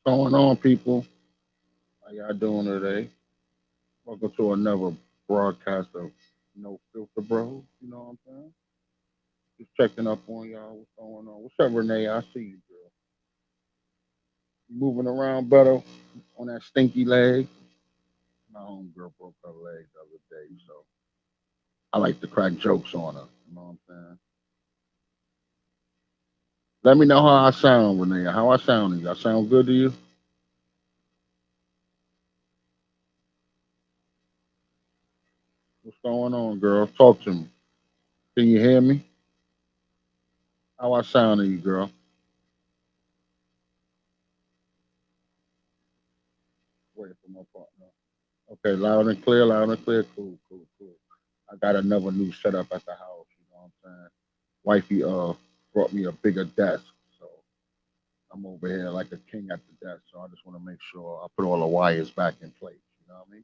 Going on, people? How y'all doing today? Welcome to another broadcast of No Filter Bros. You know what I'm saying? Just checking up on y'all. What's going on? What's up, Renee? I see you, girl. You moving around better on that stinky leg? My homegirl broke her leg the other day, so I like to crack jokes on her. You know what I'm saying? Let me know how I sound, Renee. How I sound to you? I sound good to you? What's going on, girl? Talk to me. Can you hear me? How I sound to you, girl? Wait for my partner. Okay, loud and clear. Cool, cool, cool. I got another new setup at the house. You know what I'm saying? Wifey brought me a bigger desk, so I'm over here like a king at the desk. So I just want to make sure I put all the wires back in place. You know what I mean?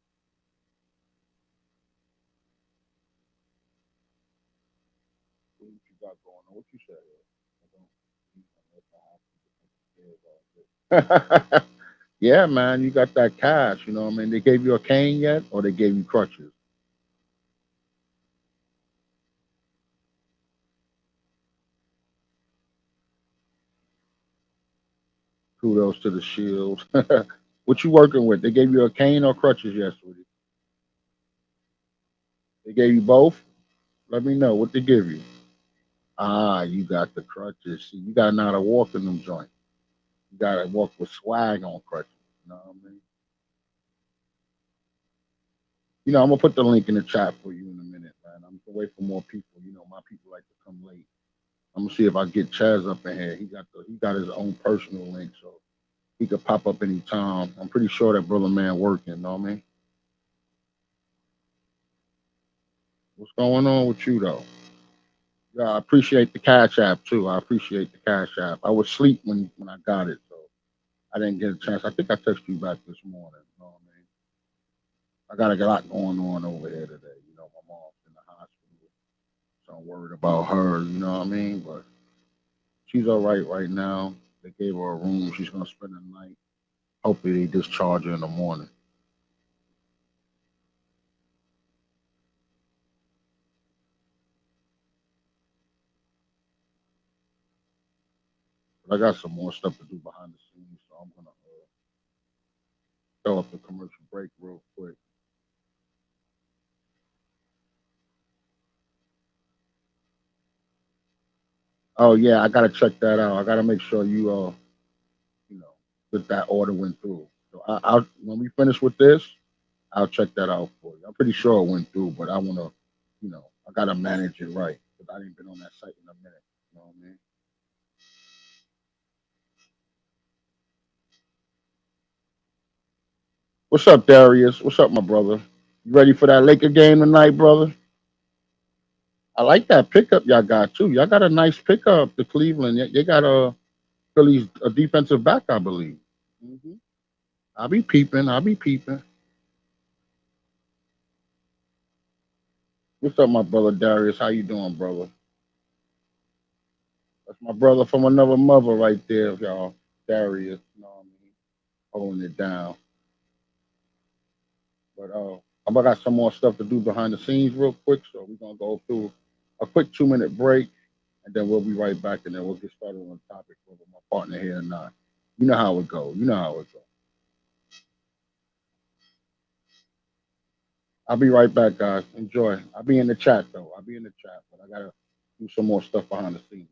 What you got going on? What you said? Yeah, man, you got that cash. You know what I mean? They gave you a cane yet, or they gave you crutches? Kudos to the Shields. What you working with? They gave you a cane or crutches yesterday? They gave you both. Let me know what they give you. Ah, you got the crutches. See, you got to know how to walk in them joints. You got to walk with swag on crutches. You know what I mean? I'm gonna put the link in the chat for you in a minute, man. I'm gonna wait for more people. My people like to come late. I'm gonna see if I get Chaz up in here. He got his own personal link, so he could pop up anytime. I'm pretty sure that brother man working. You know what I mean? What's going on with you though? Yeah, I appreciate the Cash App too. I appreciate the Cash App. I was asleep when I got it, so I didn't get a chance. I think I texted you back this morning. You know what I mean? I got a lot going on over here today. My mom's in the hospital, so I'm worried about her. You know what I mean? But she's all right now. They gave her a room. She's gonna spend the night. Hopefully, they discharge her in the morning. But I got some more stuff to do behind the scenes, so I'm gonna throw up the commercial break real quick. Oh yeah, I gotta check that out. I gotta make sure you know, that order went through. So I'll when we finish with this, I'll check that out for you. I'm pretty sure it went through, but I wanna, I gotta manage it right because I ain't been on that site in a minute. You know what I mean? What's up, Darius? What's up, my brother? You ready for that Laker game tonight, brother? I like that pickup y'all got too. Y'all got a nice pickup to Cleveland. They got a Phillies a defensive back, I believe. I'll be peeping. I'll be peeping. What's up, my brother Darius? How you doing, brother? That's my brother from another mother right there, y'all. Darius, you know what I mean? Holding it down. But I got some more stuff to do behind the scenes real quick, so we're gonna go through a quick 2 minute break, and then we'll be right back, and then we'll get started on the topic whether my partner here or not. You know how it goes. You know how it goes. I'll be right back, guys. Enjoy. I'll be in the chat though. I'll be in the chat, but I gotta do some more stuff behind the scenes.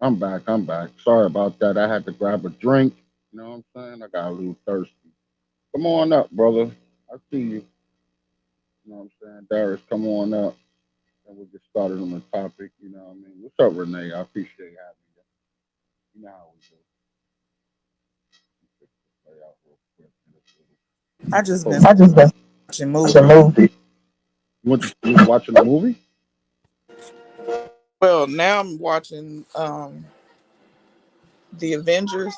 I'm back. I'm back. Sorry about that. I had to grab a drink. You know what I'm saying? I got a little thirsty. Come on up, brother. I see you. You know what I'm saying? Darius, come on up. And we'll get started on the topic. You know what I mean? What's up, Renee? I appreciate having you. You know how we do. Fix this layout real quick in this I just little been program. watching movies. You was watching a movie? Well, now I'm watching The Avengers.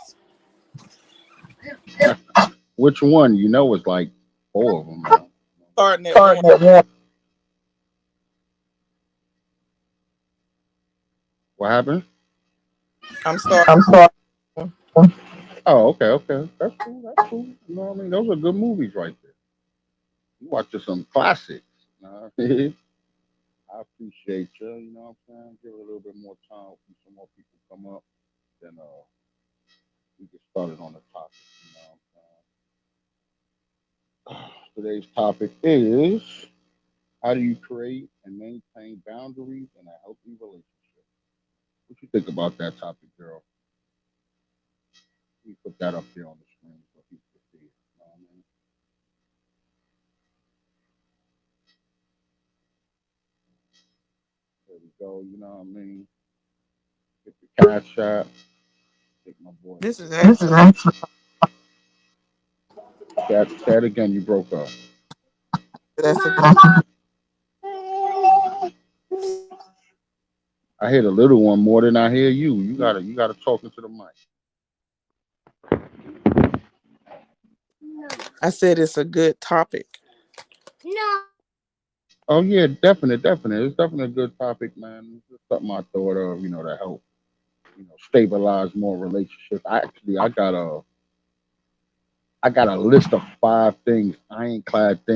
Which one? You know, it's like four of them now. Starting at one. What happened? I'm starting. Oh, okay, okay. That's cool. That's cool. You know what I mean? Those are good movies right there. You watching some classics. You know what I mean? I appreciate you. You know what I'm saying? Give it a little bit more time. Hopefully some more people come up. Then we get started on the topic. You know what I'm saying? Today's topic is how do you create and maintain boundaries in a healthy relationship? What you think about that topic, girl? We put that up there on the screen so people can see it. You know what I mean? There we go. You know what I mean? Get the cash shot. Take my boy. This is actually Say it again. You broke up. that's a good. I hear the little one more than I hear you. You gotta talk into the mic. I said it's a good topic. Oh yeah, definitely, definitely. It's definitely a good topic, man. It's something I thought of, to help, stabilize more relationships. I got a list of 5 things, ironclad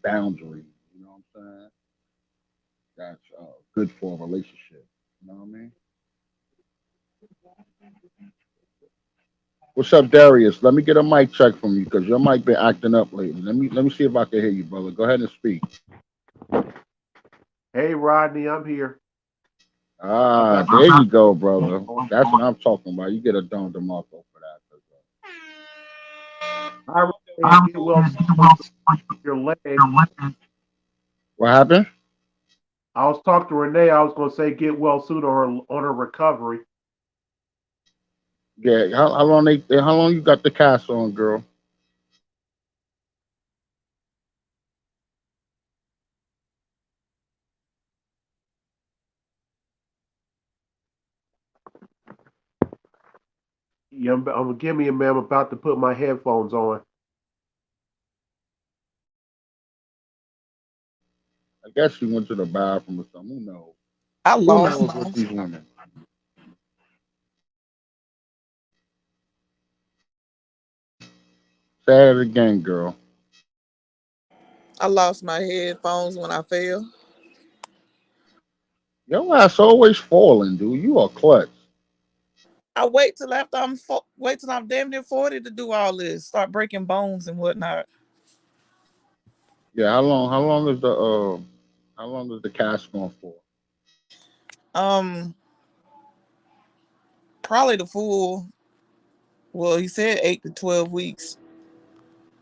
boundaries. You know what I'm saying? That's good for a relationship. You know what I mean? What's up, Darius? Let me get a mic check from you because your mic been acting up lately. Let me see if I can hear you, brother. Go ahead and speak. Hey Rodney, I'm here. I Ah, got there you go, brother. my That's what I'm talking about. You get a Don DeMarco for that. 'Cause, I was saying get well soon on your leg. what happened? I was talking to Renee. I was going to say get well soon on her recovery. Yeah, how long you got the cast on, girl? Yeah, give me a man. I'm about to put my headphones on. I guess she went to the bathroom or something. Who knows? I Who lost knows with my these women? Say it again, girl. I lost my headphones when I fell. Your ass always falling, dude. You are clutch. I wait till after wait till I'm damn near 40 to do all this. Start breaking bones and whatnot. Yeah, how long is the cast on for? Um, Probably the full. Well, he said 8 to 12 weeks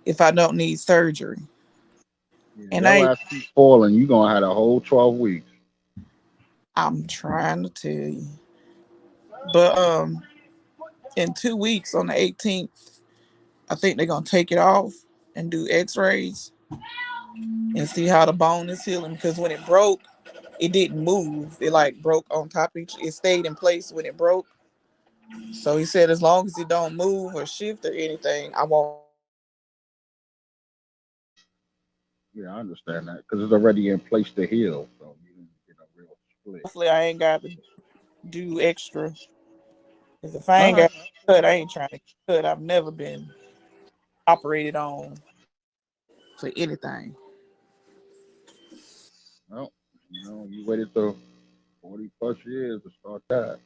if I don't need surgery. Yeah, And your I, ass keep falling. You gonna have a whole 12 weeks. I'm trying to tell you, but in 2 weeks on the 18th, I think they're gonna take it off and do X-rays and see how the bone is healing. Because when it broke, it didn't move. It like broke on top of each. It stayed in place when it broke. So he said as long as it don't move or shift or anything, I won't. Yeah, I understand that because it's already in place to heal, so you didn't get a real split. Hopefully, I ain't got to do extra. Because if I All ain't right. got cut, I ain't trying to get cut. I've never been operated on for anything. Well, you waited till 40 plus years to start that.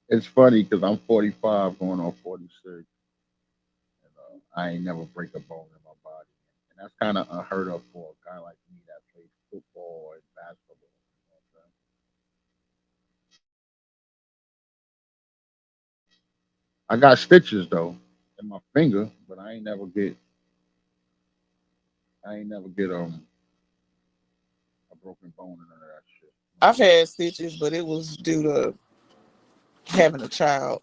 It's funny because I'm 45 going on 46. And, I ain't never break a bone in my body. And that's kind of unheard of for a guy like me that plays football and basketball. You know what I'm saying? I got stitches though in my finger, but I ain't never get a broken bone and none of that shit. I've had stitches, but it was due to having a child.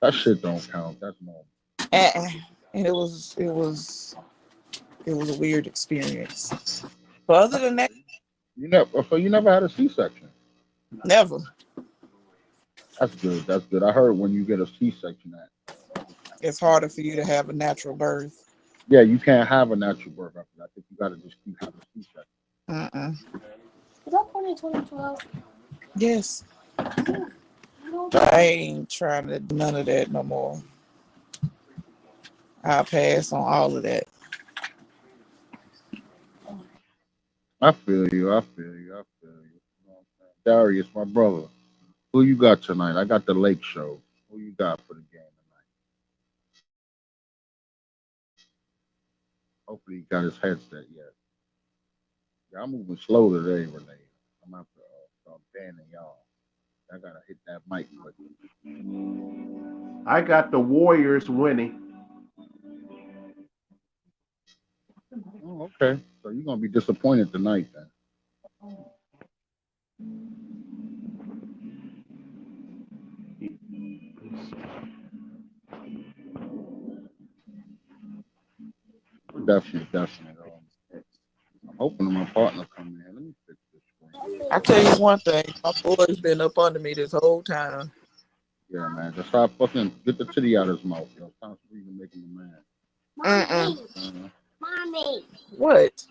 That shit don't count. That's normal. Uh-uh. And it was a weird experience. But other than that, You never had a C-section. never. That's good. That's good. I heard when you get a C-section, that It's harder for you to have a natural birth. yeah, you can't have a natural birth after that. I think you got to just keep having a C-section. Uh-uh. Is that born in 2012? Yes. But I ain't trying to do none of that no more. I'll pass on all of that. I feel you. I feel you. I feel you. You know what I'm saying? Darius, my brother. Who you got tonight? I got the Lake Show. Who you got for the game tonight? Hopefully he got his headset yet. Yeah, I'm moving slow today, Renee. I'm out to start banning y'all. I gotta hit that mic button. I got the Warriors winning. Oh, okay. So you're gonna be disappointed tonight then. Definitely, definitely. I'm hoping my partner come in. Let me fix this screen. I tell you one thing, my boy's been up under me this whole time. Yeah, man. Just stop fucking get the titty out of his mouth, yo. It's time for you to make him a man. Mommy. Mommy. What?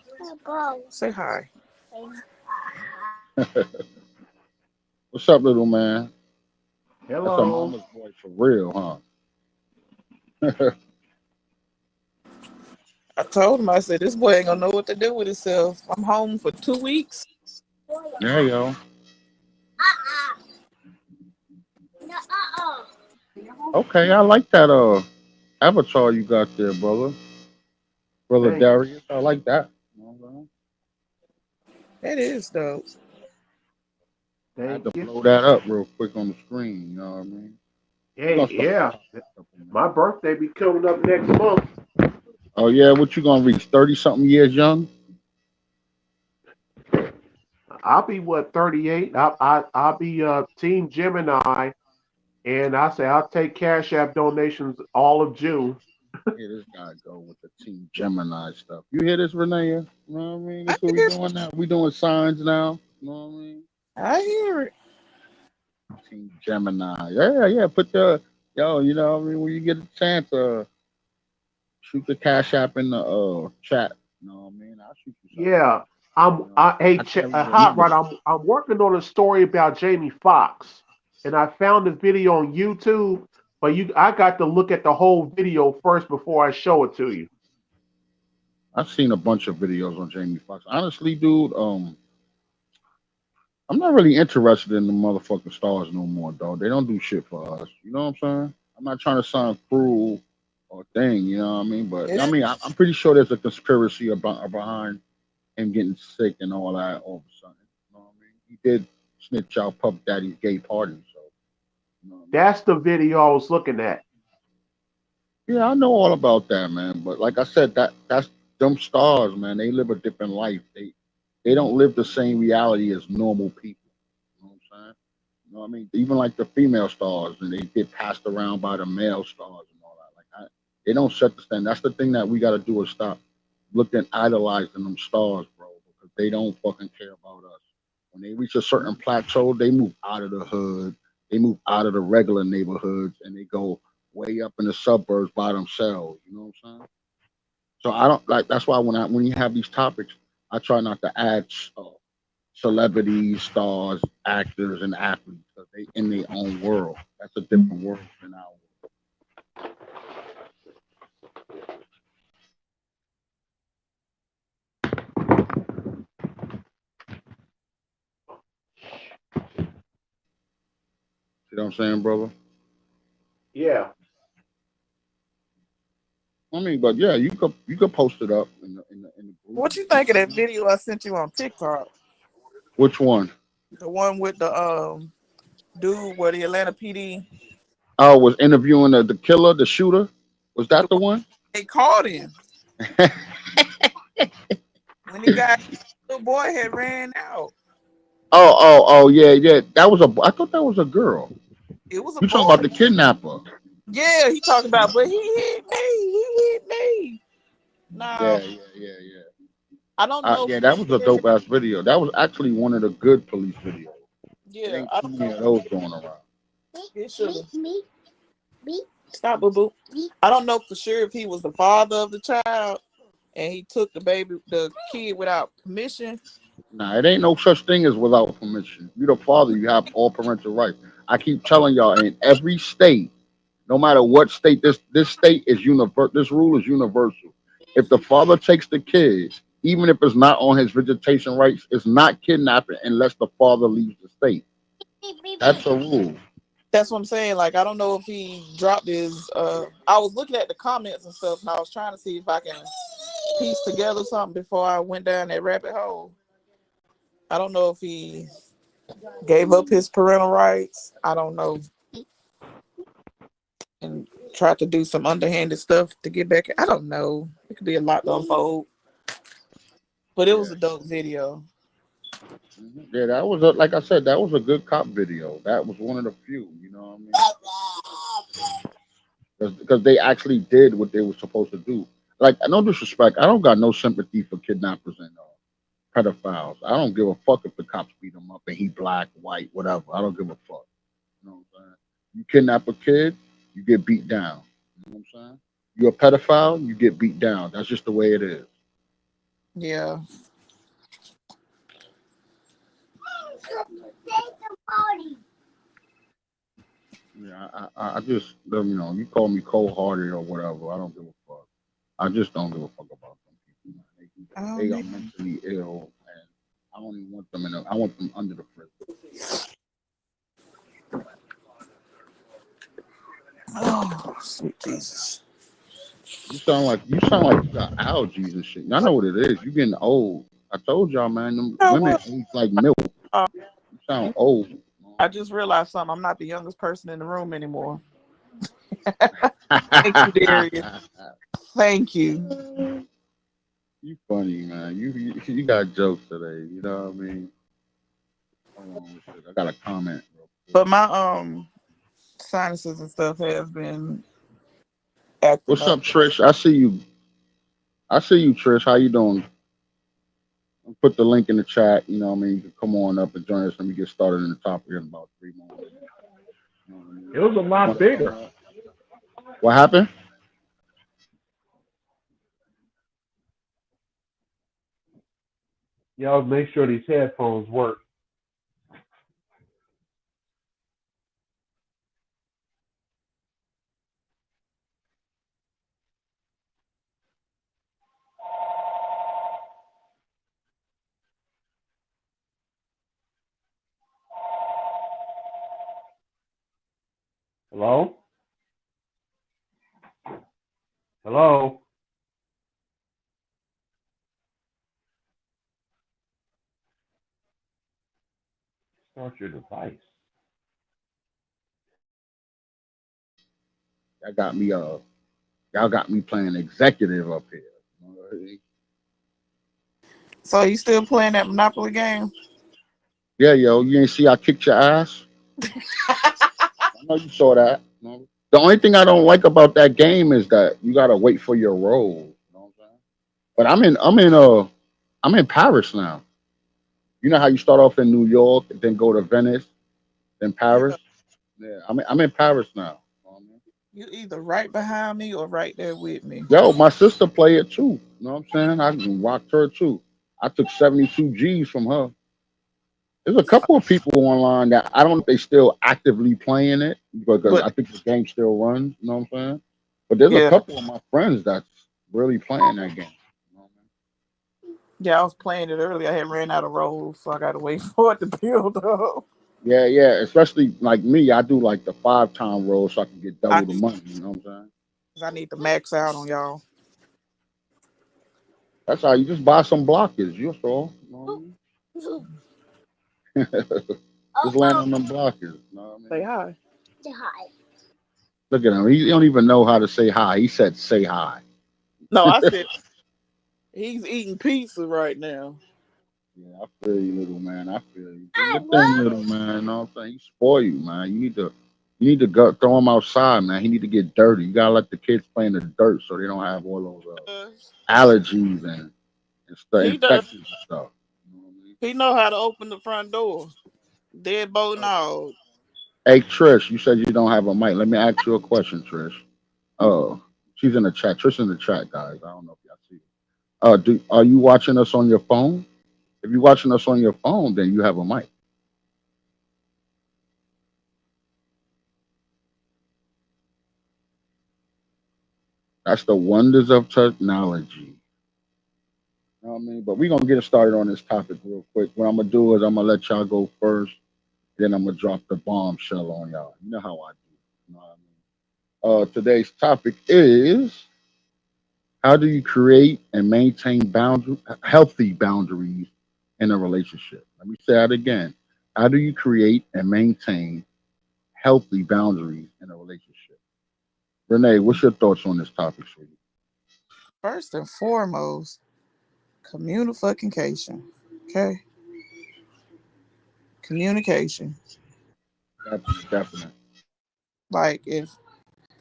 Bro. Say hi. What's up, little man? That's a Hello. mama's boy for real, huh? I told him, I said, this boy ain't gonna know what to do with himself. I'm home for 2 weeks. Yeah, yo. Okay, I like that avatar you got there, brother. Brother Thank you. Darius. I like that. You know what I'm saying? That is dope. I had Thank to you. blow that up real quick on the screen, you know what I mean? We're Hey, gonna start yeah. in a couple minutes. My birthday be coming up next month. Oh yeah, what you gonna reach? 30 something years young? I'll be what 38. I'll be Team Gemini, and I say I'll take Cash App donations all of June. Yeah, this guy go with the Team Gemini stuff. You hear this, Renee? You know what I mean? I That's what we hear, doing now. We doing signs now. You know what I mean? I hear it. Team Gemini. Yeah, yeah. Put the yo, you know what I mean? When you get a chance, shoot the Cash App in the chat. You know what I mean? I'll shoot you something. Yeah, You know, I can't really Hot remember. Rod. I'm working on a story about Jamie Foxx, and I found this video on YouTube. But I got to look at the whole video first before I show it to you. I've seen a bunch of videos on Jamie Foxx. Honestly, dude, I'm not really interested in the motherfucking stars no more, dog. They don't do shit for us. You know what I'm saying? I'm not trying to sound cruel or thing, you know what I mean? But I Yeah, mean, I'm pretty sure there's a conspiracy behind him getting sick and all that all of a sudden. You know what I mean? He did snitch out Puff Daddy's gay party, so you know what I mean? That's the video I was looking at. Yeah, I know all about that, man. But like I said, that's them stars, man. They live a different life. They don't live the same reality as normal people. You know what I'm saying? You know what I mean? Even like the female stars, and they get passed around by the male stars and all that. They don't set the stand. That's the thing that we got to do is stop looking idolizing them stars, bro, because they don't fucking care about us. When they reach a certain plateau, they move out of the hood, they move out of the regular neighborhoods, and they go way up in the suburbs by themselves. You know what I'm saying? So I don't like. That's why when you have these topics, I try not to add celebrities, stars, actors, and athletes because they in their own world. That's a different world than ours. You know what I'm saying, brother? Yeah. I mean, but yeah, you could post it up in the group. what you think of that video I sent you on TikTok? Which one? The one with the dude where the Atlanta PD Oh, was interviewing the killer, the shooter. Was that The the one one? they caught him when he got little boy had ran out. Oh, yeah, yeah. That was a. I thought that was a girl. It was a You talking boy. about the kidnapper? Yeah, he talking about, but he hit me. He hit me. Yeah, No, yeah, yeah, yeah. I don't know Yeah, for that was a sure. dope ass video. That was actually one of the good police videos. It Yeah, ain't I too don't many know of for those going around. it should have. Me, Stop, boo boo. me. I don't know for sure if he was the father of the child and he took the kid without permission. Nah, it ain't no such thing as without permission. You the father, you have all parental rights. I keep telling y'all, in every state, no matter what state, this state is universal. This rule is universal. If the father takes the kid, even if it's not on his visitation rights, it's not kidnapping unless the father leaves the state. Beep, beep, beep. That's a rule. That's what I'm saying. Like I don't know if he dropped his I was looking at the comments and stuff and I was trying to see if I can piece together something before I went down that rabbit hole. I don't know if he gave up his parental rights. I don't know. And tried to do some underhanded stuff to get back. I don't know. It could be a lot to unfold. But it was Yeah. a dope video. Yeah, that was a, like I said, that was a good cop video. That was one of the few, you know what I mean? Because they actually did what they were supposed to do. Like, no disrespect, I don't got no sympathy for kidnappers and pedophiles. I don't give a fuck if the cops beat him up and he black, white, whatever. I don't give a fuck. You know what I'm saying? You kidnap a kid, you get beat down. You know what I'm saying? You're a pedophile, you get beat down. That's just the way it is. Yeah. Yeah, I just, you call me cold hearted or whatever. I don't give a fuck. I just don't give a fuck about them people. Man. Oh They are man. mentally ill, and I don't even want them I want them under the prison. Oh, sweet Jesus. You sound like you got allergies and shit. I know what it is. You getting old. I told y'all, man. Them You know women what? age like milk. Uh, You sound old. I just realized something. I'm not the youngest person in the room anymore. Thank you, Darius. Thank you. You funny, man. You got jokes today. You know what I mean? Hold on, shit. I got a comment. Real quick. But my sinuses and stuff has been acting What's up. up, Trish? I see you. I see you, Trish. How you doing? I'll put the link in the chat. You know what I mean? You can come on up and join us. Let me get started in the top here in about 3 more minutes. You know what I mean? It was a You lot want to come bigger. up? What happened? Y'all make sure these headphones work. Hello? Hello? Start your device. Y'all got me y'all got me playing executive up here. You know what I mean? So you still playing that Monopoly game? Yeah, yo, you ain't see I kicked your ass? I know you saw that. You know? The only thing I don't like about that game is that you gotta wait for your roll. You know what I'm saying? But I'm in Paris now. You know how you start off in New York, then go to Venice, then Yeah. Paris? Yeah, I'm in Paris now. You know what I mean? You either right behind me or right there with me. Yo, my sister play it too. You know what I'm saying? I can rock her too. I took 72 G's from her. There's a couple of people online that I don't know if they still actively playing it because But I think the game still runs. You know what I'm saying? But there's a yeah, couple of my friends that's really playing that game. You know what yeah, I was playing it earlier. I had ran out of rolls, so I gotta wait for it to build up. Yeah, yeah. Especially like me, I do like the 5-time roll so I can get I double the need money. You know what I'm saying? I need to max out on y'all. That's how you just buy some blockers. You're all. You know what I mean? Just land Oh, on them blockers. You know what I Say mean? hi. say hi. Look at him. He don't even know how to say hi. He said say hi. No, I said he's eating pizza right now. Yeah, I feel you, little man. I feel you. Do I your thing, what? little man. You know what I'm saying? He spoil you, man. You need to go throw him outside, man. He need to get dirty. You gotta let the kids play in the dirt so they don't have all those allergies and stuff, He does. infections and stuff. You know what I mean? He know how to open the front door. Deadbolt and all. Hey, Trish, you said you don't have a mic. Let me ask you a question, Trish. Oh, she's in the chat. Trish in the chat, guys. I don't know if y'all see it. Are you watching us on your phone? If you're watching us on your phone, then you have a mic. That's the wonders of technology. You know what I mean? But we're gonna get started on this topic real quick. What I'm gonna do is I'm gonna let y'all go first, then I'm gonna drop the bombshell on y'all. You know how I do. You know what I mean? Today's topic is how do you create and maintain healthy boundaries in a relationship? Let me say that again. How do you create and maintain healthy boundaries in a relationship? Renee, what's your thoughts on this topic, sweetie? First and foremost, communication. Okay, communication. Definitely, definitely. Like if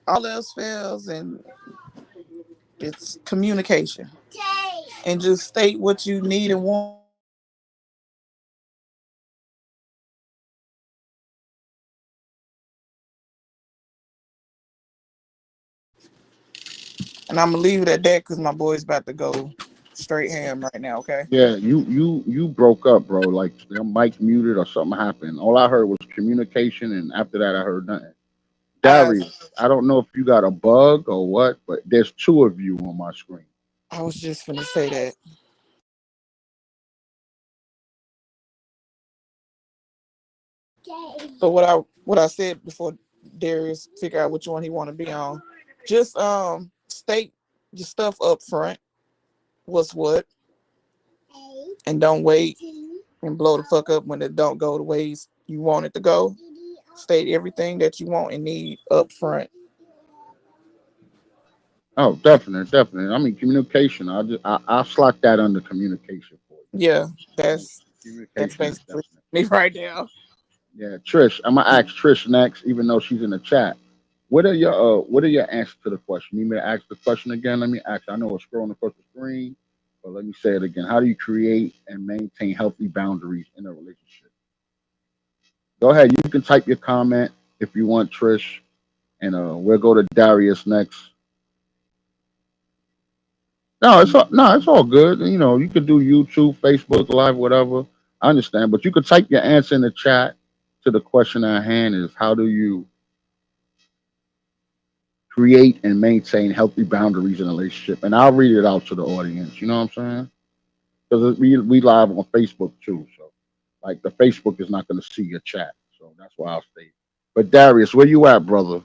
all else fails, and it's communication, and just state what you need and want. And I'm gonna leave it at that because my boy's about to go straight ham right now. Okay. Yeah, you broke up, bro. Like your mic muted or something happened. All I heard was communication, and after that, I heard nothing. I Darius, I don't know if you got a bug or what, but there's two of you on my screen. I was just gonna say that. But what I said before Darius figure out which one he want to be on, just state your stuff up front. What's what, and don't wait and blow the fuck up when it don't go the ways you want it to go. State everything that you want and need up front. Oh, definitely, definitely. I mean, communication. I'll slot that under communication for Yeah, you. that's Communication is basically definitely. me right now. Yeah, Trish. I'm gonna ask Trish next, even though she's in the chat. What are your answers to the question? You need me to ask the question again? Let me ask. I know it's scrolling across the screen, but let me say it again. How do you create and maintain healthy boundaries in a relationship? Go ahead. You can type your comment if you want, Trish, and we'll go to Darius next. No, it's all good. You know, you could do YouTube, Facebook Live, whatever. I understand, but you could type your answer in the chat to the question at hand: is how do you create and maintain healthy boundaries in a relationship? And I'll read it out to the audience. You know what I'm saying? Because we live on Facebook too, so like the Facebook is not going to see your chat, so that's why I'll stay. But Darius, where you at, brother?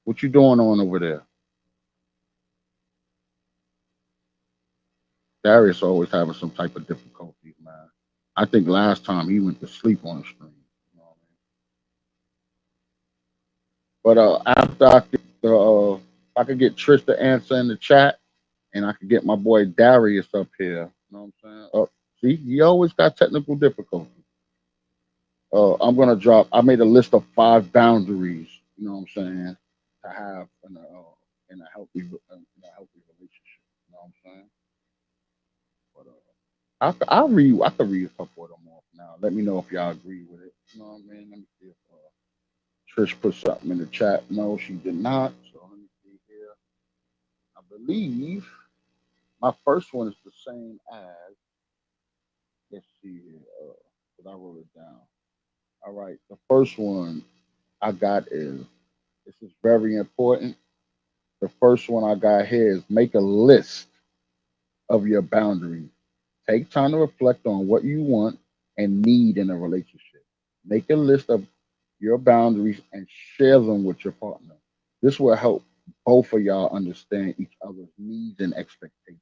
What you doing on over there? Darius always having some type of difficulties, man. I think last time he went to sleep on the stream. You know what I mean? But after if I could get Trish to answer in the chat, and I could get my boy Darius up here. You know what I'm saying? See, he always got technical difficulties. I'm gonna drop. I made a list of 5 boundaries. You know what I'm saying? To have in a healthy relationship. You know what I'm saying? But I'll read. I could read a couple of them off now. Let me know if y'all agree with it. You know what I mean? Let me see if Trish put something in the chat. No, she did not. So let me see here. I believe my first one is the same as. Let's see here. But I wrote it down. All right. The first one I got is this is very important. The first one I got here is make a list of your boundaries. Take time to reflect on what you want and need in a relationship. Make a list of your boundaries and share them with your partner. This will help both of y'all understand each other's needs and expectations.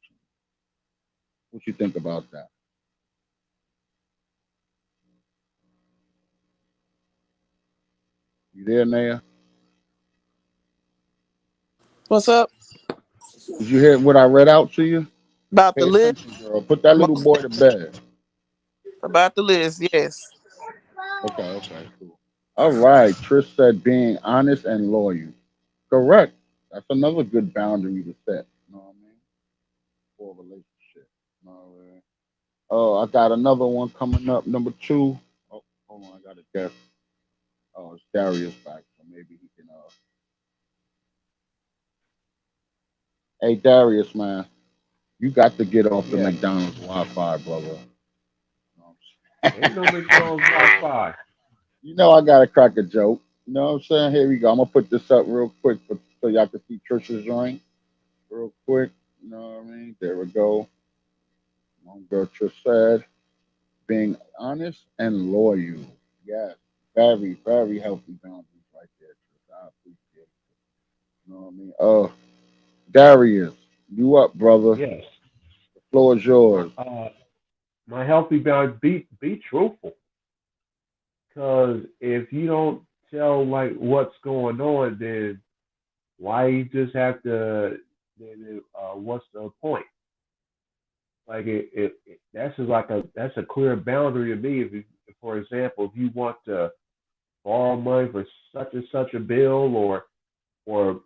What you think about that? You there, Naya? What's up Did you hear what I read out to you? about Pay the list? attention, girl. Put that little Most boy to bed. about the list, yes. Okay, cool. All right. Trish said being honest and loyal. Correct. That's another good boundary to set. You know what I mean? For a relationship. You know what I mean? Oh, I got another one coming up. Number two. Oh, hold on. I got a guess. Oh, it's Darius back, so maybe he can. Hey, Darius, man, you got to get off the Yeah, McDonald's Wi-Fi, brother. You know, ain't no McDonald's Wi-Fi. you know I gotta crack a joke. You know what I'm saying? Here we go. I'm gonna put this up real quick so y'all can see Trisha's joint real quick. You know what I mean? There we go. One girl Trish said, being honest and loyal. Yes, very, very healthy boundaries right there, Trish. I appreciate it. You know what I mean? Darius, you up, brother? Yes. The floor is My yours. my healthy balance. Be truthful. Cause if you don't tell like what's going on, then why you just have to? Then what's the point? Like that's just like that's a clear boundary to me. For example, if you want to borrow money for such and such a bill, or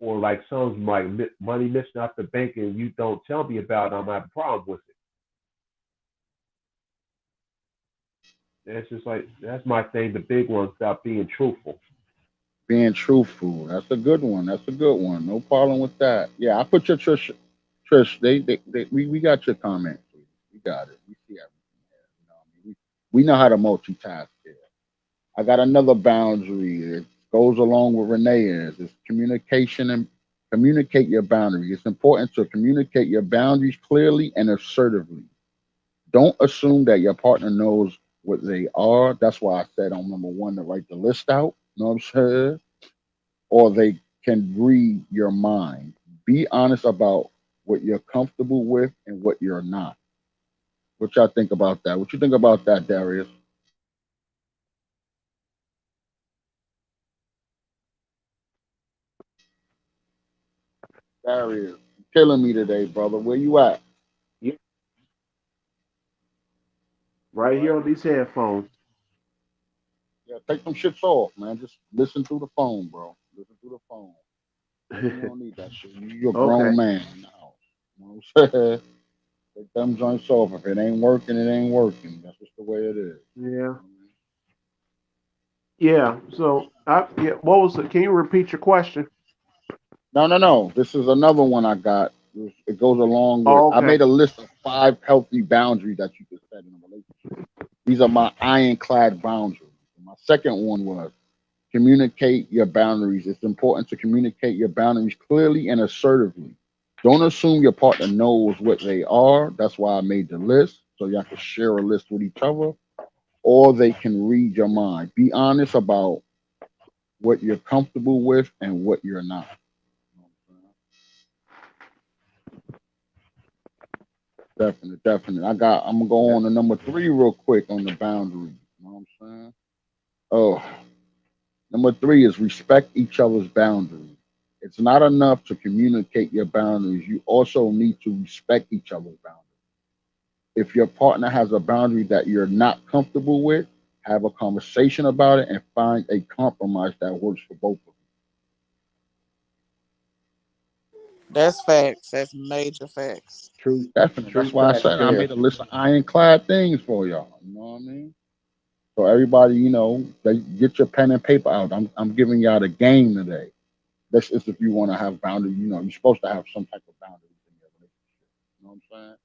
or like some like money missing out the bank and you don't tell me about it, I'm have a problem with it. That's just like that's my thing. The big one about being truthful. Being truthful. That's a good one. That's a good one. No problem with that. Yeah, I put your Trish. We got your comment. We got it. We see everything here. You know what I mean? We know how to multitask here. I got another boundary. It goes along with Renee's. It's communication and communicate your boundaries. It's important to communicate your boundaries clearly and assertively. Don't assume that your partner knows what they are. That's why I said on number one to write the list out. You know what I'm saying? Or they can read your mind. Be honest about what you're comfortable with and what you're not. What y'all think about that? What you think about that, Darius? Darius, you killing me today, brother. Where you at? Yeah, All right here right. on these headphones. Yeah, take them shits off, man. Just listen through the phone, bro. Listen through the phone. You don't need that shit. You're a grown Okay. man now. You know what I'm saying? Take them joints off. If it ain't working, it ain't working. That's just the way it is. Yeah. Yeah. So, yeah. What was it? Can you repeat your question? No, no, no. This is another one I got. It goes along with. Oh, I okay. made a list of 5 healthy boundaries that you can set in a relationship. These are my ironclad boundaries. My second one was communicate your boundaries. It's important to communicate your boundaries clearly and assertively. Don't assume your partner knows what they are. That's why I made the list so y'all can share a list with each other, or they can read your mind. Be honest about what you're comfortable with and what you're not. Definitely, definitely. I'm gonna go Yeah. on to number three real quick on the boundary. You know what I'm saying? Oh, number three is respect each other's boundaries. It's not enough to communicate your boundaries. You also need to respect each other's boundaries. If your partner has a boundary that you're not comfortable with, have a conversation about it and find a compromise that works for both of That's facts. That's major facts. True. you. Definitely. That's True why I facts said I there. made a list of ironclad things for y'all. You know what I mean? So everybody, they get your pen and paper out. I'm giving y'all the game today. This is if you want to have boundaries. You're supposed to have some type of boundaries in your relationship. You know what I'm saying?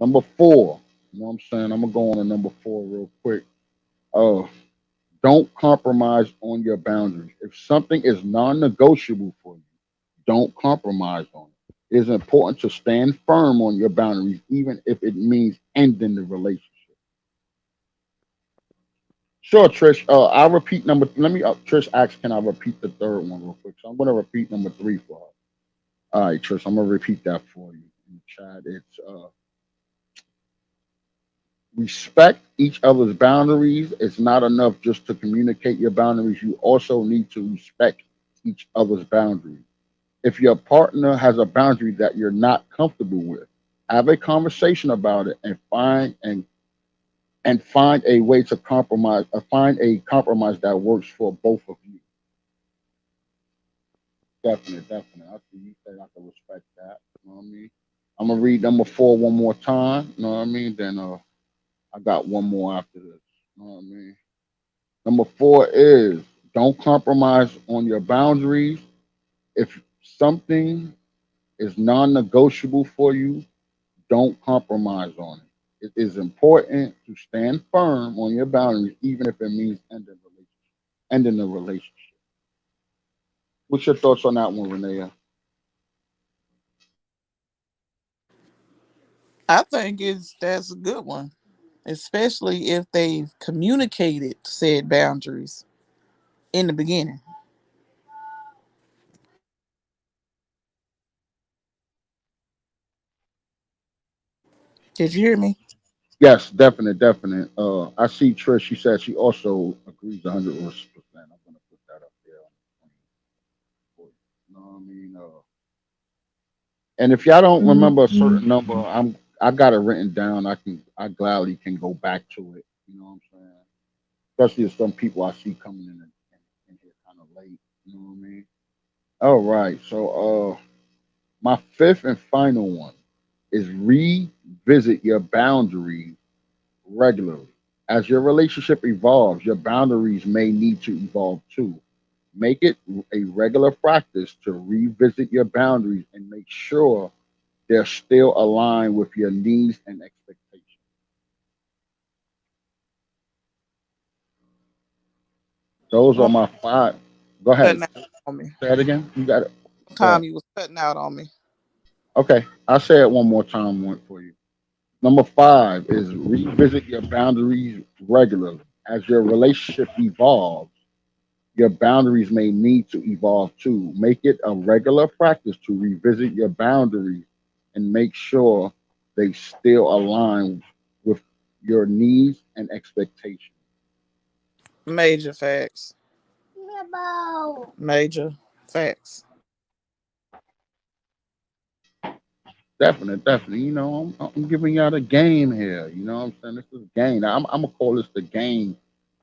Number four. You know what I'm saying? I'm gonna go on to number four real quick. Uh, don't compromise on your boundaries. If something is non-negotiable for you, don't compromise on it. It is important to stand firm on your boundaries, even if it means ending the relationship. Sure, Trish. I'll repeat number. Let me. Trish asked, "Can I repeat the third one real quick?" So I'm gonna repeat number three for her. All right, Trish. I'm gonna repeat that for you in the chat. It's respect each other's boundaries. It's not enough just to communicate your boundaries. You also need to respect each other's boundaries. If your partner has a boundary that you're not comfortable with, have a conversation about it and find a way to compromise. Find a compromise that works for both of you. Definitely, definitely. I see you said I can respect that. You know what I mean? I'm gonna read number 4 one more time. You know what I mean? Then I got one more after this. You know what I mean? Number 4 is don't compromise on your boundaries. If something is non-negotiable for you, don't compromise on it. It is important to stand firm on your boundaries, even if it means ending the relationship. What's your thoughts on that one, Renee? I think that's a good one, especially if they've communicated said boundaries in the beginning. Did you hear me? Yes, definite, definite. I see Trish. She said she also agrees 100%. I'm gonna put that up there on the screen for you. You know what I mean? And if y'all don't remember a certain number, I got it written down. I gladly can go back to it. You know what I'm saying? Especially if some people I see coming in here kind of late. You know what I mean? All right. So my fifth and final one is revisit your boundaries regularly. As your relationship evolves, your boundaries may need to evolve too. Make it a regular practice to revisit your boundaries and make sure they're still aligned with your needs and expectations. Those are One my 5. Go ahead. cutting out on me. Say it again. You got it. One Go ahead. time you was cutting out on me. Okay. I'll say it one more time for you. Number 5 is revisit your boundaries regularly. As your relationship evolves, your boundaries may need to evolve too. Make it a regular practice to revisit your boundaries and make sure they still align with your needs and expectations. Major facts. Rainbow. Major facts. Definitely, definitely. I'm giving y'all the game here. You know what I'm saying? This is game. I'm gonna call this the game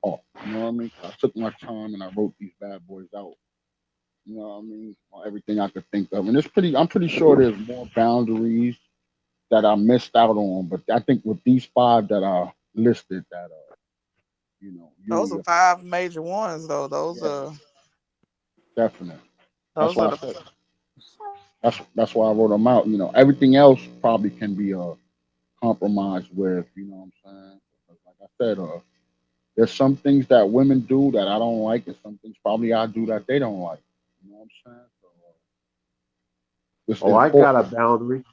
part. You know what I mean? I took my time and I wrote these bad boys out. You know what I mean? On everything I could think of, and it's pretty. I'm pretty sure there's more boundaries that I missed out on, but I think with these 5 that are listed, that you and Those are your five major ones though. Those yeah, are definitely. That's those are why I the said that's why I wrote them out. Everything else probably can be compromised with. You know what I'm saying? Because like I said, there's some things that women do that I don't like, and some things probably I do that they don't like. You know what I'm saying? So it's Oh, I got a important. boundary.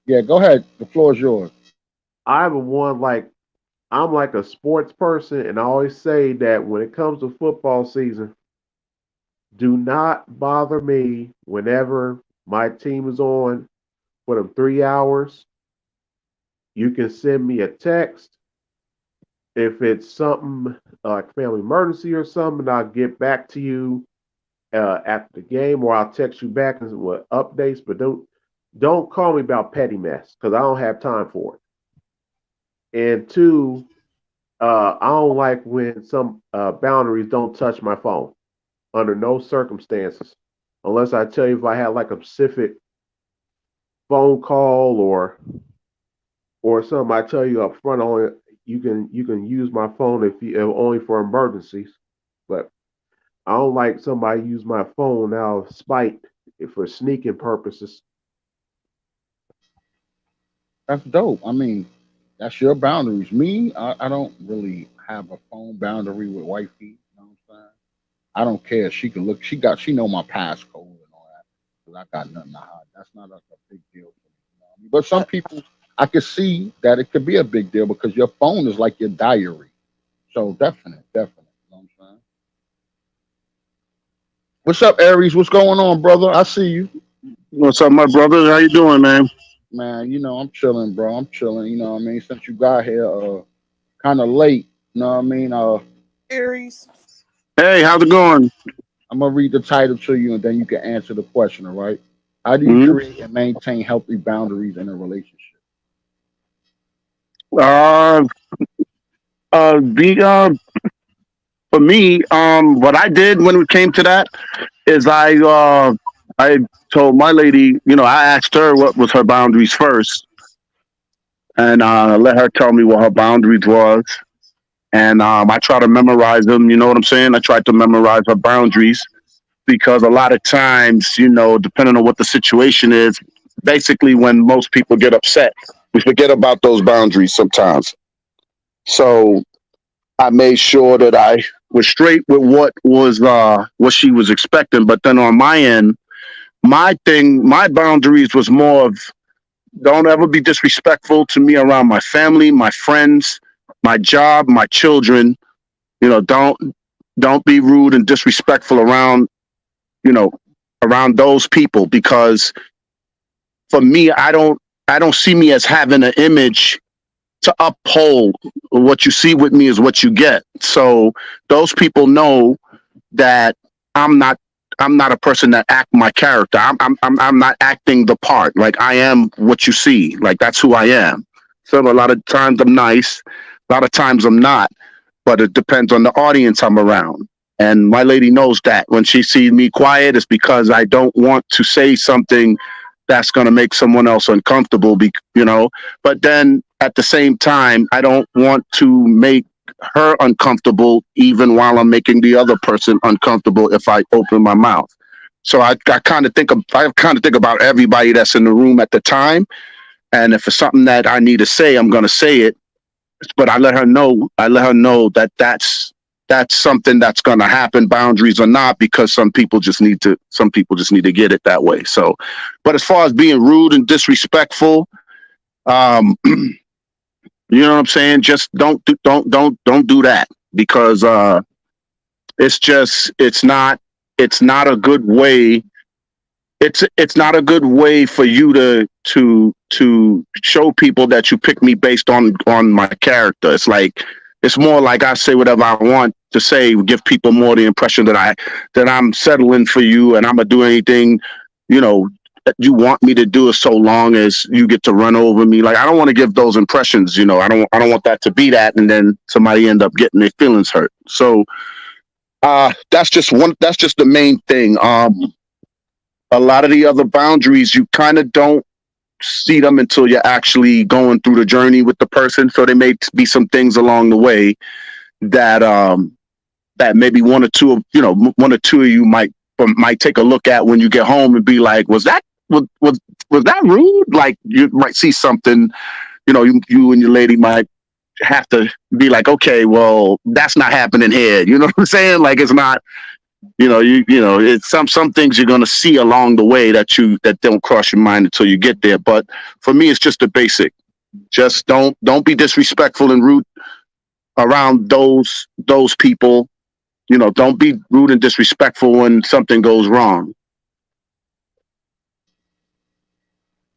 Yeah, go ahead. The floor is yours. I'm a one like I'm like a sports person, and I always say that when it comes to football season, do not bother me whenever my team is on for them 3 hours. You can send me a text if it's something like family emergency or something. I'll get back to you after the game, or I'll text you back and with updates. But don't call me about petty mess because I don't have time for it. And two, I don't like when some boundaries don't touch my phone under no circumstances, unless I tell you if I had like a specific phone call or something. I tell you up front only you can use my phone if you only for emergencies. But I don't like somebody use my phone out of spite for sneaking purposes. That's dope. I mean, that's your boundaries. Me, I don't really have a phone boundary with wifey. You know what I'm saying? I don't care. She can look. She know my passcode and all that. 'Cause I got nothing to hide. That's not a big deal for me. You know what I mean? But some uh, people, I could see that it could be a big deal because your phone is like your diary. So definite, definite. You know what I'm saying? What's up, Aries? What's going on, brother? I see you, What's up, my brother? How you doing, man? man. I'm chilling, bro. I'm chilling. You know what I mean? Since you got here, kind of late. You know what I mean? Aries. Hey, how's it going? I'm gonna read the title to you, and then you can answer the question. All right? How do you Hmm. create and maintain healthy boundaries in a relationship? Uh, the For me, what I did when it came to that is I told my lady, I asked her what was her boundaries first, and let her tell me what her boundaries was, and I try to memorize them. You know what I'm saying? I tried to memorize her boundaries because a lot of times, depending on what the situation is, basically when most people get upset, we forget about those boundaries sometimes. So I made sure that I was straight with what she was expecting. But then on my end, my boundaries was more of don't ever be disrespectful to me around my family, my friends, my job, my children. Don't be rude and disrespectful you know around those people because for me, I don't see me as having an image to uphold. What you see with me is what you get. So those people know that I'm not I'm not a person that act my character. I'm not acting the part. Like I am what you see. Like that's who I am. So a lot of times I'm nice, a lot of times I'm not, but it depends on the audience I'm around. And my lady knows that when she sees me quiet, it's because I don't want to say something that's going to make someone else uncomfortable, but then at the same time, I don't want to make her uncomfortable even while I'm making the other person uncomfortable if I open my mouth. So I kind of think about everybody that's in the room at the time, and if it's something that I need to say, I'm going to say it, but I let her know that that's something that's going to happen, boundaries or not, because some people just need to get it that way. So, but as far as being rude and disrespectful, you know what I'm saying, just don't do that, because it's not a good way. It's not a good way for you to show people that you pick me based on my character. It's more like I say whatever I want to say, give people more the impression that I'm settling for you and I'm gonna do anything, you know, that you want me to do, it so long as you get to run over me. Like I don't want to give those impressions. I don't want that to be that, and then somebody end up getting their feelings hurt. So that's just the main thing. A lot of the other boundaries you kind of don't see them until you're actually going through the journey with the person. So there may be some things along the way that maybe one or two of you might take a look at when you get home and be like, was that rude? Like you might see something, you and your lady might have to be like, okay, well, that's not happening here. You know what I'm saying? Like it's not, it's some things you're gonna see along the way that don't cross your mind until you get there. But for me, it's just the basic. Just don't be disrespectful and rude around those people. Don't be rude and disrespectful when something goes wrong.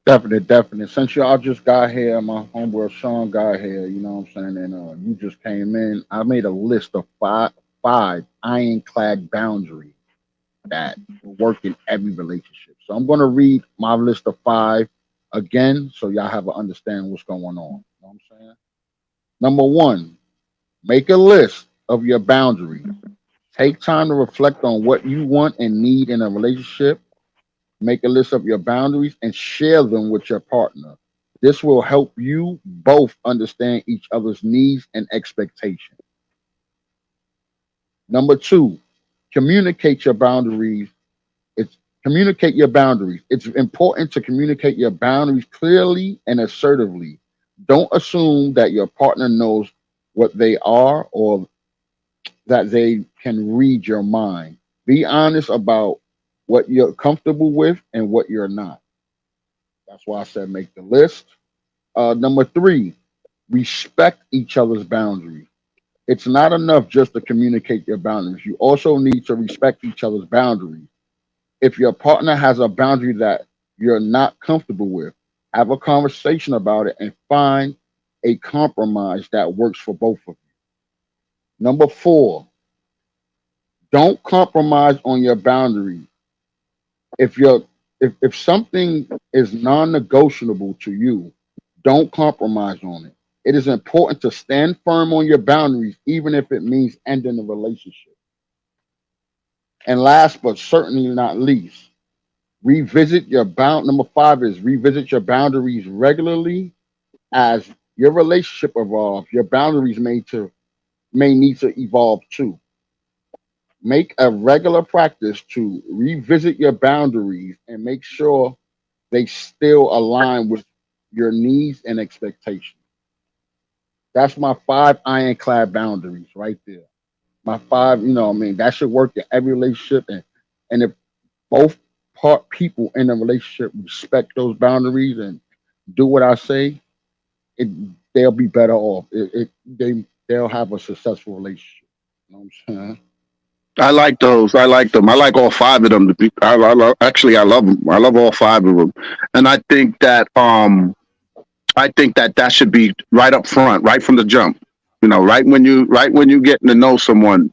Definitely, definitely. Since y'all just got here, my homeboy Sean got here, you know what I'm saying, and you just came in. I made a list of five ironclad boundaries that will work in every relationship. So I'm gonna read my list of five again so y'all have an understanding what's going on. You know what I'm saying? Number one, make a list of your boundaries. Take time to reflect on what you want and need in a relationship. Make a list of your boundaries and share them with your partner. This will help you both understand each other's needs and expectations. Number two, communicate your boundaries. It's communicate your boundaries. It's important to communicate your boundaries clearly and assertively. Don't assume that your partner knows what they are or that they can read your mind. Be honest about what you're comfortable with and what you're not. That's why I said make the list. Number three, respect each other's boundaries. It's not enough just to communicate your boundaries. You also need to respect each other's boundaries. If your partner has a boundary that you're not comfortable with, have a conversation about it and find a compromise that works for both of you. Number four, Don't compromise on your boundaries. If you're if something is non-negotiable to you, don't compromise on it. It is important to stand firm on your boundaries, even if it means ending the relationship. And last but certainly not least, revisit your bound. Number five is revisit your boundaries regularly as your relationship evolves. Your boundaries may need to evolve too. Make a regular practice to revisit your boundaries and make sure they still align with your needs and expectations. That's my five ironclad boundaries right there. My five, that should work in every relationship. And if both people in a relationship respect those boundaries and do what I say, it they'll be better off. They'll have a successful relationship. You know what I'm saying? I like those. I like them. I like all five of them. Actually, I love them. I love all five of them, and I think that that should be right up front, right from the jump. Right when you getting to know someone.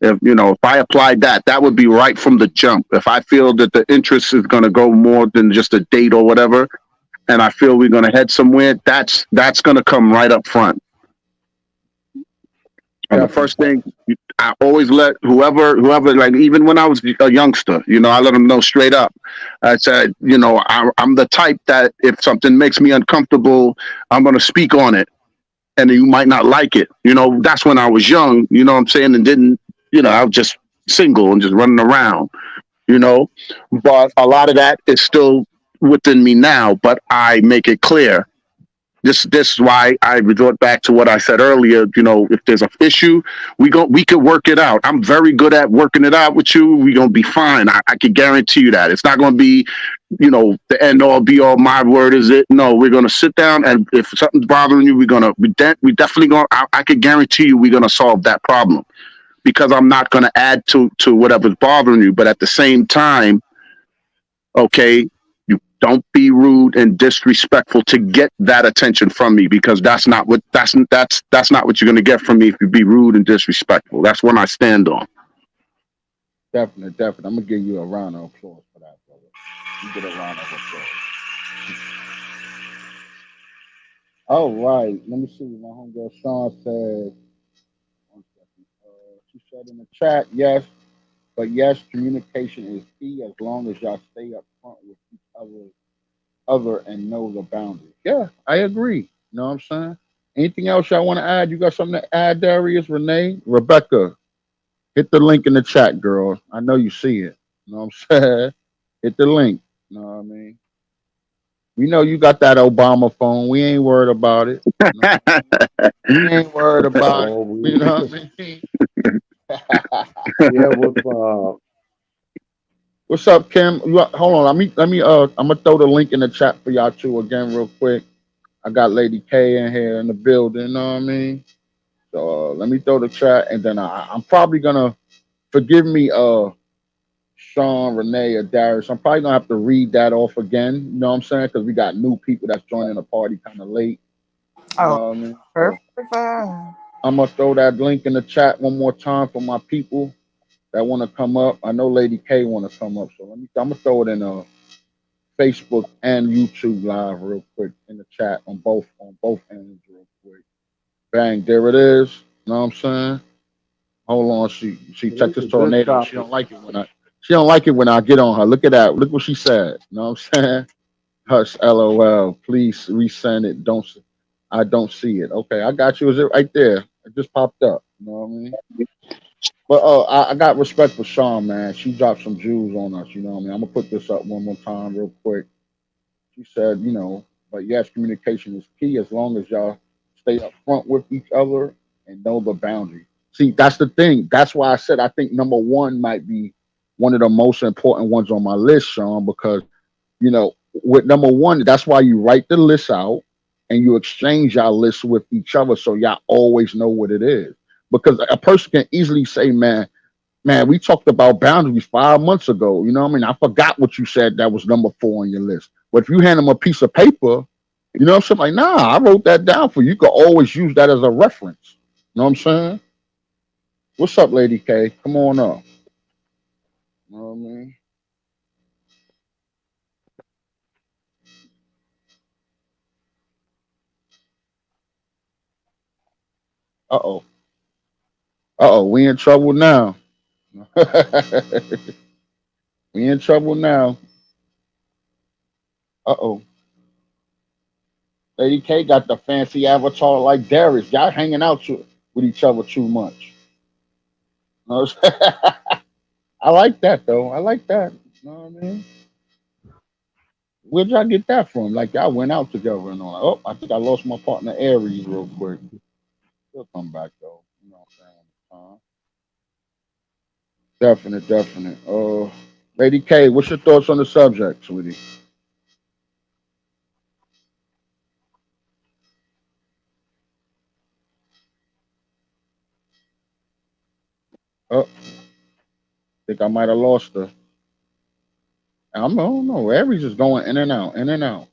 If I applied that, that would be right from the jump. If I feel that the interest is going to go more than just a date or whatever, and I feel we're going to head somewhere, that's going to come right up front. And the Definitely. first thing I always let whoever, like even when I was a youngster, I let them know straight up. I said, I'm the type that if something makes me uncomfortable, I'm going to speak on it, and you might not like it. That's when I was young. You know what I'm saying, and didn't. I was just single and just running around. You know, but a lot of that is still within me now. But I make it clear. This is why I resort back to what I said earlier. If there's an issue, we could work it out. I'm very good at working it out with you. We're gonna be fine. I can guarantee you that. It's not gonna be, the end all be all. My word is it. No, we're gonna sit down, and if something's bothering you, we definitely gonna. I can guarantee you we're gonna solve that problem, because I'm not gonna add to whatever's bothering you. But at the same time, okay, you don't be rude and disrespectful to get that attention from me, because that's not what you're going to get from me if you be rude and disrespectful. That's one I stand on. Definitely, definitely. I'm gonna give you a round of applause for that, brother. You get a round of applause. All right. Let me see what my homegirl Sean said. One second. She said in the chat, yes, but yes, communication is key as long as y'all stay up front with each other and know the boundaries. Yeah, I agree. You know what I'm saying? Anything else y'all want to add? You got something to add, Darius, Renee, Rebecca? Hit the link in the chat, girl. I know you see it. You know what I'm saying? Hit the link. You know what I mean? We know you got that Obama phone. We ain't worried about it. You know what I'm saying? We ain't worried about it. Oh, You know what I mean? yeah, with What's up, Kim? Hold on. Let me. I'm gonna throw the link in the chat for y'all too again, real quick. I got Lady K in here in the building. You know what I mean? So let me throw the chat, and then I'm probably gonna forgive me, Sean, Renee, or Darius. I'm probably gonna have to read that off again. You know what I'm saying? Because we got new people that's joining the party kind of late. You Oh, know what I mean? So perfectly fine. I'm gonna throw that link in the chat one more time for my people that want to come up. I know Lady K want to come up, so I'm gonna throw it in Facebook and YouTube live real quick in the chat on both ends real quick. Bang, there it is. You know what I'm saying? Hold on, she it's Texas a good tornado. She topic. don't like it when I get on her. Look at that. Look what she said. You know what I'm saying? Hush, LOL. Please resend it. I don't see it. Okay, I got you. Is it right there? It just popped up. You know what I mean? But I got respect for Sean, man. She dropped some jewels on us. You know what I mean? I'm gonna put this up one more time, real quick. She said, but yes, communication is key as long as y'all stay up front with each other and know the boundaries. See, that's the thing. That's why I said I think number one might be one of the most important ones on my list, Sean, because with number one, that's why you write the list out and you exchange your list with each other so y'all always know what it is. Because a person can easily say, man, we talked about boundaries 5 months ago. You know what I mean? I forgot what you said that was number four on your list. But if you hand them a piece of paper, you know what I'm saying? Like, nah, I wrote that down for you. You could always use that as a reference. You know what I'm saying? What's up, Lady K? Come on up. You know what I mean? Uh oh. We in trouble now. We in trouble now. Uh-oh. Lady K got the fancy avatar like Darius. Y'all hanging out with each other too much. You know what I'm saying? I like that though. I like that. You know what I mean? Where'd y'all get that from? Like y'all went out together and all. Like, oh, I think I lost my partner Aries real quick. He'll come back though. You know what I'm saying? Definite, definite. Lady K, what's your thoughts on the subject, sweetie? Oh, think I might have lost her. I don't know. Aries is going in and out, in and out.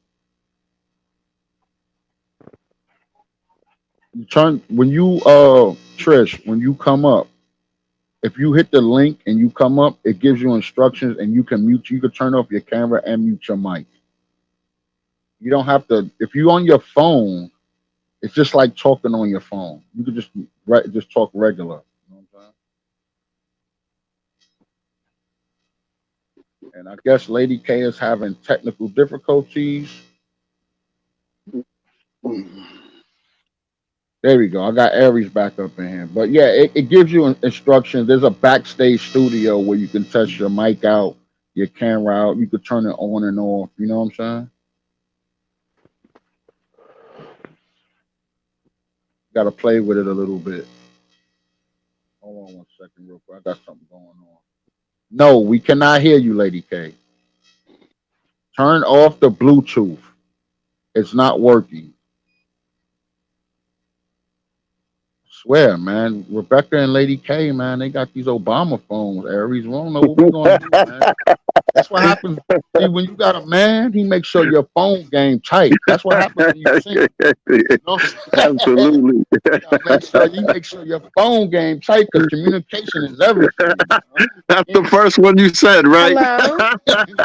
You turn when you Trish, when you come up, if you hit the link and you come up, it gives you instructions and you can turn off your camera and mute your mic. You don't have to if you on your phone, it's just like talking on your phone. You could just talk regular. You know what I'm saying? And I guess Lady K is having technical difficulties. There we go. I got Aries back up in here. But yeah, it gives you instructions. There's a backstage studio where you can test your mic out, your camera out. You could turn it on and off. You know what I'm saying? Got to play with it a little bit. Hold on one second, real quick. I got something going on. No, we cannot hear you, Lady K. Turn off the Bluetooth. It's not working. Swear, man. Rebecca and Lady K, man, they got these Obama phones, Aries. We don't know what we're going to do, man. That's what happens. See, when you got a man, he makes sure your phone game tight. That's what happens when you sing. You know Absolutely. you make sure your phone game tight because communication is everything. That's the first one you said, right? Hello? You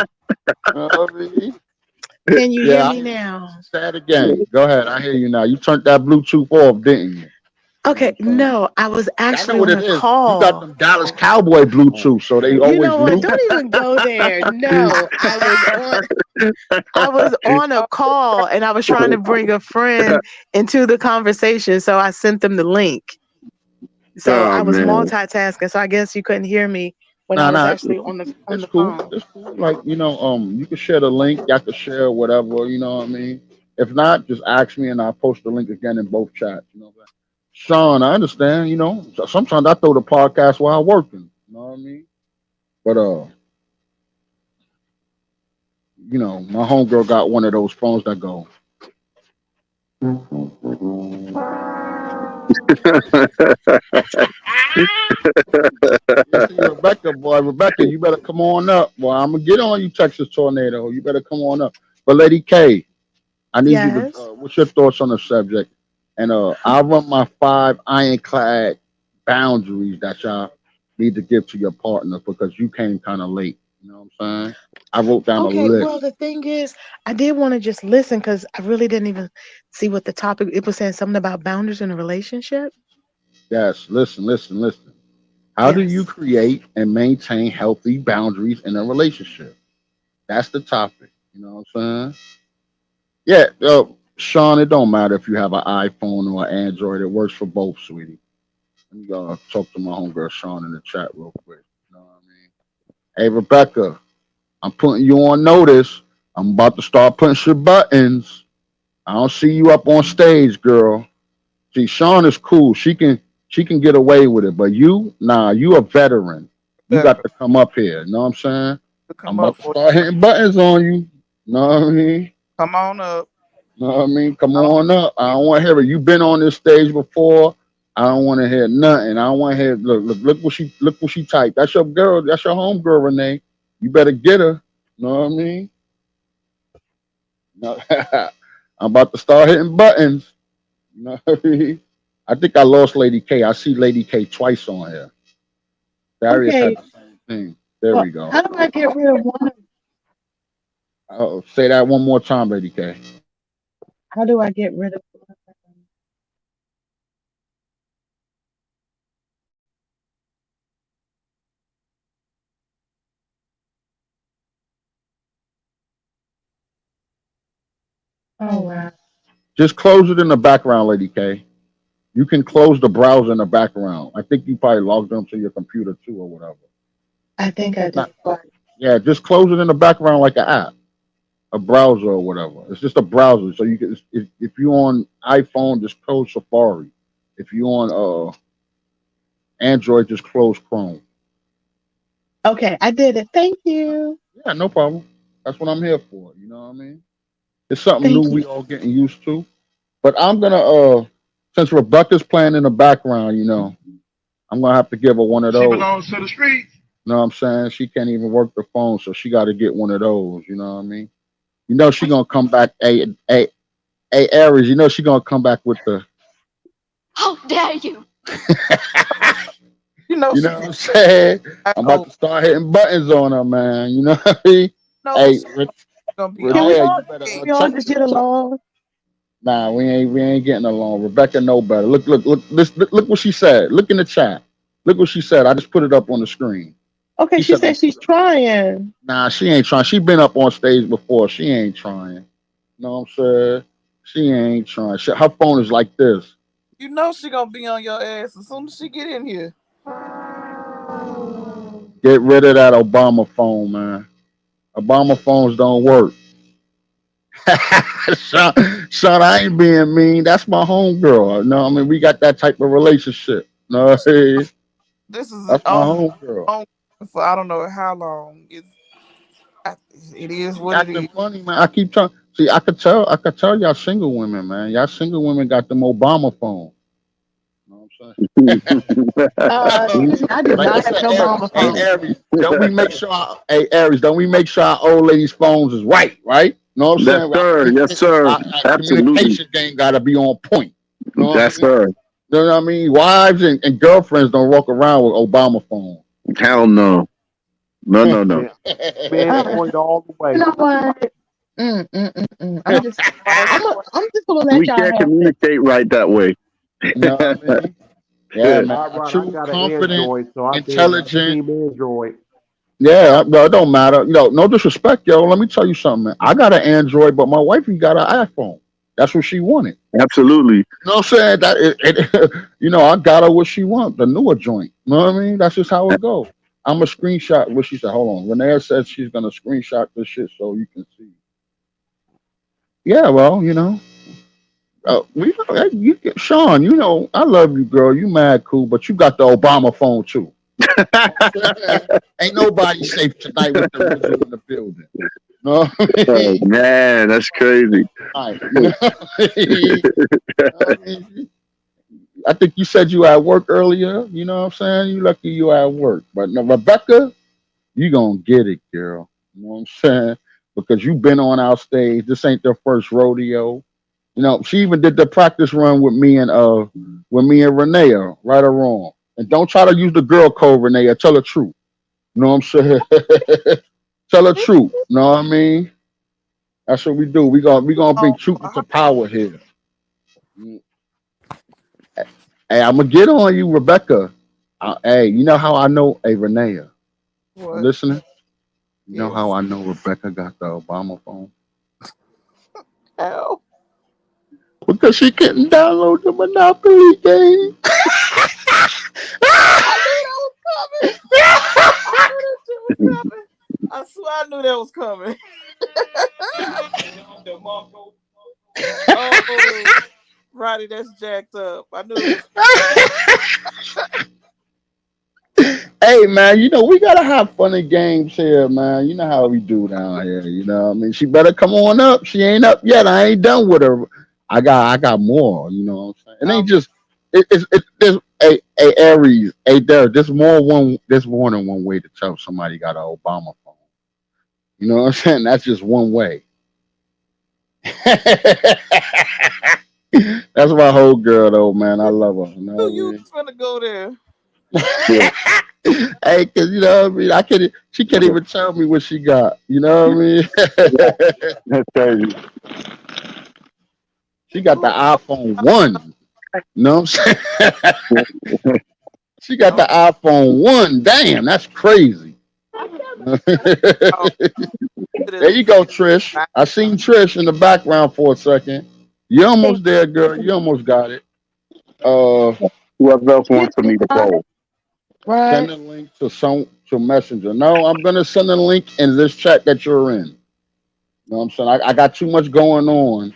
know what I mean? Can you hear Yeah, me now? say it again. Go ahead. I hear you now. You turned that Bluetooth off, didn't you? Okay, no, I was I know actually what on it a is. You got call. them Dallas Cowboy Bluetooth, so they You always know what? loop. Don't even go there. No, I was on a call and I was trying to bring a friend into the conversation, so I sent them the link. So Oh I was man. multitasking, so I guess you couldn't hear me when I Nah, was nah, actually on it's the cool. phone. It's cool. Like you can share the link. Y'all can share whatever. You know what I mean. If not, just ask me and I'll post the link again in both chats. You know what I'm saying? Sean, I understand. You know, sometimes I throw the podcast while I'm working. You know what I mean? But my homegirl got one of those phones that go. You see, Rebecca, boy, Rebecca, you better come on up. Boy, I'm gonna get on you, Texas Tornado. You better come on up. But Lady K, I need you to. Yes. What's your thoughts on the subject? And I'll run my 5 ironclad boundaries that y'all need to give to your partner because you came kind of late. You know what I'm saying? I wrote down a Okay, well, list. the thing is, I did want to just listen because I really didn't even see what the topic. It was saying something about boundaries in a relationship. Yes, listen, listen, listen. How do you Yes. create and maintain healthy boundaries in a relationship? That's the topic. You know what I'm saying? Yeah, Sean, it don't matter if you have an iPhone or an Android. It works for both, sweetie. Let me talk to my homegirl Sean in the chat real quick. You know what I mean? Hey, Rebecca, I'm putting you on notice. I'm about to start pushing your buttons. I don't see you up on stage, girl. See, Sean is cool. She can get away with it, but you, nah, you a veteran. You got Becker, to come up here. You know what I'm saying? to I'm come up about to for start hitting buttons on you. You know what I mean? come on up. You know what I mean? Come I don't on up. I think don't want to hear it. You've been on this stage before. I don't want to hear nothing. I don't want to hear. Look what she typed. That's your girl. That's your home girl, Renee. You better get her. You know what I mean? No, I'm about to start hitting buttons. You know what I mean? I think I lost Lady K. I see Lady K twice on here. Darius Okay. had the same thing. There Well, we go. how do I get rid of one? Say that one more time, Lady K. How do I get rid of one? Oh wow. Just close it in the background, Lady K. You can close the browser in the background. I think you probably logged into your computer too or whatever. I think I did. Yeah, just close it in the background like an app, a browser or whatever. It's just a browser. So you can, if you're on iPhone, just close Safari. If you're on Android, just close Chrome. Okay, I did it. Thank you. Yeah, no problem. That's what I'm here for. You know what I mean? It's something Thank new you. we all getting used to. But I'm gonna since Rebecca's playing in the background, I'm gonna have to give her one of She those. belongs to the streets. You know what I'm saying? She can't even work the phone, so she got to get one of those. You know what I mean? She gonna come back. Hey, Aries. She gonna come back with the. How dare you? You know what I'm saying? I'm about to start hitting buttons on her, man. You know what I mean? Hey, gonna be Can we Renee, all, you better can we all just get along? Nah, we ain't getting along. Rebecca know better. Look, look what she said. Look in the chat. Look what she said. I just put it up on the screen. Okay, she said she's trying. Nah, she ain't trying. She been up on stage before. She ain't trying. You know what I'm saying? She ain't trying. Her phone is like this. You know she gonna be on your ass as soon as she get in here. Get rid of that Obama phone, man. Obama phones don't work. Sean, I ain't being mean. That's my homegirl. No, I mean we got that type of relationship. No, that's my homegirl. For I don't know how long. It is what it is. Funny, man. I keep trying. See, I could tell y'all single women, man. Y'all single women got them Obama phones. You know what I'm saying? I do not have no Obama phone. Hey, Aries, don't we make sure? Hey, Aries, don't we make sure our old ladies' phones is right? Right? You know what I'm Yes, saying? sir. Yes, sir. Our Absolutely. communication game got to be on point. You know Yes, sir. You know what I mean? Wives and girlfriends don't walk around with Obama phones. Hell no. No. Man, point all the way. You know what? I'm just gonna let We y'all can't have communicate right that way. You know what I mean? Yeah, man. I True, got an confident, Android, so I intelligent. Team Android. Yeah, well, it don't matter. No disrespect, yo. Let me tell you something, man. I got an Android, but my wife got an iPhone. That's what she wanted. Absolutely. You know what I'm saying? I got her what she wants, the newer joint. You know what I mean? That's just how it goes. I'm a screenshot what she said. Hold on. Renee said she's gonna screenshot this shit so you can see. Yeah, well, Sean, I love you, girl. You mad cool, but you got the Obama phone too. Ain't nobody safe tonight with the wizard in the building. No, oh, man, that's crazy. I think you said you at work earlier. You know what I'm saying? You lucky you at work. But now, Rebecca, you gonna get it, girl. You know what I'm saying? Because you've been on our stage. This ain't their first rodeo. She even did the practice run with me and Renee, right or wrong. And don't try to use the girl code, Renee. Tell the truth. You know what I'm saying? Tell the truth. You know what I mean? That's what we do. We gonna bring truth to power here. Hey, I'm gonna get on you, Rebecca. Hey, you know how I know? Hey, Renee, listening? You know how I know Rebecca got the Obama phone? How? Because she couldn't download the Monopoly game. I swear I knew that was coming. Oh, Roddy, that's jacked up. I knew it was. Hey, man, we gotta have fun and games here, man. You know how we do down here. You know what I mean? She better come on up. She ain't up yet. I ain't done with her. I got more. You know what I'm saying? It ain't just there's Aries. There's more than one way to tell somebody got an Obama phone. You know what I'm saying? That's just one way. That's my whole girl, though, man. I love her. You know Who what I you mean? finna go there? Yeah, Hey, cause you know what I mean. I can't. She can't even tell me what she got. You know what I mean? that's crazy. She got the Who? iPhone one. You know what I'm saying? She got the Don't. iPhone one. Damn, that's crazy. Oh, There you go, Trish. I seen Trish in the background for a second. You almost there, girl. You almost got it. Uh, Whoever else You wants for me to close. send right? a link to Messenger. No, I'm gonna send a link in this chat that you're in. You know what I'm saying? I got too much going on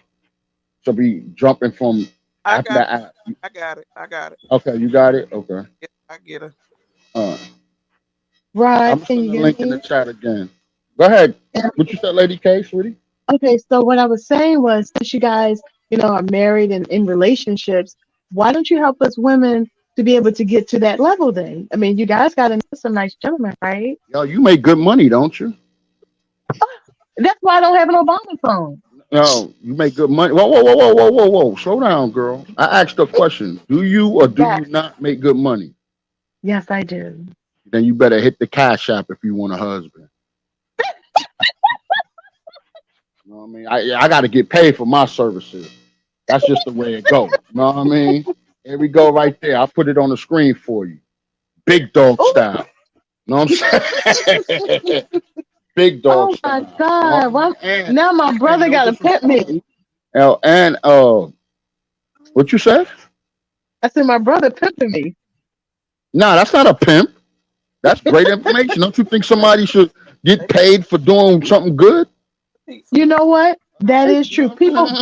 to be jumping from I app got to app. I got it. I got it. Okay, you got it. Okay. Yeah, I get her. Uh, I'm Right. gonna Can send you the hear link in the me? chat again. Go ahead. What you said, Lady K, sweetie? Okay, so what I was saying was, since you guys, are married and in relationships, why don't you help us women to be able to get to that level then? I mean, you guys got to know some nice gentlemen, right? Yo, you make good money, don't you? That's why I don't have an Obama phone. No, you make good money. Whoa, whoa, whoa, whoa, whoa, whoa, whoa. Slow down, girl. I asked a question. Do you or do Yes, you not make good money? yes, I do. Then you better hit the cash app if you want a husband. You know what I mean? I got to get paid for my services. That's just the way it goes. You know what I mean? Here we go right there. I'll put it on the screen for you. Big dog Oh, style. You know what I'm saying? Big dog oh my style. You know what I God! mean? Well, now my And brother no got to pet disrespect. me. And what you said? I said my brother pimping me. Nah, that's not a pimp. That's great information. Don't you think somebody should get They paid for doing something good? pizza. You know what? That is You true. know what I'm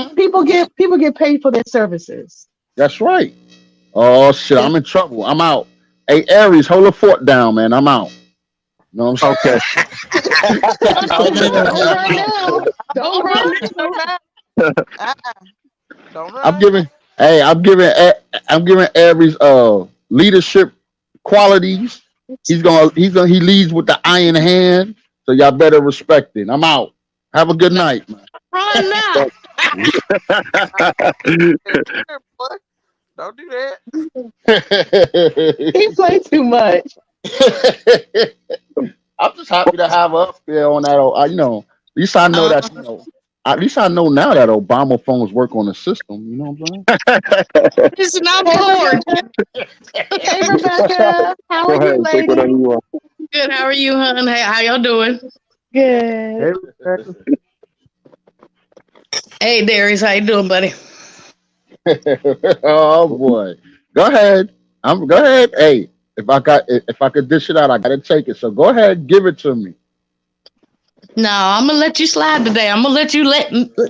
saying? People get paid for their services. That's right. Oh shit, Yes, I'm in trouble. I'm out. Hey Aries, hold the fort down, man. I'm out. You know what I'm Okay. saying? Don't I'm run out. now. Don't don't run run. now. Now. Uh-uh. Don't I'm run. giving. Hey, I'm giving Aries leadership qualities. He leads with the iron hand. So y'all better respect it. I'm out. Have a good Now night, man. run now. Here, boy. Don't do that. He played too much. I'm just happy to have her up there on that. At least I know Uh, that. At least I know now that Obama phones work on the system. You know what it's not Hey bored. Rebecca. Hey Rebecca. How Go are you, ahead, take whatever lady? you want. Good. How are you, hon? Hey, how y'all doing? Good. Hey, I'm Rebecca. Hey, Darius. How you doing, buddy? saying? Oh boy, go ahead. Go ahead. Hey, if I could dish it out, I gotta take it. So go ahead, give it to me. No, I'm gonna let you slide today. I'm gonna let you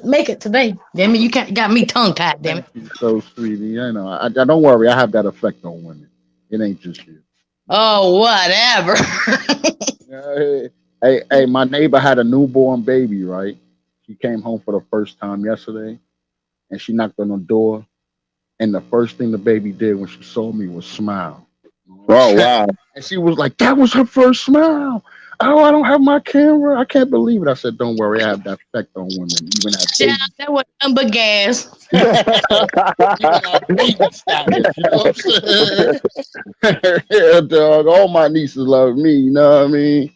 make it today. Damn it, you can't got me tongue tied. Damn it. Thank you so sweetie. I don't worry. I have that effect on women. It ain't just you. Oh, whatever. Hey, my neighbor had a newborn baby, right? She came home for the first time yesterday, and she knocked on the door, and the first thing the baby did when she saw me was smile. You know what I'm Oh saying? wow. And she was like, "That was her first smile." Oh, I don't have my camera. I can't believe it. I said, "Don't worry, I have that effect on women, even at Child, baby, that was nothing but gas. even at baby status." You know what I'm saying? Yeah, dog. All my nieces love me. You know what I mean?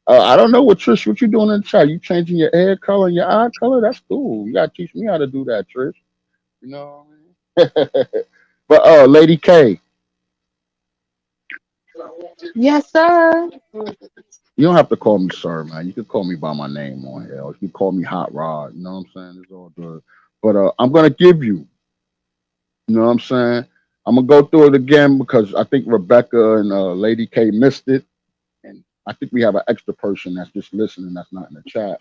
I don't know what you doing in the chat. You changing your hair color and your eye color? That's cool. You gotta teach me how to do that, Trish. You know what I mean? But Lady K, Yes, sir. you don't have to call me sir, man. You can call me by my name on here. Or you can call me Hot Rod. You know what I'm saying? It's all good. But I'm gonna give you. You know what I'm saying? I'm gonna go through it again because I think Rebecca and Lady K missed it, and I think we have an extra person that's just listening that's not in the chat.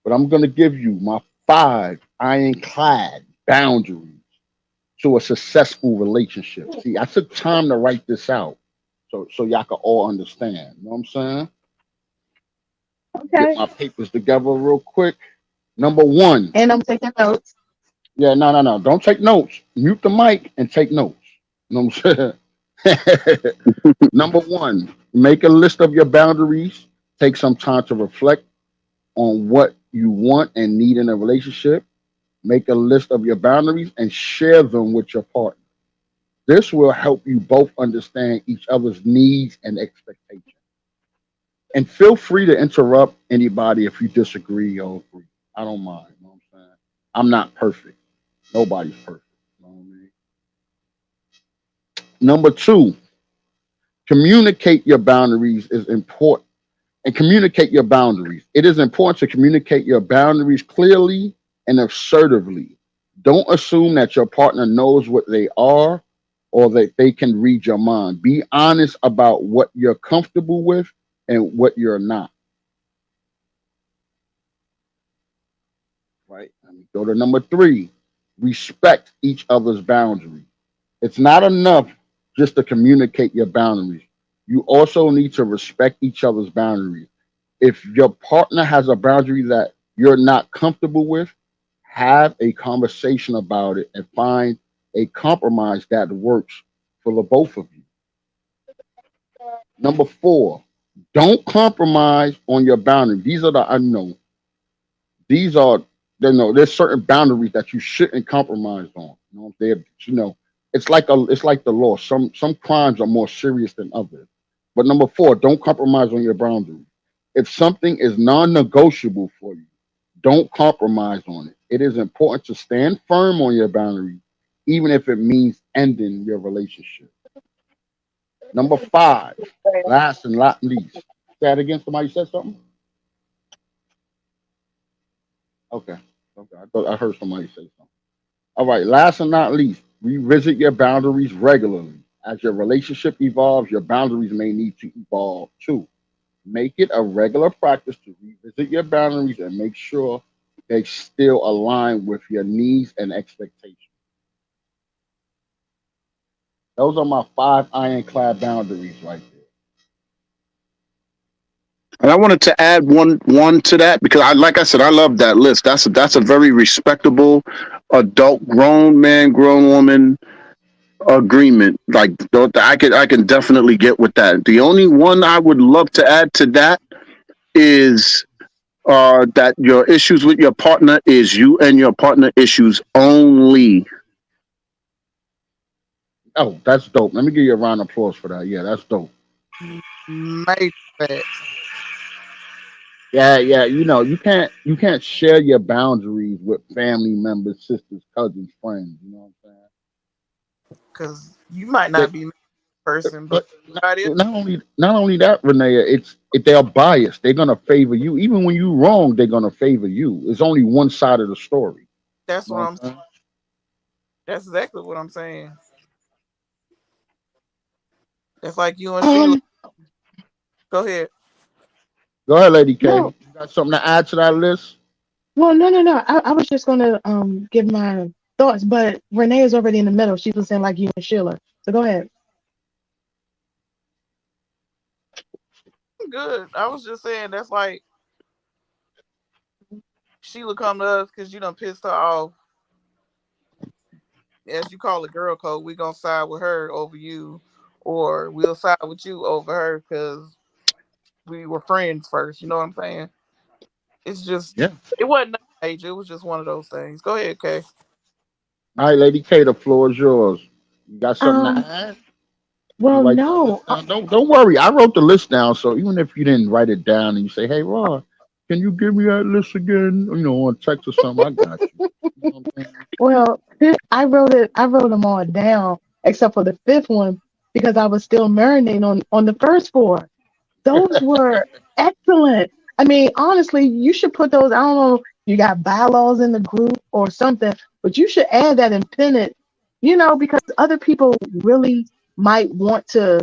But I'm gonna give you my 5 ironclad boundaries to a successful relationship. See, I took time to write this out so y'all can all understand. You know what I'm saying? Get Okay. my papers together real quick. Number one, And I'm taking notes. yeah, no. Don't take notes. Mute the mic and take notes. You know what I'm saying? Number one, make a list of your boundaries. Take some time to reflect on what you want and need in a relationship. Make a list of your boundaries and share them with your partner. This will help you both understand each other's needs and expectations. And feel free to interrupt anybody if you disagree or agree. I don't mind. You know what I'm saying? I'm not perfect. Nobody's perfect. You know what I mean? Number two, communicate your boundaries is important. And communicate your boundaries. It is important to communicate your boundaries clearly and assertively. Don't assume that your partner knows what they are or that they can read your mind. Be honest about what you're comfortable with and what you're not. Right? Let me go to number three. Respect each other's boundaries. It's not enough just to communicate your boundaries. You also need to respect each other's boundaries. If your partner has a boundary that you're not comfortable with, have a conversation about it and find a compromise that works for the both of you. Number four, don't compromise on your boundaries. These are the unknown. These are there's certain boundaries that you shouldn't compromise on. It's like the law. Some crimes are more serious than others. But number four, don't compromise on your boundaries. If something is non-negotiable for you, don't compromise on it. It is important to stand firm on your boundaries, even if it means ending your relationship. Number five, last and not least. Say that again. Somebody said something? Okay. Okay. I thought I heard somebody say something. All right. Last and not least, revisit your boundaries regularly. As your relationship evolves, your boundaries may need to evolve too. Make it a regular practice to revisit your boundaries and make sure they still align with your needs and expectations. Those are my five ironclad boundaries right there. And I wanted to add one to that because like I said, I love that list. That's a very respectable adult grown man, grown woman agreement. Like I can definitely get with that. The only one I would love to add to that is that your issues with your partner is you and your partner issues only. Oh, that's dope. Let me give you a round of applause for that. Yeah, that's dope. Major facts. Yeah, yeah. You can't share your boundaries with family members, sisters, cousins, friends. You know what I'm Because you might saying? not be a person, but But everybody else. not only that, Renee, they're biased. They're gonna favor you. Even when you wrong, they're gonna favor you. It's only one side of the story. That's You know what what I'm. I'm saying? That's exactly what I'm saying. That's like you and Sheila. Um, Go ahead. Go ahead, Lady K. no, You got something to add to that list? well, no. I was just gonna give my thoughts, but Renee is already in the middle. She was saying like you and Sheila. So go ahead. I'm good. I was just saying that's like Sheila come to us because you done pissed her off. As you call it, girl code. We gonna side with her over you, or we'll side with you over her because we were friends first. You know what I'm saying? It's just Yeah. it wasn't nothing major. It was just one of those things. Go ahead, Kay. All right, Lady K, the floor is yours. You got something to Um, add? You well, write that no. list down. Don't worry. I wrote the list down. So even if you didn't write it down and you say, "Hey, Rod, can you give me that list again?" On text or something, I got you. You know what I'm saying? Well, I wrote it. I wrote them all down except for the fifth one because I was still marinating on the first four. Those were excellent. I mean, honestly, you should put those. I don't know, you got bylaws in the group or something, but you should add that and pin it. Because other people really might want to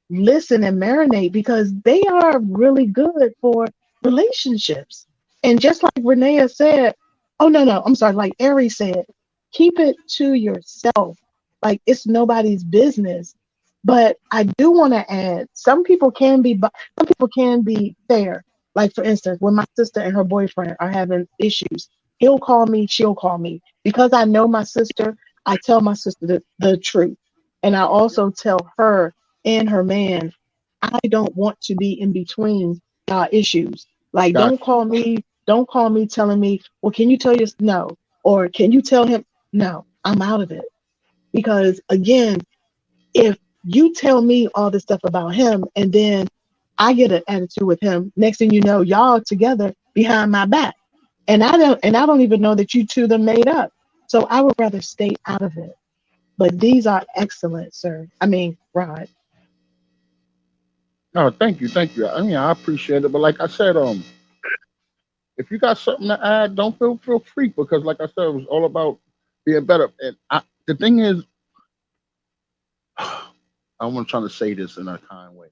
listen and marinate because they are really good for relationships. And just like Renee said, oh no, I'm sorry, like Ari said, keep it to yourself. Like it's nobody's business. But I do want to add, some people can be fair. Like for instance, when my sister and her boyfriend are having issues, he'll call me, she'll call me. Because I know my sister, I tell my sister the truth. And I also tell her and her man, I don't want to be in between issues. Like, Got don't call me telling me, well, can you tell your no? Or can you tell him, no, I'm out of it? Because again, if you tell me all this stuff about him and then I get an attitude with him, next thing you know, y'all together behind my back. And I don't even know that you two them made up. So I would rather stay out of it. But these are excellent, sir. I mean, Rod. No, thank you, thank you. I mean, I appreciate it, but like I said, if you got something to add, don't feel free because, like I said, it was all about being better. And the thing is, I'm trying to say this in a kind way.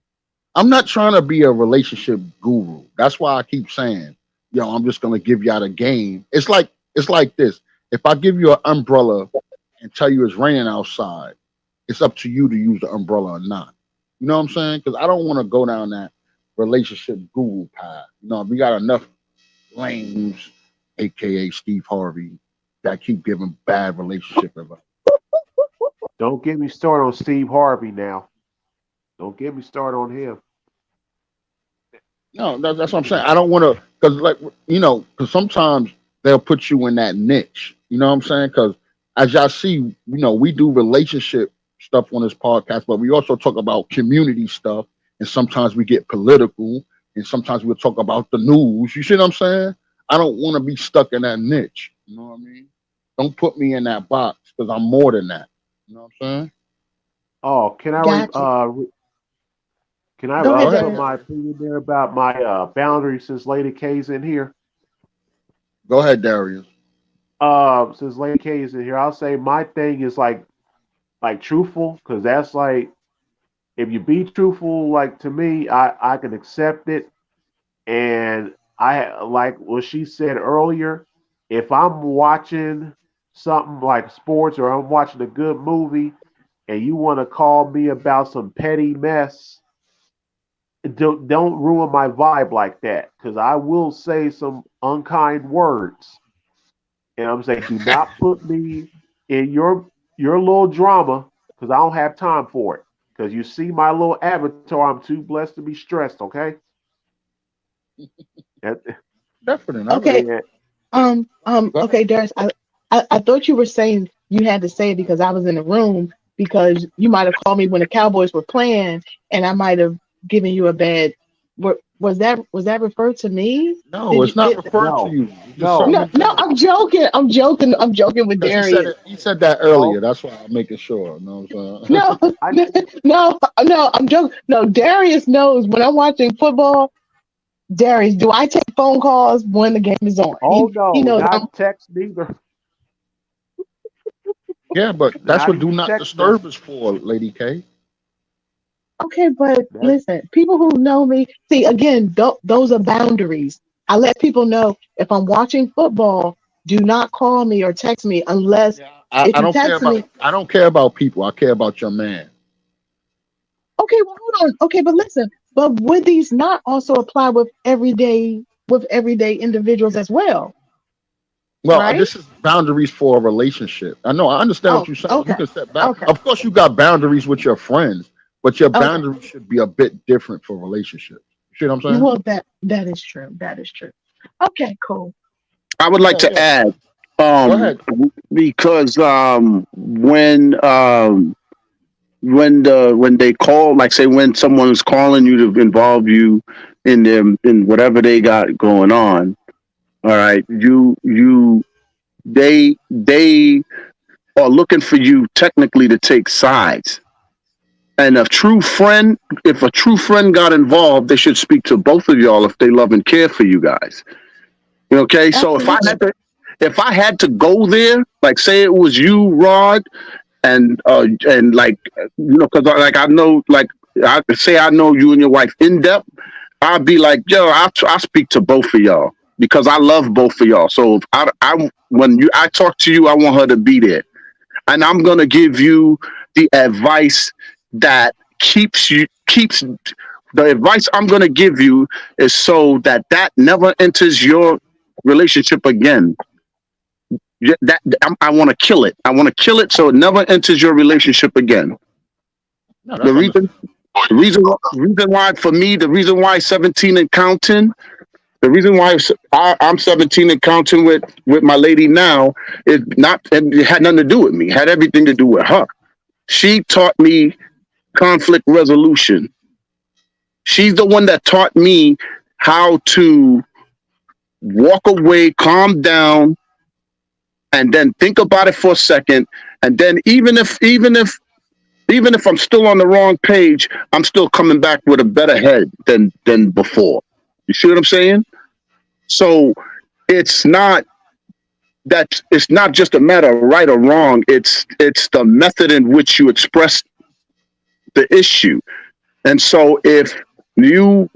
I'm not trying to be a relationship guru. That's why I keep saying, yo, I'm just gonna give y'all the game. It's like this. If I give you an umbrella and tell you it's raining outside, it's up to you to use the umbrella or not. You know what I'm saying? Because I don't want to go down that relationship guru path. You know, we got enough lames, aka Steve Harvey, that keep giving bad relationship advice. Don't get me started on Steve Harvey now. Don't get me started on him. No, that's what I'm saying. I don't want to, because because sometimes they'll put you in that niche. You know what I'm saying? Because as y'all see, we do relationship stuff on this podcast, but we also talk about community stuff, and sometimes we get political, and sometimes we'll talk about the news. You see what I'm saying? I don't want to be stuck in that niche. You know what I mean? Don't put me in that box because I'm more than that. You know what I'm saying? Oh, can I Gotcha. can I Go ahead, Go ahead. put Darius. my opinion there about my boundaries since Lady K's in here? Go ahead, Darius. Since Lady K is in here, I'll say my thing is like truthful, because that's like, if you be truthful, like to me, I can accept it. And I like what she said earlier. If I'm watching something like sports or I'm watching a good movie and you want to call me about some petty mess, don't ruin my vibe like that, because I will say some unkind words. And I'm saying, do not put me in your little drama, because I don't have time for it. Because you see my little avatar, I'm too blessed to be stressed. Okay. That- Definitely. Okay. yeah. Go ahead. Okay, Darius. I thought you were saying you had to say it because I was in the room, because you might have called me when the Cowboys were playing and I might have given you a bad. Was that referred to me? No, Did you it's not did referred to No, you. It's just something no, No, in no, general. I'm joking. I'm joking with Because he said Darius. it. He said that earlier. no. That's why I'm making sure. You know what I'm saying? No, I no, I'm joking. No, Darius knows when I'm watching football. Darius, do I take phone calls when the game is on? Oh He no, knows I'm not text neither. Yeah, but that's Not what do even not text disturb message. is for, Lady K. okay, but That listen, people who know me, see again, those are boundaries. I let people know if I'm watching football, do not call me or text me unless Yeah, if I you don't care text about. me. I don't care about people. I care about your man. Okay, well hold on. Okay, but listen, but would these not also apply with everyday individuals as well, Well, right? this is boundaries for a relationship. I know. I understand what Oh, you're saying. You okay, can set back. okay, Of course, you got boundaries with your friends, but your okay. boundaries should be a bit different for relationships. You see what I'm saying? Well, that is true. That is true. Okay, cool. I would like Yeah, to yeah. add, Go ahead. because when they call, like say when someone is calling you to involve you in them in whatever they got going on, all right, they are looking for you technically to take sides. And if a true friend got involved, they should speak to both of y'all if they love and care for you guys. Okay, so Absolutely. if I had to go there, like say it was you, Rod, and like because like I know, like I could say I know you and your wife in depth, I'd be like, yo, I speak to both of y'all because I love both of y'all. So if I when I talk to you, I want her to be there, and I'm gonna give you the advice that keeps the advice I'm gonna give you is so that never enters your relationship again. I want to kill it. I want to kill it so it never enters your relationship again. No, The that's reason, understandable. the reason why for me, the reason why 17 and counting, The reason why I'm 17 and counting with my lady now is not, and it had nothing to do with me. It had everything to do with her. She taught me conflict resolution. She's the one that taught me how to walk away, calm down, and then think about it for a second. And then even if I'm still on the wrong page, I'm still coming back with a better head than before. You see what I'm saying? So it's not just a matter of right or wrong. It's the method in which you express the issue. And so if you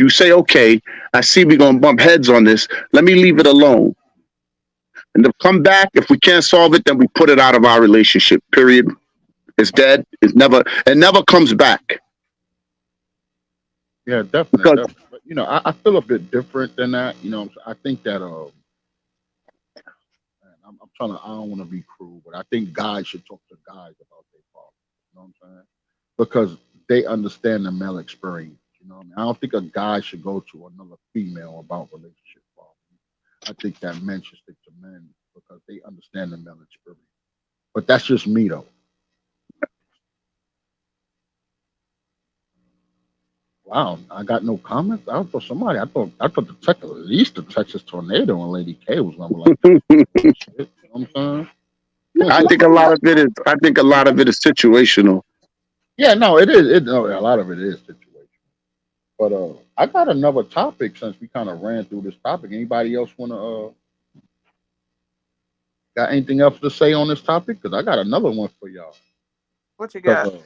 say, okay, I see we're gonna bump heads on this, let me leave it alone. And to come back, if we can't solve it, then we put it out of our relationship. Period. It's dead. It never comes back. Yeah, definitely. But, I feel a bit different than that. I think that I'm trying to. I don't want to be cruel, but I think guys should talk to guys about their problems. You know what I'm saying? Because they understand the male experience. You know what I mean? I don't think a guy should go to another female about relationship problems. I think that men should stick to men because they understand the male experience. But that's just me, though. Wow, I got no comments. I thought at least the Texas tornado and Lady K was gonna be like that. Shit, you know what I'm saying? I think a lot of it is situational. Yeah, no, it is. A lot of it is situational. But I got another topic since we kind of ran through this topic. Anybody else wanna got anything else to say on this topic? Because I got another one for y'all. What you 'Cause, got?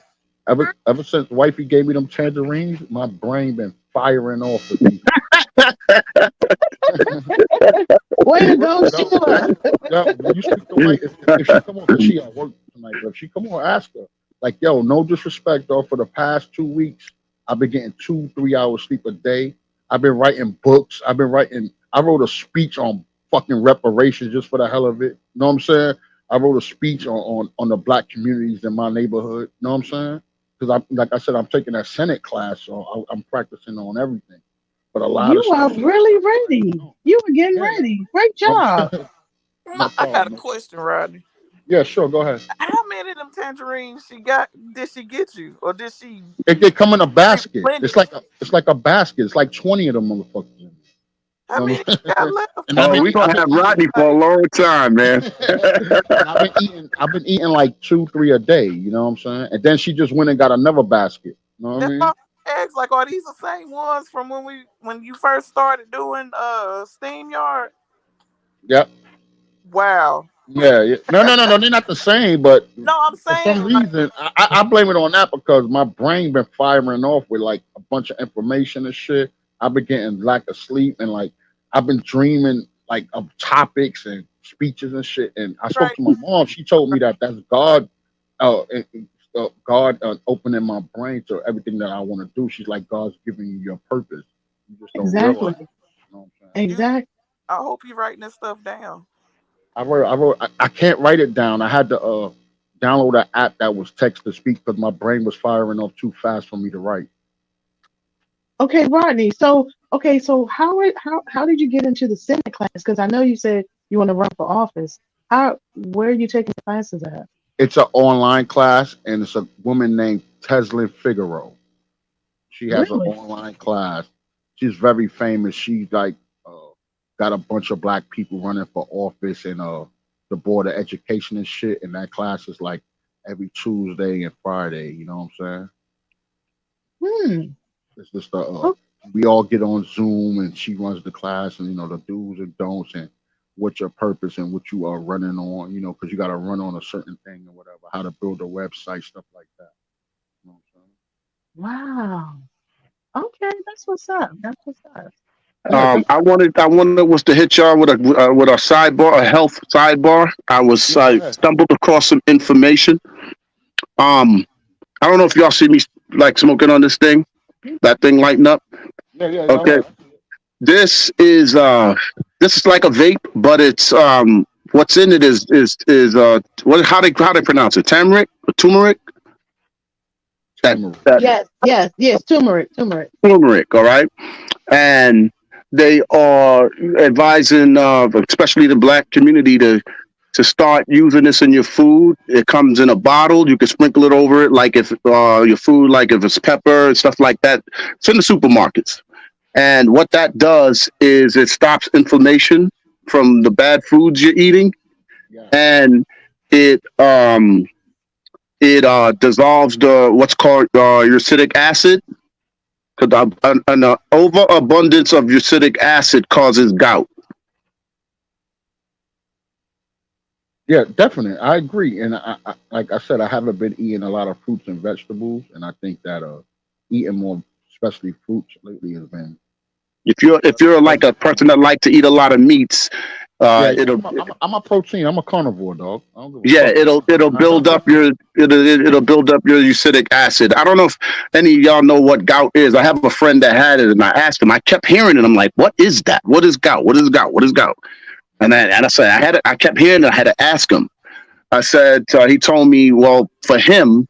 ever since wifey gave me them tangerines, my brain been firing off with these. Way to go, No, Sheila. when you speak to wife, if she come on, 'cause she at work tonight, but if she come on, ask her. Like, yo, no disrespect though. For the past 2 weeks, I've been getting 2-3 hours sleep a day. I've been writing books. I wrote a speech on fucking reparations just for the hell of it. You know what I'm saying? I wrote a speech on the black communities in my neighborhood. You know what I'm saying? Because like I said, I'm taking that Senate class, so I'm practicing on everything. But a lot You of are stuff. really ready. You were getting Yeah, ready. Great yeah. job. No I got a problem. question, Rodney. Yeah, sure. Go ahead. How many of them tangerines did she get you? Or did she They come in a basket. replenish? It's like a basket. It's like 20 of them motherfuckers. In there. How You know many what you I'm got saying? left? And Oh, we gonna have Rodney for a long time, man. and I've been eating like 2-3 a day. You know what I'm saying? And then she just went and got another basket. You know what I That's mean? all eggs. Like, are these the same ones from when you first started doing Steam Yard? Yep. Wow. Yeah. No. They're not the same, but No, I'm for saying some like reason, I blame it on that because my brain been firing off with like a bunch of information and shit. I've been getting lack of sleep and like I've been dreaming like of topics and speeches and shit. And I spoke right. to my mom. She told me that that's God, God opening my brain to everything that I want to do. She's like, God's giving you your purpose. You just don't Exactly. realize. You know what I'm saying? You Exactly. I hope you're writing this stuff down. I can't write it down. I had to download an app that was text to speak because my brain was firing off too fast for me to write. Okay, Rodney. So how did you get into the Senate class? Because I know you said you want to run for office. Where are you taking the classes at? It's an online class, and it's a woman named Teslin Figaro. She has an Really? online class. She's very famous. She's like got a bunch of black people running for office and the board of education and shit. And that class is like every Tuesday and Friday. You know what I'm saying? Hmm. It's just Oh, we all get on Zoom and she runs the class and the do's and don'ts and what's your purpose and what you are running on, because you got to run on a certain thing or whatever, how to build a website, stuff like that. You know what wow. Okay, that's what's up. That's what's up. I'm saying? I wanted was to hit y'all with a sidebar, a health sidebar. Yeah, go I ahead. stumbled across some information. Um, I don't know if y'all see me like smoking on this thing. That thing lighting up. Yeah. Okay, this is like a vape, but it's what's in it is what how they pronounce it? Turmeric or turmeric? That Turmeric. that Yes, turmeric. turmeric. All right, and they are advising, especially the black community, to start using this in your food. It comes in a bottle. You can sprinkle it over it, like if your food, like if it's pepper and stuff like that. It's in the supermarkets. And what that does is it stops inflammation from the bad foods you're eating, Yeah. and it dissolves the what's called uric acid. Because an overabundance of uric acid causes gout. Yeah, definitely. I agree. And like I said, I haven't been eating a lot of fruits and vegetables, and I think that eating more, especially fruits lately, has been. If you're like a person that like to eat a lot of meats, Yeah, yeah. it'll I'm a protein. I'm a carnivore dog. I don't give a yeah fuck. it'll build up your it'll build up your uric acid. I don't know if any of y'all know what gout is. I have a friend that had it, and I asked him. I kept hearing it. I'm like, what is that? What is gout? What is gout? What is gout? And I said I had it. I kept hearing it. I had to ask him. I said he told me, well, for him,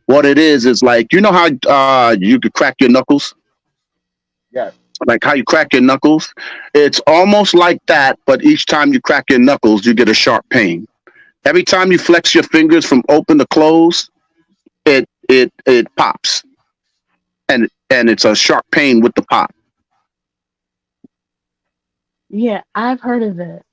what it is like, you know how you could crack your knuckles, Yeah. like how you crack your knuckles. It's almost like that, but each time you crack your knuckles, you get a sharp pain. Every time you flex your fingers from open to close, it pops, and it's a sharp pain with the pop. Yeah, I've heard of it.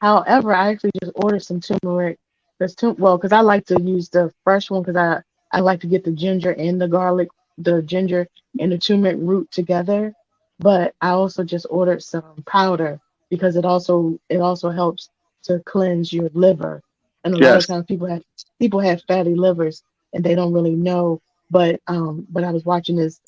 However, I actually just ordered some turmeric. Because I like to use the fresh one because I like to get the ginger and the garlic, the ginger and the turmeric root together. But I also just ordered some powder because it also helps to cleanse your liver. And a lot of Yes, times people have fatty livers and they don't really know. But I was watching this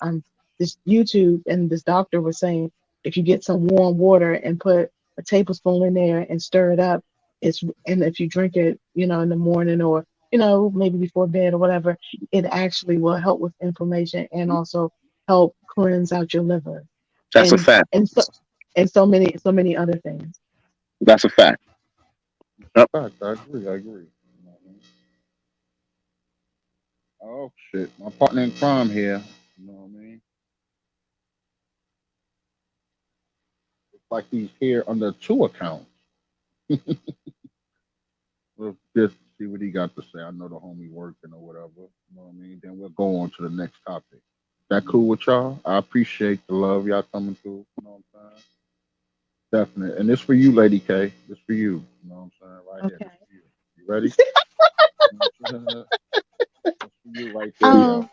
YouTube, and this doctor was saying if you get some warm water and put a tablespoon in there and stir it up, and if you drink it, in the morning or maybe before bed or whatever, it actually will help with inflammation and also help cleanse out your liver that's a and fact. and so and so many other things. That's a fact. In Yep. fact, I agree. I agree. You know what I mean? Oh shit, my partner in crime here. You know what I mean? It's like he's here under two accounts. We'll just see what he got to say. I know the homie working or whatever. You know what I mean? Then we'll go on to the next topic. That cool with y'all? I appreciate the love y'all coming through. You know what I'm saying? Definitely. And this for you, Lady K. This for you. You know what I'm saying? Right here. This Okay. for you. You ready? This for you right there, yo. Um.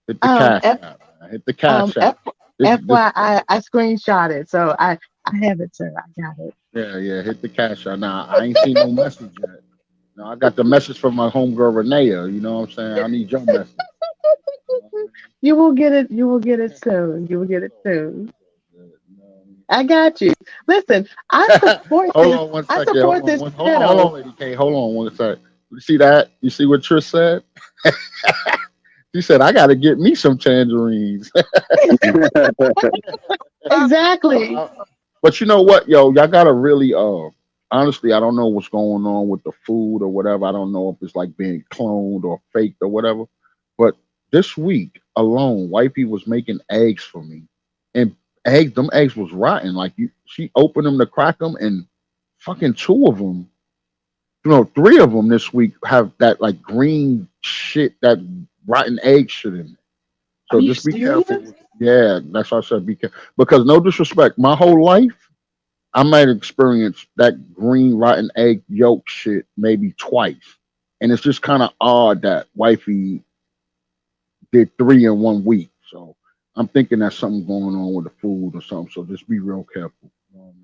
Hit the Um. cash F. app, man. Hit the cash app. F. This FYI, I screenshot it, so I have it, sir. I got it. yeah, yeah, hit the cash app. Now I ain't seen no message yet. Now I got the message from my homegirl Renea. You know what I'm saying? I need your message. You know what You will get it. You will get I it mean? soon. You will get it So soon. good. You know what I got you. Listen, I I mean? support Hold this. on one I second. Hold support on. this Hold on, channel. Lady K. Hold on one second. You see that? You see what Trish said? She said, I got to get me some tangerines. Exactly. Uh, but you know what, yo, y'all gotta really honestly, I don't know what's going on with the food or whatever. I don't know if it's like being cloned or faked or whatever. But this week alone, wifey was making eggs for me. And them eggs was rotten. Like she opened them to crack them and fucking two of them, three of them this week have that like green shit, that rotten egg shit in it. Are So you just be careful. serious? Yeah, that's why I said be careful. Because no disrespect, my whole life I might experience that green rotten egg yolk shit maybe twice, and it's just kind of odd that wifey did three in 1 week. So I'm thinking that's something going on with the food or something. So just be real careful. You know what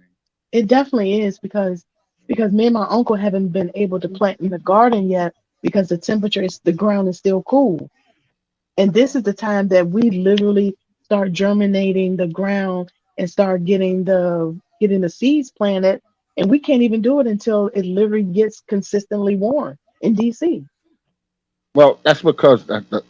It definitely is because me and my uncle haven't been able to plant in the garden yet because the ground is still cool. And this is the time that we literally start germinating the ground and start getting the seeds planted. And we can't even do it until it literally gets consistently warm in DC. Well, that's because the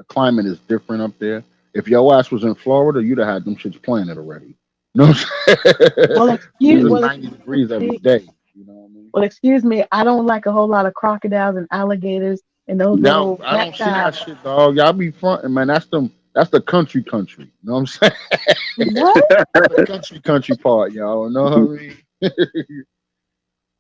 climate is different up there. If your ass was in Florida, you'd have had them shits planted already. You know what I'm saying? Well, Because excuse it's well, 90 excuse degrees every me. day. You know what I mean? Well, excuse me. I don't like a whole lot of crocodiles and alligators and those Now little I don't see cacti. that shit, dog. Y'all be fronting, man. That's That's the country. You know what I'm saying? What? That's the country part, y'all. You know what I mean?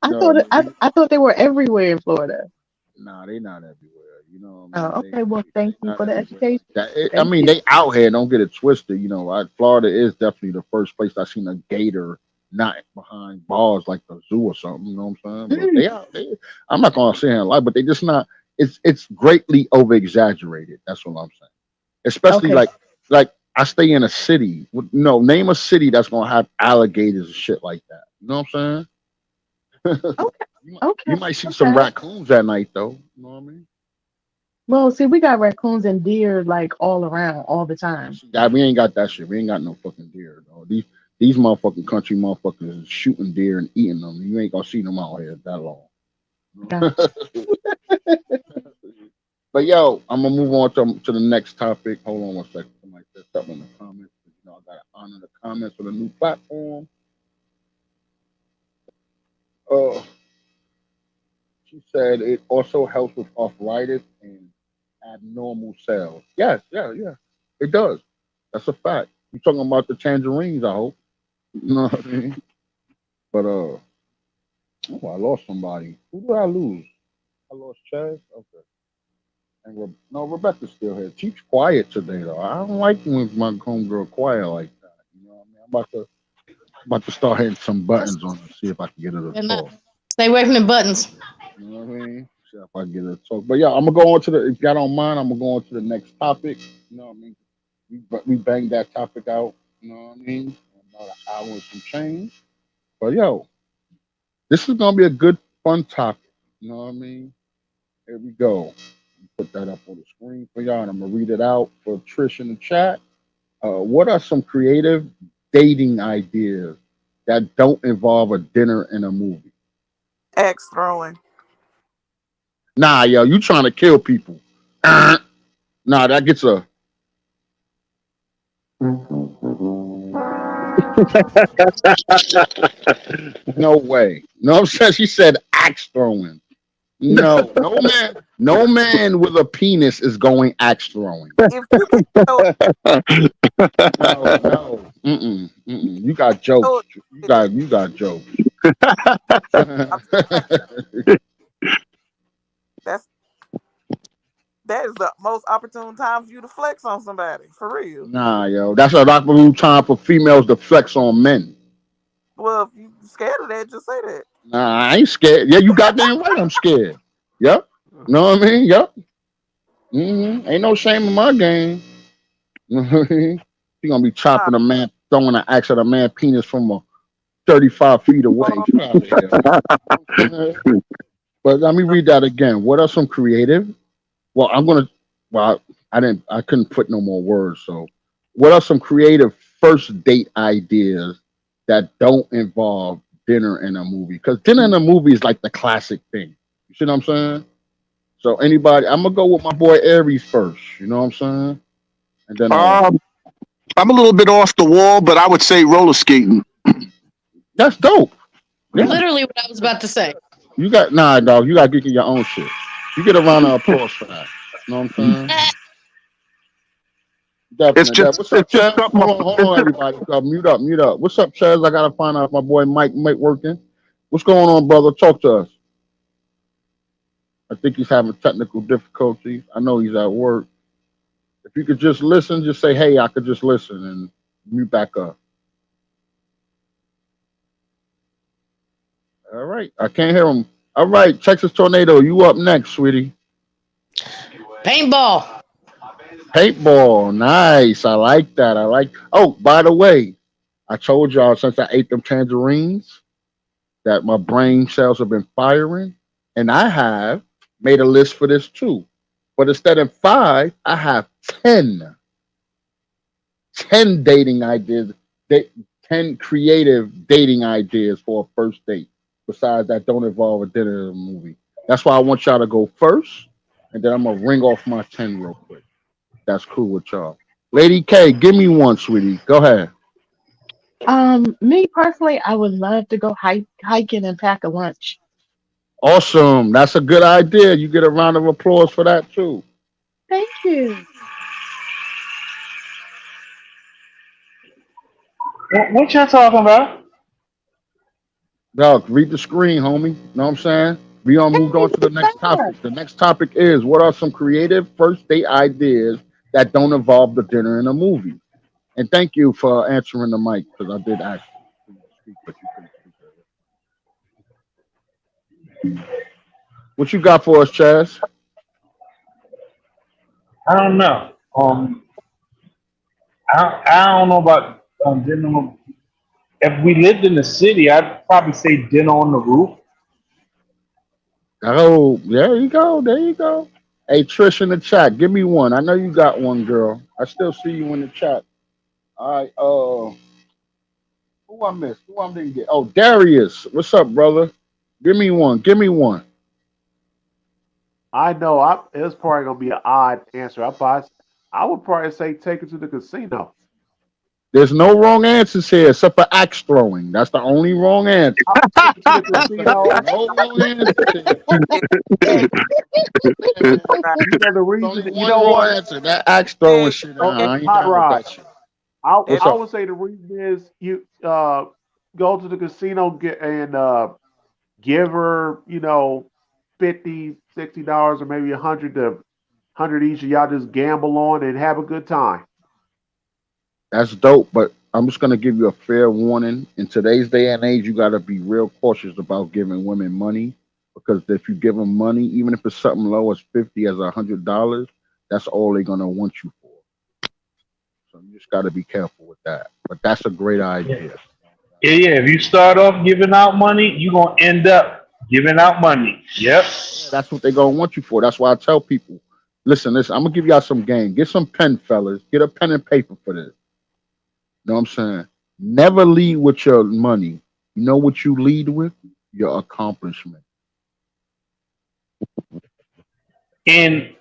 I No, thought no, I thought they were everywhere in Florida. nah, they not everywhere. You know what I mean? Oh, okay. Well, thank They you not for the everywhere like education. that. I Thank mean, you. they out here. Don't get it twisted. You know, Florida is definitely the first place I seen a gator not behind bars like the zoo or something. You know what I'm saying? But Mm, they out. I'm not gonna say a lie, but they just not. It's greatly over exaggerated. That's what I'm saying. Especially okay. like I stay in a city. No, name a city that's gonna have alligators and shit like that. You know what I'm saying? Okay. You Okay. might see some Okay. raccoons at night though. You know what I mean? Well, see, we got raccoons and deer like all around all the time. We ain't got that shit. We ain't got no fucking deer though. These motherfucking country motherfuckers is shooting deer and eating them. You ain't gonna see them out here that long. Got But yo, I'm gonna move on to the next topic. Hold on one second. Somebody said something in the comments. You know, I gotta honor the comments for the new platform. Uh, she said it also helps with arthritis and abnormal cells. Yes, yeah. It does. That's a fact. You talking about the tangerines, I hope. You know what I mean? But oh, I lost somebody. Who did I lose? I lost Chaz. Okay. And no, Rebecca's still here. She's quiet today though. I don't like when my homegirl quiet like that. You know what I mean? I'm about to start hitting some buttons on her, see if I can get her to And not talk. stay away from the buttons. You know what I mean? See if I can get her to talk. But yeah, I'm gonna go on to the. If y'all don't mind, I'm gonna go on to the next topic. You know what I mean? We banged that topic out. You know what I mean? About an hour and some change. But yo, this is gonna be a good, fun topic. You know what I mean? Here we go. Put that up on the screen for y'all, and I'm gonna read it out for Trish in the chat. What are some creative dating ideas that don't involve a dinner and a movie? Axe throwing. Nah, yo, you trying to kill people? Nah, that gets a no way. No, I'm saying she said axe throwing. No, no man with a penis is going axe throwing. If you can throw it, No. You got jokes. throw it. You got jokes. I'm saying that's that is the most opportune time for you to flex on somebody. For real. Nah, yo, that's a opportune time for females to flex on men. Well, if you scared of that, just say that. Nah, I ain't scared. Yeah, you goddamn right, I'm scared. Yep. Know what I mean? Yep. Ain't no shame in my game. You gonna be Nah, chopping a man, throwing an axe at a man penis from 35 feet away. uh, Get out of here. But let me read that again. What are some creative? Well, I'm gonna. Well, I didn't. I couldn't put no more words. So, what are some creative first date ideas that don't involve dinner and a movie? Because dinner and a movie is like the classic thing. You see what I'm saying? So, anybody? I'm gonna go with my boy Aries first. You know what I'm saying? And then, Um, I'm a little bit off the wall, but I would say roller skating. that's dope. Yeah, Literally what I was about to say. you got nah, dog. You gotta get your own shit. You get a round of applause for that. You know what I'm saying? It's Definitely. just What's up, it's just Chaz? something. Hold on, everybody. Mute up. What's up, Chaz? I gotta find out if my boy Mike working. What's going on, brother? Talk to us. I think he's having technical difficulties. I know he's at work. If you could just listen, just say, "Hey, I could just listen," and mute back up. All right. I can't hear him. All right, Texas Tornado, you up next, sweetie. Paintball. Paintball, nice. I like that. I like. Oh, by the way, I told y'all since I ate them tangerines that my brain cells have been firing, and I have made a list for this too. But instead of 5, I have 10. 10 dating ideas, 10 creative dating ideas for a first date. Besides that, don't involve a dinner or a movie. That's why I want y'all to go first, and then I'm gonna ring off my 10 real quick. That's cool with y'all. Lady K, give me one, sweetie. Go ahead. Me personally, I would love to go hiking and pack a lunch. Awesome. That's a good idea. You get a round of applause for that too. Thank you. What y'all talking about? Dog, read the screen, homie. Know what I'm saying? We all moved on to the next topic. The next topic is what are some creative first date ideas that don't involve the dinner and a movie? And thank you for answering the mic because I did ask you to speak, but you couldn't speak. What you got for us, Chaz? I don't know. I don't know about dinner. If we lived in the city, I'd probably say dinner on the roof. Oh, there you go. There you go. Hey, Trish in the chat, give me one. I know you got one, girl. I still see you in the chat. All right. Who I missed? Who I didn't get? Oh, Darius. What's up, brother? Give me one. Give me one. I know it's probably gonna be an odd answer. I would probably say take it to the casino. There's no wrong answers here except for axe throwing. That's the only wrong answer. I'll take it to the casino. No wrong answers here. You know the There's reason. only You one know wrong what? answer. That axe throwing shit. Okay, I ain't Hot down with Rod. that shit. What's I up? would say the reason is you go to the casino give her $50, $60 or maybe $100 each of y'all just gamble on and have a good time. That's dope, but I'm just gonna give you a fair warning. In today's day and age, you gotta be real cautious about giving women money because if you give them money, even if it's something low as 50 as $100, that's all they're gonna want you for. So you just gotta be careful with that. But that's a great idea. Yeah. If you start off giving out money, you're gonna end up giving out money. Yep. Yeah, that's what they're gonna want you for. That's why I tell people, listen, I'm gonna give y'all some game. Get some pen, fellas. Get a pen and paper for this. You know what I'm saying? Never lead with your money. You know what you lead with? Your accomplishment. And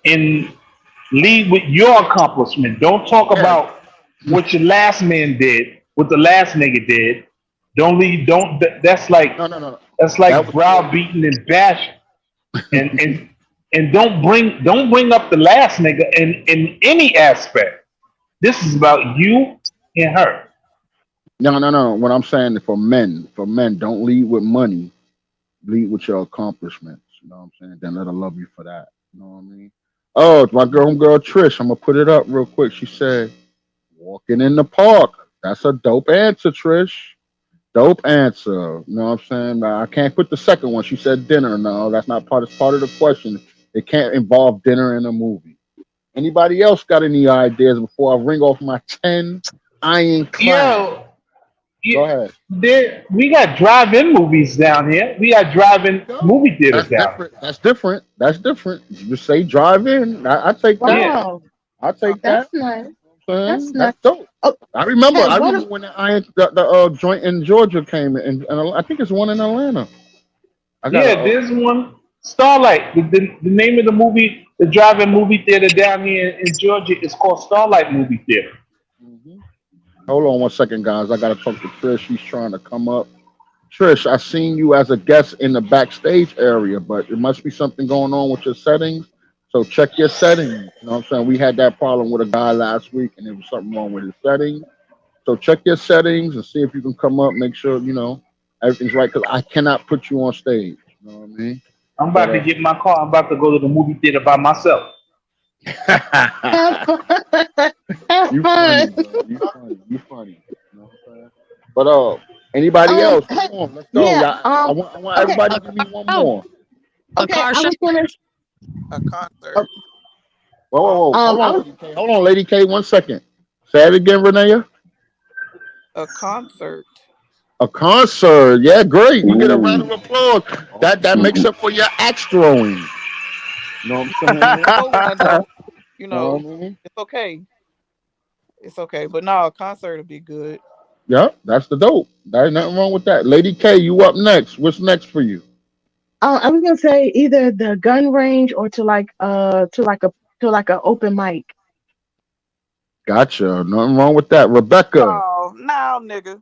lead with your accomplishment. Don't talk Yeah. about what your last man did, what the last nigga did. Don't lead. Don't. That's like No. that's That like was browbeating and bashing. And don't bring up the last nigga in any aspect. This is about you and her. no. What I'm saying for men, don't lead with money. Lead with your accomplishments. You know what I'm saying? Then let her love you for that. You know what I mean? Oh, it's my homegirl Trish. I'm gonna put it up real quick. She said, "Walking in the park." That's a dope answer, Trish. Dope answer. You know what I'm saying? I can't put the second one. She said dinner. No, that's not part of the question. It can't involve dinner in a movie. Anybody else got any ideas before I ring off my 10 ironclad? Yo, Go ahead. we got drive-in movies down here. We got drive-in movie theaters That's down. different. That's different. You just say drive in. I take that. Yeah. Wow, I take that's that. nice. That's That's nice. dope. Oh, I remember. hey, I what remember if when the joint in Georgia came in, and I think it's one in Atlanta. I got Yeah, there's one Starlight. The name of the movie, the drive-in movie theater down here in Georgia is called Starlight Movie Theater. Mhm. Hold on one second, guys. I gotta talk to Trish. She's trying to come up. Trish, I seen you as a guest in the backstage area, but it must be something going on with your settings. So check your settings. You know what I'm saying? We had that problem with a guy last week, and there was something wrong with his settings. So check your settings and see if you can come up. Make sure everything's right. Because I cannot put you on stage. You know what I mean? I'm But about to get in my car. I'm about to go to the movie theater by myself. have fun? Have you funny, fun. bro. You funny. You know what I'm saying? But anybody else? Come Hey, on, let's go. yeah. Y'all, I want Okay. everybody to give me one Oh, more. a Okay. car I show. was gonna. A concert. Oh, Whoa. I was. Hold on, Lady K. 1 second. Say it again, Renee. A concert. A concert. Yeah, great. You get a round of applause. That makes up for your axe throwing. You know what I'm saying? Oh, one though. You You know know, what I mean? it's okay. It's okay. But no, a concert would be good. Yeah, that's the dope. There's nothing wrong with that. Lady K, you up next. What's next for you? I was gonna say either the gun range or to like a open mic. Gotcha. Nothing wrong with that. Rebecca. Oh, now, nigga.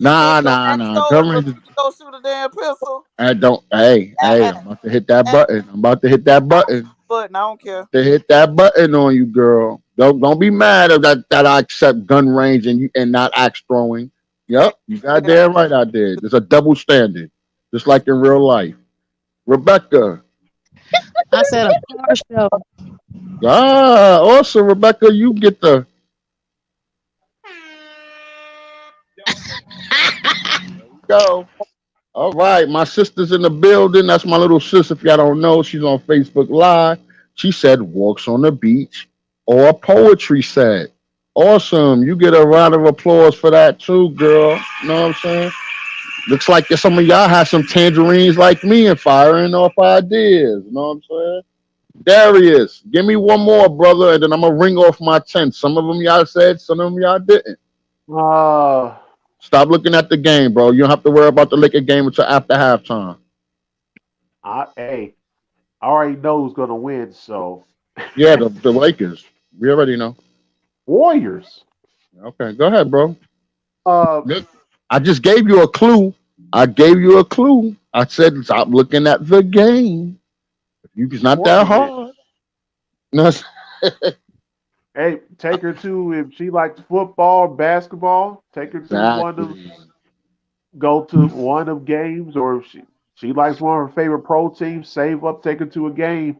You Nah, get your nah, axe nah. stolen, but Government. you can go shoot a damn pistol. I don't. Hey, Uh-uh. I'm about to hit that Uh, button. I'm about to hit that button. But I don't care. To hit that button on you, girl. Don't be mad at that I accept gun range and not axe throwing. Yep, you goddamn right I did. There's a double standard, just like in real life. Rebecca. I said a car show. Also, Rebecca, you get the go. All right, my sister's in the building. That's my little sis. If y'all don't know, she's on Facebook Live. She said walks on the beach or poetry set. Awesome. You get a round of applause for that too, girl. You know what I'm saying? Looks like some of y'all have some tangerines like me and firing off ideas. You know what I'm saying? Darius, give me one more, brother, and then I'm gonna ring off my 10. Some of them y'all said, some of them y'all didn't. Uh, Stop looking at the game, bro. You don't have to worry about the Laker game until after halftime. I already know who's gonna win. So Yeah, the Lakers. We already know. Warriors. Okay, go ahead, bro. Look, I just gave you a clue. I gave you a clue. I said stop looking at the game. It's not that hard. No, hey, take her to if she likes football, basketball. Take her to one of them. Go to one of them games, or if she likes one of her favorite pro teams. Save up, take her to a game.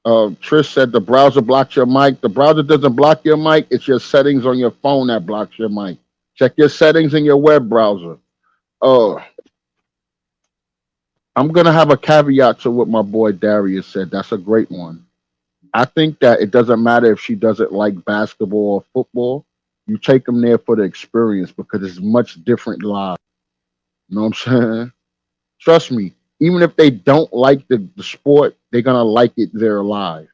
Trish said the browser blocks your mic. The browser doesn't block your mic. It's your settings on your phone that blocks your mic. Check your settings in your web browser. I'm going to have a caveat to what my boy Darius said. That's a great one. I think that it doesn't matter if she doesn't like basketball or football. You take them there for the experience because it's much different live. You know what I'm saying? Trust me. Even if they don't like the sport, they're going to like it there live.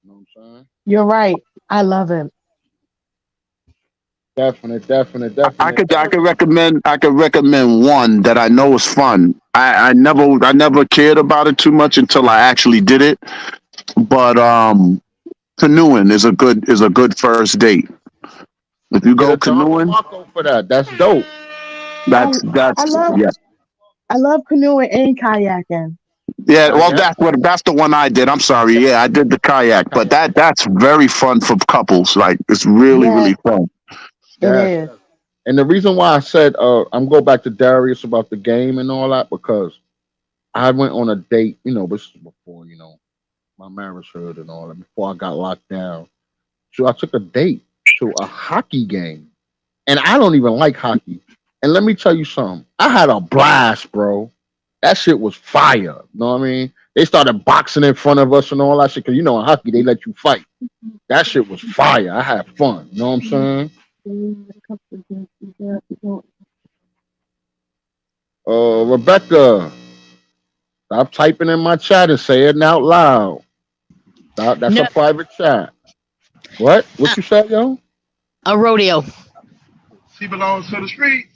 You know what I'm saying? You're right. I love him. Definitely. I could recommend one that I know is fun. I never cared about it too much until I actually did it. But canoeing is a good first date. If you go canoeing, for that. That's dope. I love canoeing and kayaking. Yeah, well, that's the one I did. I'm sorry. Yeah, I did the kayak, but that's very fun for couples. Like it's really fun. It is. And the reason why I said I'm going back to Darius about the game and all that because I went on a date. You know, this is before my marriage hurt and all that. Before I got locked down, so I took a date to a hockey game, and I don't even like hockey. And let me tell you something. I had a blast, bro. That shit was fire. You know what I mean? They started boxing in front of us and all that shit. Because, in hockey, they let you fight. That shit was fire. I had fun. You know what I'm saying? Rebecca, stop typing in my chat and say it out loud. That's a private chat. What? What you said, yo? A rodeo. She belongs to the street.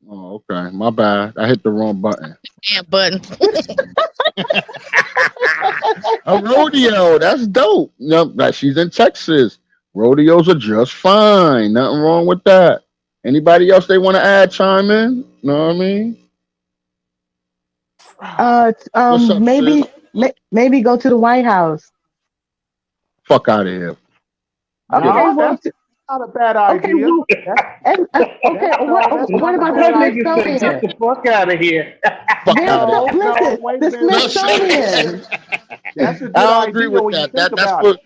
Oh, okay. My bad. I hit the wrong button. Damn button. A rodeo. That's dope. She's in Texas. Rodeos are just fine. Nothing wrong with that. Anybody else they want to add chime in? Know what I mean? Maybe go to the White House. Fuck out of here. That's not a bad idea. What about the Smithsonian? Get the fuck out of here. The Smithsonian. That's a good I idea. agree with when that. You think That's about what. it.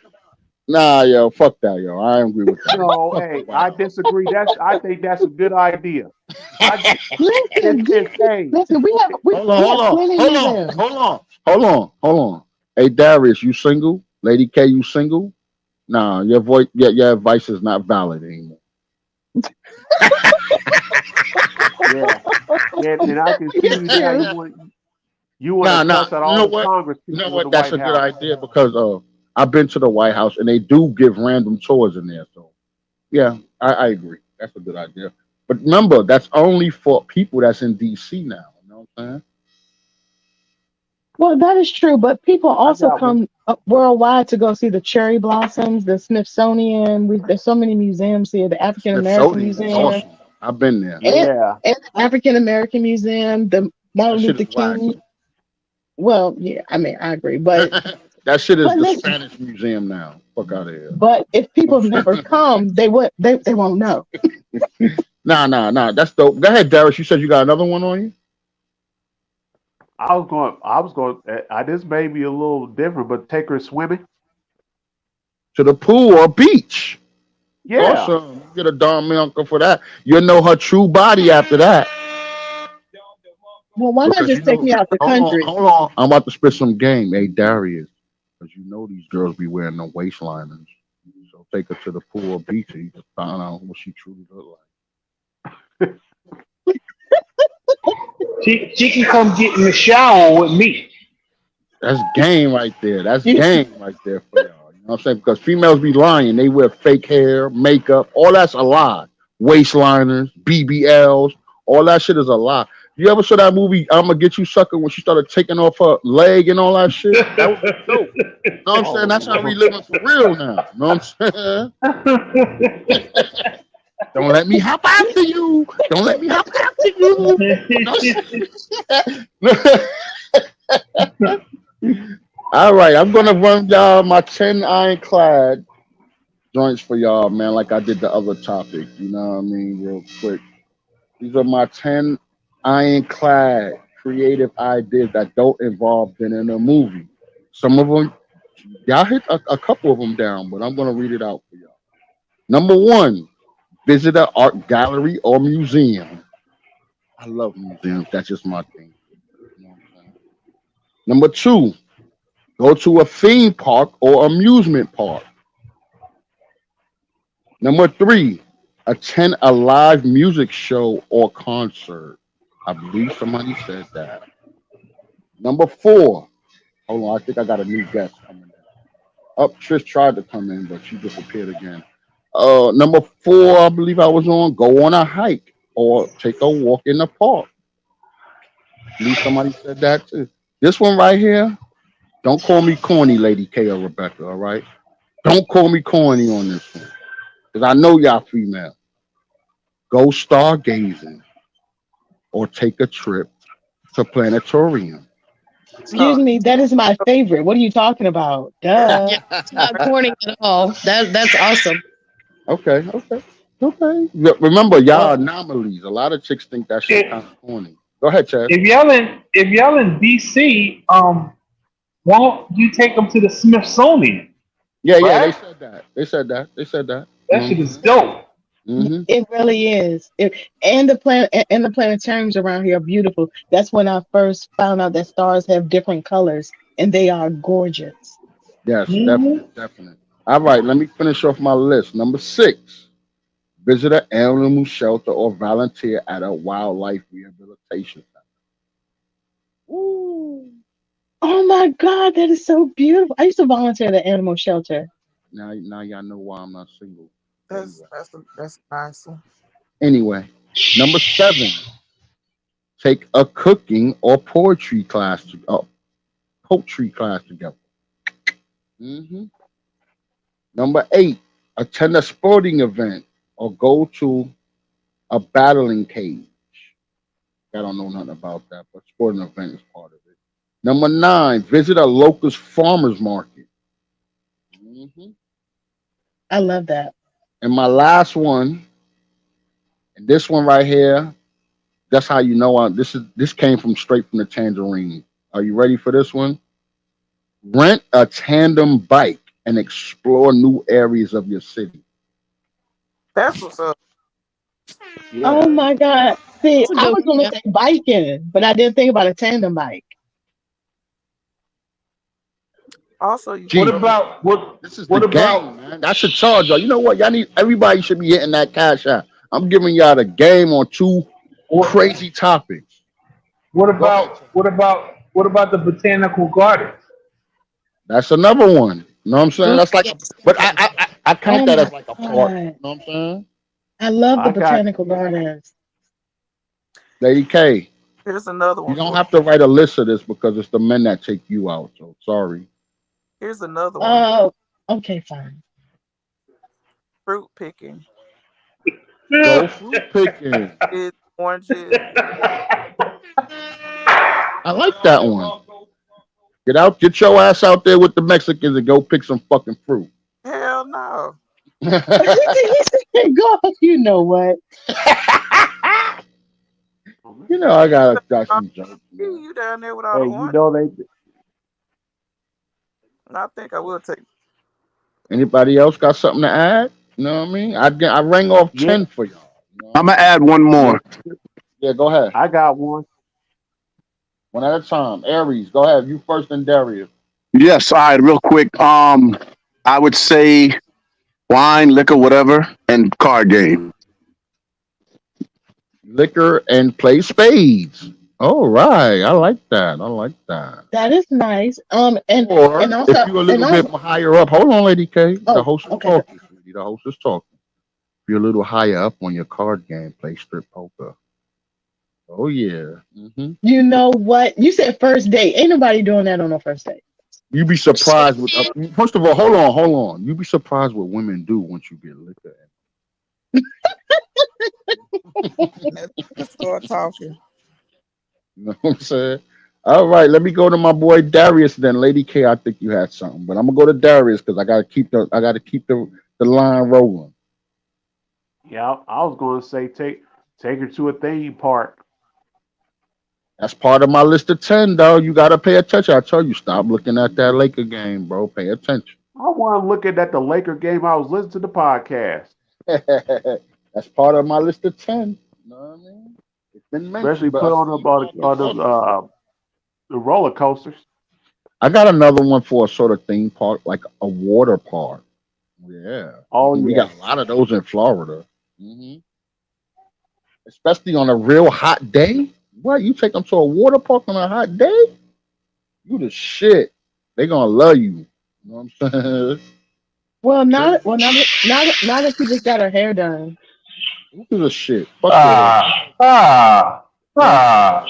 Nah, yo, fuck that, yo. I agree with that. No, hey, I disagree. I think that's a good idea. Listen, we have Hold on. Hey, Darius, you single? Lady K, you single? Nah, your voice, your advice is not valid anymore. And I can see now you want to cuss at all the Congress people. You know what? That's a good idea because I've been to the White House and they do give random tours in there. So, yeah, I agree. That's a good idea. But remember, that's only for people that's in D.C. now. You know what I'm saying? Well, that is true, but people also come worldwide to go see the cherry blossoms, the Smithsonian. There's so many museums here. The African American Museum. Awesome. I've been there. And the African American Museum, the Martin Luther King. Well, yeah, I mean, I agree, but that shit is the Spanish museum now. Fuck out of here. But if people have never come, they won't know. Nah. That's dope. Go ahead, Darius. You said you got another one on you. This may be a little different, but take her swimming. To the pool or beach. Yeah. Awesome. You get a Don uncle for that. You'll know her true body after that. Well, why not Because just take me out the country? Hold on. I'm about to spit some game. Hey, Darius. Because you know these girls be wearing no waistliners. So take her to the pool or beach and you can find out what she truly look like. She can come get in the shower with me. That's game right there. That's game right there for y'all. You know what I'm saying? Because females be lying. They wear fake hair, makeup. All that's a lie. Waistliners, BBLs. All that shit is a lie. You ever saw that movie, I'm Gonna Get You Sucker, when she started taking off her leg and all that shit? That was dope. You know what I'm saying? That's how we living for real now. You know what I'm saying? Don't let me hop after you. Don't let me hop after you. All right, I'm gonna run y'all my 10 ironclad joints for y'all, man, like I did the other topic. You know what I mean? Real quick. These are my 10 ironclad creative ideas that don't involve being in a movie. Some of them, y'all hit a couple of them down, but I'm gonna read it out for y'all. Number one. Visit an art gallery or museum. I love museums. That's just my thing. You know what I'm saying? Number two, go to a theme park or amusement park. Number three, attend a live music show or concert. I believe somebody said that. Number four, hold on, I think I got a new guest coming in. Up, Trish tried to come in, but she disappeared again. Number four, I believe I was on. Go on a hike or take a walk in the park. I believe somebody said that too. This one right here. Don't call me corny, Lady K or Rebecca. All right. Don't call me corny on this one, because I know y'all female. Go stargazing or take a trip to planetarium. Excuse me, that is my favorite. What are you talking about? Duh. Yeah, it's not corny at all. That's awesome. Okay. Remember, y'all anomalies. A lot of chicks think that shit kind of corny. Go ahead, Chad. If y'all in DC, why don't you take them to the Smithsonian? Yeah, right? they said that. They said that. That shit is dope. Mm-hmm. It really is. And the planetariums around here are beautiful. That's when I first found out that stars have different colors and they are gorgeous. Yes, Mhm. definitely. All right, let me finish off my list. Number 6, visit an animal shelter or volunteer at a wildlife rehabilitation center. Ooh. Oh my God, that is so beautiful. I used to volunteer at an animal shelter. Now y'all know why I'm not single. That's nice. Anyway, number 7, take a cooking or poetry class together. Hmm. Number 8, attend a sporting event or go to a battling cage. I don't know nothing about that, but sporting event is part of it. Number 9, visit a local farmers market. Hmm. I love that. And my last one, and this one right here, that's how you know this came from straight from the tangerine. Are you ready for this one? Rent a tandem bike and explore new areas of your city. That's what's up. Oh my God. See, That's a I good was one. going Yeah. to say biking, but I didn't think about a tandem bike. Also, you Gee, What about what? this is What the about? game, man. That's a charge, y'all. You know what? Everybody should be hitting that cash out. I'm giving y'all the game on 2 What, crazy topics. what Go ahead. about? What about? What about the botanical gardens? That's another one. You know what I'm saying? That's like, Yes. but I count Oh that as my like a park. God. You know what I'm saying? I love the I got botanical gardens. Lady K, Here's another you one don't for have to write a list of this because it's the men that take you out. So sorry. here's another one. Oh, okay, fine. Fruit picking. Go fruit picking. It's oranges. I like that one. Get your ass out there with the Mexicans and go pick some fucking fruit. Hell no. He said, "Go." You know what? You know, I got some jokes, man. You down there with all Hey, the you orange? know they. I think I will take. Anybody else got something to add? You know what I mean? I rang off Yeah, 10 for y'all. You know what I I'm gonna mean? add one yeah. more. Yeah, go ahead. I got one. One at a time. Aries, go ahead. You first and Darius. Yes, all right, real quick. I would say wine, liquor, whatever, and card game. Liquor and play spades. All right. I like that. I like that. That is nice. Or And if also you're a and little bit also. higher up, hold on, Lady K. The Oh, host is okay. talking, sweetie. The host is talking. If you're a little higher up on your card game, play strip poker. Oh, yeah. You know what? You said first date. Ain't nobody doing that on a first date. You'd be surprised with, first of all, hold on. You'd be surprised what women do once you get liquor. Let's start talking. You know what I'm saying? All right, let me go to my boy Darius then. Lady K, I think you had something, but I'm gonna go to Darius because I gotta keep the line rolling. Yeah, I was going to say take her to a theme park. That's part of my list of 10, though. You gotta pay attention. I tell you, stop looking at that Laker game, bro. Pay attention. I wasn't looking at the Laker game. I was listening to the podcast, That's part of my list of 10. You know what I mean? It's been especially mentioned, but put I on see about all on the others. the roller coasters. I got another one for a sort of theme park, like a water park. Yeah, Oh we yeah. got a lot of those in Florida. hmm Especially on a real hot day. What, you take them to a water park on a hot day? You the shit. They gonna love you. You know what I'm saying? Well, now that you just got her hair done. Who gives a shit? Fuck your hair. Ah, ah, You know what I'm saying? ah.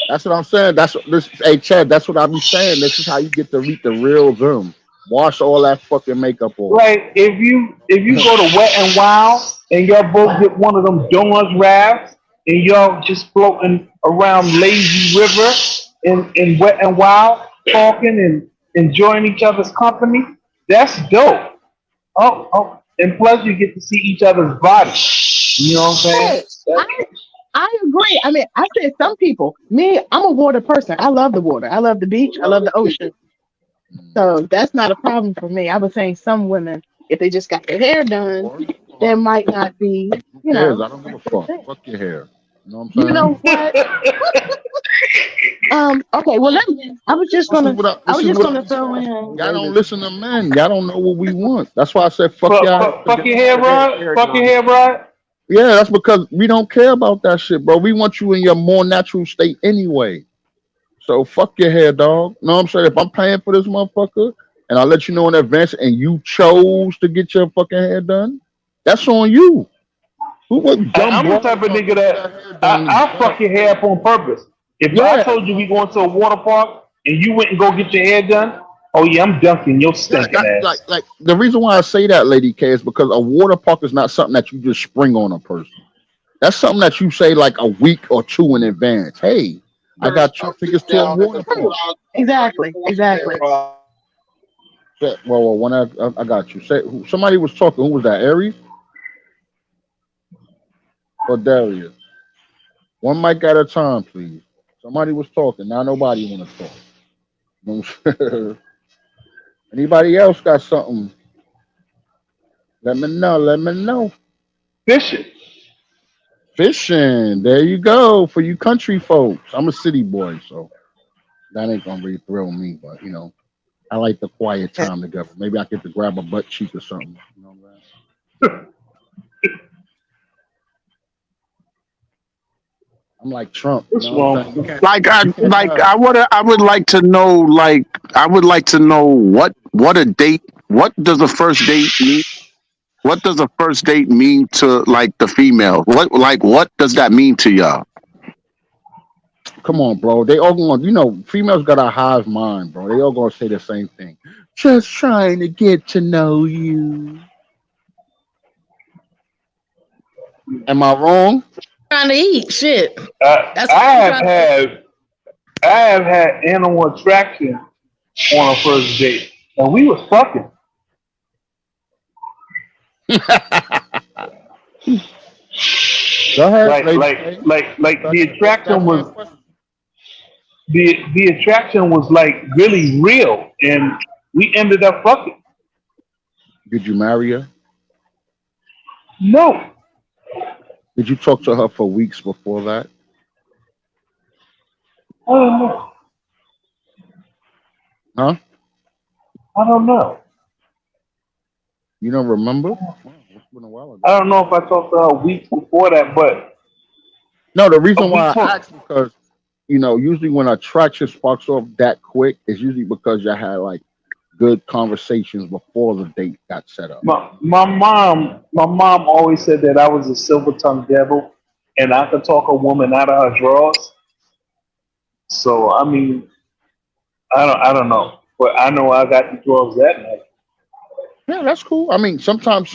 That's what I'm saying. That's what this. Hey, Chad. That's what I be saying. This is how you get to meet the real them. Wash all that fucking makeup off. Like if you go to Wet and Wild and y'all both get one of them donuts rafts and y'all just floating around lazy river in Wet and Wild, talking and enjoying each other's company, that's dope. Oh, and plus you get to see each other's bodies. You know what I'm saying? Hey, I agree. I mean, I said some people. Me, I'm a water person. I love the water. I love the beach. I love the ocean. So that's not a problem for me. I was saying some women, if they just got their hair done, there might not be, Who cares? I don't give a their fuck. thing. Fuck your hair. You know what You I'm saying? know what? Okay. Well, I was just This is gonna. what I. I This was is just what gonna I'm throw saying. in. Y'all don't listen to men. Y'all don't know what we want. That's why I said fuck y'all. Fuck your hair, bro. Fuck your hair, bro. Yeah, that's because we don't care about that shit, bro. We want you in your more natural state anyway. So fuck your hair, dog. Know what I'm saying? If I'm paying for this motherfucker and I let you know in advance and you chose to get your fucking hair done, that's on you. Who was dumb I'm the broad type of about nigga getting their that hair done? I'll fuck your hair up on purpose. If I Yeah. told you we going to a water park and you went and go get your hair done, oh yeah, I'm dunking your stinking ass. Like the reason why I say that, Lady K, is because a water park is not something that you just spring on a person. That's something that you say like a week or two in advance. Hey, I got 2 tickets to a water park. Exactly. Well, when I got you. Say somebody was talking. Who was that? Aries or Darius? One mic at a time, please. Somebody was talking. Now nobody want to talk. You know. Anybody else got something? Let me know. Let me know. Fishing. Fishing. There you go for you country folks. I'm a city boy, so that ain't gonna really thrill me. But I like the quiet time together. Maybe I get to grab a butt cheek or something. You know what I'm saying? I'm like Trump. You What's know what I'm saying? wrong? I would like to know what a date. What does a first date mean? What does a first date mean to like the female? What does that mean to y'all? Come on, bro. They all going. Females got a hive mind, bro. They all gonna say the same thing. Just trying to get to know you. Am I wrong? Trying to eat shit. That's I what I'm have trying to. had I have had animal attraction on a first date, and we was fucking. Go ahead, Like lady. like K. like Ask the that attraction man was question. the attraction was like really real, and we ended up fucking. Did you marry her? No, Did you talk to her for weeks before that? I don't know. Huh? I don't know. You don't remember? Wow, it's been a while I ago. don't know if I talked to her weeks before that, but No, the a reason week why I for asked because usually when attraction sparks off that quick, it's usually because you had like good conversations before the date got set up. my mom always said that I was a silver tongued devil, and I could talk a woman out of her drawers. So I mean, I don't know, but I know I got the drawers that night. Yeah, that's cool. I mean, sometimes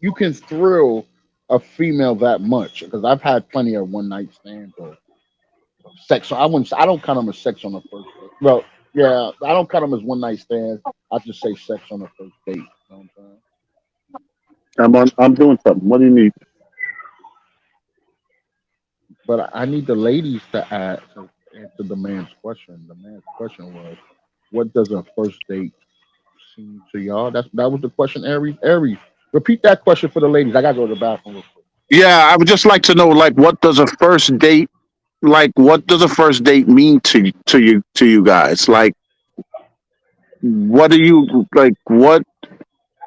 you can thrill a female that much because I've had plenty of one night stands or sex. So I don't count them as sex on the first date. Well, yeah, I don't count them as one night stands. I just say sex on the first date. You know what I'm saying? I'm doing something. What do you need? But I need the ladies to answer the man's question. The man's question was, what does a first date seem to y'all? That was the question, Aries. Aries, repeat that question for the ladies. I gotta go to the bathroom real quick. Yeah, I would just like to know, like, what does a first date mean to you guys? Like, what do you like? What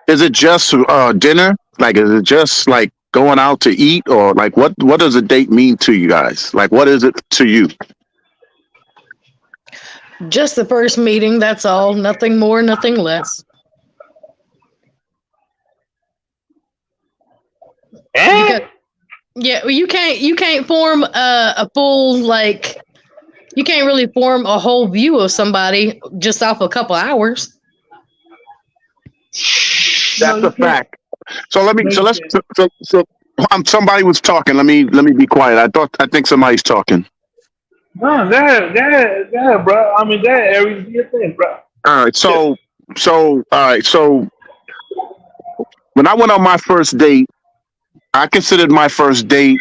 is it? Just dinner? Like, is it just like going out to eat, or like what does a date mean to you guys? Like, what is it to you? Just the first meeting, that's all. Nothing more, nothing less. Because Eh? yeah, well, you can't form a full like you can't really form a whole view of somebody just off a couple hours. No, That's you a can't. fact. So let me. No, So you let's. can't. So somebody was talking. Let me be quiet. I think somebody's talking. No, go ahead, bro. I mean, go ahead, Aries, do your thing, bro. All right. Yeah. All right. So when I went on my first date, I considered my first date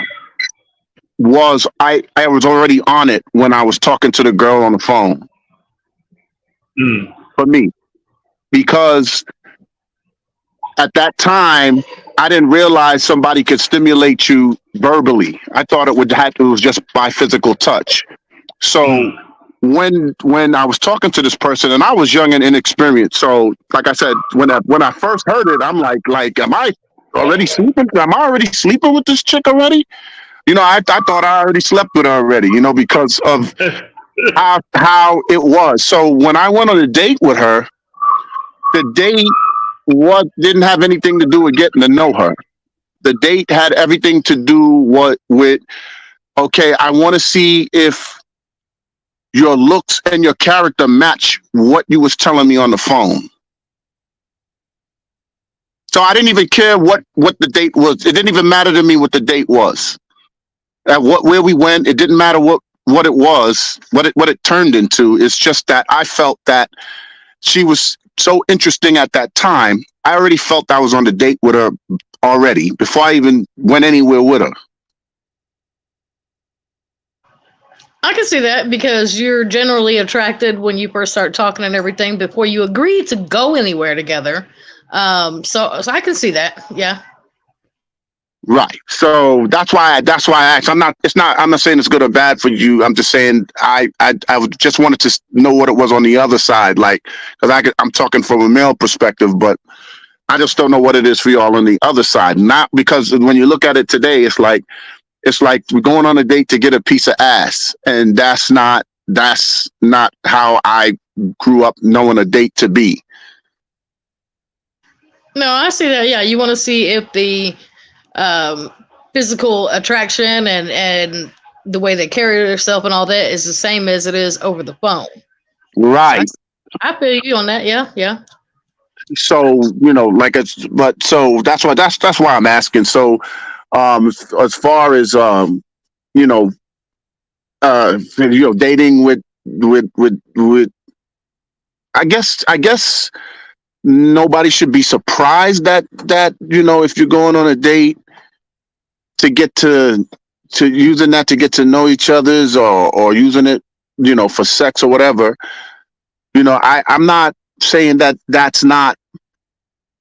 was I was already on it when I was talking to the girl on the phone Mm. for me because at that time I didn't realize somebody could stimulate you verbally. I thought it was just by physical touch. So Mm. when I was talking to this person and I was young and inexperienced, so like I said, when I first heard it, I'm like, am I already sleeping? Am I already sleeping with this chick already? I thought I already slept with her already, because of how it was. So when I went on a date with her, the date what didn't have anything to do with getting to know her. The date had everything to do with okay, I want to see if your looks and your character match what you was telling me on the phone. So I didn't even care what the date was. It didn't even matter to me what the date was. Where we went, it didn't matter what it was, what it turned into. It's just that I felt that she was so interesting at that time. I already felt I was on the date with her already before I even went anywhere with her. I can see that because you're generally attracted when you first start talking and everything before you agree to go anywhere together. So I can see that. Yeah. Right. So that's why I asked. I'm not saying it's good or bad for you. I'm just saying I just wanted to know what it was on the other side, like because I'm talking from a male perspective, but I just don't know what it is for y'all on the other side. Not because when you look at it today, it's like we're going on a date to get a piece of ass, and that's not how I grew up knowing a date to be. No, I see that. Yeah, you want to see if the um, physical attraction and the way they carry themselves and all that is the same as it is over the phone. So Right. I feel you on that. Yeah, yeah. So like but so that's why I'm asking. So as far as you know dating with I guess nobody should be surprised that if you're going on a date to get to using that to get to know each other's or using it, for sex or whatever. I'm not saying that that's not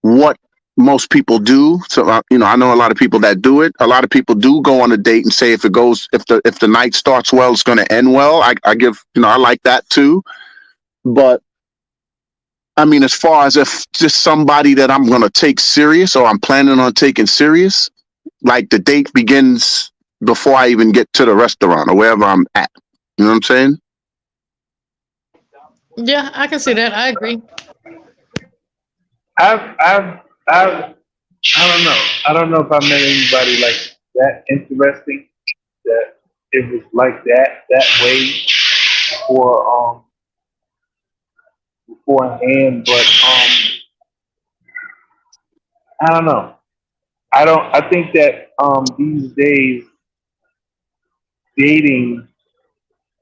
what most people do. So I know a lot of people that do it. A lot of people do go on a date and say if the night starts well, it's going to end well. I give I like that too. But I mean, as far as if just somebody that I'm going to take serious or I'm planning on taking serious, like the date begins before I even get to the restaurant or wherever I'm at. You know what I'm saying? Yeah, I can see that. I agree. I don't know. I don't know if I met anybody like that interesting that it was like that way before beforehand, but I don't know. I think that these days dating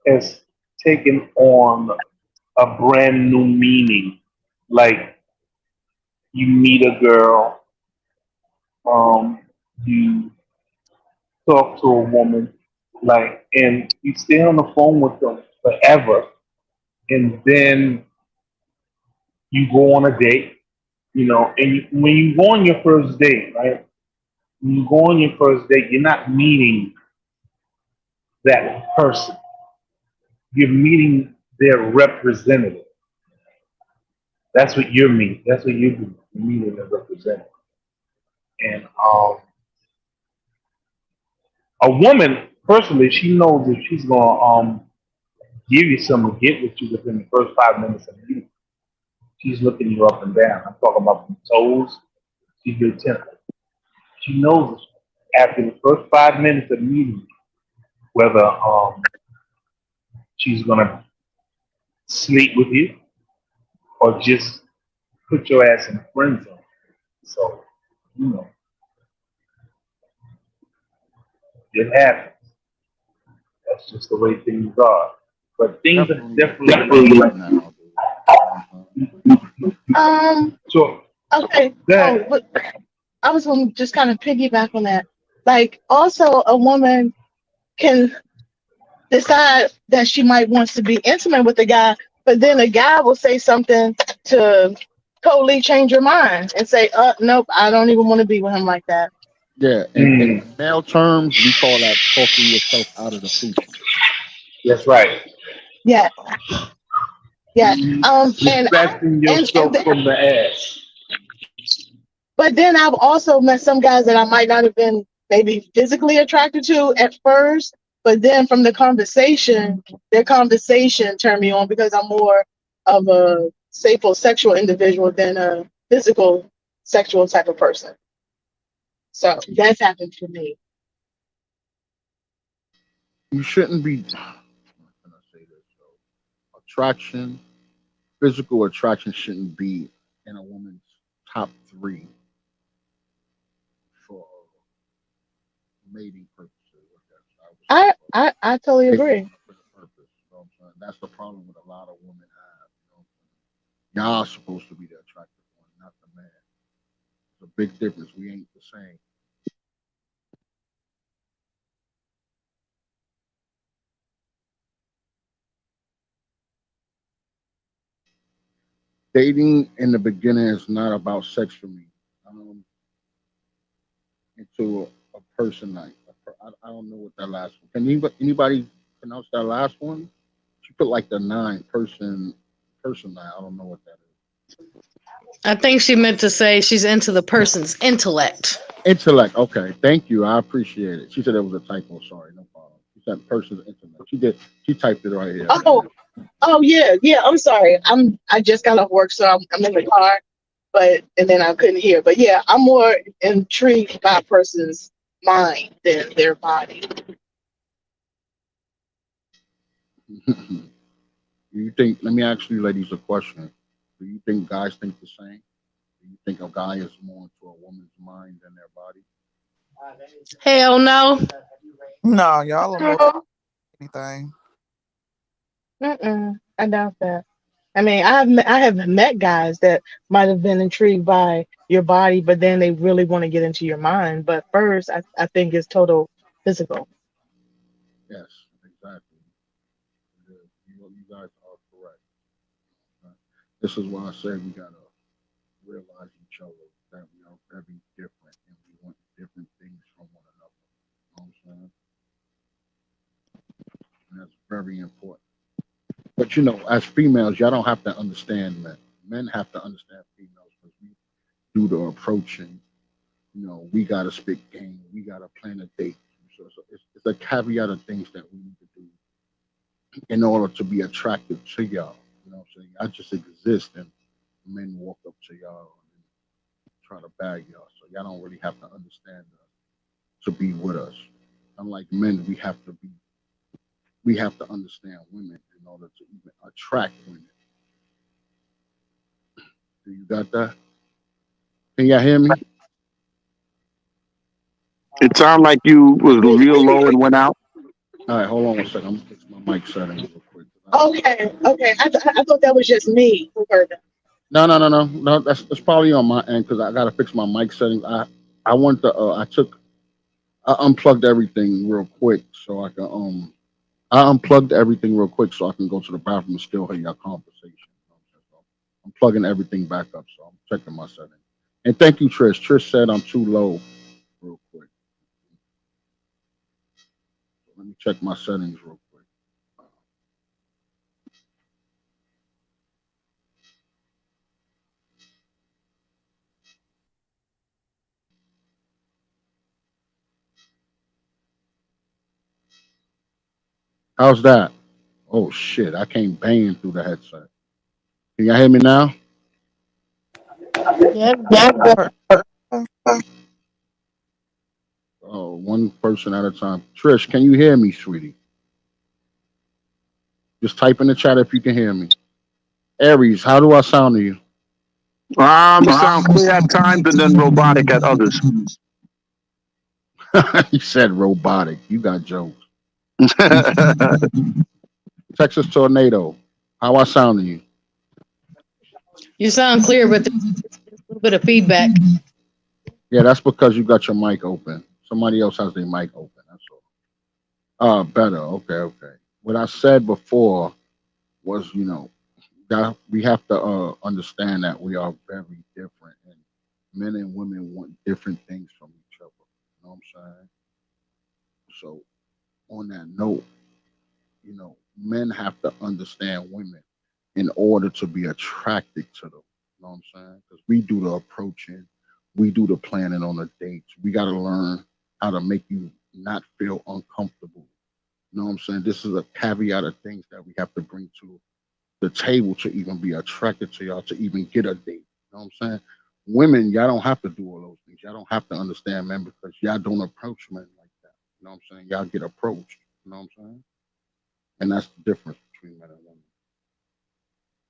has taken on a brand new meaning. Like you meet a girl, you talk to a woman, like, and you stay on the phone with them forever, and then you go on a date, and when you go on your first date, right? When you go on your first date, you're not meeting that person. You're meeting their representative. That's what you're meeting. That's what you're doing. You're meeting their representative. And a woman, personally, she knows if she's gonna give you something, get with you within the first 5 minutes of meeting. She's looking you up and down. I'm talking about from toes to your temple. She knows after the first 5 minutes of meeting whether she's gonna sleep with you or just put your ass in the friend zone. So, it happens. That's just the way things are. But things are definitely like now. so. Okay. That But I was going to just kind of piggyback on that. Like, also, a woman can decide that she might wants to be intimate with a guy, but then a guy will say something to totally change your mind and say, nope, I don't even want to be with him like that. Yeah, in male terms, we call that talking yourself out of the food. That's right. Yeah. Yeah. Respecting yourself from the ass. But then I've also met some guys that I might not have been maybe physically attracted to at first, but then from the conversation, their conversation turned me on because I'm more of a sapiosexual individual than a physical sexual type of person. So that's happened for me. You shouldn't be. How can I say this? So, attraction, physical attraction, shouldn't be in a woman's top three for mating purposes. I totally agree. That's the problem with a lot of women have. Y'all supposed to be the attractive one, not the man. It's a big difference. We ain't the same. Dating in the beginning is not about sex for me. Into a person like I don't know what that last one. Can anybody pronounce that last one? She put like the 9 person 9. I don't know what that is. I think she meant to say she's into the person's intellect. Intellect. Okay, thank you. I appreciate it. She said it was a typo. Sorry, no problem. She said person's intellect. She did. She typed it right here. Oh yeah. I'm sorry. I just got off work, so I'm in the car, and then I couldn't hear. But yeah, I'm more intrigued by a person's mind than their body. Do you think? Let me ask you, ladies, a question. Do you think guys think the same? Do you think a guy is more into a woman's mind than their body? Hell no. No, y'all are more anything. I doubt that. I mean, I have met guys that might have been intrigued by your body, but then they really want to get into your mind. But first, I think it's total physical. Yes, exactly. You guys are correct. Uh, This is why I say we gotta realize each other that we are very different and we want different things from one another. You know what I'm saying? And that's very important. But as females, y'all don't have to understand men. Men have to understand females because we do the approaching. We gotta spit game. We gotta plan a date. So it's a caveat of things that we need to do in order to be attractive to y'all. You know what I'm saying? I just exist and men walk up to y'all and try to bag y'all. So y'all don't really have to understand us to be with us. Unlike men, we have to understand women in order to even attract women. Do you got that? Can y'all hear me? It sounded like you was real low and went out. All right, hold on one second. I'm gonna fix my mic settings real quick. Okay, okay. I thought that was just me who heard that. No. That's probably on my end because I gotta fix my mic settings. I want the I unplugged everything real quick so I can I unplugged everything real quick so I can go to the bathroom and still hear your conversation. You know what I'm saying? So I'm plugging everything back up, so I'm checking my settings. And thank you, Trish. Trish said I'm too low real quick. So let me check my settings real quick. How's that? Oh shit, I can't bang through the headset. Can y'all hear me now? Yeah. Oh, one person at a time. Trish, can you hear me, sweetie? Just type in the chat if you can hear me. Aries, how do I sound to you? You sound clear at times and then robotic at others. He said robotic. You got jokes. Texas tornado. How I sound to you? You sound clear, but there's a little bit of feedback. Yeah, that's because you got your mic open. Somebody else has their mic open. That's all. Better. Okay. What I said before was, that we have to understand that we are very different, and men and women want different things from each other. You know what I'm saying? So, on that note, men have to understand women in order to be attracted to them. You know what I'm saying? Because we do the approaching, we do the planning on the dates. We got to learn how to make you not feel uncomfortable. You know what I'm saying? This is a caveat of things that we have to bring to the table to even be attracted to y'all, to even get a date. You know what I'm saying? Women, y'all don't have to do all those things. Y'all don't have to understand men because y'all don't approach men like that. You know what I'm saying? Y'all get approached. You know what I'm saying? And that's the difference between men and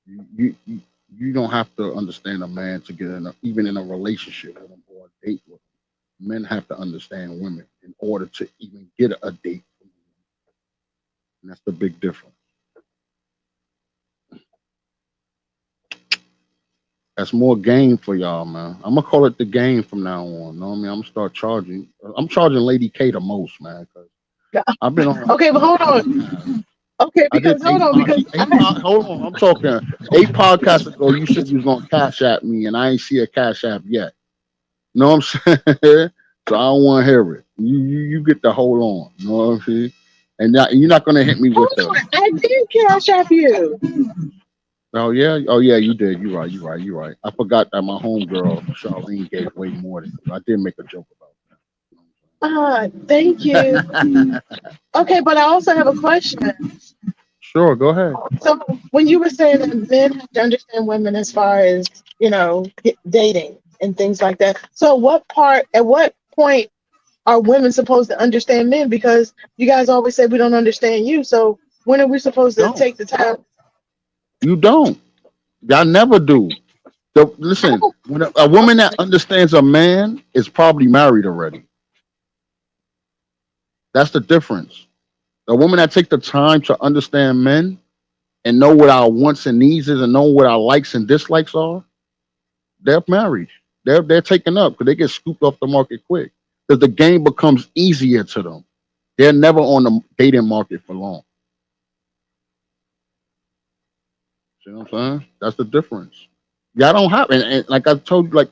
women. You don't have to understand a man to get even in a relationship with him or a date with him. Men have to understand women in order to even get a date from them. And that's the big difference. That's more game for y'all, man. I'm gonna call it the game from now on. You know what I mean? I'm gonna start charging. I'm charging Lady K the most, man, because I've been on. Okay, but hold on. Okay, I did because hold on, because hold on. I'm talking 8 podcasts ago. You said you was gonna cash at me, and I ain't see a cash app yet. You know what I'm saying? So I don't want to hear it. You get the hold on. You know what I'm saying? And you're not gonna hit me with hold on, I did cash app you. Oh yeah, you did. You're right. I forgot that my homegirl Charlene gave way more than you. I did make a joke Thank you. about that. Okay, but I also have a question. Sure, go ahead. So when you were saying that men have to understand women as far as, dating and things like that. So at what point are women supposed to understand men? Because you guys always say we don't understand you. So when are we supposed to take the time? You don't. Y'all never do. Listen, when a woman that understands a man is probably married already. That's the difference. A woman that takes the time to understand men and know what our wants and needs is and know what our likes and dislikes are, they're married. They're taken up because they get scooped off the market quick. Because the game becomes easier to them. They're never on the dating market for long. See what I'm saying? That's the difference. Y'all don't have, and like I told you, like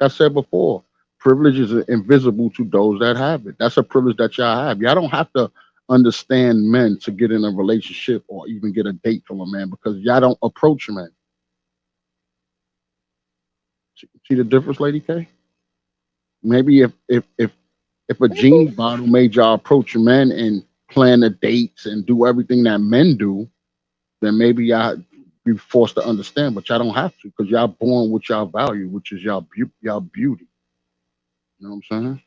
I said before, privilege is invisible to those that have it. That's a privilege that y'all have. Y'all don't have to understand men to get in a relationship or even get a date from a man because y'all don't approach men. See the difference, Lady K? Maybe if a genie bottle made y'all approach men and plan the dates and do everything that men do, then maybe y'all be forced to understand, but y'all don't have to because y'all born with y'all value, which is y'all beauty. You know what I'm saying?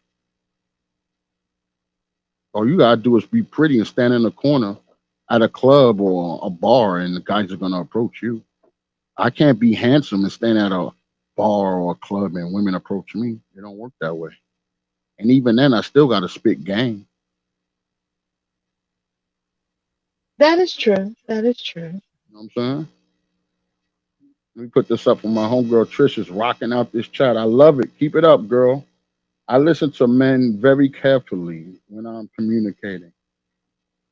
All you gotta do is be pretty and stand in the corner at a club or a bar, and the guys are gonna approach you. I can't be handsome and stand at a bar or a club and women approach me. It don't work that way. And even then, I still gotta spit game. That is true. That is true. You know what I'm saying? Let me put this up for my homegirl Trish is rocking out this chat. I love it. Keep it up, girl. I listen to men very carefully when I'm communicating.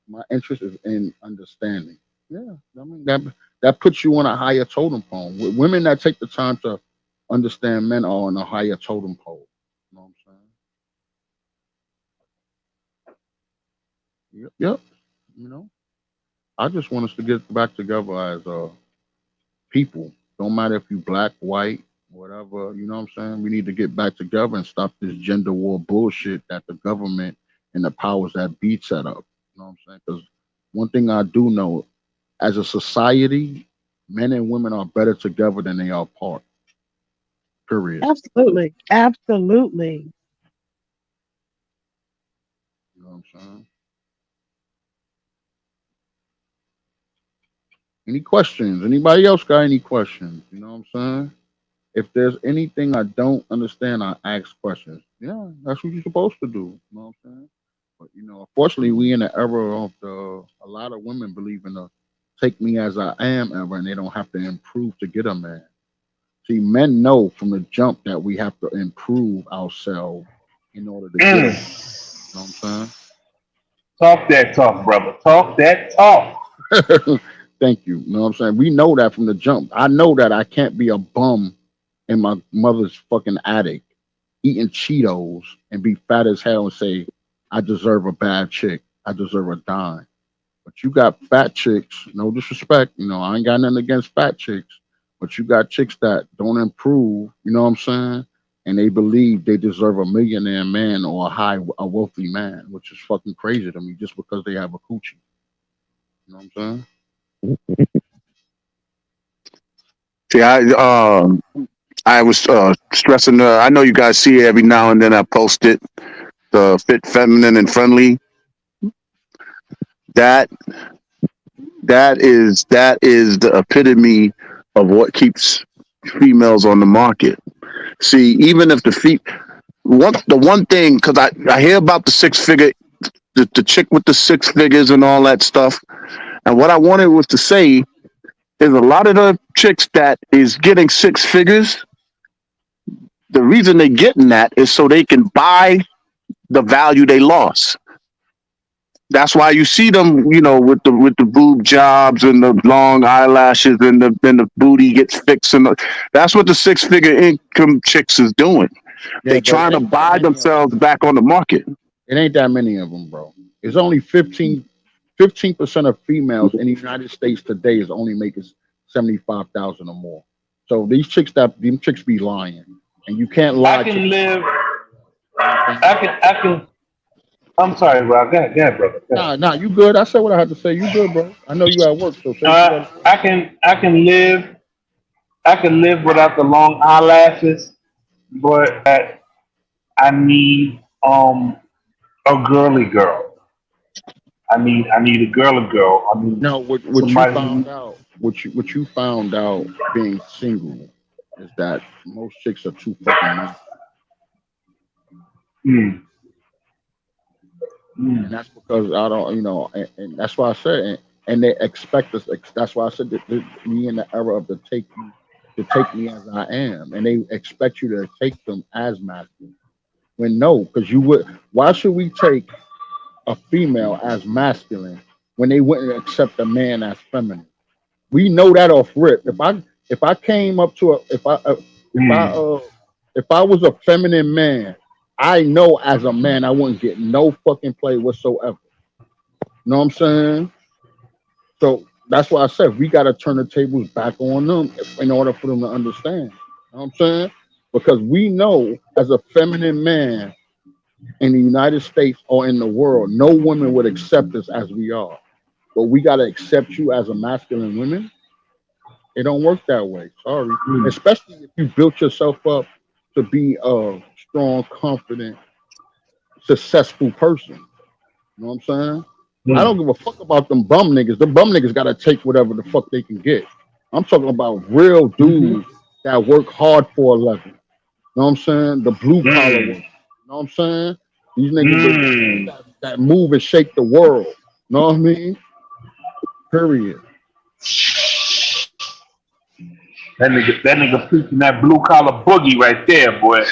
My interest is in understanding. Yeah, I mean that puts you on a higher totem pole. Women that take the time to understand men are on a higher totem pole. You know what I'm saying? Yep, yep. You know, I just want us to get back together as people. Don't matter if you black, white, whatever. You know what I'm saying? We need to get back together and stop this gender war bullshit that the government and the powers that be set up. You know what I'm saying? Because one thing I do know, as a society, men and women are better together than they are apart. Period. Absolutely. Absolutely. You know what I'm saying? Any questions? Anybody else got any questions? You know what I'm saying? If there's anything I don't understand, I ask questions. Yeah, that's what you're supposed to do. You know what I'm saying? But unfortunately, we in the era of a lot of women believe in the take me as I am ever, and they don't have to improve to get a man. See, men know from the jump that we have to improve ourselves in order to get a man. You know what I'm Talk that talk, brother. Talk that talk. saying? Thank you. You know what I'm saying? We know that from the jump. I know that I can't be a bum in my mother's fucking attic eating Cheetos and be fat as hell and say, I deserve a bad chick. I deserve a dime. But you got fat chicks, no disrespect, I ain't got nothing against fat chicks, but you got chicks that don't improve, you know what I'm saying? And they believe they deserve a millionaire man or a wealthy man, which is fucking crazy to me just because they have a coochie. You know what I'm saying? See, I was stressing. I know you guys see it every now and then. I post it. The fit, feminine, and friendly. That that is the epitome of what keeps females on the market. See, even if the one thing, because I hear about the six figure, the chick with the six figures and all that stuff, and what I wanted was to say is a lot of the chicks that is getting six figures, the reason they getting that is so they can buy the value they lost. That's why you see them, with the boob jobs and the long eyelashes and the booty gets fixed that's what the six figure income chicks is doing. Yeah, They but it trying to ain't that buy many of themselves them. back on the market. It ain't that many of them, bro. It's only 15% of females in the United States today is only making 75,000 or more. So them chicks be lying, and you can't I lie to. can live. You know what I'm saying? I can. I'm sorry, Rob. Go ahead, brother. Go ahead. Nah, you good. I said what I had to say. You good, bro. I know you at work, so say what you got to say. I can live without the long eyelashes, but I need a girly girl. I need a girly girl. I need No, what you somebody found who. out, what you found out being single is that most chicks are too fucking nice, Mm, and mm, that's because I don't, and that's why I said and they expect us. That's why I said that we in the era of to take me as I am, and they expect you to take them as masculine. When no, because you would. Why should we take a female as masculine when they wouldn't accept a man as feminine? We know that off rip. If I came up to a if I was a feminine man, I know as a man I wouldn't get no fucking play whatsoever. You know what I'm saying? So that's why I said we got to turn the tables back on them in order for them to understand. You know what I'm saying? Because we know as a feminine man in the United States or in the world, no woman would accept us as we are. But we got to accept you as a masculine woman. It don't work that way. Sorry. Especially if you built yourself up to be a strong, confident, successful person. You know what I'm saying? I don't give a fuck about them bum niggas. The bum niggas gotta take whatever the fuck they can get. I'm talking about real dudes that work hard for a living. You know what I'm saying? The blue collar work. You know what I'm saying? These niggas that move and shake the world. You know what I mean? Period. That nigga preaching that blue collar boogie right there, boy.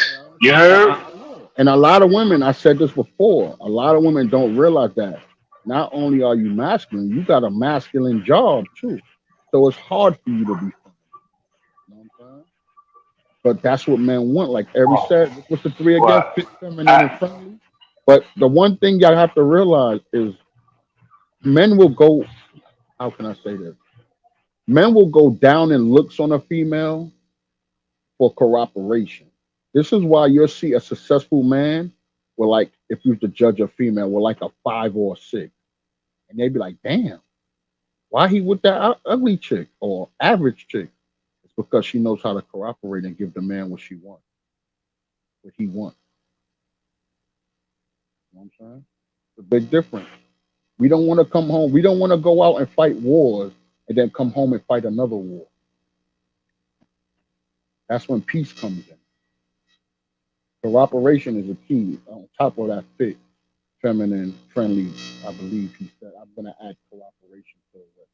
You heard? And a lot of women, I said this before, a lot of women don't realize that. Not only are you masculine, you got a masculine job too. So it's hard for you to be feminine. You know what I'm saying? But that's what men want. Like Every said, what's the three again? Fit, feminine, and friendly. But the one thing y'all have to realize is men will go, how can I say this? Men will go down in looks on a female for cooperation. This is why you'll see a successful man with, like, if you was to judge a female with like a 5 or a 6, and they'd be like, damn, why he with that ugly chick or average chick? It's because she knows how to cooperate and give the man what she wants, what he wants. You know what I'm saying? It's a big difference. We don't want to come home. We don't want to go out and fight wars and then come home and fight another war. That's when peace comes in. Cooperation is a key. On top of that, fit, feminine, friendly. I believe he said. I'm gonna add cooperation to it.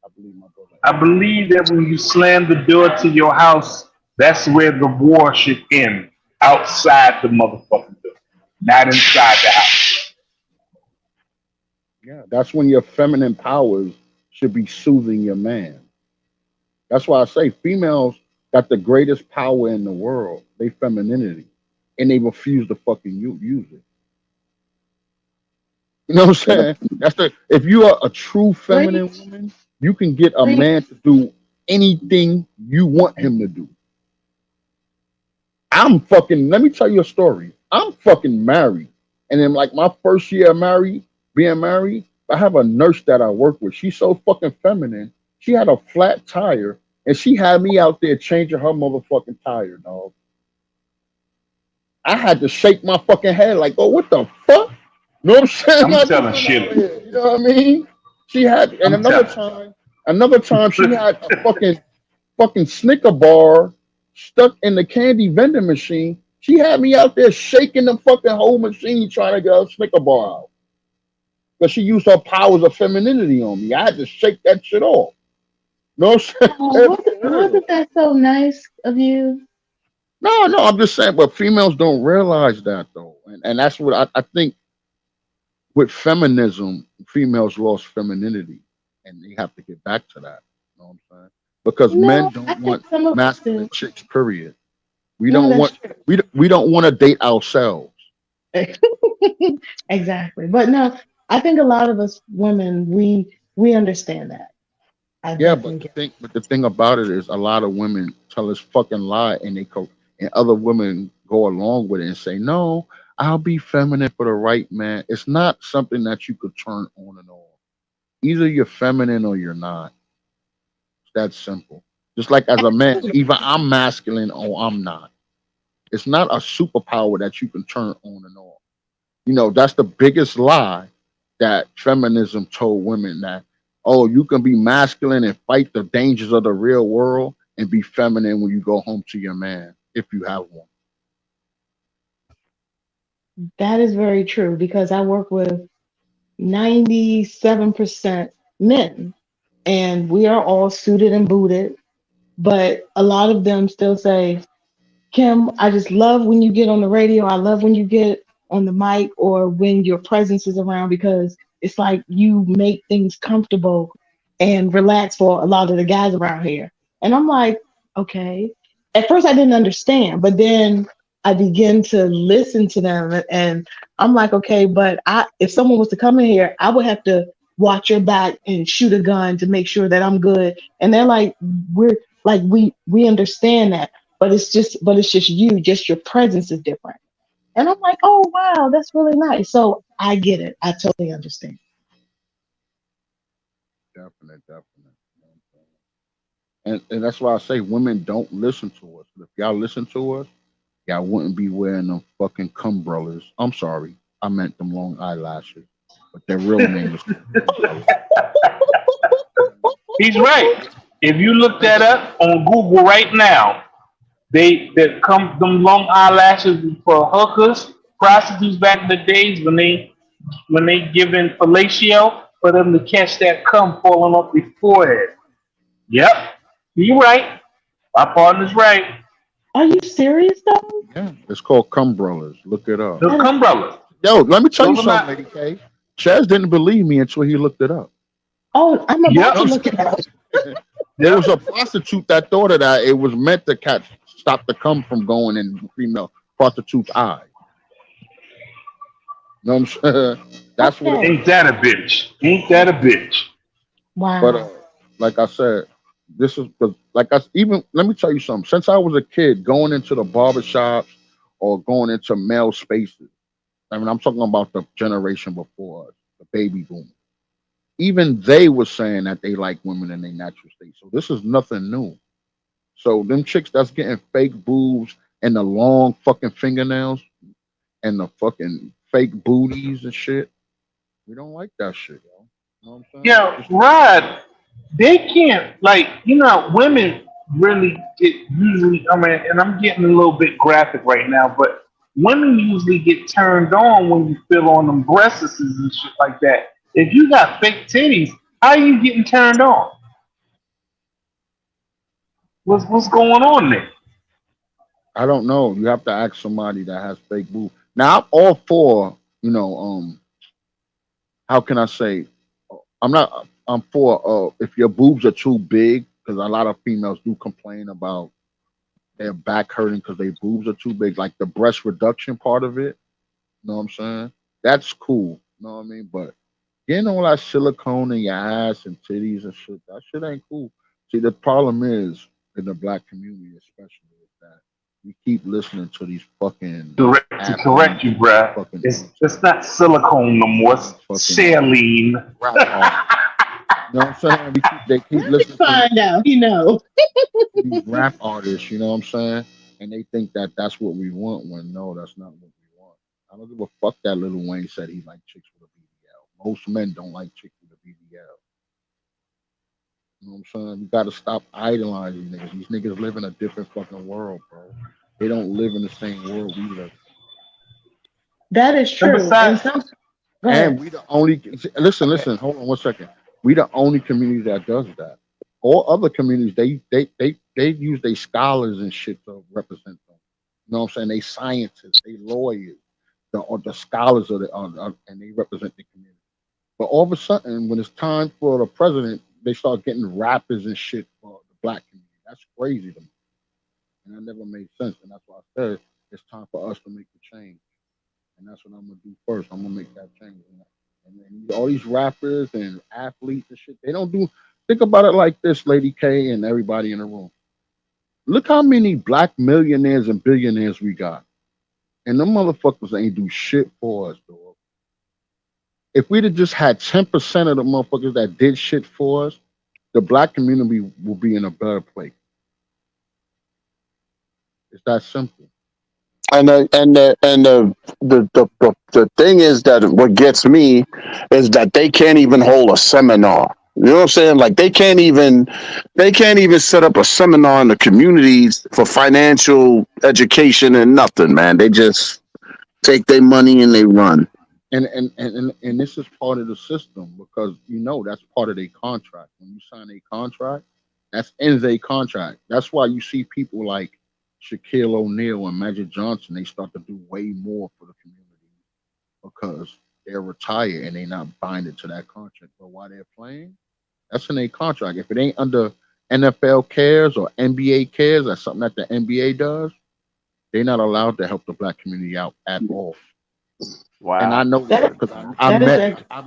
I believe my brother. I believe that when you slam the door to your house, that's where the war should end. Outside the motherfucking door, not inside the house. Yeah, that's when your feminine powers should be soothing your man. That's why I say females got the greatest power in the world. They femininity, and they refuse to fucking use it. You know what I'm saying? If you are a true feminine woman, you can get a man to do anything you want him to do. Let me tell you a story. I'm fucking married. And in like my first year being married, I have a nurse that I work with. She's so fucking feminine. She had a flat tire and she had me out there changing her motherfucking tire, dog. I had to shake my fucking head like, oh, what the fuck? You know what I'm saying? I'm telling shit. You know what I mean? She had, and another time she had a fucking Snicker bar stuck in the candy vending machine. She had me out there shaking the fucking whole machine trying to get a Snicker bar out. But she used her powers of femininity on me. I had to shake that shit off. You know what I'm saying? Oh, wasn't that so nice of you? No, I'm just saying, but females don't realize that though. And that's what I think with feminism, females lost femininity and they have to get back to that. You know what I'm saying? Because men don't want masculine chicks, period. We don't want to date ourselves. Exactly. But no, I think a lot of us women, we understand that. But the thing about it is a lot of women tell us fucking lie and and other women go along with it and say, no, I'll be feminine for the right man. It's not something that you could turn on and off. Either you're feminine or you're not. It's that simple. Just like as a man, either I'm masculine or I'm not. It's not a superpower that you can turn on and off. You know, that's the biggest lie that feminism told women, that, oh, you can be masculine and fight the dangers of the real world and be feminine when you go home to your man, if you have one. That is very true because I work with 97% men, and we are all suited and booted, but a lot of them still say, Kim, I just love when you get on the radio. I love when you get on the mic or when your presence is around because it's like you make things comfortable and relax for a lot of the guys around here. And I'm like, okay. At first, I didn't understand, but then I began to listen to them, and I'm like, okay, but if someone was to come in here, I would have to watch your back and shoot a gun to make sure that I'm good. And they're like, we're like, we understand that, but it's just you, just your presence is different. And I'm like, oh wow, that's really nice. So I get it. I totally understand. Definitely, definitely. You know what I'm saying? And that's why I say women don't listen to us. If y'all listen to us, y'all wouldn't be wearing them fucking cumbrellas. I'm sorry, I meant them long eyelashes, but their real name is cumbrellas. He's right. If you look that up on Google right now, they come them long eyelashes for hookers, prostitutes back in the days when they given fellatio for them to catch that cum falling off their forehead. Yep, you right. My partner's right. Are you serious though? Yeah, it's called cumbrellas. Look it up. The umbrella. Yo, let me tell you Those are something, Lady K. Chaz didn't believe me until he looked it up. Oh, I'm about Yep. to look it up. There was a prostitute that thought of that. It was meant to stop the cum from going in female prostitute's eye. You know what I'm saying? That's what it Okay. was. Ain't that a bitch? Ain't that a bitch? Wow. But like I said, this is like I even let me tell you something. Since I was a kid, going into the barbershops or going into male spaces, I mean, I'm talking about the generation before us, the baby boom. Even they were saying that they like women in their natural state. So this is nothing new. So them chicks that's getting fake boobs and the long fucking fingernails and the fucking fake booties and shit, we don't like that shit, yo. You know what I'm saying? Yeah, Rod, they can't women really get usually. I mean, and I'm getting a little bit graphic right now, but women usually get turned on when you feel on them breasts and shit like that. If you got fake titties, how are you getting turned on? What's going on there? I don't know. You have to ask somebody that has fake boobs. Now I'm all for, how can I say? I'm for if your boobs are too big, because a lot of females do complain about their back hurting because their boobs are too big, like the breast reduction part of it. You know what I'm saying? That's cool. You know what I mean? But getting all that silicone in your ass and titties and shit, that shit ain't cool. See, the problem is in the black community, especially, is that we keep listening to these fucking To correct you, bruh, fucking it's not silicone no more. It's fucking saline. rap artists. You know what I'm saying? They keep Let me listening to find out. these rap artists. You know what I'm saying? And they think that that's what we want. When no, that's not what we want. I don't give a fuck that Lil Wayne said he liked chicks with a BBL. Most men don't like chicks with a BBL. You know what I'm saying? We gotta stop idolizing these niggas. These niggas live in a different fucking world, bro. They don't live in the same world we live. That is And true. And besides, go And ahead. we the only listen. Hold on one second. We the only community that does that. All other communities, they use their scholars and shit to represent them. You know what I'm saying? They scientists, they lawyers, the scholars of and they represent the community. But all of a sudden, when it's time for the president, they start getting rappers and shit for the black community. That's crazy to me, and that never made sense. And that's why I said it's time for us to make the change. And that's what I'm gonna do first. I'm gonna make that change. And then all these rappers and athletes and shit, they don't do. Think about it like this, Lady K, and everybody in the room. Look how many black millionaires and billionaires we got, and them motherfuckers ain't do shit for us, dog. If we'd have just had 10% of the motherfuckers that did shit for us, the black community will be in a better place. It's that simple. And the thing is that what gets me is that they can't even hold a seminar. You know what I'm saying? Like they can't even set up a seminar in the communities for financial education and nothing, man. They just take their money and they run. And this is part of the system because that's part of their contract. When you sign a contract, that's in their contract. That's why you see people like Shaquille O'Neal and Magic Johnson. They start to do way more for the community because they're retired and they're not binded to that contract. But while they're playing, that's in a contract. If it ain't under NFL cares or NBA cares, that's something that the NBA does. They're not allowed to help the black community out at all. And I Wow. know That that because I that is met I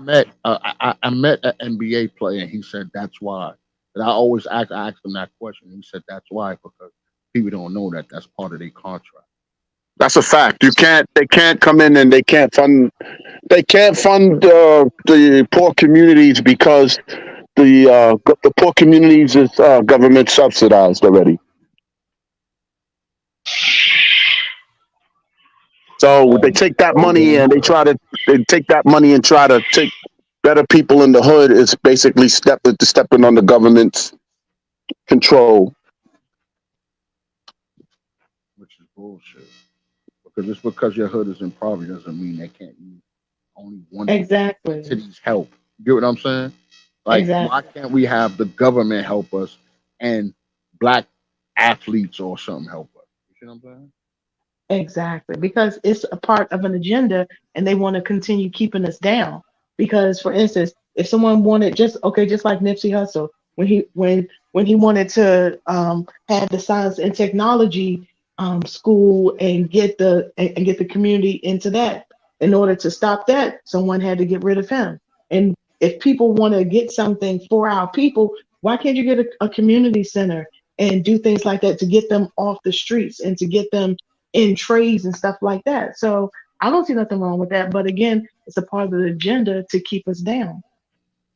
met an NBA player and he said that's why. And I asked him that question. He said that's why because people don't know that that's part of their contract. That's a fact. They can't come in and they can't fund the poor communities because the poor communities is government subsidized already. So they and take that money also and they take that money and try to take better people in the hood. Is basically stepping on the government's control. Which is bullshit. Because just because your hood is in poverty doesn't mean they can't use only one exactly, entity's help. You get what I'm saying? Like, why exactly. can't we have the government help us and black athletes or something help us? You see what I'm saying? Exactly, because it's a part of an agenda and they want to continue keeping us down. Because, for instance, if someone wanted just okay, just like Nipsey Hussle, when he wanted to have the science and technology school and get the community into that, in order to stop that, someone had to get rid of him. And if people want to get something for our people, why can't you get a community center and do things like that to get them off the streets and to get them in trades and stuff like that. So I don't see nothing wrong with that. But again, it's a part of the agenda to keep us down.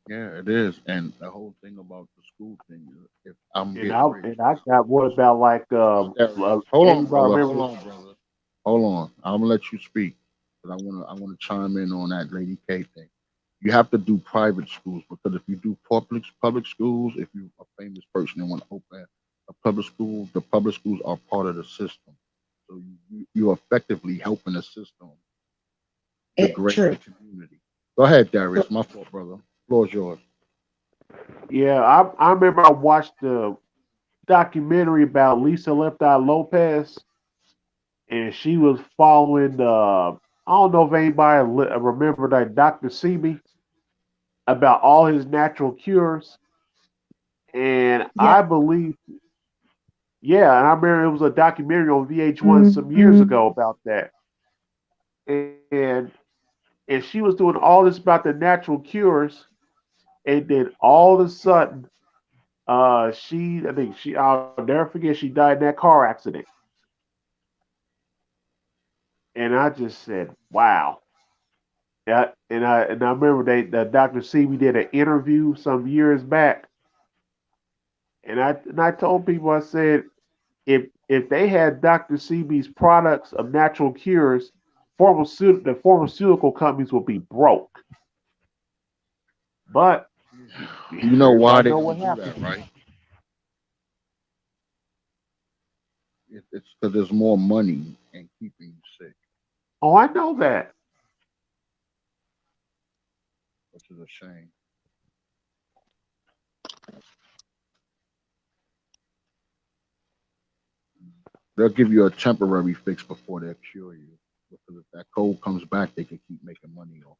Yeah, it is. And the whole thing about the school thing is if I'm And getting I rich, and I got what about like Darius, hold on, anybody brother. Hold remember? on, brother. Hold on. I'm gonna let you speak. But I wanna chime in on that Lady K thing. You have to do private schools because if you do public schools, if you're a famous person and want to open a public school, the public schools are part of the system. So you're effectively helping the system degrade the True. community. Go ahead, Darius. My fault, brother. Floor is yours. Yeah, I remember I watched the documentary about Lisa Left Eye Lopez, and she was following I don't know if anybody remember that Dr. Sebi about all his natural cures, and Yeah. I believe yeah, and I remember it was a documentary on VH1 some years Mm-hmm. ago about that, and and she was doing all this about the natural cures, and then all of a sudden, I think I'll never forget, she died in that car accident, and I just said, wow. Yeah, and I remember the Dr. Sebi did an interview some years back, and I told people I said if they had Dr. Sebi's products of natural cures, the pharmaceutical companies would be broke. But You know why everybody they know don't what do happened. that, right? It's because there's more money in keeping you sick, Oh, I know that. which is a shame. They'll give you a temporary fix before they'll cure you. Because if that cold comes back, they can keep making money off.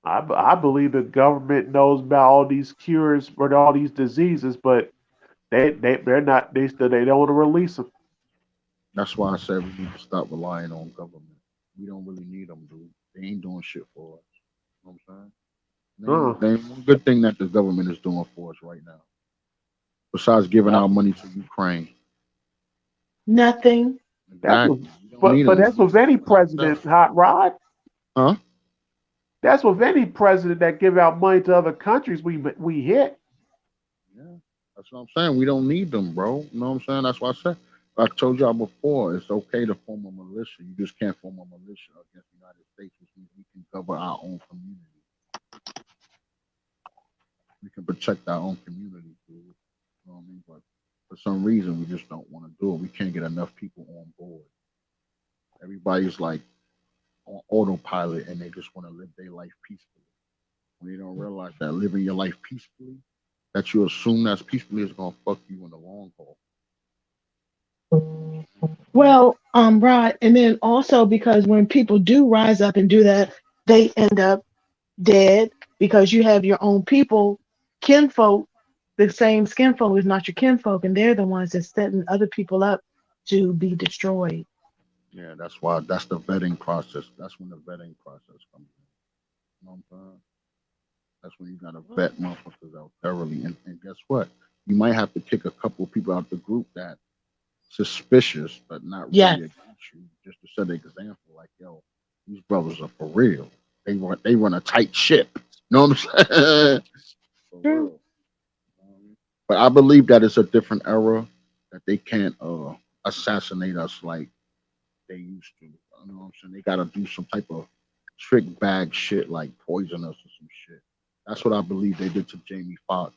I believe the government knows about all these cures for all these diseases, but they're not they don't want to release them. That's why I said we need to stop relying on government. We don't really need them, dude. They ain't doing shit for us. You know what I'm saying? Uh, Name one good thing that the government is doing for us right now, besides giving that, our money to Ukraine. Nothing. that's what, Exactly. We don't need but them. We that's need with to any do it president, ourselves. Hot Rod. Huh? That's with any president that give out money to other countries. We hit. Yeah. That's what I'm saying. We don't need them, bro. You know what I'm saying? That's why I said. I told y'all before, it's okay to form a militia. You just can't form a militia against the United States, which means we can cover our own community. We can protect our own community, dude. You know what I mean? But for some reason, we just don't want to do it. We can't get enough people on board. Everybody's like autopilot and they just want to live their life peacefully. When they don't realize that living your life peacefully, that you assume that's peacefully, is gonna fuck you in the long haul. Well, Rod, and then also because when people do rise up and do that, they end up dead because you have your own people, kinfolk, the same skinfolk is not your kinfolk, and they're the ones that's setting other people up to be destroyed. Yeah, that's why that's the vetting process. That's when the vetting process comes in. You know what I'm saying? That's when you gotta vet motherfuckers out thoroughly. And guess what? You might have to kick a couple of people out the group that suspicious, but not Yes. really against you, just to set an example. Like, yo, these brothers are for real. They run a tight ship. You know what I'm saying? For real. But I believe that it's a different era that they can't assassinate us like they used to. You know what I'm saying? They gotta do some type of trick bag shit like poison us or some shit. That's what I believe they did to Jamie Foxx.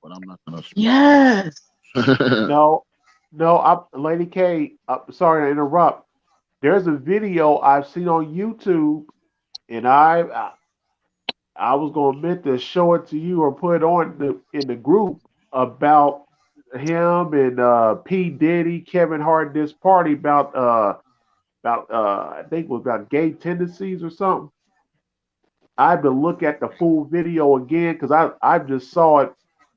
But I'm not gonna speak. Yes. No, no, Lady K, sorry to interrupt. There's a video I've seen on YouTube, and I was gonna meant to show it to you or put it on in the group about him and P Diddy, Kevin Hart, this party about I think it was about gay tendencies or something. I had to look at the full video again because I just saw it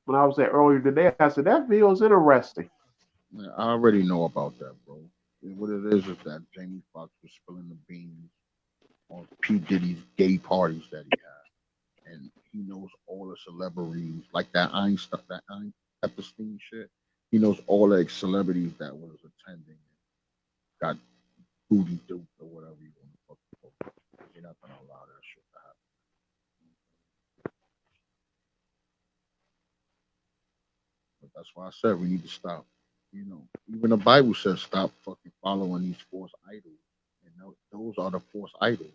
when I was there earlier today. I said that video is interesting. Yeah, I already know about that, bro. And what it is that Jamie Foxx was spilling the beans on P Diddy's gay parties that he had, and he knows all the celebrities like that Epstein shit. He knows all the celebrities that was attending, got booty duped or whatever you want to fucking call it. You're not gonna allow that shit to happen. But that's why I said we need to stop. You know, even the Bible says stop fucking following these false idols. And those are the false idols.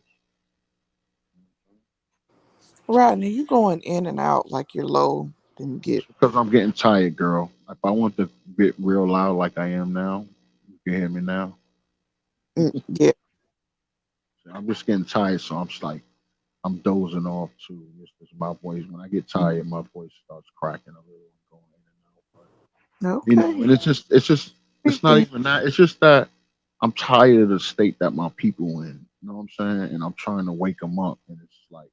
Rodney, you going in and out like you're low, then get. It's because I'm getting tired, girl. If I want to get real loud like I am now, you can hear me now. Yeah. I'm just getting tired, so I'm just like I'm dozing off too. It's just my voice. When I get tired, my voice starts cracking a little and going in and out. But, you know, Okay. and it's not even that. It's just that I'm tired of the state that my people in. You know what I'm saying? And I'm trying to wake them up, and it's like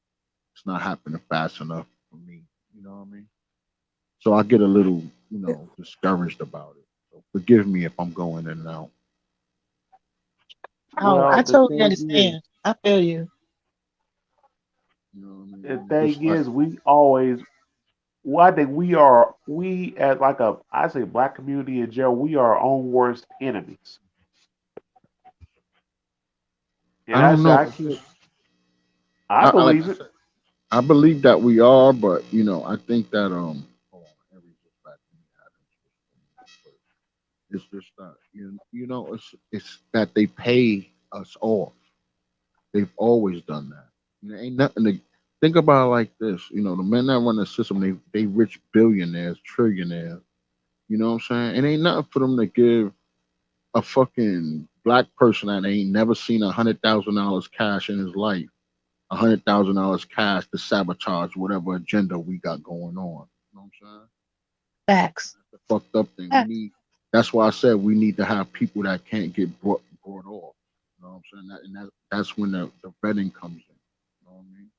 it's not happening fast enough for me. You know what I mean? So I get a little, discouraged about it. So forgive me if I'm going in and out. Oh, I Well, the totally thing is, understand. I feel you. You know what I the mean? It's thing like is, we always. Well, I think we as like I say black community in general, we are our own worst enemies. I And I don't say know. I It's can't. just I like believe I it. said, I believe that we are, but I think that hold on, Harry just back to me, Adams. It's just that it's that they pay us off. They've always done that. Ain't nothing to think about it like this. The men that run the system, they rich billionaires, trillionaires. You know what I'm saying? It ain't nothing for them to give a fucking black person that ain't never seen $100,000 cash in his life, $100,000 cash to sabotage whatever agenda we got going on. You know what I'm saying? Facts. That's the fucked up thing. Facts. That's why I said we need to have people that can't get brought off. You know what I'm saying? That's when the vetting comes in. You know what I mean?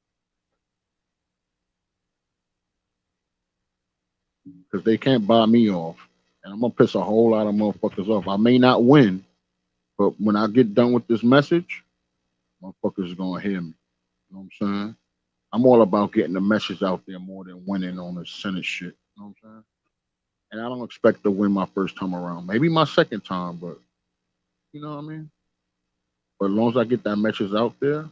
Because they can't buy me off. And I'm gonna piss a whole lot of motherfuckers off. I may not win, but when I get done with this message, motherfuckers is gonna hear me. You know what I'm saying? I'm all about getting the message out there more than winning on the Senate shit. You know what I'm saying? And I don't expect to win my first time around. Maybe my second time, but you know what I mean? But as long as I get that message out there,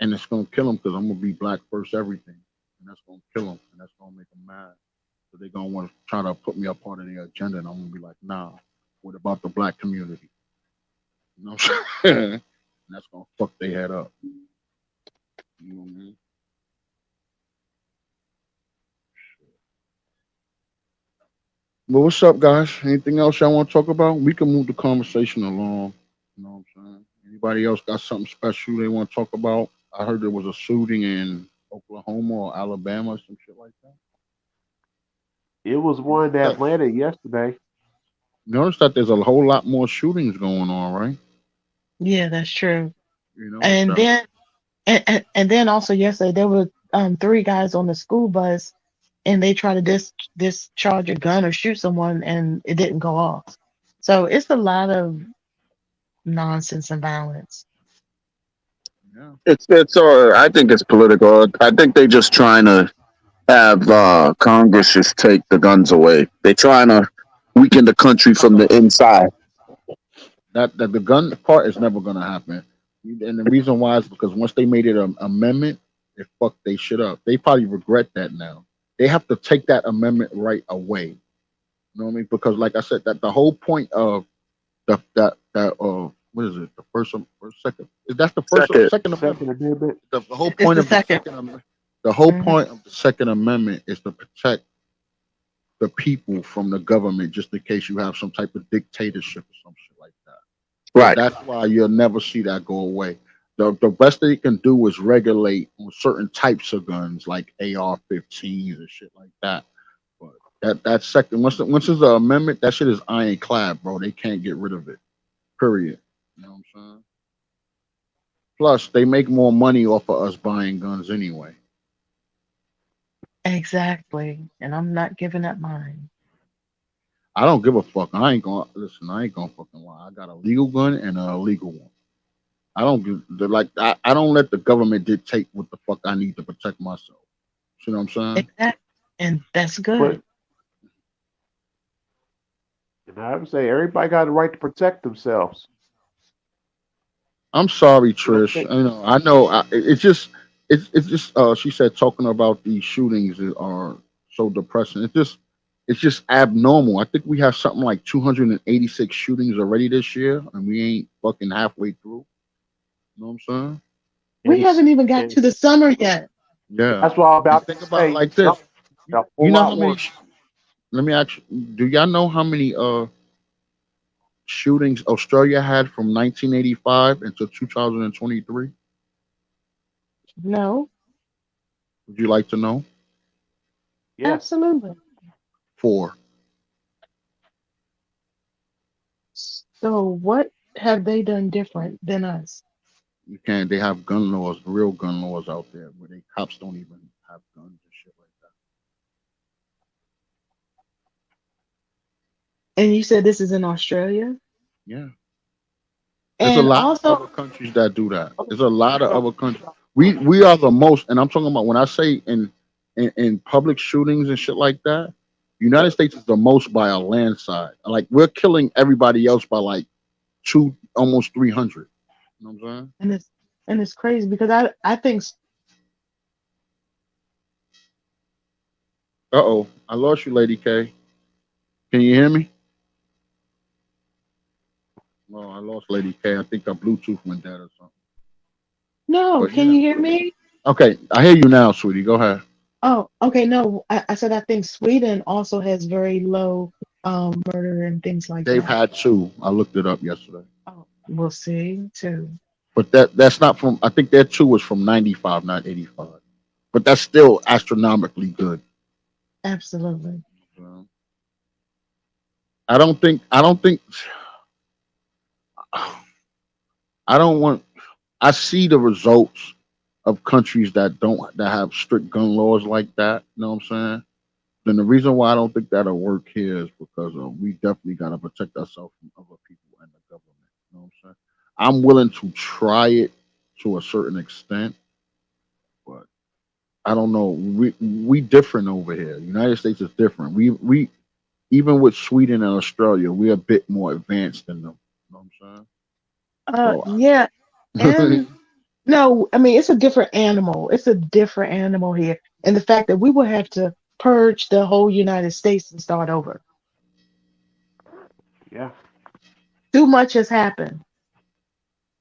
and it's gonna kill them because I'm gonna be black first everything, and that's gonna kill them, and that's gonna make them mad. So they're gonna want to try to put me a part of their agenda, and I'm gonna be like, nah. What about the black community? You know what I'm saying? And that's gonna fuck their head up. You know what I mean? Well, what's up, guys? Anything else y'all want to talk about? We can move the conversation along. You know what I'm saying? Anybody else got something special they want to talk about? I heard there was a shooting in Oklahoma or Alabama or some shit like that. It was one in Atlanta yesterday. Notice that there's a whole lot more shootings going on, right? Yeah, that's true. You know, And so then and then also yesterday there were three guys on the school bus and they tried to discharge a gun or shoot someone and it didn't go off. So it's a lot of nonsense and violence. yeah. It's I think it's political. I think they just trying to have Congress just take the guns away. They're trying to weaken the country from the inside. That the gun part is never gonna happen. And the reason why is because once they made it an amendment, it fucked they shit up. They probably regret that now. They have to take that amendment right away. You know what I mean? Because like I said, that the whole point of that what is it? The first second is that's the first Second. second amendment. Second Amendment. The whole It's point the of the second. second amendment. The whole Mhm. point of the Second Amendment is to protect the people from the government, just in case you have some type of dictatorship or some shit like that. So Right. that's why you'll never see that go away. The best they can do is regulate on certain types of guns, like AR-15s and shit like that. But that second once there's an amendment, that shit is ironclad, bro. They can't get rid of it. Period. You know what I'm saying? Plus, they make more money off of us buying guns anyway. Exactly. And I'm not giving up mine. I don't give a fuck. I ain't gonna listen. I ain't gonna fucking lie. I got a legal gun and an illegal one. I don't give I don't let the government dictate what the fuck I need to protect myself. You know what I'm saying? Exactly. And that's good. But and I would say everybody got the right to protect themselves. I'm sorry, But I Trish. think You know, I know. It's just. She said talking about these shootings are so depressing. It's just abnormal. I think we have something like 286 shootings already this year, and we ain't fucking halfway through. You know what I'm saying? We and haven't even got and to the summer yet. Yeah. that's what I'm And about think to about it say. like this. A You whole know lot how many? worse. Let me ask you. Do y'all know how many shootings Australia had from 1985 until 2023? No, Would you like to know? Yes. absolutely. 4. So what have they done different than us? You can't. They have gun laws, real gun laws out there, where they cops don't even have guns and shit like that. And you said this is in Australia? Yeah, there's a And lot of also, other countries that do that. There's a lot of other countries. We are the most, and I'm talking about when I say in public shootings and shit like that. United States is the most by a landslide. Like we're killing everybody else by like almost 300. You know what I'm saying? and it's crazy because I think Uh-oh, I lost you, Lady K. Can you hear me? Oh, I lost Lady K. I think her Bluetooth went dead or something. no, But can yeah. you hear me? Okay, I hear you now, sweetie. Go ahead. Oh, okay, no. I said I think Sweden also has very low murder and things like They've that. had 2. I looked it up yesterday. Oh, we'll see too. But that's not from. I think their 2 was from 95, not 85. But that's still astronomically good. Absolutely. So, I don't think. I don't think. I don't want. I see the results of countries that have strict gun laws like that. You know what I'm saying? Then the reason why I don't think that'll work here is because we definitely got to protect ourselves from other people and the government. You know what I'm saying? I'm willing to try it to a certain extent, but I don't know. We different over here. United States is different. We even with Sweden and Australia, we're a bit more advanced than them. You know what I'm saying? Yeah, So and no, I mean it's a different animal. It's a different animal here. And the fact that we will have to purge the whole United States and start over. Yeah. Too much has happened.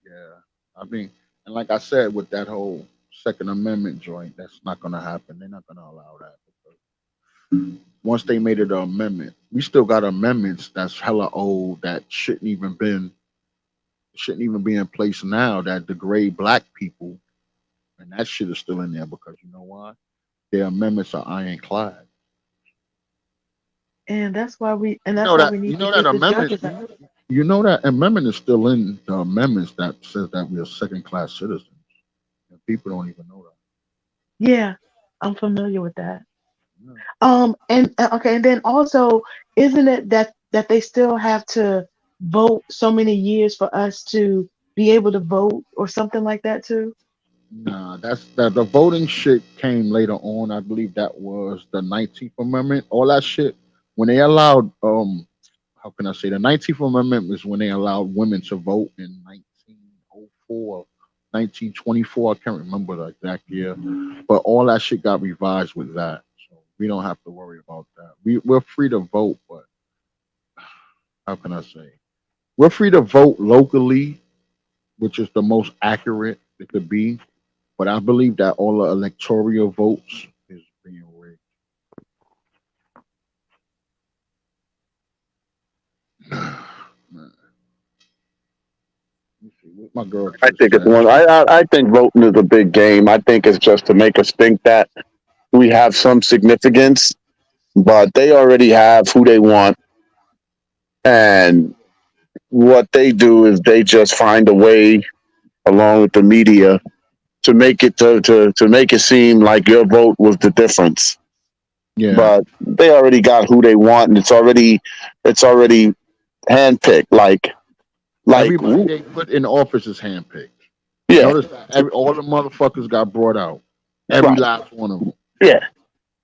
yeah, I mean, and like I said, with that whole Second Amendment joint, that's not gonna happen. They're not gonna allow that because once they made it an amendment, we still got amendments that's hella old that shouldn't even been shouldn't even be in place now that degrade black people, and that shit is still in there because you know why? Their amendments are ironclad. And that's why we and You that's know why that we you need to know that get the amendment. judges out. You know that amendment is still in the amendments that says that we are second class citizens, and people don't even know Yeah, I'm familiar with that. that. Yeah. And okay, and then also, isn't it that they still have to vote so many years for us to be able to vote or something like that too? Nah, that's that. The voting shit came later on. I believe that was the 19th Amendment. All that shit when they allowed how can I say the 19th Amendment was when they allowed women to vote in 1904, 1924. I can't remember the exact year, but all that shit got revised with that. So we don't have to worry about that. We're free to vote, but how can I say? We're free to vote locally, which is the most accurate it could be. But I believe that all the electoral votes is being rigged. Man, let me see what my girl I just think it's said. one. I think voting is a big game. I think it's just to make us think that we have some significance, but they already have who they want, and what they do is they just find a way, along with the media, to make it to make it seem like your vote was the difference. Yeah, But they already got who they want, and it's already handpicked. Like everybody they put in office is handpicked. yeah, Notice that all the motherfuckers got brought out. Every right, last one of them. yeah.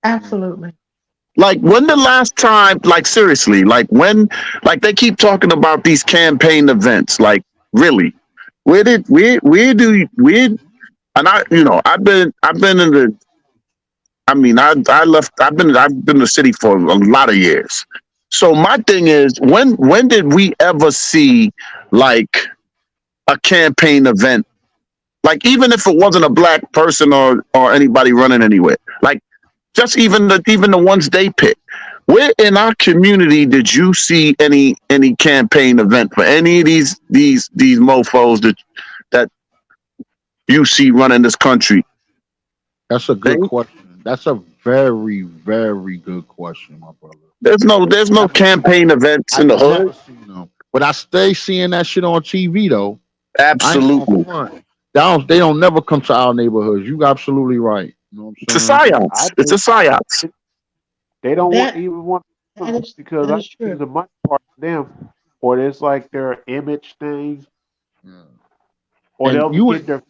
Absolutely. Like when the last time, like seriously, like when, like they keep talking about these campaign events. Like really, where and I've been in the. I mean, I left. I've been in the city for a lot of years. So my thing is, when did we ever see like a campaign event? Like even if it wasn't a black person or anybody running anywhere, like just even the ones they pick. Where in our community did you see any campaign event for any of these mofos that you see running this country? That's a good question. That's a very, very good question, my brother. There's no I've never, campaign events in I've the never hood. seen them, but I stay seeing that shit on TV though. I ain't gonna Absolutely, front. They don't never come to our neighborhoods. You absolutely right. You know what it's a I'm saying? I psyops. It's a think psyops. they don't want That even want that is because that I is think it's true. a money part for them, or it's like their image thing, Yeah. or And they'll you get ain't their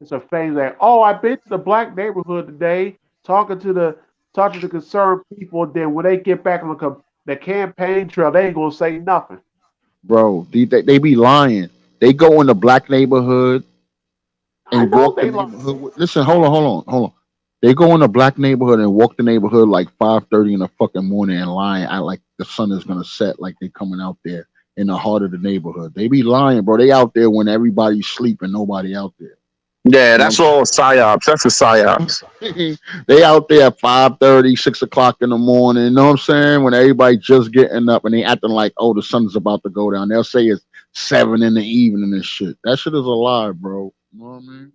it's a fame like, oh, I've been to the black neighborhood today, talking to the concerned people. Then when they get back on the campaign trail, they ain't gonna say nothing. bro, they be lying. They go in the black neighborhood I and know walk the they like neighborhood. Listen, hold on. They go in the black neighborhood and walk the neighborhood like 5:30 in the fucking morning and lying, act like the sun is gonna set, like they coming out there in the heart of the neighborhood. They be lying, bro. They out there when everybody's sleeping, nobody out there. Yeah, You know that's what all psyops. That's a psyops. I'm saying? They out there at 5:30, 6 o'clock in the morning. You know what I'm saying? When everybody just getting up and they acting like, oh, the sun's about to go down. They'll say it's 7 in the evening and shit. That shit is a lie, bro. You know what I mean?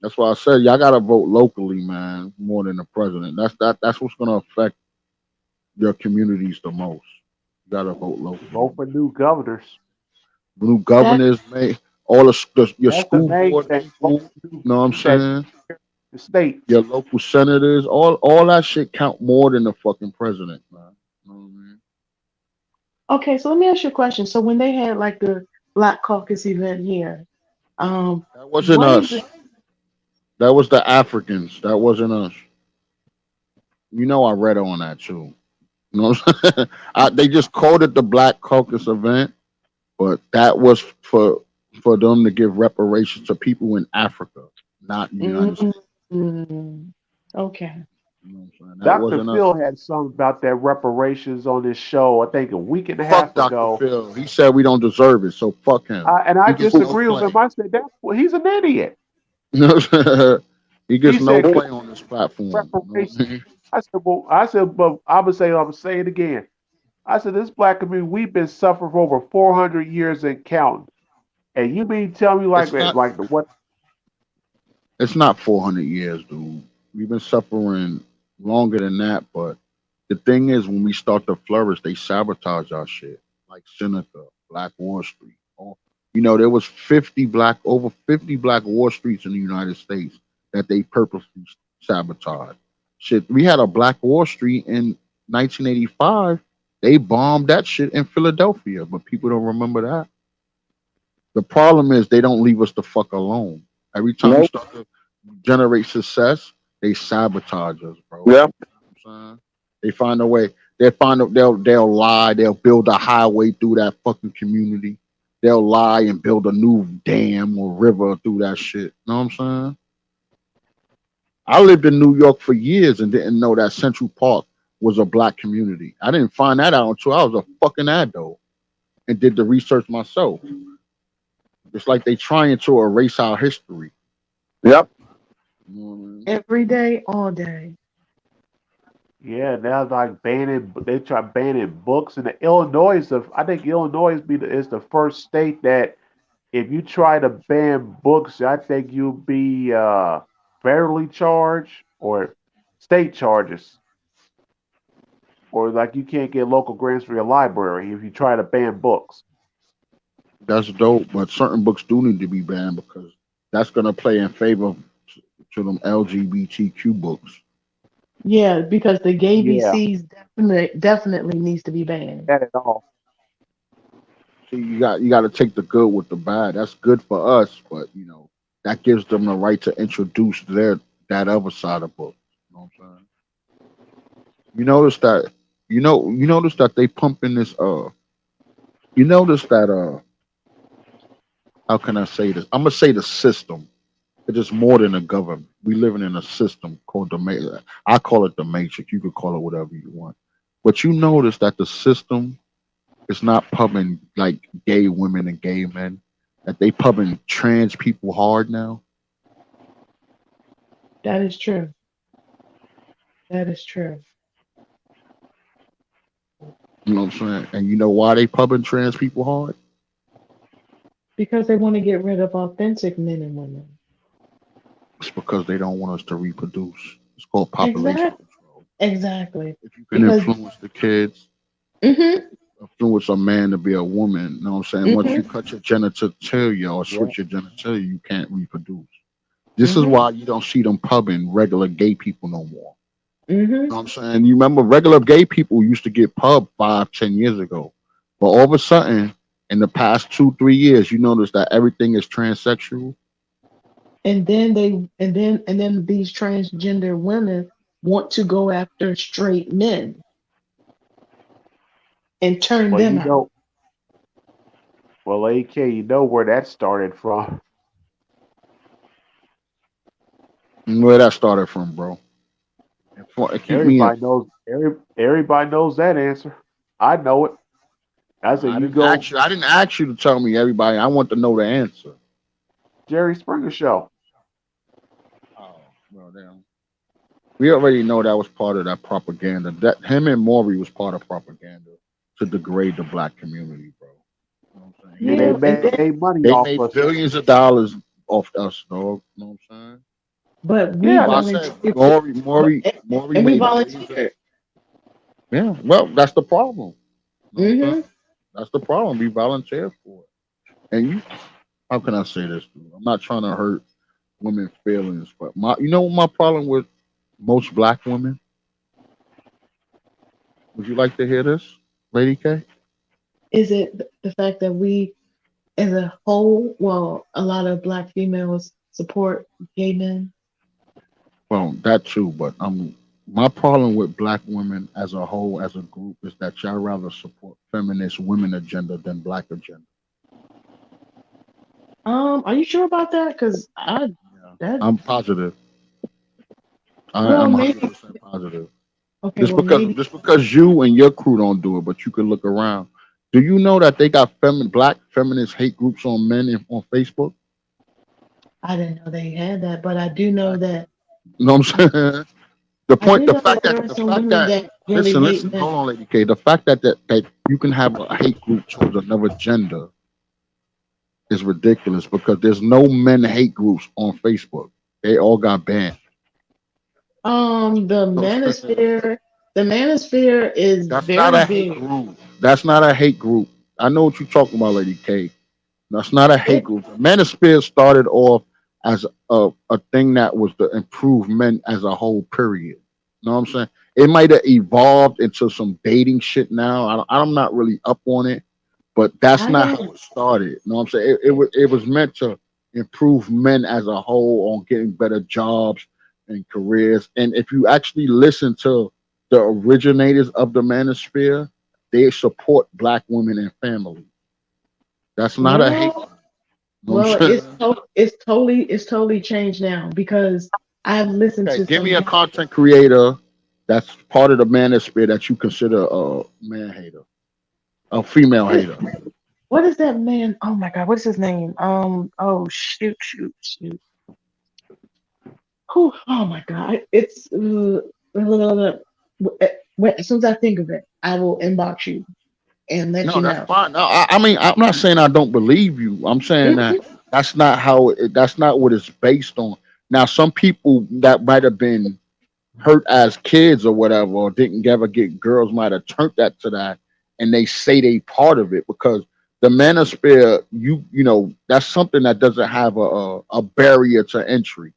That's why I said y'all gotta vote locally, man, more than the president. That's what's gonna affect your communities the most. You gotta vote locally. vote for new governors. New That governors, may all your That's the school main board thing. Vote people. for new You know what I'm that saying? the states. Your local senators, all that shit count more than the fucking president, man. You know what I mean? okay, so let me ask you a question. So when they had like the Black Caucus event here, That wasn't what is us. it? That was the Africans. That wasn't us. You know, I read on that too. You know what I'm saying? They just called it the Black Caucus event, but that was for them to give reparations to people in Africa, not in the United Mm, States. okay. You know what I'm saying? That Dr. wasn't us. Phil had something about that reparations on his show, I think a week and a Fuck half Dr. ago. Phil. He said we don't deserve it, so fuck him. And I He gets no disagree with him. play. I said that well, he's an idiot. You know what I'm saying? He He gets no said give play on this platform. You know what I reparations. mean? But I'm gonna say it again. I said this black community, we've been suffering for over 400 years and counting. And you mean tell me like It's that, not. like the what? It's not 400 years, dude. We've been suffering longer than that. But the thing is, when we start to flourish, they sabotage our shit. Like Seneca, Black Wall Street. There was over 50 Black Wall Streets in the United States that they purposely sabotaged. Shit, we had a Black Wall Street in 1985. They bombed that shit in Philadelphia, but people don't remember that. The problem is they don't leave us the fuck alone. Every time we Nope. start to generate success, they sabotage us, bro. Yeah. They find a way. They'll lie. They'll build a highway through that fucking community. They'll lie and build a new dam or river through that shit. Know what I'm saying? I lived in New York for years and didn't know that Central Park was a black community. I didn't find that out until I was a fucking adult and did the research myself. It's like they trying to erase our history. Yep. You know what I mean? Every day, all day. Yeah, now like they try banning books, and Illinois I think Illinois is the first state that if you try to ban books, I think you'll be federally charged or state charges, or like you can't get local grants for your library if you try to ban books. That's dope, but certain books do need to be banned because that's gonna play in favor to them LGBTQ books. Yeah, because the gay Yeah, VCs definitely needs to be banned. that at all. See, you got to take the good with the bad. That's good for us, but that gives them the right to introduce that other side of books. You know what I'm saying? You notice that they pumping this you notice that how can I say this? I'm gonna say the system. It's just more than a government. We living in a system called the Matrix. I call it the Matrix. You could call it whatever you want. But you notice that the system is not pumping like gay women and gay men. That they pumping trans people hard now. That is true. That is true. You know what I'm saying? And you know why they pumping trans people hard? Because they want to get rid of authentic men and women. It's because they don't want us to reproduce. It's called population Exactly. control. Exactly. If you can Because influence the kids, mm-hmm, influence a man to be a woman, you know what I'm saying? Once you mm-hmm, cut your genitalia or Yeah. switch your genitalia, you can't reproduce. This is mm-hmm, why you don't see them pubbing regular gay people no more. You mm-hmm. know what I'm saying? You remember regular gay people used to get pubbed 5, 10 years ago. But all of a sudden, in the past 2, 3 years, you notice that everything is transsexual. And then these transgender women want to go after straight men and turn Well, them out. AK, you know where that started from. Where that started from, bro. Everybody knows that answer. I know it. I said I you didn't go ask you. I didn't ask you to tell me everybody. I want to know the answer. Jerry Springer show. Oh, well, damn. We already know that was part of that propaganda. That him and Maury was part of propaganda to degrade the black community, bro. You know what I'm saying? And Yeah, they and then, made money They off made us. billions of dollars off us, dog. You know what I'm saying? but we Yeah, Well, I said volunteered, Maury and we made billions of. volunteered. Yeah, well, that's the problem. You know what I'm Mm-hmm. saying? That's the problem. We volunteer for it. And how can I say this, dude? I'm not trying to hurt women's feelings, but you know what my problem with most black women? Would you like to hear this, Lady K? Is it the fact that we, as a whole, well, a lot of black females support gay men? Well, that too, but my problem with black women as a whole, as a group, is that y'all rather support feminist women agenda than black agenda. Are you sure about that? Because Yeah. that I'm positive. well I'm maybe 100% positive. okay, Just well maybe because you and your crew don't do it, but you can look around. Do you know that they got black feminist hate groups on men on Facebook? I didn't know they had that, but I do know that You know what I'm saying? The I do know fact that there that are some women that really listen, hate hold men. on, Lady K. The fact that you can have a hate group towards another gender is ridiculous because there's no men hate groups on Facebook. They all got banned. The manosphere, the manosphere is That's not very a hate big. group. That's not a hate group. I know what you're talking about, Lady K. That's not a hate It, group. The manosphere started off as a thing that was to improve men as a whole, period. You know what I'm saying? It might have evolved into some dating shit now. I'm not really up on it, but that's I not got how it started. You know what I'm saying? It was meant to improve men as a whole on getting better jobs and careers. And if you actually listen to the originators of the manosphere, they support black women and family. That's not a hate. well, You know what I'm saying? it's totally changed now because I've listened Okay, to give me some a men. content creator that's part of the manosphere that you consider a man hater, a female What is, hater. what is that man? Oh my God, what is his name? Oh shoot. Whew, oh my God, it's as soon as I think of it, I will inbox you and let No, you that's know. fine. No, I mean, I'm not saying I don't believe you. I'm saying that Mhm. that's not how that's not what it's based on. Now, some people that might have been hurt as kids or whatever, or didn't ever get girls, might have turned that to that, and they say they part of it because the manosphere, you know, that's something that doesn't have a barrier to entry.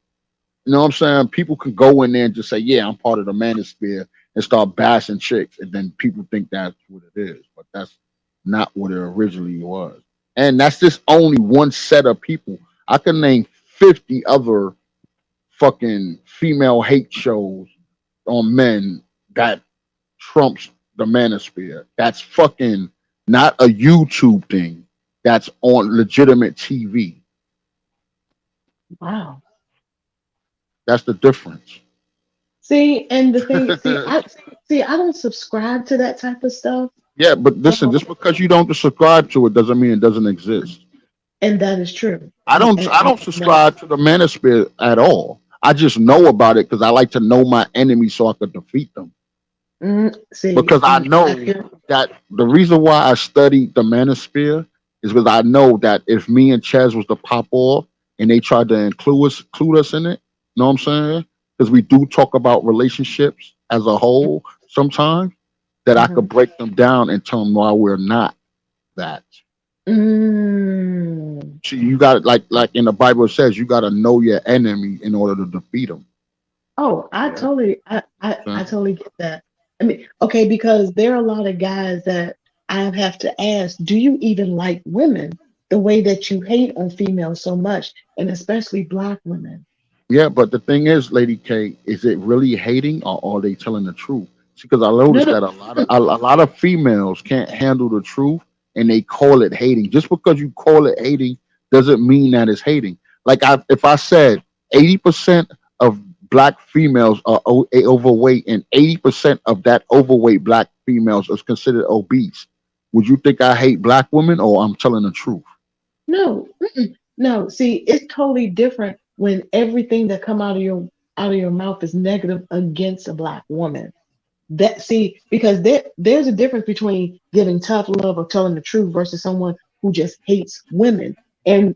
You know what I'm saying? People can go in there and just say, "Yeah, I'm part of the manosphere," and start bashing chicks, and then people think that's what it is, but that's not what it originally was. And that's just only one set of people. I can name 50 other fucking female hate shows on men that trumps the manosphere. That's fucking not a YouTube thing. That's on legitimate TV. Wow. That's the difference. See, and the thing is, I don't subscribe to that type of stuff. Yeah, but listen, Um, just because you don't subscribe to it doesn't mean it doesn't exist. and that is true. I don't I don't subscribe to the manosphere at all. I just know about it because I like to know my enemies so I could defeat them. See, Because I I know feel that the reason why I studied the manosphere is because I know that if me and Chaz was to pop off and they tried to include us in it, you know what I'm saying? Because we do talk about relationships as a whole sometimes, that I mhm. could break them down and tell them why we're not that. Mm. See, you got like in the Bible it says you got to know your enemy in order to defeat them. Oh, Yeah. I totally get that. I mean, okay, because there are a lot of guys that I have to ask, do you even like women the way that you hate on females so much, and especially black women? Yeah, but the thing is, Lady K, is it really hating or are they telling the truth? Because I No, noticed no. that a lot of females can't handle the truth and they call it hating. Just because you call it hating doesn't mean that it's hating. Like if I said 80% of black females are overweight and 80% of that overweight black females is considered obese, would you think I hate black women or I'm telling the truth? No, no. See, it's totally different when everything that come out of your mouth is negative against a black woman. That see, because there's a difference between giving tough love or telling the truth versus someone who just hates women. And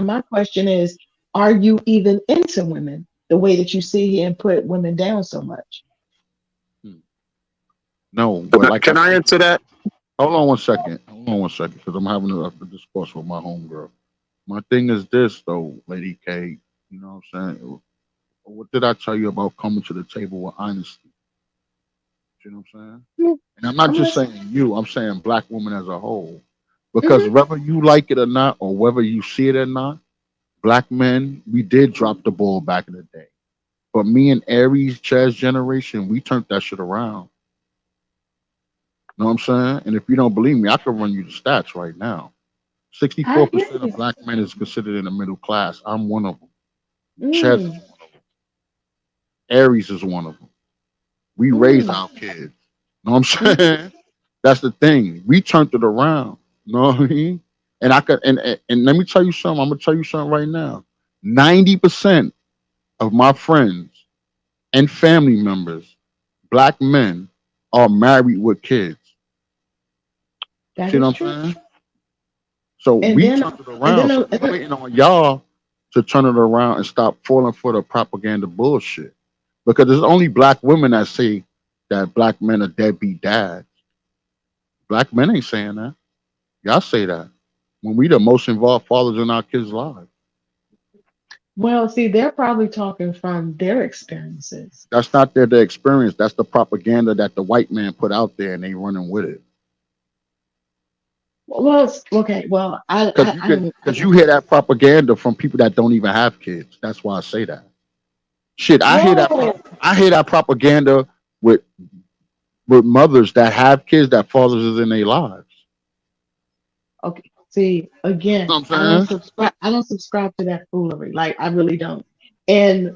my question is, are you even into women the way that you see and put women down so much? Hmm. No, but like I Can I said, answer that? hold on one second. Hold on one second, because I'm having a discourse with my homegirl. My thing is this, though, Lady K. You know what I'm saying? What did I tell you about coming to the table with honesty? You know what I'm saying? Mm, And I'm not I'm just listening. saying you. I'm saying black women as a whole. Because Hmm. whether you like it or not, or whether you see it or not, black men, we did drop the ball back in the day. But me and Aries, Chaz generation, we turned that shit around. You know what I'm saying? And if you don't believe me, I can run you the stats right now. I hear 64% of you. black men is considered in the middle class. I'm one of them. Chaz is Mm, one of them. Aries is one of them. We raised mm, our kids. You know what I'm mm. saying? That's the thing. We turned it around. You know what I mean? And I could and let me tell you something. I'm gonna tell you something right now. 90% of my friends and family members, black men, are married with kids. That See what is I'm true. saying? So And we then, turned it and around. then, So we're waiting on y'all to turn it around and stop falling for the propaganda bullshit. Because there's only black women that say that black men are deadbeat dads. Black men ain't saying that. Y'all say that. When we the most involved fathers in our kids' lives. well, see, they're probably talking from their experiences. That's not their experience. That's the propaganda that the white man put out there and they running with it. Well, okay. Well, Because I don't. because you hear that propaganda from people that don't even have kids. That's why I say that. Shit, No. I hear that propaganda with mothers that have kids that fathers is in their lives. Okay. See, You know again, what I'm saying? I don't subscribe to that foolery. Like I really don't. And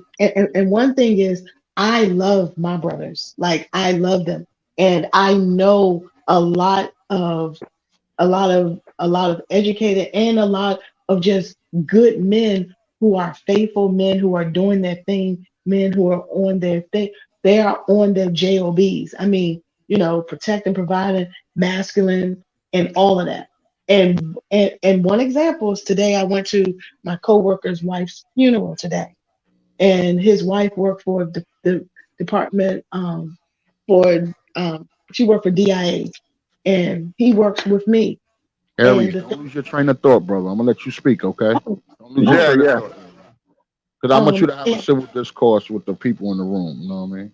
one thing is, I love my brothers. Like I love them, and I know a lot of educated and a lot of just good men who are faithful men who are doing their thing, men who are on their thing. They are on their jobs. I mean, protecting, providing, masculine, and all of that. And one example is today I went to my coworker's wife's funeral today, and his wife worked for the department for she worked for DIA, and he works with me. And Aries, the don't thing, lose your train of thought, brother. I'm gonna let you speak, okay? oh, Don't lose your oh, Yeah, train of yeah. thought. Because I want you to have a and civil discourse with the people in the room. You know what I mean?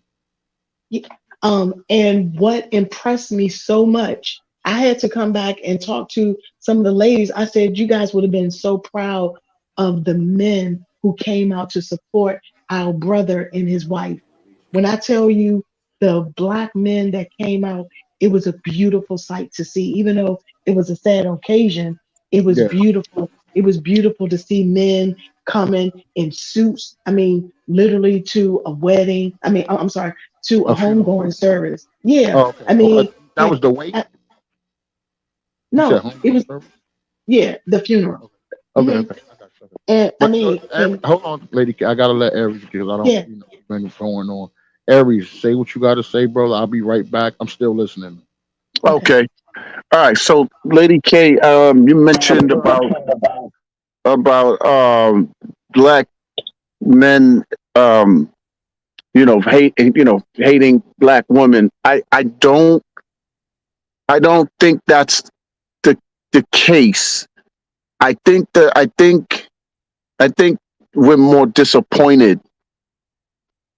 and what impressed me so much, I had to come back and talk to some of the ladies. I said, you guys would have been so proud of the men who came out to support our brother and his wife. When I tell you the black men that came out, it was a beautiful sight to see. Even though it was a sad occasion, it was Yeah. beautiful. It was beautiful to see men coming in suits. I mean, literally to a wedding. I mean, I'm sorry, to a A funeral. homegoing service. Yeah, Oh, okay. I Oh, mean, that was the wait. uh, You said no, it homegoing was, service. yeah, the funeral. Okay. Okay. hmm Okay. I got you. Okay. And I But so, mean, and Hold on, lady. I gotta let Aries because I don't, yeah, been going on. Aries, say what you gotta say, brother. I'll be right back. I'm still listening. okay. Okay. All right. So, Lady K, you mentioned about black men, um, hating black women. I don't think that's the case. I think we're more disappointed.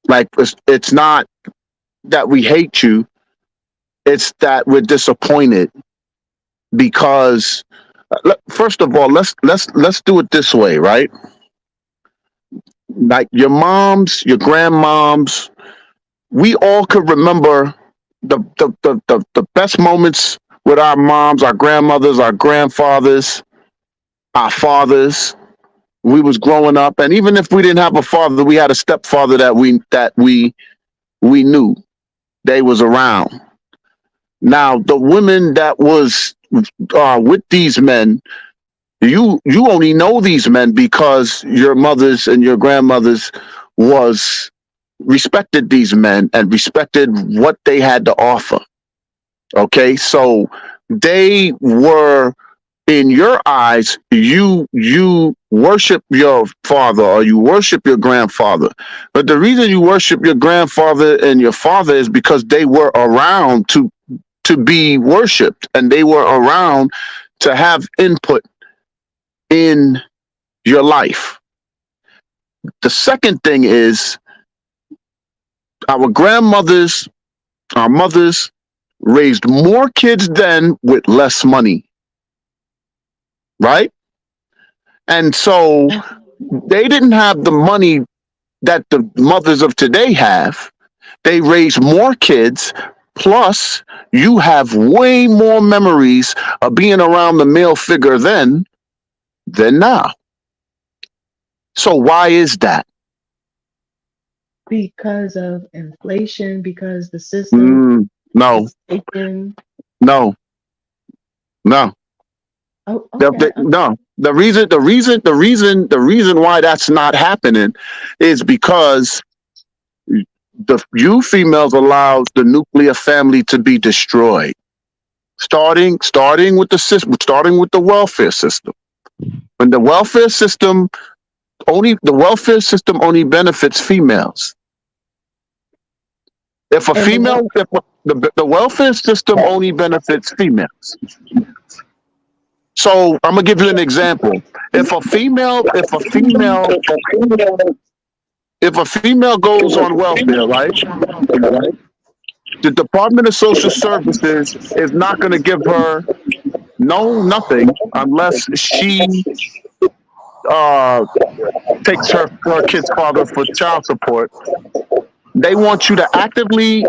Like it's not that we hate you; it's that we're disappointed because first of all, let's do it this way, right? Like your moms, your grandmoms, we all could remember the best moments with our moms, our grandmothers, our grandfathers, our fathers. We was growing up, and even if we didn't have a father, we had a stepfather that we knew they was around. Now, the women that was with these men, you only know these men because your mothers and your grandmothers was respected these men and respected what they had to offer. Okay, so they were in your eyes. You worship your father or you worship your grandfather, but the reason you worship your grandfather and your father is because they were around to be worshipped and they were around to have input in your life. The second thing is our grandmothers, our mothers raised more kids then with less money, right? And so they didn't have the money that the mothers of today have. They raise more kids. Plus, you have way more memories of being around the male figure then than now. So why is that? Because of inflation, because the system No, is taken. no, no. Oh, okay, okay. No. The reason why that's not happening is because you females allowed the nuclear family to be destroyed. starting with the system, starting with the welfare system. When the welfare system only benefits females. If a And the female, if the welfare system only benefits females. So I'm gonna give you an example. If a female goes on welfare, right? The Department of Social Services is not gonna give her nothing unless she takes her kid's father for child support. They want you to actively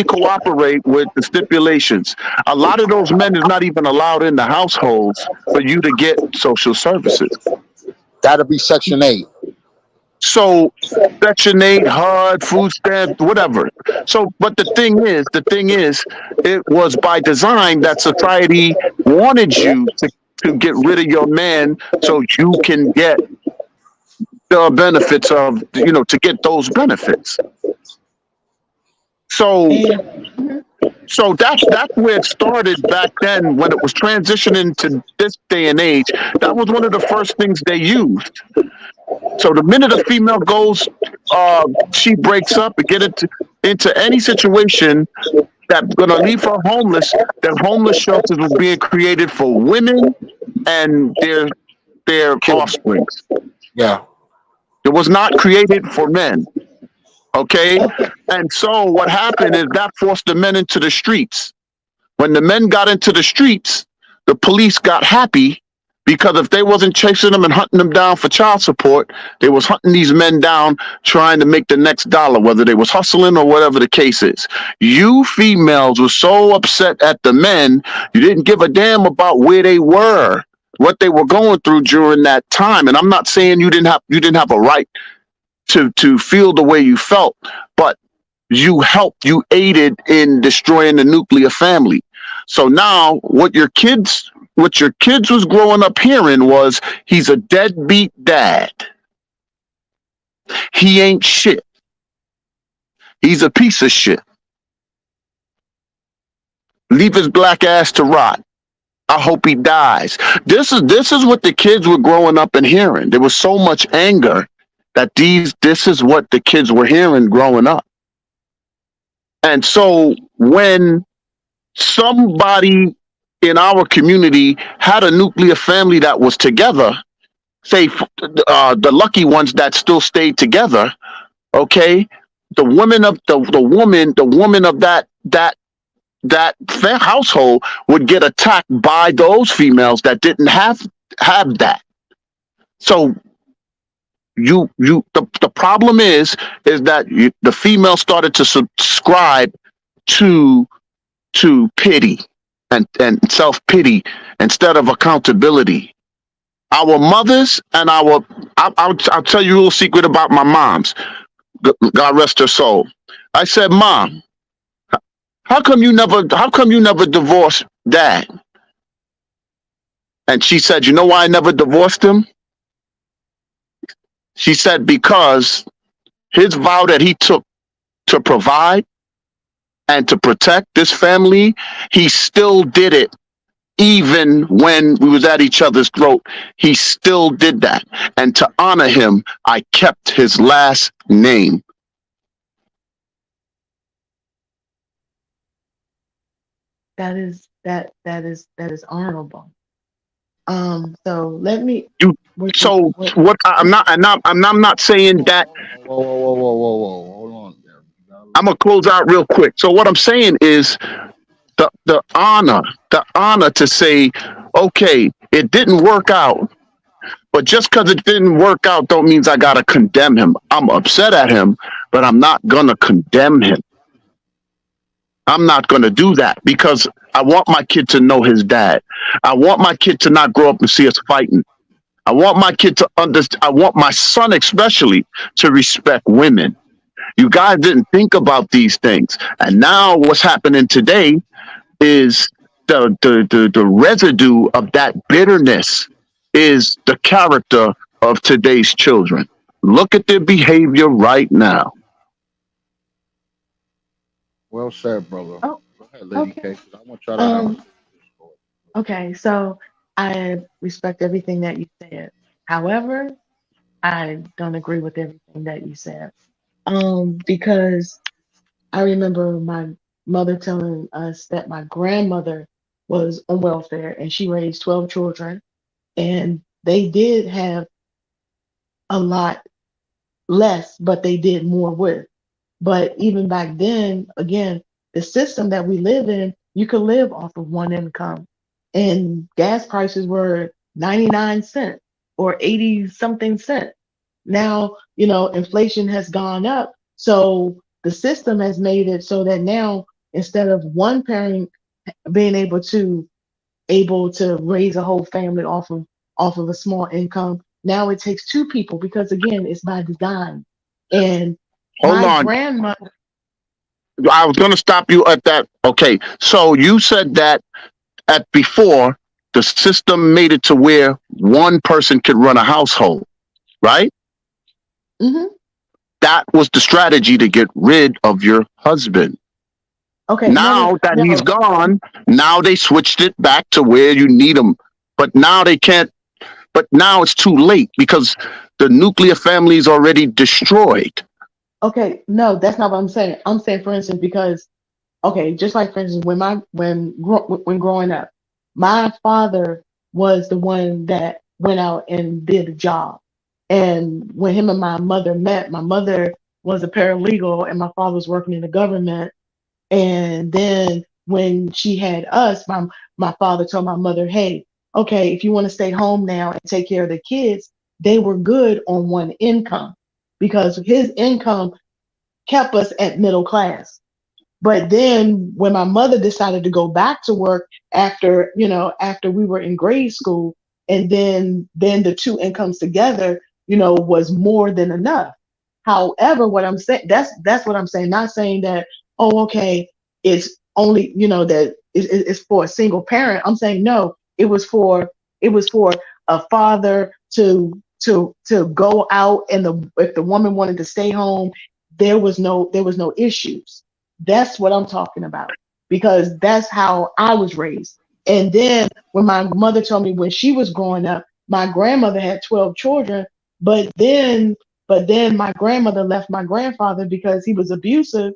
cooperate with the stipulations. A lot of those men is not even allowed in the households for you to get social services. That'll be Section 8. So Section 8, HUD, food stamps, whatever. So, but the thing is, it was by design that society wanted you to get rid of your man so you can get the benefits of, to get those benefits. So that's where it started back then when it was transitioning to this day and age. That was one of the first things they used. So the minute a female goes, she breaks up and get into any situation that's going to leave her homeless, then homeless shelters was being created for women and their offspring. Yeah. It was not created for men. Okay? And so what happened is that forced the men into the streets. When the men got into the streets, the police got happy because if they wasn't chasing them and hunting them down for child support, they was hunting these men down trying to make the next dollar, whether they was hustling or whatever the case is. You females were so upset at the men, you didn't give a damn about where they were, what they were going through during that time. And I'm not saying you didn't have a right to feel the way you felt, but you aided in destroying the nuclear family. So now what your kids was growing up hearing was, he's a deadbeat dad. He ain't shit. He's a piece of shit. Leave his black ass to rot. I hope he dies. This is what the kids were growing up and hearing. There was so much anger that this is what the kids were hearing growing up. And so when somebody in our community had a nuclear family that was together, say the lucky ones that still stayed together, okay, the woman of that household would get attacked by those females that didn't have that. So the problem is that the female started to subscribe to pity and self-pity instead of accountability. Our mothers and I'll tell you a little secret about my moms. God rest her soul. I said, Mom, how come you never divorced Dad? And she said, you know why I never divorced him? She said, because his vow that he took to provide and to protect this family, he still did it. Even when we was at each other's throat, he still did that. And to honor him, I kept his last name. That is honorable. So let me. I'm not saying that. Whoa. Hold on. I'm gonna close out real quick. So what I'm saying is the honor to say, okay, it didn't work out, but just because it didn't work out don't mean I gotta condemn him. I'm upset at him, but I'm not gonna condemn him. I'm not gonna do that because I want my kid to know his dad. I want my kid to not grow up and see us fighting. I want my kid to understand. I want my son especially to respect women. You guys didn't think about these things. And now what's happening today is the residue of that bitterness is the character of today's children. Look at their behavior right now. Well said, brother. Oh, Hey, Lady Okay. K, 'cause I want y'all to have a Um, okay, so I respect everything that you said. However, I don't agree with everything that you said. Because I remember my mother telling us that my grandmother was on welfare and she raised 12 children, and they did have a lot less, but they did more with. But even back then, again, the system that we live in, you could live off of one income. And gas prices were 99 cents or 80 something cent. Now, inflation has gone up. So the system has made it so that now instead of one parent being able to raise a whole family off of a small income, now it takes two people because again, it's by design. And Hold my on. grandmother, I was going to stop you at that. Okay. So you said that at before the system made it to where one person could run a household, right? hmm That was the strategy to get rid of your husband. okay, Now that he's no, gone, now they switched it back to where you need him. But now they can't, but now it's too late because the nuclear family is already destroyed. okay, no, that's not what I'm saying. I'm saying, for instance, because okay, just like for instance, when growing up, my father was the one that went out and did a job. And when him and my mother met, my mother was a paralegal and my father was working in the government. And then when she had us, my father told my mother, hey, okay, if you want to stay home now and take care of the kids, they were good on one income because his income kept us at middle class. But then when my mother decided to go back to work after we were in grade school, and then the two incomes together, was more than enough. However, what I'm saying, that's what I'm saying, not saying that, oh, okay, it's only, that it's for a single parent. I'm saying no, it was for a father to go out, and if the woman wanted to stay home, there was no issues. That's what I'm talking about because that's how I was raised. And then when my mother told me when she was growing up, my grandmother had 12 children, but then my grandmother left my grandfather because he was abusive,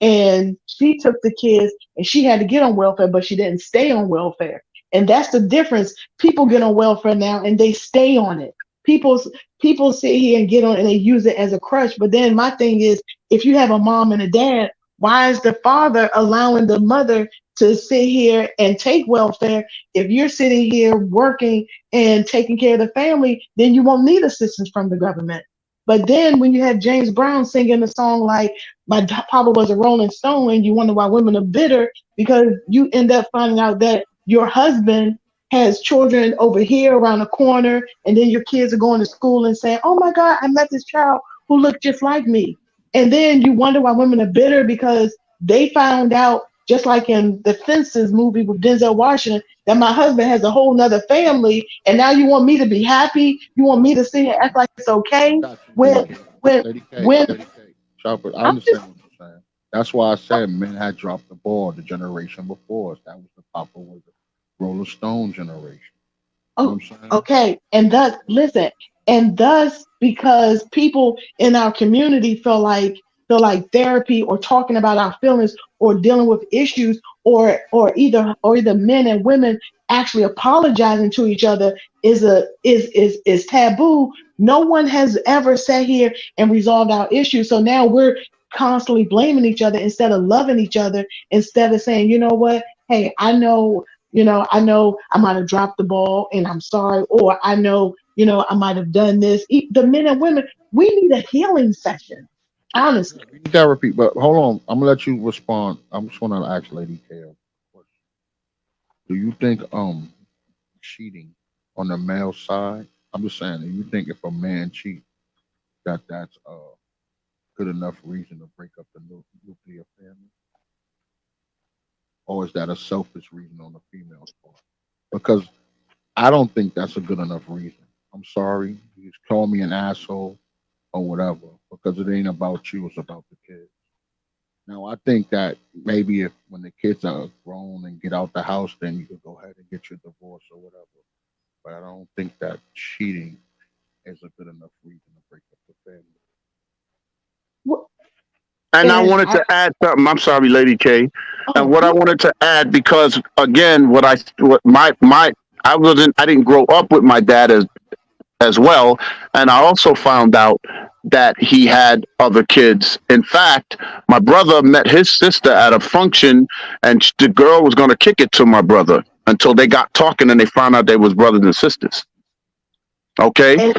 and she took the kids and she had to get on welfare, but she didn't stay on welfare. And that's the difference. People get on welfare now and they stay on it. People people sit here and get on and they use it as a crutch. But then my thing is, if you have a mom and a dad, why is the father allowing the mother to sit here and take welfare? If you're sitting here working and taking care of the family, then you won't need assistance from the government. But then when you have James Brown singing a song like my papa was a Rolling Stone, and you wonder why women are bitter because you end up finding out that your husband has children over here around the corner, and then your kids are going to school and saying, "Oh my God, I met this child who looked just like me." And then you wonder why women are bitter because they found out, just like in the Fences movie with Denzel Washington, that my husband has a whole nother family, and now you want me to be happy? You want me to sit here and act like it's okay got you, Lady when K. when Lady K. when Lady K. Chopper, I I'm just understand what you're saying. That's why I said men had dropped the ball the generation before us. That was the Papa was the Rolling Stone generation. You know Oh, what I'm saying? okay. And thus, listen, and thus, because people in our community feel like therapy or talking about our feelings or dealing with issues or either men and women actually apologizing to each other is taboo. No one has ever sat here and resolved our issues. So now we're constantly blaming each other instead of loving each other, instead of saying, you know what? Hey, I know I might have dropped the ball and I'm sorry, or I know, I might have done this. The men and women, we need a healing session, Yeah, honestly. we need therapy. But hold on, I'm gonna let you respond. I'm just gonna ask Lady K a question. Do you think cheating on the male side? I'm just saying, do you think if a man cheats that's good enough reason to break up the nuclear family, or is that a selfish reason on the female's part? Because I don't think that's a good enough reason. I'm sorry, you just call me an asshole or whatever, because it ain't about you; it's about the kids. Now, I think that maybe if when the kids are grown and get out the house, then you could go ahead and get your divorce or whatever. But I don't think that cheating is a good enough reason to break up the family. Wh- And I And wanted to add something. I'm sorry, Lady K. And oh, what I wanted to add, because again, what my I didn't grow up with my dad as well, and I also found out that he had other kids. In fact, my brother met his sister at a function, and the girl was going to kick it to my brother until they got talking and they found out they was brothers and sisters. Okay, and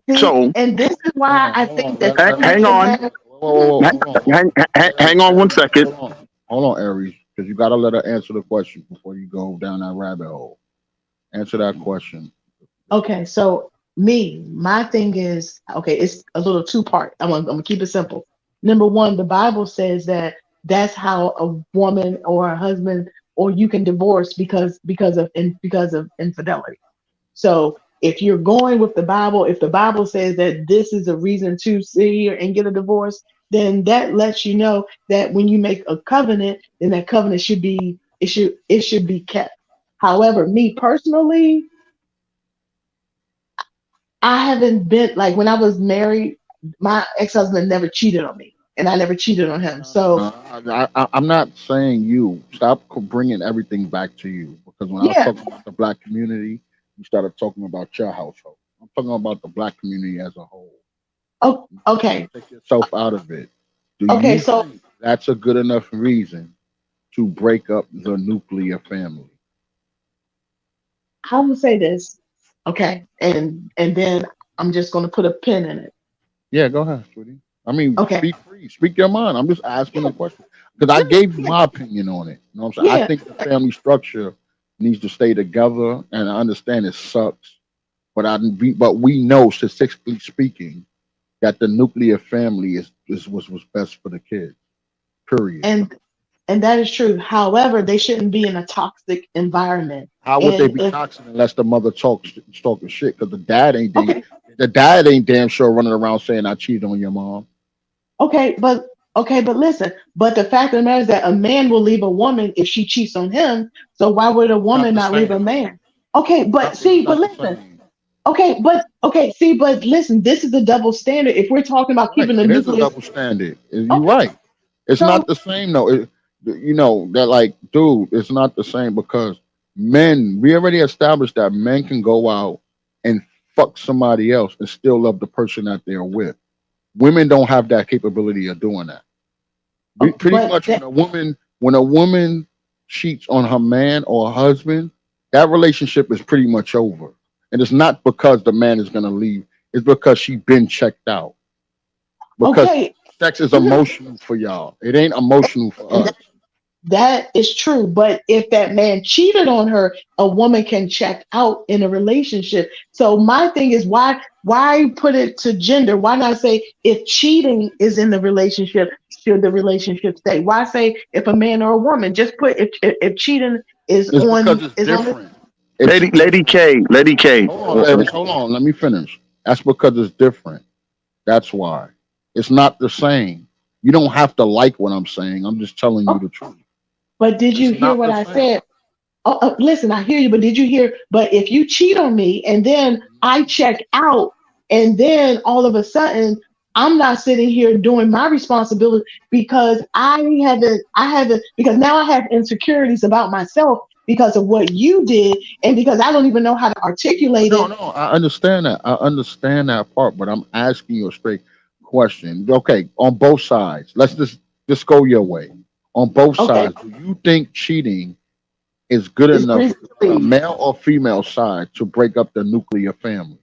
see, so and this is why I think that you hang can on, have. Whoa, hold on. hang on one second. Hold on, Aries, because you got to let her answer the question before you go down that rabbit hole. Answer that question. Okay, so my thing is, okay, it's a little two part. I'm gonna keep it simple. Number one, the Bible says that that's how a woman or a husband or you can divorce because of infidelity. So if you're going with the Bible, if the Bible says that this is a reason to sit here and get a divorce, then that lets you know that when you make a covenant, then that covenant should be kept. However, me personally, I haven't been like when I was married, my ex-husband never cheated on me, and I never cheated on him. So I'm not saying you. Stop bringing everything back to you. Because when I was yeah, talking about the black community, you started talking about your household. I'm talking about the black community as a whole. oh, okay, Take yourself out of it. Do okay. you So think that's a good enough reason to break up the nuclear family? I will say this, okay, and then I'm just gonna put a pin in it. Yeah, go ahead, sweetie. I mean, Okay, speak free, speak your mind. I'm just asking yeah, a question because I no, gave you yeah, my opinion on it. You know what I'm saying? I yeah. think the family structure needs to stay together, and I understand it sucks, but but we know statistically speaking that the nuclear family was best for the kids. Period. and and that is true. However, they shouldn't be in a toxic environment. How would they And be if toxic unless the mother talking shit? Because okay, the dad ain't damn sure running around saying I cheated on your mom. okay, but listen, but the fact of the matter is that a man will leave a woman if she cheats on him. So why would a It's not woman the not leave a same. man? Okay, but It's see, but not the listen. same. Okay, see, but listen, this is the double standard. If we're talking about Right. keeping the It is a nucleus, double standard. You're okay, right. It's not so the same though. You know that like, dude, it's not the same because men. We already established that men can go out and fuck somebody else and still love the person that they're with. Women don't have that capability of doing that. Pretty but much that when a woman cheats on her man or her husband, that relationship is pretty much over. And it's not because the man is gonna leave. It's because she been checked out. Because okay, sex is mhm, emotional for y'all. It ain't emotional for and us. that is true. But if that man cheated on her, a woman can check out in a relationship. So my thing is why put it to gender? Why not say if cheating is in the relationship, should the relationship stay? Why say if a man or a woman? Just put if cheating It's because it's is on the different. It's different. Lady K. Hold on, Aries, hold on. Let me finish. That's because it's different. That's why. It's not the same. You don't have to like what I'm saying. I'm just telling you oh, the truth. but did you It's hear not what the I same. said? Listen, I hear you, but did you hear? But if you cheat on me and then I check out, and then all of a sudden I'm not sitting here doing my responsibility because because now I have insecurities about myself because of what you did, and because I don't even know how to articulate No, it. no, I understand that. I understand that part, but I'm asking you a straight question. Okay, on both sides. Let's just go your way. On both Okay, sides, do you think cheating is good it's enough reason to for the leave. male or female side to break up the nuclear family?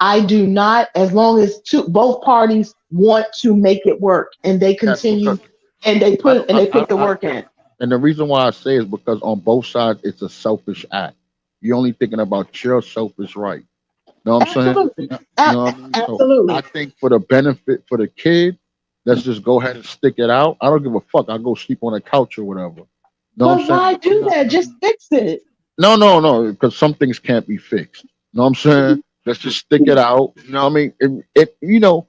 I do not, as long as both parties want to make it work and they Yes, because continue and they I don't. put the work in. And the reason why I say is because on both sides, it's a selfish act. You're only thinking about your selfish right. Know what I'm saying? Absolutely. You know what I mean? So I Absolutely. think for the benefit for the kid, let's just go ahead and stick it out. I don't give a fuck. I go sleep on a couch or whatever. Know what I'm But saying? why But I'm do not that? gonna Just be. fix it. No, no, no. Because some things can't be fixed. Know what I'm saying? Let's just stick it out. You know what I mean? You know,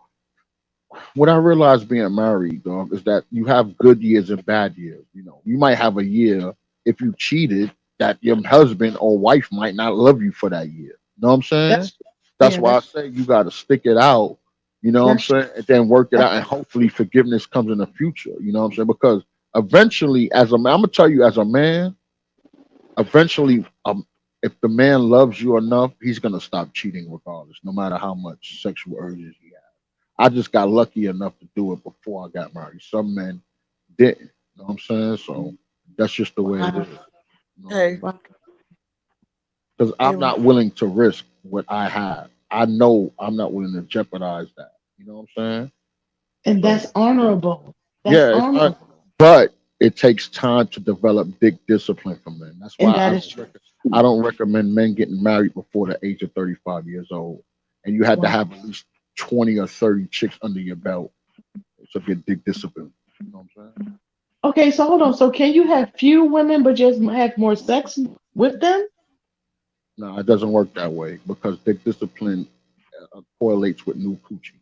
what I realized being married, dog, is that you have good years and bad years. You know, you might have a year if you cheated that your husband or wife might not love you for that year. You know what I'm saying? That's That's yeah, why I that's say you got to stick it out. You know what I'm that's saying? And then work it that's out, and hopefully forgiveness comes in the future. You know what I'm saying? Because eventually, as a man, I'm gonna tell you, as a man, eventually, if the man loves you enough, he's gonna stop cheating regardless, no matter how much sexual urges he has. I just got lucky enough to do it before I got married. Some men didn't. You know what I'm saying? So that's just the way it wow. is. You know what I'm Hey, saying? Wow. Because hey, I'm not willing to risk what I have. I know I'm not willing to jeopardize that. You know what I'm saying? And that's So honorable. That's yeah, it's honorable. but it takes time to develop big discipline for men. That's And why that is true. I don't recommend men getting married before the age of 35 years old. And you had to Wow. have at least 20 or 30 chicks under your belt to get big discipline. You know what I'm saying? Okay, so hold on. So can you have few women but just have more sex with them? No, it doesn't work that way because big discipline correlates with new coochie.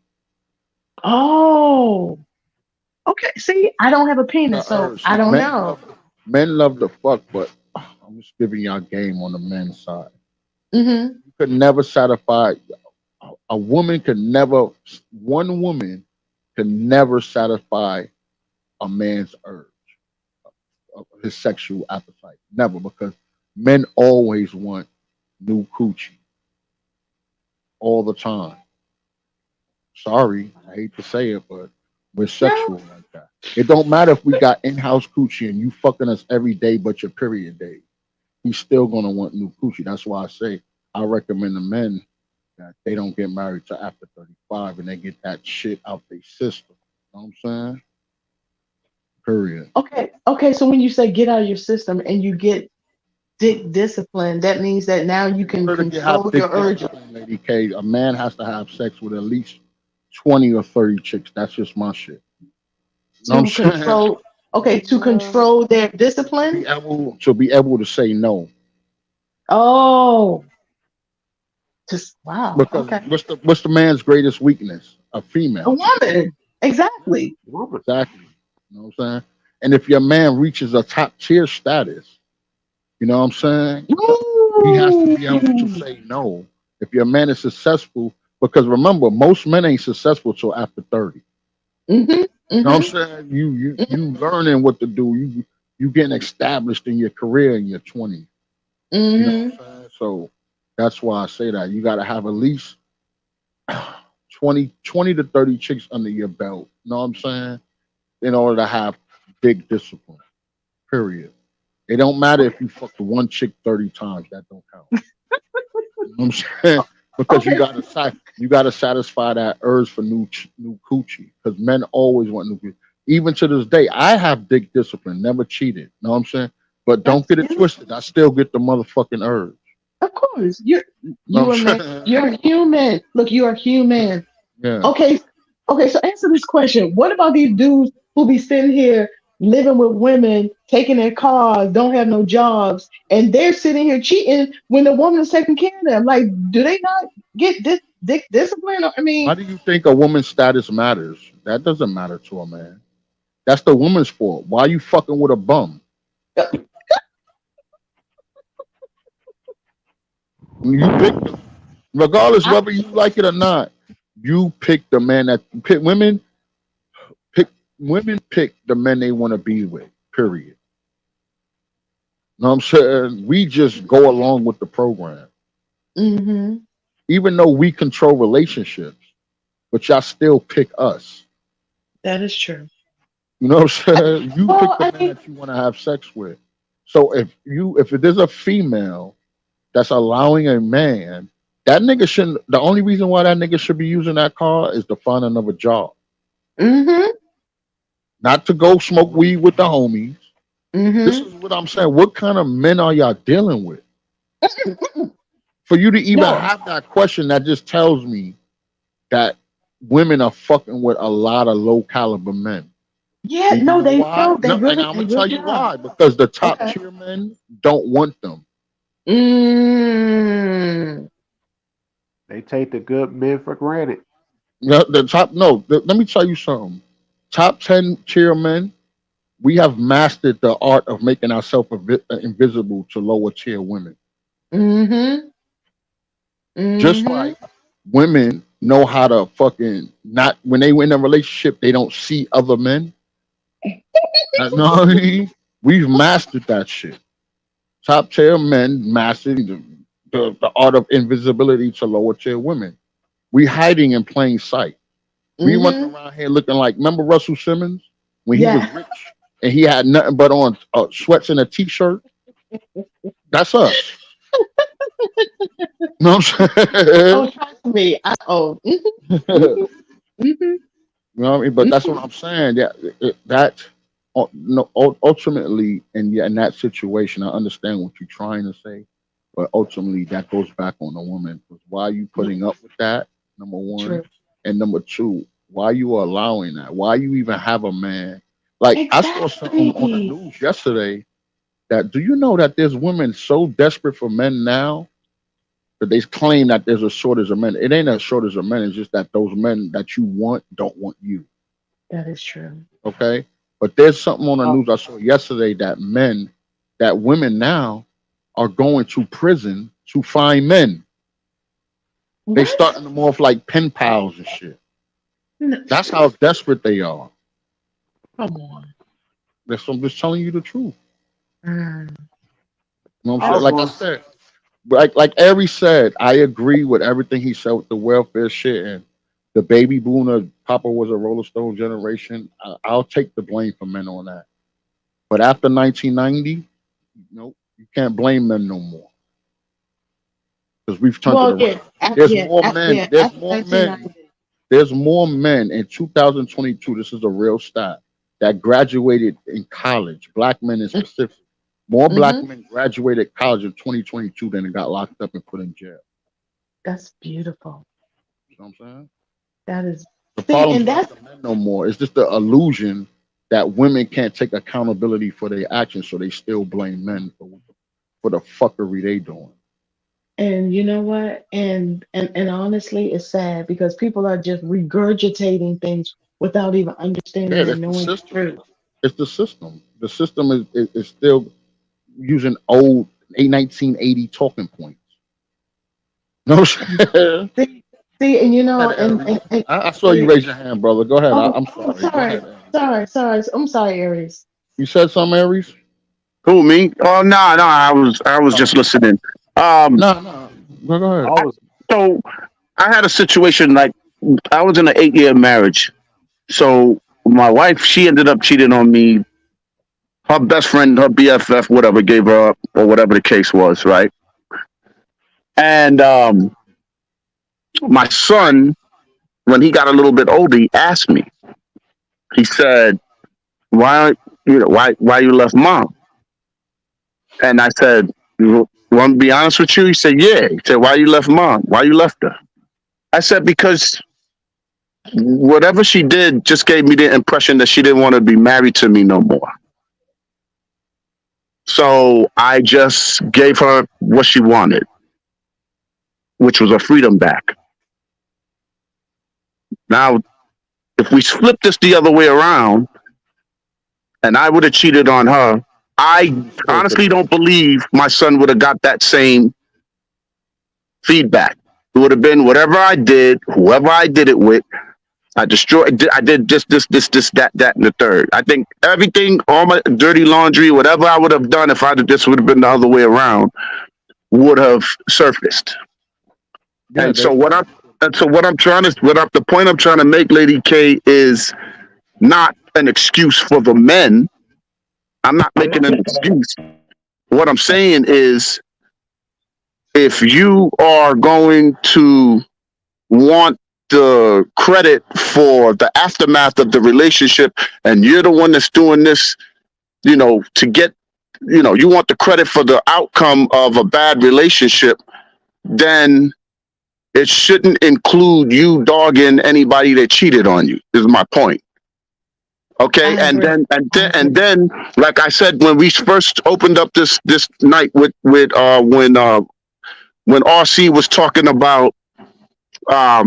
Oh, okay. See, I don't have a penis, The so urge. I don't know. Men love the fuck, but I'm just giving y'all game on the men's side. Mm-hmm. You could never satisfy a woman could never one woman can never satisfy a man's urge his sexual appetite. Never, because men always want new coochie all the time. Sorry, I hate to say it, but we're No. sexual like that. It don't matter if we got in-house coochie and you fucking us every day but your period day. He's still gonna want new coochie. That's why I say I recommend the men that they don't get married till after 35 and they get that shit out their system. You know what I'm saying? Period. Okay. Okay. So when you say get out of your system and you get dick discipline, that means that now you In can order to have control your big urges discipline, Lady K, a man has to have sex with at least 20 or 30 chicks. That's just my shit. You know to what I'm saying? control. Okay, to control their discipline. Be able to say no. Oh, just wow. Because Okay, what's the man's greatest weakness? A a female. woman. Exactly. Woman. Exactly. You know what I'm saying? And if your man reaches a top tier status, you know what I'm saying? He has to Ooh. be able to say no. If your man is successful, because remember, most men ain't successful till after 30. Mhm. You know what I'm Mhm. saying? You learning what to do. You getting established in your career in your 20s. You know Mhm. what I'm saying? So that's why I say that. You gotta have at least 20 to 30 chicks under your belt. You know what I'm saying? In order to have big discipline. Period. It don't matter if you fucked one chick 30 times. That don't count. You know what I'm saying? Because Okay. you gotta satisfy that urge for new coochie. Because men always want new coochie. Even to this day, I have big discipline, never cheated. You know what I'm saying? But don't That's get it beautiful. twisted. I still get the motherfucking urge. Of course, you You know you are what I'm man. saying? You're human. Look, you are human. Yeah. Okay, okay. So answer this question: what about these dudes who be sitting here living with women, taking their cars, don't have no jobs, and they're sitting here cheating when the woman is taking care of them? Like, do they not get this discipline? I mean, Why do you think a woman's status matters? That doesn't matter to a man. That's the woman's fault. Why you fucking with a bum? You pick them. Regardless I, whether you like it or not, you pick the man that pick pick women pick the men they want to be with. Period. Know what I'm saying? We just go along with the program. mm-hmm, Even though we control relationships, but y'all still pick us. that is true. You know what I'm saying? You pick Well, the I man mean, that you want to have sex with. So if it is a female that's allowing a man, that nigga shouldn't. The only reason why that nigga should be using that car is to find another job, mm-hmm, not to go smoke weed with the homies. This mm-hmm. is what I'm saying. What kind of men are y'all dealing with? For you to even No, have that question, that just tells me that women are fucking with a lot of low caliber men. yeah, And you no, know they why? no, No, and I'm they gonna tell really you are. why. Because the top Okay. tier men don't want them. Mm. They take the good men for granted. The top, no, let me tell you something. Top 10 tier men, we have mastered the art of making ourselves invisible to lower tier women. Mm-hmm. Just Mm-hmm. like women know how to fucking not, when they in a relationship, they don't see other men. You know what I mean? We've mastered that shit. Top tier men mastered the art of invisibility to lower tier women. We hiding in plain sight. We running Mm-hmm. around here looking like, remember Russell Simmons when he was Yeah. rich and he had nothing but on sweats and a t-shirt? That's us. You know what I'm saying? Oh, trust me. You Mm-hmm. know what I mean? But that's what I'm saying. Yeah, that no, ultimately, and yeah, in that situation, I understand what you're trying to say, but ultimately, that goes back on the woman. 'Cause why are you putting up with that? Number one, True. and number two, why you allowing that? Why you even have a man? Like I saw something on the Exactly. news yesterday. That do you know that there's women so desperate for men now that they claim that there's a shortage of men. It ain't a shortage of men. It's just that those men that you want don't want you. That is true. Okay. But there's something on the Oh, news I saw yesterday that women now are going to prison to find men. They what? starting them off like pen pals and shit. No, That's how desperate they are. come on. I'm just telling you the truth. Mm. You know what I'm I saying? was Like I going to said, like Ari said, I agree with everything he said with the welfare shit and the baby boomer. Papa was a Roller Stone generation. I'll take the blame for men on that. But after 1990, nope, you can't blame men no more because we've turned it Well, around. yeah, af- There's yeah, more af- men. yeah. There's After more men. 1990. There's more men in 2022. This is a real stat that graduated in college. Black men in specific. More black Mm-hmm. men graduated college in 2022 than got locked up and put in jail. That's beautiful. You know what I'm saying? That is. The See, problem's and not that's the men no more. It's just the illusion that women can't take accountability for their actions, so they still blame men for the fuckery they doing. and you know what? And honestly, it's sad because people are just regurgitating things without even Yeah, understanding and that's the knowing the system. truth. It's the system. The system is still using old 1980 talking points. No shit. See, see, and you know, Ahead, Aries. and I saw you Aries. raise your hand, brother. Go ahead. Oh, I'm oh, sorry. Go sorry, ahead, Aries. sorry. I'm sorry, Aries. You said something, Aries? Who me? Oh no, no, I was Oh, just listening. Um, no, no. Go I ahead. was so I had a situation like I was in an 8 year marriage. So my wife, she ended up cheating on me. Her best friend, her BFF, whatever, gave her up or whatever the case was, right? And my son, when he got a little bit older, he asked me. He said, "Why, why you left mom?" And I said, "You want to be honest with you?" He said, "Yeah." He said, "Why you left mom? Why you left her?" I said, "Because whatever she did just gave me the impression that she didn't want to be married to me no more. So I just gave her what she wanted, which was her freedom back. Now, if we flip this the other way around and I would have cheated on her, I You still get honestly it. don't believe my son would have got that same feedback. It would have been whatever I did, whoever I did it with. I destroyed. I did this, that, and the third. I think everything, all my dirty laundry, whatever I would have done if this would have been the other way around, would have surfaced. Yeah, And so they. what I'm, the point I'm trying to make, Lady K, is not an excuse for the men. I'm not making an excuse. What I'm saying is, if you are going to want the credit for the aftermath of the relationship and you're the one that's doing this, to get, you want the credit for the outcome of a bad relationship, then it shouldn't include you dogging anybody that cheated on you, is my point. Okay. I And agree. then, I agree. like I said, when we first opened up this night with when RC was talking about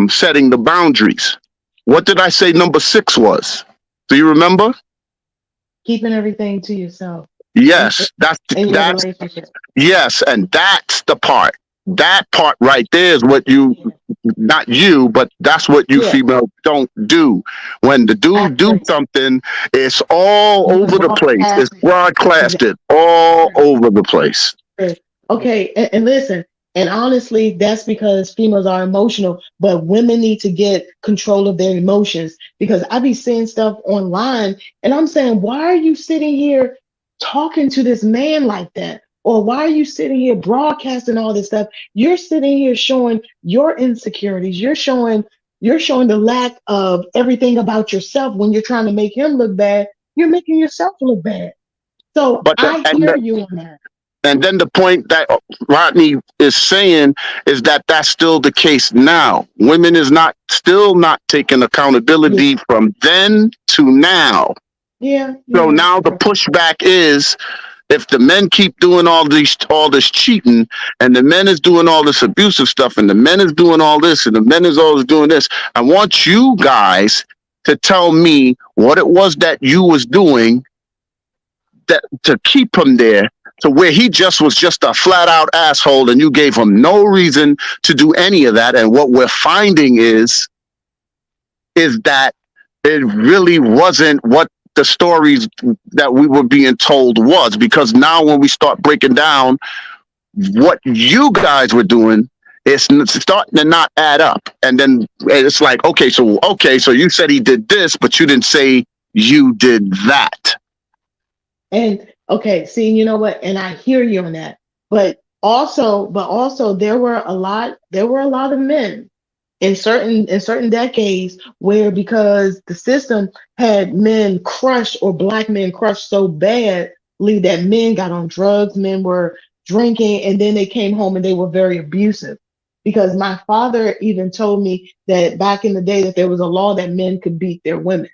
setting the boundaries. What did I say number 6 was? Do you remember? Keeping everything to yourself Yes, in your that's relationship. yes, and that's the part. That part right there is what you, not you, but that's what you Yeah. females don't do. When the dude do Absolutely. something, it's all over the place. It's broadcasted all over the place. Okay, and listen, and honestly, that's because females are emotional, but women need to get control of their emotions because I be seeing stuff online and I'm saying, why are you sitting here talking to this man like that? Or why are you sitting here broadcasting all this stuff? You're sitting here showing your insecurities. You're showing the lack of everything about yourself when you're trying to make him look bad. You're making yourself look bad. So But I hear you on that. and then the point that Rodney is saying is that that's still the case now. Women is still not taking accountability from then to now. Yeah. So now the pushback is, if the men keep doing all this cheating, and the men is doing all this abusive stuff, and the men is doing all this, and the men is always doing this, I want you guys to tell me what it was that you was doing that to keep him there, to where he was just a flat out asshole, and you gave him no reason to do any of that. And what we're finding is that it really wasn't what the stories that we were being told was, because now when we start breaking down what you guys were doing, it's starting to not add up. And then it's like, okay, so you said he did this, but you didn't say you did that. And okay, see, you know what? And I hear you on that. But also there were a lot of men in certain decades where, because the system had men crushed, or black men crushed so badly that men got on drugs, men were drinking, and then they came home and they were very abusive. Because my father even told me that back in the day that there was a law that men could beat their women.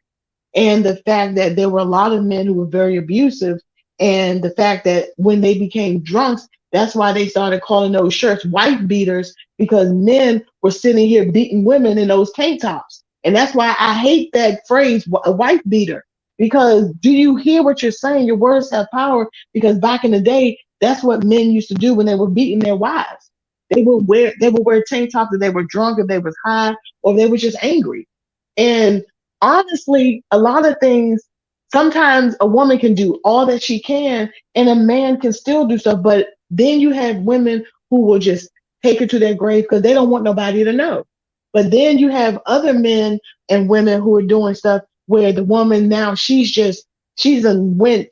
And the fact that there were a lot of men who were very abusive, and the fact that when they became drunks, that's why they started calling those shirts wife beaters, because men were sitting here beating women in those tank tops. And that's why I hate that phrase, a wife beater, because do you hear what you're saying? Your words have power, because back in the day, that's what men used to do when they were beating their wives. They would wear tank tops if they were drunk, if they was high, or they were just angry. And honestly, a lot of things, sometimes a woman can do all that she can and a man can still do stuff, but then you have women who will just take it to their grave because they don't want nobody to know. But then you have other men and women who are doing stuff where the woman now she done went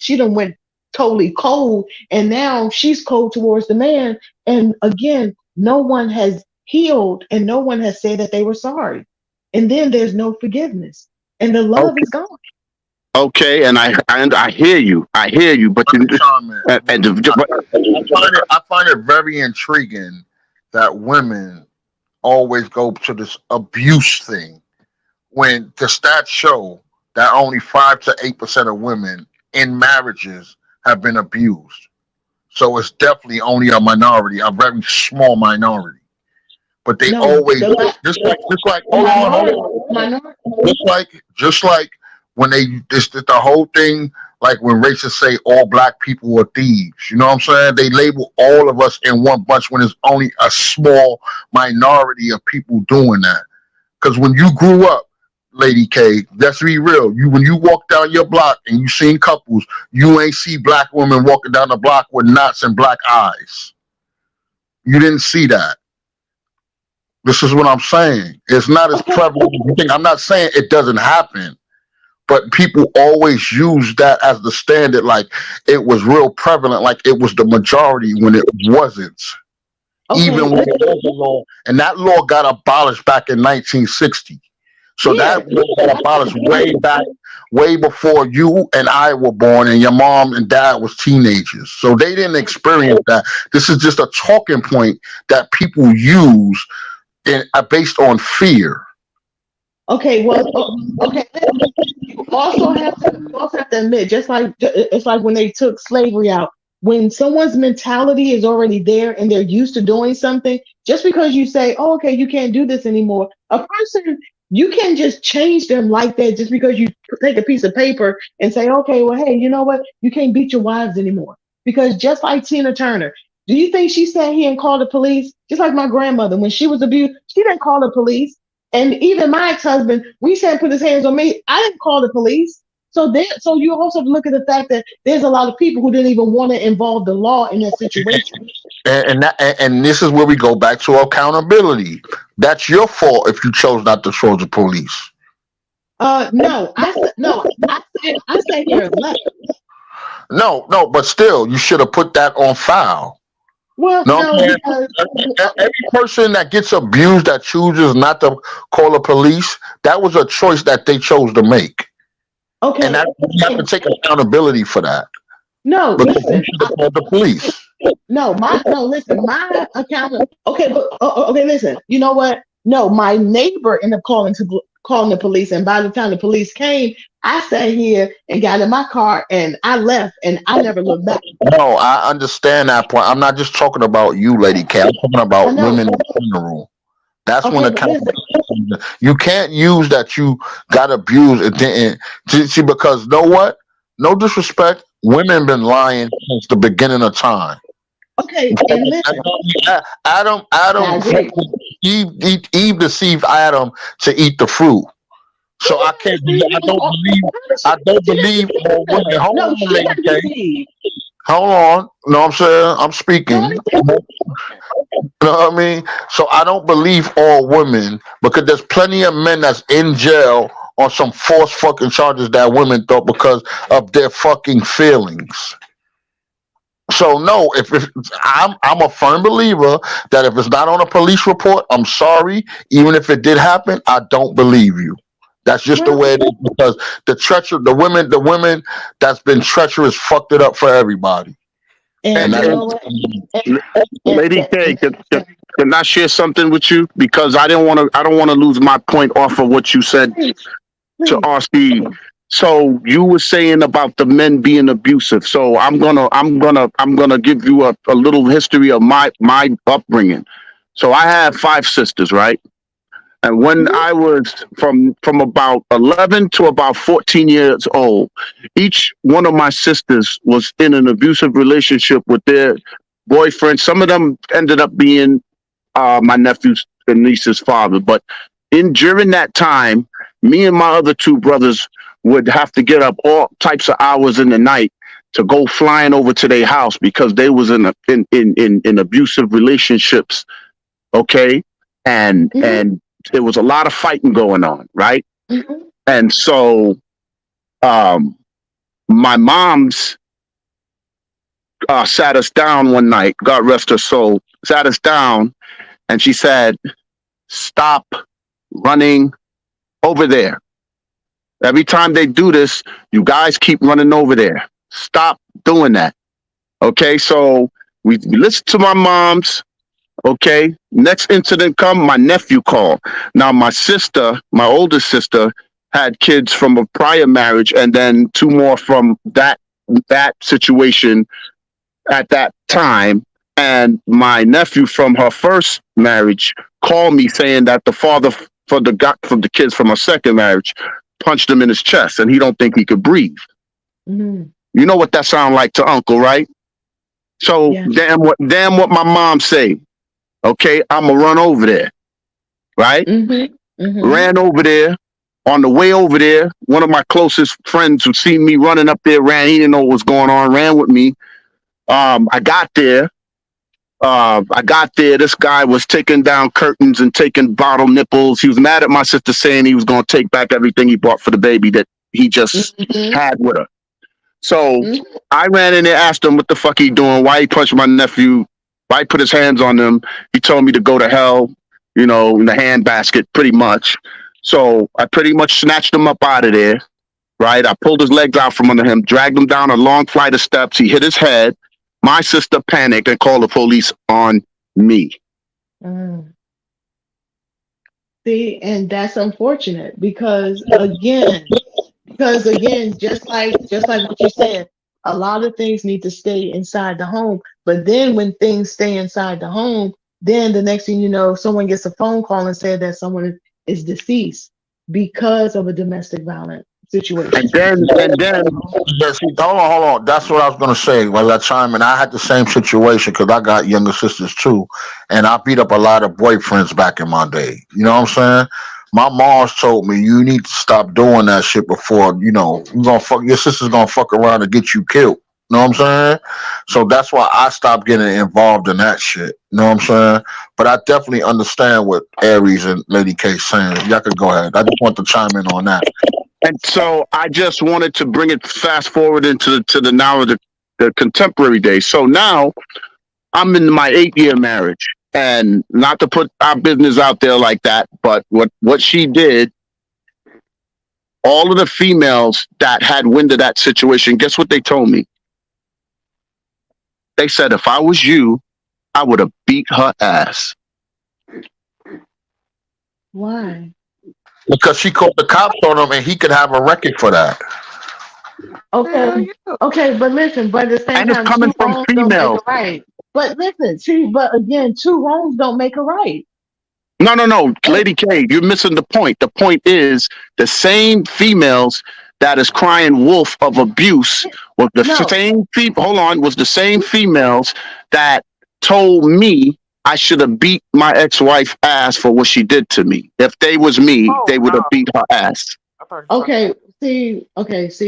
totally cold, and now she's cold towards the man. And again, no one has healed and no one has said that they were sorry. And then there's no forgiveness. And the love is gone. Okay, and I hear you, but I find it very intriguing that women always go to this abuse thing, when the stats show that only 5 to 8% of women in marriages have been abused. So it's definitely only a minority, a very small minority. But they always just like when the whole thing, like when racists say all black people are thieves. You know what I'm saying? They label all of us in one bunch when it's only a small minority of people doing that. Because when you grew up, Lady K, let's be real. When you walk down your block and you seen couples, you ain't see black women walking down the block with knots and black eyes. You didn't see that. This is what I'm saying. It's not as prevalent as you think. I'm not saying it doesn't happen, but people always use that as the standard, like it was real prevalent, like it was the majority when it wasn't. Even when it was a law, and that law got abolished back in 1960. So that law got abolished way before you and I were born, and your mom and dad was teenagers. So they didn't experience that. This is just a talking point that people use based on fear. Okay, well, okay. You also have to admit, it's like when they took slavery out. when someone's mentality is already there and they're used to doing something, just because you say, oh, okay, you can't do this anymore, a person, you can't just change them like that just because you take a piece of paper and say, okay, well, hey, you know what? You can't beat your wives anymore. Because just like Tina Turner, do you think she sat here and called the police? Just like my grandmother, when she was abused, she didn't call the police. And even my ex-husband, when he said put his hands on me, I didn't call the police. So you also look at the fact that there's a lot of people who didn't even want to involve the law in that situation. And this is where we go back to accountability. That's your fault if you chose not to show the police. No, I sat here and left. No, but still, you should have put that on file. Well, No, no, man. because Every person that gets abused that chooses not to call the police, that was a choice that they chose to make. okay, And that you have to take accountability for that. no, Because listen, you should have called the police. listen, my account. Okay, but okay, listen. You know what? No, my neighbor ended up calling the police, and by the time the police came, I sat here and got in my car and I left, and I never looked back. No, I understand that point. I'm not just talking about you, Lady K. I'm talking I about know. women in general. That's when Okay, but listen, accountability. You can't use that you got abused and didn't see, because know what? No disrespect. Women been lying since the beginning of time. okay, and listen, Adam, I agree. Eve deceived Adam to eat the fruit. So I can't. I don't believe. I don't believe all women. Hold No, on, she Lady got K. deceived. Hold on. No, I'm saying I'm No, speaking. I You know what I mean? So I don't believe all women, because there's plenty of men that's in jail on some false fucking charges that women thought because of their fucking feelings. So no, if I'm a firm believer that if it's not on a police report, I'm sorry. Even if it did happen, I don't believe you. That's just the well, way it is, because the women that's been treacherous fucked it up for everybody. And and that's you know what? And, Lady K, and, can I share something with you? Because I don't want to lose my point off of what you said please, to please. RC. So you were saying about the men being abusive. So I'm gonna give you a little history of my upbringing. So I have 5 sisters, right? And when Mhm. I was from about 11 to about 14 years old, each one of my sisters was in an abusive relationship with their boyfriend. Some of them ended up being my nephew's and niece's father. But during that time, me and my other 2 brothers would have to get up all types of hours in the night to go flying over to their house because they was in abusive relationships. Okay, and Mhm. there was a lot of fighting going on, right? Mhm. And so my mom's sat us down one night, God rest her soul, sat us down, and she said, stop running over there. Every time they do this, you guys keep running over there. Stop doing that. Okay, so we listened to my mom's. Okay, next incident come, my nephew called. Now my sister, my oldest sister, had kids from a prior marriage, and then 2 more from that situation at that time. And my nephew from her first marriage called me saying that the father for the kids from her second marriage punched him in his chest, and he don't think he could breathe. Mhm. You know what that sound like to Uncle, right? So Yeah. damn what my mom say. Okay, I'ma run over there, right? Mhm. Mhm. Ran over there. On the way over there, one of my closest friends who seen me running up there ran. He didn't know what was going on. Ran with me. I got there. This guy was taking down curtains and taking bottle nipples. He was mad at my sister saying he was going to take back everything he bought for the baby that he just Mhm. had with her. So Mhm. I ran in there, asked him what the fuck he doing, why he punched my nephew, why he put his hands on him. He told me to go to hell, in the handbasket, pretty much. So I pretty much snatched him up out of there, right? I pulled his legs out from under him, dragged him down a long flight of steps. He hit his head. My sister panicked and called the police on me. Mm. See, and that's unfortunate because again, just like what you said, A lot of things need to stay inside the home. But then when things stay inside the home, then the next thing you know, someone gets a phone call and said that someone is deceased because of a domestic violence situation. And then Yeah, see, hold on. That's what I was gonna say. While I chime in, I had the same situation because I got younger sisters too, and I beat up a lot of boyfriends back in my day. You know what I'm saying? My mom's told me you need to stop doing that shit before you gonna fuck your sister's gonna fuck around and get you killed. You know what I'm saying? So that's why I stopped getting involved in that shit. You know what I'm saying? But I definitely understand what Aries and Lady K saying. Y'all could go ahead. I just want to chime in on that. And so I just wanted to bring it fast forward into the now of the contemporary day. So now I'm in my 8-year marriage, and not to put our business out there like that, but what she did, all of the females that had wind of that situation, guess what they told me? They said, if I was you, I would have beat her ass. Why? Because she called the cops on him and he could have a record for that. Okay, okay, but listen, but at the same And it's time, coming two from wrongs don't make females. a right. But listen, see, but again, two wrongs don't make a right. No, Lady K, you're missing the point. The point is the same females that is crying wolf of abuse was the No, same was the same females that told me I should have beat my ex-wife ass for what she did to me. If they was me, they would have beat her ass. okay, see,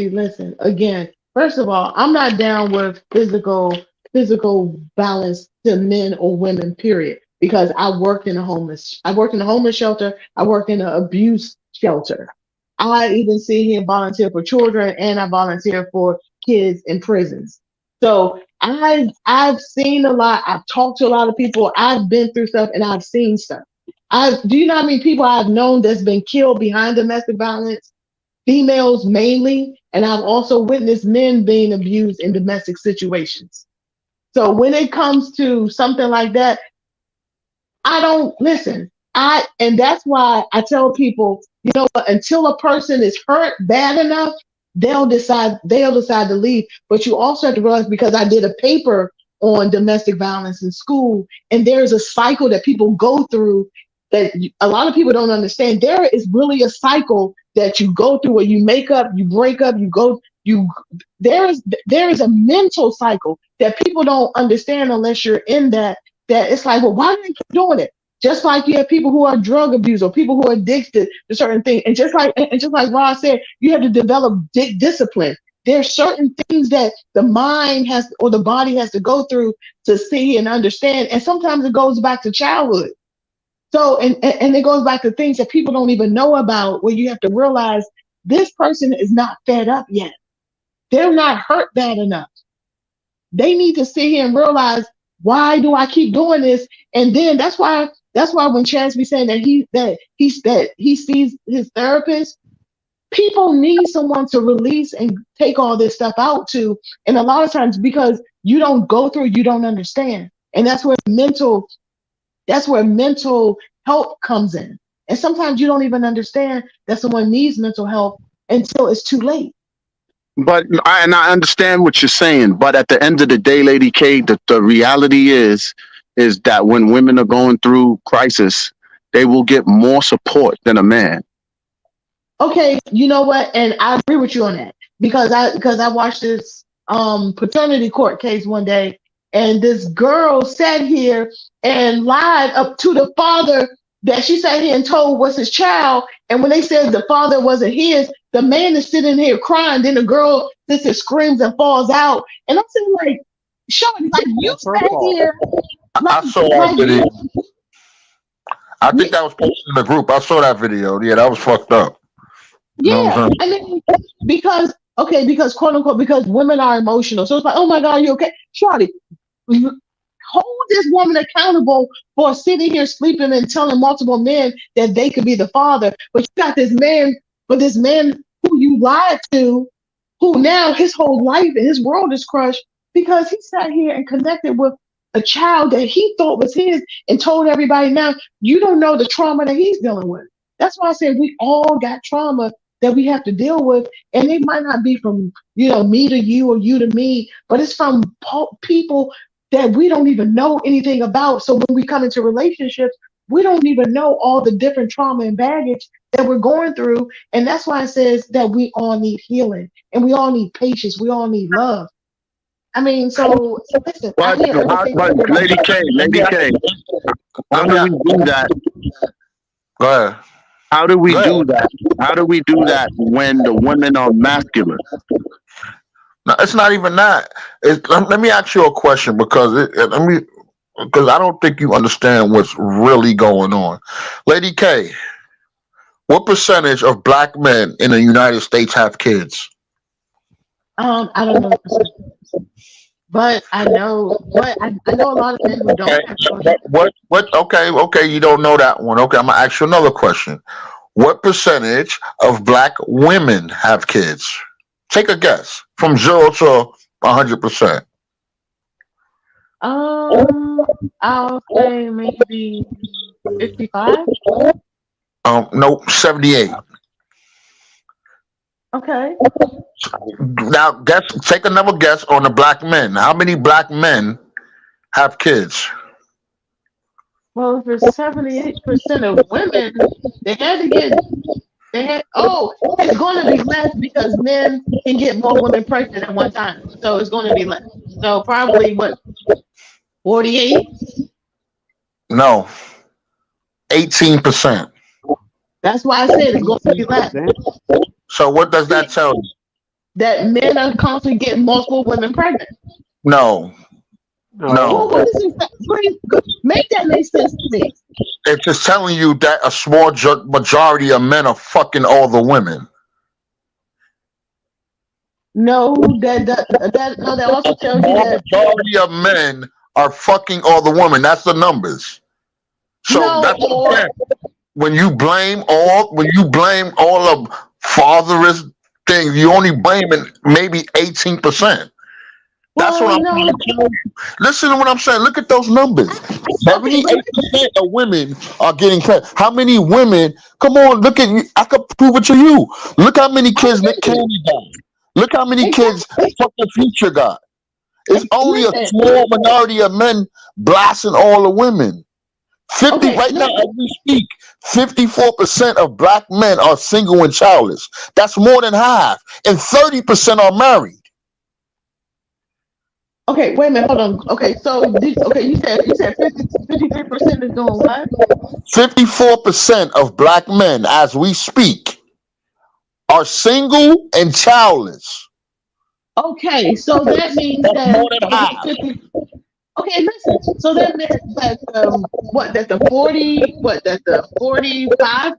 listen, again, first of all, I'm not down with physical violence to men or women, period. Because I worked in a homeless shelter, I worked in an abuse shelter. I even sit here and volunteer for children, and I volunteer for kids in prisons. So I've seen a lot, I've talked to a lot of people, I've been through stuff, and I've seen stuff. Do you know how many people I've known that's been killed behind domestic violence? Females mainly, and I've also witnessed men being abused in domestic situations. So when it comes to something like that, I don't listen. And that's why I tell people, you know what, until a person is hurt bad enough, they'll decide to leave. But you also have to realize, because I did a paper on domestic violence in school, and there's a cycle that people go through that a lot of people don't understand. There is really a cycle that you go through where you make up, you break up, there is a mental cycle that people don't understand unless you're in that it's like, well, why do they keep doing it? Just like you have people who are drug abusers or people who are addicted to certain things. And just like Ron said, you have to develop discipline. There's certain things that the mind has or the body has to go through to see and understand. And sometimes it goes back to childhood. So, and it goes back to things that people don't even know about, where you have to realize this person is not fed up yet. They're not hurt bad enough. They need to sit here and realize, why do I keep doing this? And then that's why when Chance be saying that he sees his therapist, people need someone to release and take all this stuff out to. And a lot of times, because you don't go through, you don't understand. And that's where mental health comes in. And sometimes you don't even understand that someone needs mental health until it's too late. But I understand what you're saying, but at the end of the day, Lady K, the reality is that when women are going through crisis, they will get more support than a man. Okay, you know what? And I agree with you on that, because I watched this paternity court case one day, and this girl sat here and lied up to the father that she sat here and told was his child. And when they said the father wasn't his, the man is sitting here crying. Then the girl sits and screams and falls out. And I'm sitting like, Sean, like, you sat here. I saw that video. I think that was posted in the group. I saw that video. Yeah, that was fucked up. Yeah, I mean, because quote unquote, because women are emotional. So it's like, oh my God, you okay? Shawty, hold this woman accountable for sitting here sleeping and telling multiple men that they could be the father. But you got this man who you lied to, who now his whole life and his world is crushed because he sat here and connected with a child that he thought was his and told everybody. Now you don't know the trauma that he's dealing with. That's why I said we all got trauma that we have to deal with, and it might not be from me to you or you to me, but it's from people that we don't even know anything about. So when we come into relationships, we don't even know all the different trauma and baggage that we're going through, and that's why it says that we all need healing and we all need patience. We all need love. I mean, so listen. But Lady K, how do we do that? Go ahead. How do we do that? How do we do that when the women are masculine? No, it's not even that. Let me ask you a question because I don't think you understand what's really going on. Lady K, what percentage of black men in the United States have kids? I don't know, but I know a lot of men who don't have children. What? Okay, you don't know that one. Okay, I'm gonna ask you another question. What percentage of black women have kids? Take a guess from 0 to 100%. I'll say maybe 55. No, 78. Okay. Now, take another guess on the black men. How many black men have kids? Well, if it's 78% of women, it's going to be less because men can get more women pregnant at one time. So it's going to be less. So probably 48? No, 18%. That's why I said it's going to be less. So what does that tell you? That men are constantly getting multiple women pregnant. No. Well, what is it? Make that make sense to me. It's just telling you that a small majority of men are fucking all the women. No, that also tells you that majority of men are fucking all the women. That's the numbers. So that's what I'm saying. When you blame all of fatherless things, you only blaming maybe 18%. That's what I'm trying to tell you. Listen to what I'm saying. Look at those numbers. 78% of women are getting pregnant. How many women? Come on, look at you. I could prove it to you. Look how many kids Nick Cannon got. Look how many kids fucking Future got. It's only a small minority of men blasting all the women. Right now, as we speak, 54% of black men are single and childless. That's more than half, and 30% are married. Okay, wait a minute, hold on. Okay, so you said 53% is doing what? 54% of black men, as we speak, are single and childless. Okay, so that means that more than half. Okay, listen. So that means that the 45%?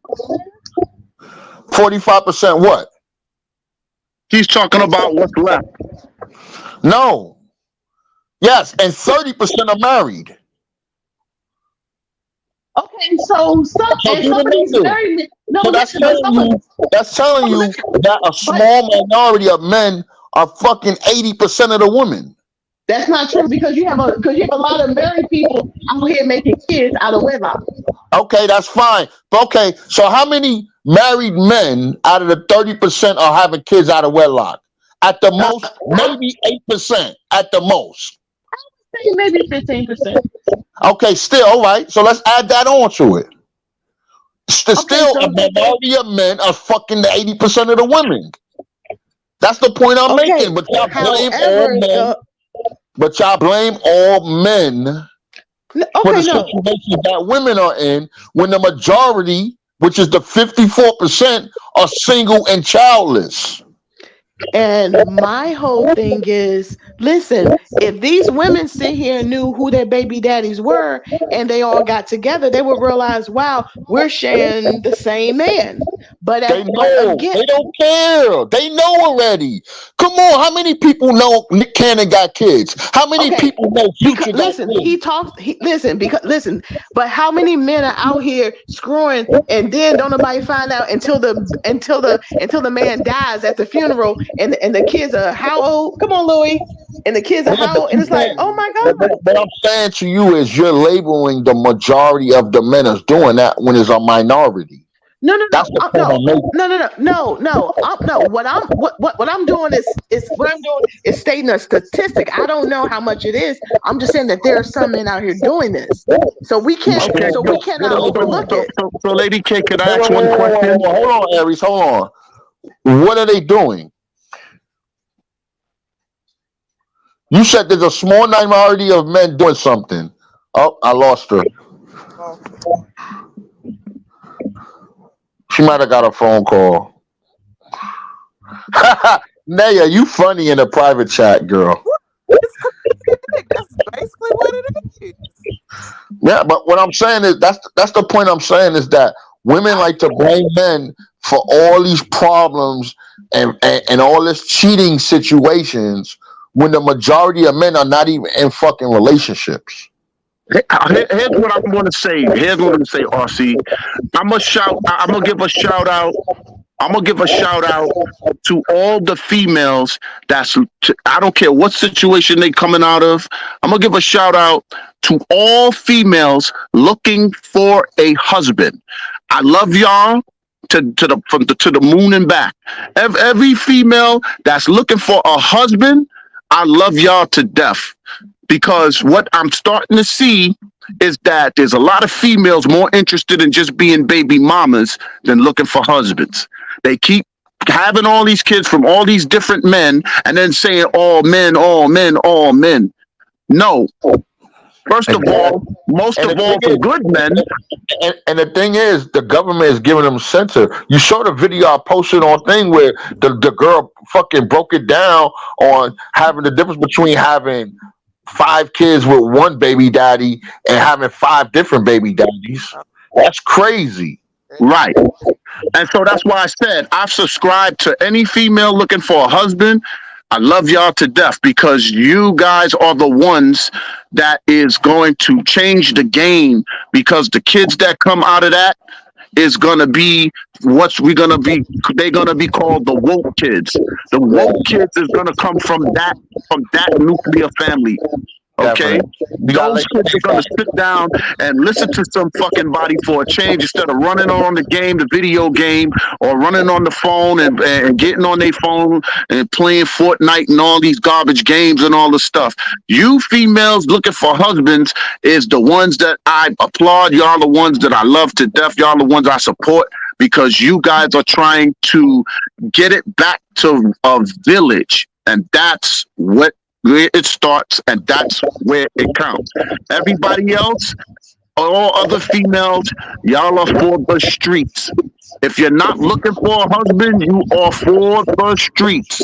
45% what? He's talking about what's left. No. Yes, and 30% are married. Okay, so somebody's married. No, so that's telling you that a small minority of men are fucking 80% of the women. That's not true because you have a lot of married people out here making kids out of wedlock. Okay, that's fine. But okay, so how many married men out of the 30% are having kids out of wedlock? At the most, maybe 8%. At the most. I would say maybe 15%. Okay, still all right. So let's add that on to it. Still, a minority of men are fucking the 80% of the women. That's the point I'm making. But y'all blame all men. But y'all blame all men for the situation that women are in when the majority, which is the 54%, are single and childless. And my whole thing is, listen, if these women sit here and knew who their baby daddies were and they all got together, they would realize, wow, we're sharing the same man. But they know. They don't care. They know already. Come on, how many people know Nick Cannon got kids? How many people know Future got kids? But how many men are out here screwing and then don't nobody find out until the man dies at the funeral and the kids are how old? Come on, Louis. And the kids are how old? And it's like, oh my God. What I'm saying to you is you're labeling the majority of the men as doing that when it's a minority. No, no, That's the no, point I'm making. no. What I'm doing is stating a statistic. I don't know how much it is. I'm just saying that there are some men out here doing this, so we can't. Okay, So we cannot overlook it. so Lady K, could I ask one Hold question? on, Aries. Hold on. What are they doing? You said there's a small minority of men doing something. Oh, I lost her. She might have got a phone call. Naya, you funny in a private chat, girl. That's basically what it is. Yeah, but what I'm saying is that's the point I'm saying is that women like to blame men for all these problems and all this cheating situations when the majority of men are not even in fucking relationships. Here's what I'm going to say. Here's what I'm going to say, RC. I'm gonna give a shout out. I'm gonna give a shout out to all the females I don't care what situation they coming out of. I'm gonna give a shout out to all females looking for a husband. I love y'all to the moon and back. Every female that's looking for a husband, I love y'all to death. Because what I'm starting to see is that there's a lot of females more interested in just being baby mamas than looking for husbands. They keep having all these kids from all these different men and then saying all men, all men, all men. No. First of all, most of all, for good men. And the thing is, the government is giving them censor. You saw the video I posted on thing where the girl fucking broke it down on having the difference between having 5 kids with one baby daddy and having 5 different baby daddies. That's crazy. Right. And so that's why I said I've subscribed to any female looking for a husband. I love y'all to death because you guys are the ones that is going to change the game, because the kids that come out of that is going to be they're going to be called the woke kids. The woke kids is going to come from that nuclear family. Okay, those kids are gonna sit down and listen to some fucking Body for a Change instead of running on the game, the video game, or running on the phone and getting on their phone and playing Fortnite and all these garbage games and all this stuff. You females looking for husbands is the ones that I applaud. Y'all the ones that I love to death. Y'all the ones I support, because you guys are trying to get it back to a village, and that's where it starts, and that's where it counts. Everybody else, all other females, y'all are for the streets. If you're not looking for a husband, you are for the streets.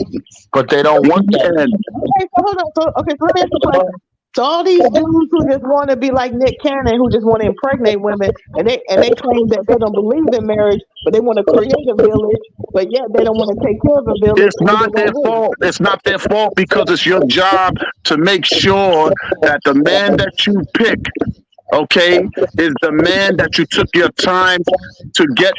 But they don't want that. Okay, so hold on. So let me ask you a question. So all these dudes who just want to be like Nick Cannon, who just want to impregnate women, and they claim that they don't believe in marriage, but they want to create a village, but yet they don't want to take care of a village. It's not their fault. It's not their fault, because it's your job to make sure that the man that you pick, okay, is the man that you took your time to get.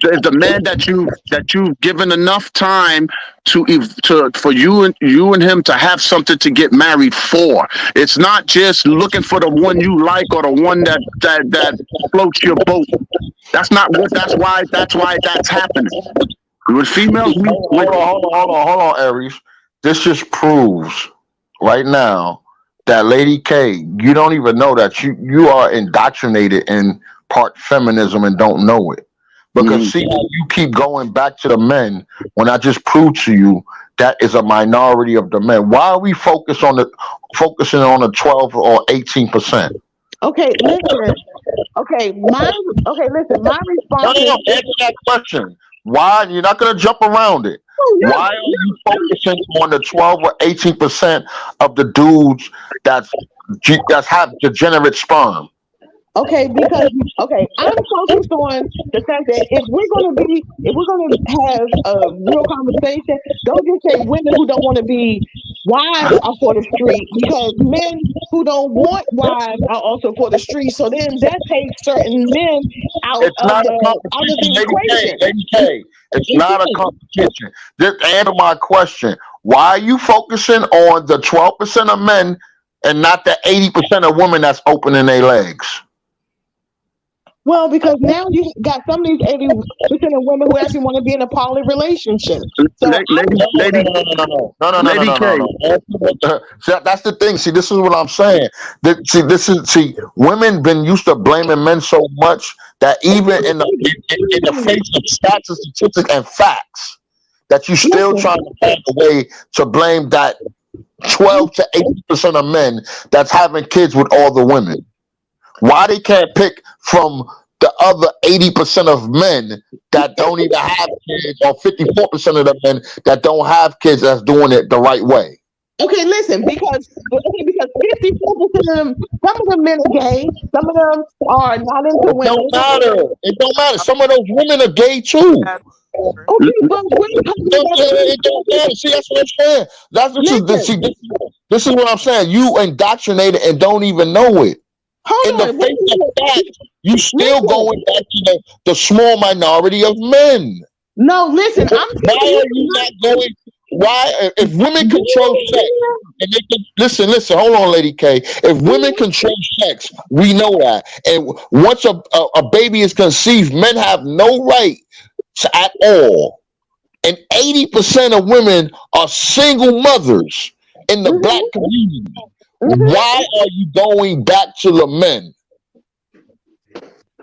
Is the man that you've given enough time for you and him to have something to get married for. It's not just looking for the one you like or the one that floats your boat. That's why that's happening. With females, hold on, Aries. This just proves right now that Lady K, you don't even know that you are indoctrinated in part feminism and don't know it. Because see, you keep going back to the men when I just proved to you that is a minority of the men. Why are we focusing on the 12 or 18%? Okay, listen. My response is answer that question. Why? You're not gonna jump around it. Why are you focusing on the 12 or 18% of the dudes that have degenerate sperm? Okay, because I'm focused on the fact that if we're gonna have a real conversation, don't just say women who don't want to be wives are for the street, because men who don't want wives are also for the street. So then that takes certain men out of the equation. It's not a competition. Just answer my question. Why are you focusing on the 12% of men and not the 80% of women that's opening their legs? Well, because now you got some of these 80% of women who actually want to be in a poly relationship. So Lady No. See, that's the thing. See, this is what I'm saying. Women been used to blaming men so much that even in the face of stats and statistics and facts, that you still trying to find a way to blame that 12 to 80% of men that's having kids with all the women. Why they can't pick from the other 80% of men that don't even have kids, or 54% of the men that don't have kids that's doing it the right way? Okay, listen, because 54% of them, some of the men are gay, some of them are not into women. It don't matter. Some of those women are gay too. Okay, but it don't matter. See, that's what I'm saying. This is what I'm saying. You indoctrinated and don't even know it. In the face of that, you still going back to the small minority of men. No, listen, why are you not going? Why, if women control sex, and they can, listen, hold on, Lady K. If women control sex, we know that. And once a baby is conceived, men have no right at all. And 80% of women are single mothers in the black community. Why are you going back to the men?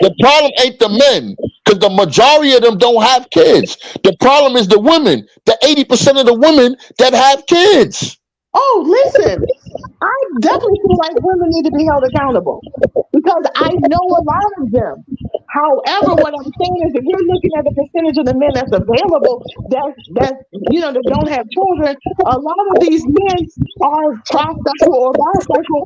The problem ain't the men, because the majority of them don't have kids. The problem is the women, the 80% of the women that have kids. Oh, listen, I definitely feel like women need to be held accountable because I know a lot of them. However, what I'm saying is, if you're looking at the percentage of the men that's available, that don't have children, a lot of these men are transsexual or bisexual.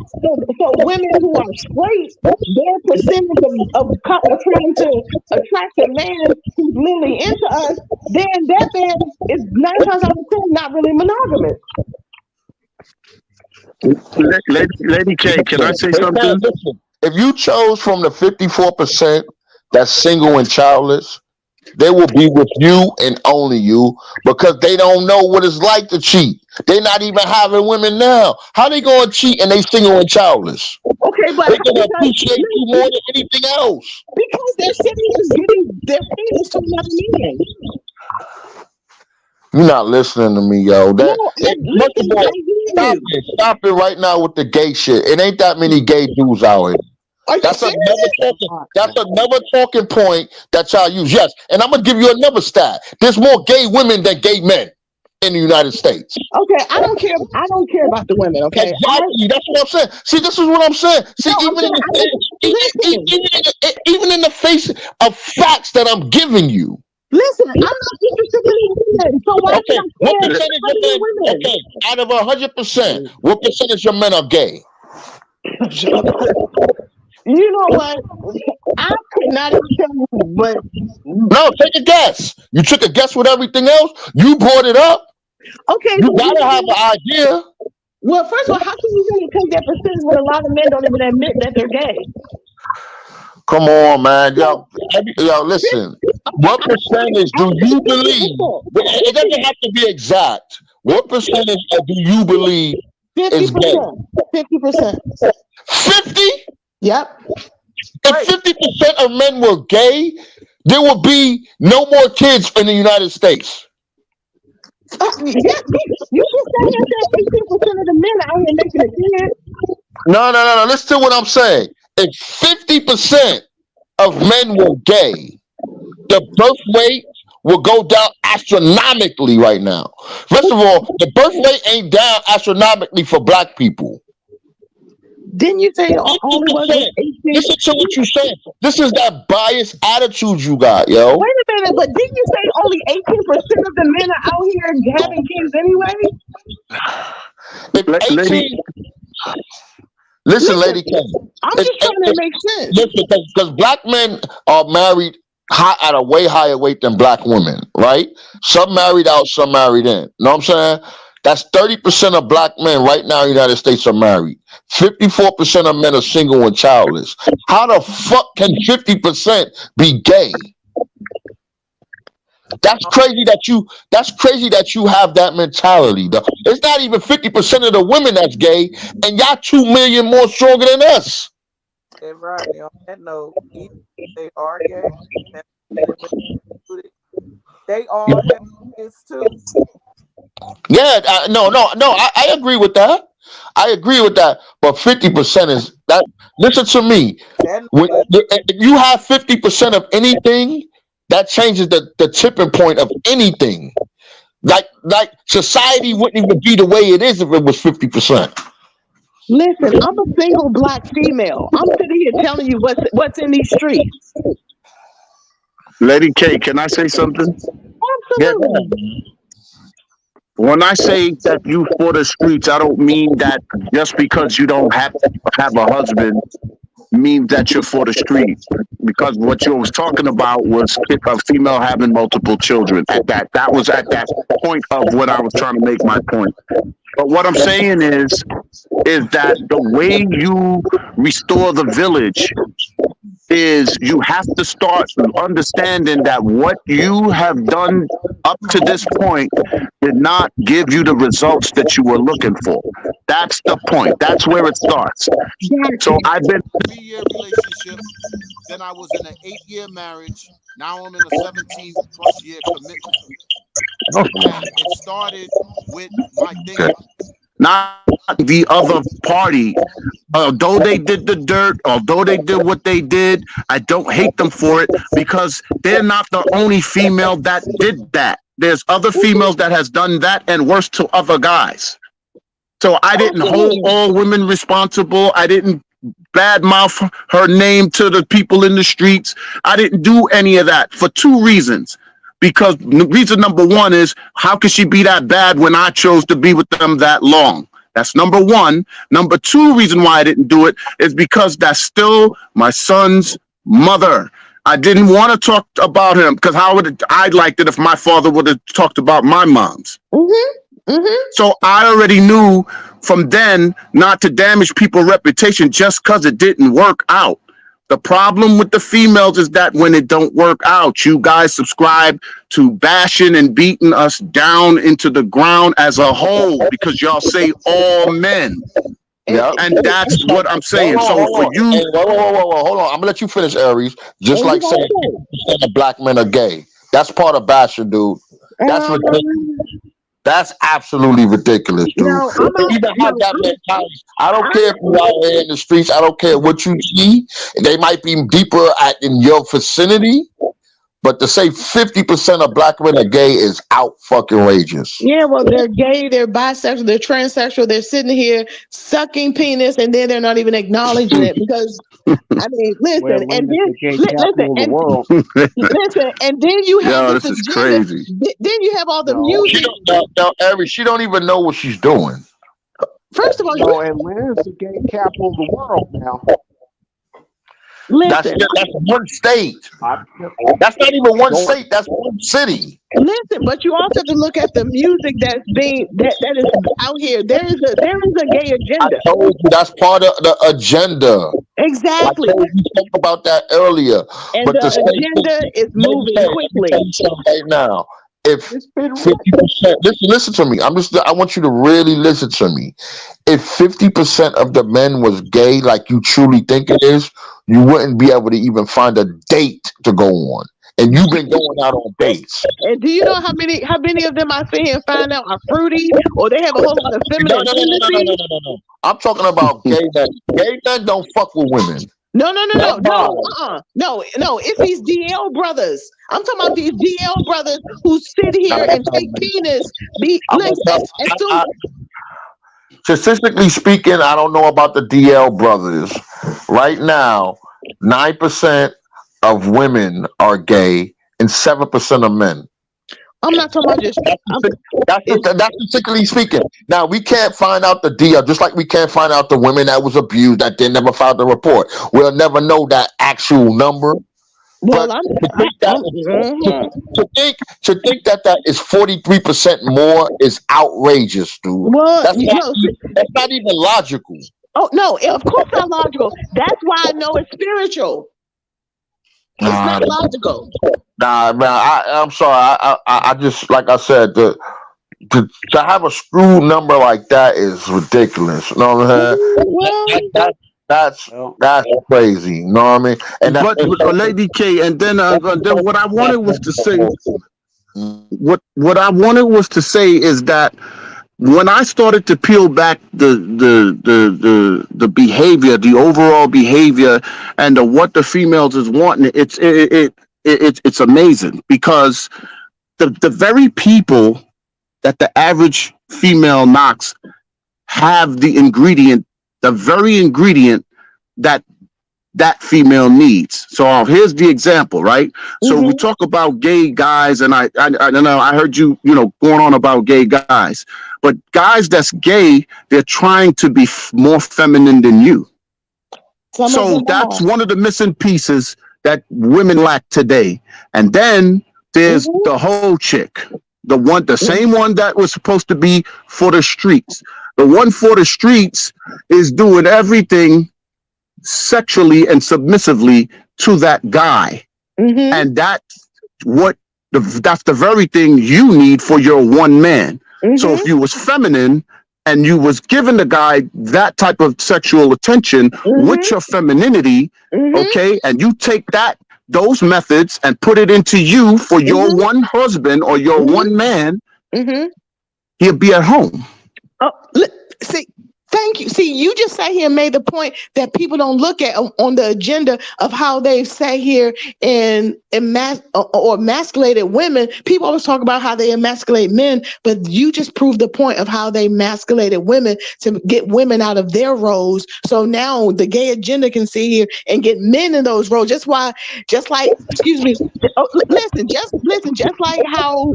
So women who are straight, their percentage of trying to attract a man who's literally into us, then that man is 9 times out of 10 not really monogamous. Lady K, can I say something? Listen, if you chose from the 54% that's single and childless, they will be with you and only you because they don't know what it's like to cheat. They're not even having women now. How they going to cheat and they single and childless? Okay, but they can appreciate you more than anything else. Because they're sitting and getting their penis to another man. You're not listening to me, yo. Stop it right now with the gay shit. It ain't that many gay dudes out here. That's another talking point that y'all use. Yes, and I'm gonna give you another stat. There's more gay women than gay men in the United States. Okay, I don't care about the women. Okay, exactly. That's what I'm saying. See, this is what I'm saying. See, even in the face of facts that I'm giving you. Listen, I'm not interested in women. So why what percentage of men? Okay, out of 100%, what percentage of men are gay? You know what? I could not even tell you, but no, take a guess. You took a guess with everything else. You brought it up. Okay, you gotta have an idea. Well, first of all, how can you really take that percentage when a lot of men don't even admit that they're gay? Come on, man. Yo, listen. What percentage do you believe? It doesn't have to be exact. What percentage do you believe is gay? 50%. 50? Yep. If 50% of men were gay, there would be no more kids in the United States. You just said that 18% of the men out here making a kid. No. Listen to what I'm saying. If 50% of men were gay, the birth rate will go down astronomically right now. First of all, the birth rate ain't down astronomically for black people. Didn't you say only was 18? Listen to what you said. This is that biased attitude you got, yo. Wait a minute, but didn't you say only 18% of the men are out here having kids anyway? Listen, Lady K. I'm just trying to make sense. Listen, because black men are married at a way higher rate than black women, right? Some married out, some married in. You know what I'm saying? That's 30% of black men right now in the United States are married. 54% of men are single and childless. How the fuck can 50% be gay? That's crazy that you have that mentality. It's not even 50% of the women that's gay, and y'all 2 million more stronger than us. And Rodney, on that note, even if they are gay, they all have kids too. Yeah, no, I agree with that. I agree with that. But 50% is that. Listen to me. When you have 50% of anything, that changes the tipping point of anything. Like society wouldn't even be the way it is if it was 50%. Listen, I'm a single black female. I'm sitting here telling you what's in these streets. Lady K, can I say something? Absolutely. When I say that you for the streets, I don't mean that just because you don't have a husband means that you're for the streets. Because what you was talking about was a female having multiple children. That was at that point of when I was trying to make my point. But what I'm saying is that the way you restore the village is you have to start understanding that what you have done up to this point did not give you the results that you were looking for. That's the point. That's where it starts. So I've been 3-year relationship, then I was in an 8-year marriage. Now I'm in a 17+ year commitment. And it started with my thing. Not the other party. Although they did the dirt, although they did what they did, I don't hate them for it because they're not the only female that did that. There's other females that has done that and worse to other guys. So I didn't hold all women responsible. I didn't badmouth her name to the people in the streets. I didn't do any of that for two reasons. Because reason number one is, how could she be that bad when I chose to be with them that long? That's number one. Number two reason why I didn't do it is because that's still my son's mother. I didn't want to talk about him because I'd liked it if my father would have talked about my mom's. So I already knew from then not to damage people's reputation just because it didn't work out. The problem with the females is that when it don't work out, you guys subscribe to bashing and beating us down into the ground as a whole because y'all say all men. Yeah, and that's what I'm saying. So for you, whoa, hold on. I'm gonna let you finish, Aries. Just like saying 50% of black men are gay. That's part of bashing, dude. That's ridiculous. That's absolutely ridiculous, dude. Even have that mentality. I don't care if you're out there in the streets. I don't care what you see. They might be deeper in your vicinity, but to say 50% of black men are gay is out fucking outrageous. Yeah, well, they're gay, they're bisexual, they're transsexual. They're sitting here sucking penis, and then they're not even acknowledging it because. I mean, listen, and then you have this is crazy. Then you have all the music. She don't even know what she's doing. First of all, Atlanta's the gay capital of the world now. Listen, that's one state. That's not even one state. That's one city. Listen, but you also have to look at the music that is out here. There is a gay agenda. I told you that's part of the agenda. Exactly. I told you spoke about that earlier. And but the agenda is moving quickly. Right now, if 50%, listen to me. I want you to really listen to me. If 50% of the men was gay, like you truly think it is, you wouldn't be able to even find a date to go on. And you've been going out on dates. And do you know how many of them I see and find out are fruity or they have a whole lot of feminine? No. I'm talking about gay men. Gay men don't fuck with women. No. It's these DL brothers. I'm talking about these DL brothers who sit here and take penis. Statistically speaking, I don't know about the DL brothers. Right now, 9% of women are gay and 7% of men. I'm not talking about just. That's statistically speaking. Now we can't find out the DL, just like we can't find out the women that was abused that they never filed the report. We'll never know that actual number. Well, to think that is 43% more is outrageous, dude. Well, that's not even logical. Oh no, of course not logical. That's why I know it's spiritual. It's not logical. Nah, man, I'm sorry. I just, like I said, to have a screw number like that is ridiculous. You know what I'm saying? That's Well, crazy. You know what I mean? And that's But Lady K, and then what I wanted was to say, what I wanted was to say is that when I started to peel back the behavior, the overall behavior, and what the females is wanting, it's amazing, because the very people that the average female knocks have the very ingredient that female needs. So here's the example, right? So we talk about gay guys, and I know I heard you going on about gay guys, but guys that's gay, they're trying to be more feminine than you. So that's one of the missing pieces that women lack today. And then there's the whole chick, the same one that was supposed to be for the streets. The one for the streets is doing everything sexually and submissively to that guy. And that's the very thing you need for your one man. So if you was feminine and you was giving the guy that type of sexual attention with your femininity, okay, and you take those methods and put it into you for your one husband or your one man, he'll be at home. Oh, see, thank you. See, you just sat here and made the point that people don't look at on the agenda of how they sat here and emasculated women. People always talk about how they emasculate men, but you just proved the point of how they emasculated women to get women out of their roles. So now the gay agenda can sit here and get men in those roles. Just like, excuse me. Just like how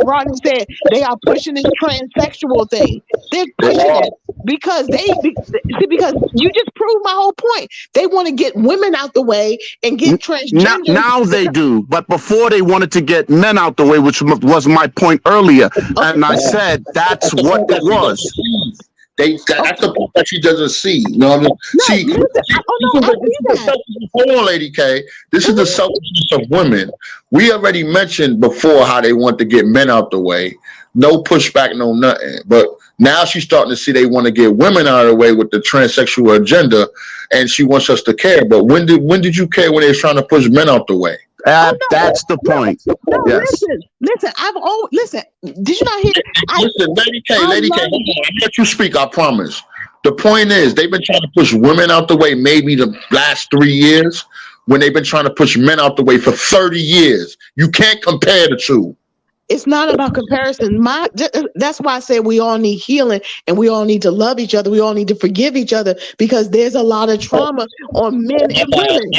Rodney said, they are pushing this transsexual thing. They're pushing it because because you just proved my whole point. They want to get women out the way and get transgender. Now they do, but before they wanted to get men out the way, which was my point earlier. And I said that's what it was. That's the point that she doesn't see. You know what I mean? Hold on, Lady K. This is the selfishness of women. We already mentioned before how they want to get men out the way. No pushback, no nothing. But now she's starting to see they want to get women out of the way with the transsexual agenda, and she wants us to care. But when did you care when they was trying to push men out the way? That's the point. No, Yes. Listen. Did you not hear? Listen, Lady K, hold on. I'll let you speak. I promise. The point is, they've been trying to push women out the way maybe the last 3 years, when they've been trying to push men out the way for 30 years. You can't compare the two. It's not about comparison. That's why I say we all need healing, and we all need to love each other. We all need to forgive each other, because there's a lot of trauma on men and women.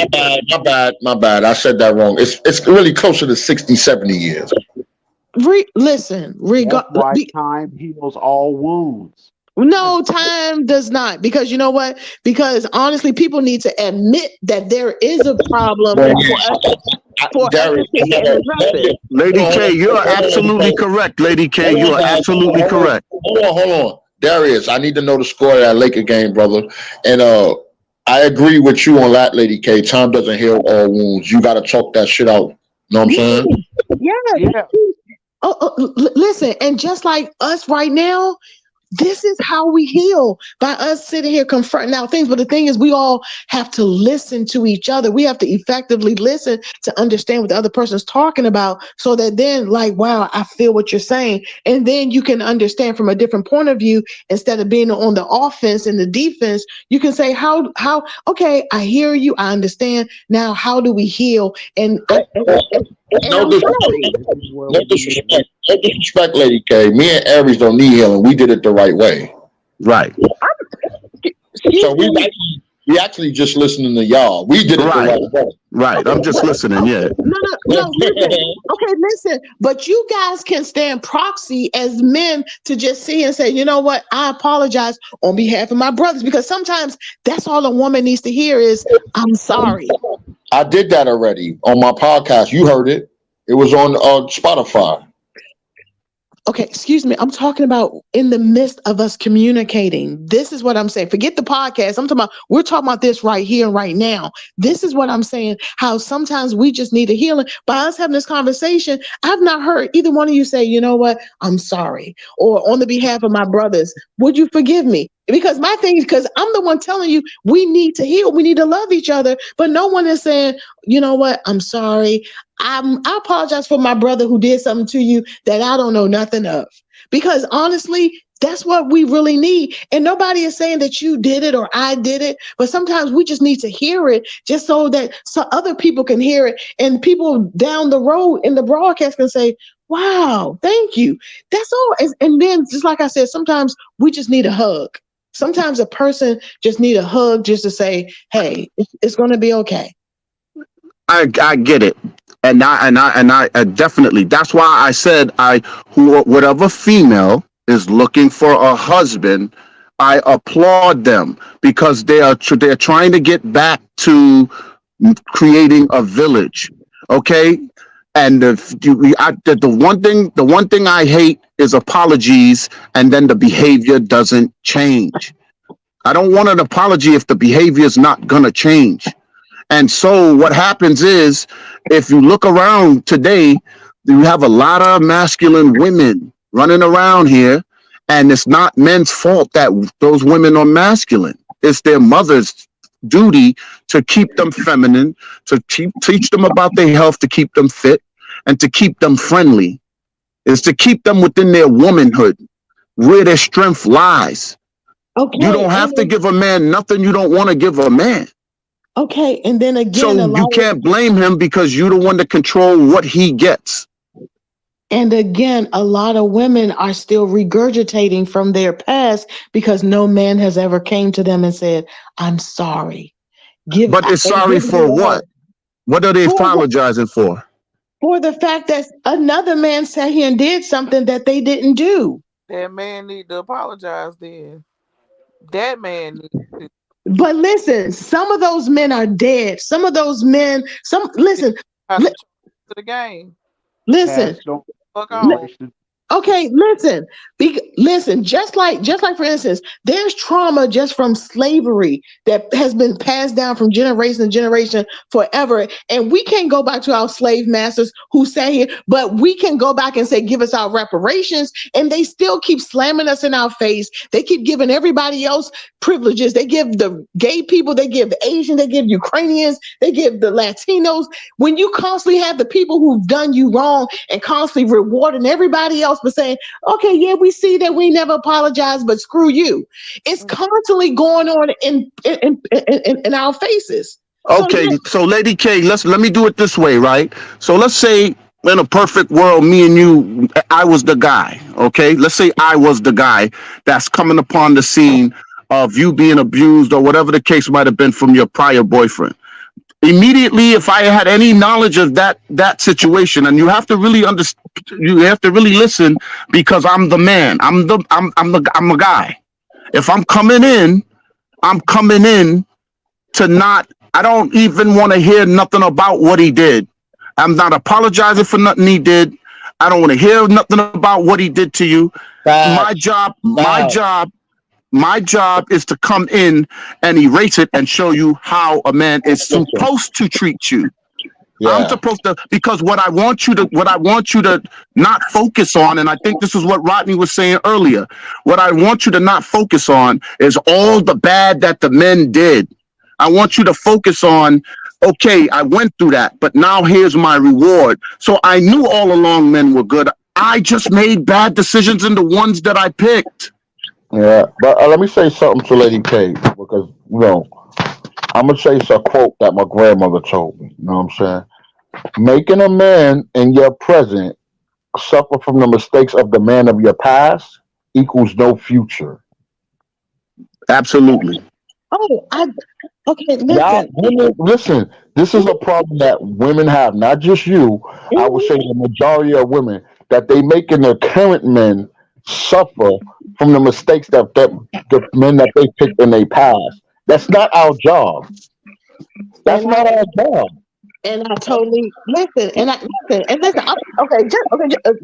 My bad. I said that wrong. It's really closer to 60, 70 years. That's why time heals all wounds. No, time does not, because you know what? Because honestly, people need to admit that there is a problem for us to address it. Lady K, you are absolutely correct. Lady K, you are absolutely correct. Hold on. Darius, I need to know the score of that Laker game, brother. And I agree with you on that, Lady K. Time doesn't heal all wounds. You got to talk that shit out. You know what I'm saying? Yeah. Listen, and just like us right now, this is how we heal, by us sitting here confronting our things. But the thing is, we all have to listen to each other. We have to effectively listen to understand what the other person's talking about, so that then, like, wow, I feel what you're saying. And then you can understand from a different point of view. Instead of being on the offense and the defense, you can say, okay, I hear you, I understand. Now, how do we heal? No disrespect, Lady K. Me and Aries don't need healing. We did it the right way. Right. So we actually just listening to y'all. We did it the right way. Right. I'm just listening. Yeah. No. Listen. But you guys can stand proxy as men to just see and say, you know what? I apologize on behalf of my brothers, because sometimes that's all a woman needs to hear is, I'm sorry. I did that already on my podcast. You heard it. It was on Spotify. Okay, excuse me. I'm talking about in the midst of us communicating. This is what I'm saying. Forget the podcast. We're talking about this right here and right now. This is what I'm saying, how sometimes we just need a healing. By us having this conversation, I've not heard either one of you say, you know what, I'm sorry. Or on the behalf of my brothers, would you forgive me? Because my thing is, because I'm the one telling you we need to heal, we need to love each other, but no one is saying, you know what, I'm sorry. I apologize for my brother who did something to you that I don't know nothing of. Because honestly, that's what we really need. And nobody is saying that you did it or I did it, but sometimes we just need to hear it just so that other people can hear it. And people down the road in the broadcast can say, wow, thank you. That's all. And then, just like I said, sometimes we just need a hug. Sometimes a person just need a hug just to say, hey, it's going to be okay. I get it. And I definitely, that's why I said whatever female is looking for a husband, I applaud them, because they're trying to get back to creating a village. Okay. And the one thing I hate is apologies and then the behavior doesn't change. I don't want an apology if the behavior is not gonna change. And so what happens is, if you look around today, you have a lot of masculine women running around here, and it's not men's fault that those women are masculine. It's their mother's duty to keep them feminine, to teach them about their health, to keep them fit, and to keep them friendly. Is to keep them within their womanhood, where their strength lies. Okay. You don't have to give a man nothing you don't want to give a man. Okay, and then again, so you can't blame him because you're the one to control what he gets. And again, a lot of women are still regurgitating from their past because no man has ever came to them and said, I'm sorry. But it's sorry for what? What are they apologizing for? For the fact that another man sat here and did something that they didn't do. That man need to apologize then. That man needs to. But listen, some of those men are dead. Some of those men, listen. To the game. Listen. Fuck on. Okay, listen. Listen, just like for instance, there's trauma just from slavery that has been passed down from generation to generation forever. And we can't go back to our slave masters who sat here, but we can go back and say, give us our reparations. And they still keep slamming us in our face. They keep giving everybody else privileges. They give the gay people, they give the Asian, they give Ukrainians, they give the Latinos. When you constantly have the people who've done you wrong and constantly rewarding everybody else for saying, okay, yeah, we see that we never apologize, but screw you. It's constantly going on in our faces. Okay, so Lady K, let me do it this way, right? So let's say in a perfect world, me and you, I was the guy, okay? Let's say I was the guy that's coming upon the scene of you being abused or whatever the case might have been from your prior boyfriend. Immediately, if I had any knowledge of that situation, and you have to really understand, you have to really listen, because I'm the man, I'm the guy. If I'm coming in to not, I don't even want to hear nothing about what he did. I'm not apologizing for nothing he did. I don't want to hear nothing about what he did to you. My job is to come in and erase it and show you how a man is supposed to treat you. Yeah. I'm supposed to, because what I want you to not focus on, and I think this is what Rodney was saying earlier, what I want you to not focus on is all the bad that the men did. I want you to focus on, okay, I went through that, but now here's my reward. So I knew all along men were good. I just made bad decisions in the ones that I picked. Yeah, but let me say something to Lady K, because, I'm going to say a quote that my grandmother told me. You know what I'm saying? Making a man in your present suffer from the mistakes of the man of your past equals no future. Absolutely. Oh, okay, listen. Now, listen, this is a problem that women have, not just you. I would say the majority of women, that they making their current men suffer from the mistakes that the men that they picked in their past. That's not our job. That's not our job. And I totally listen.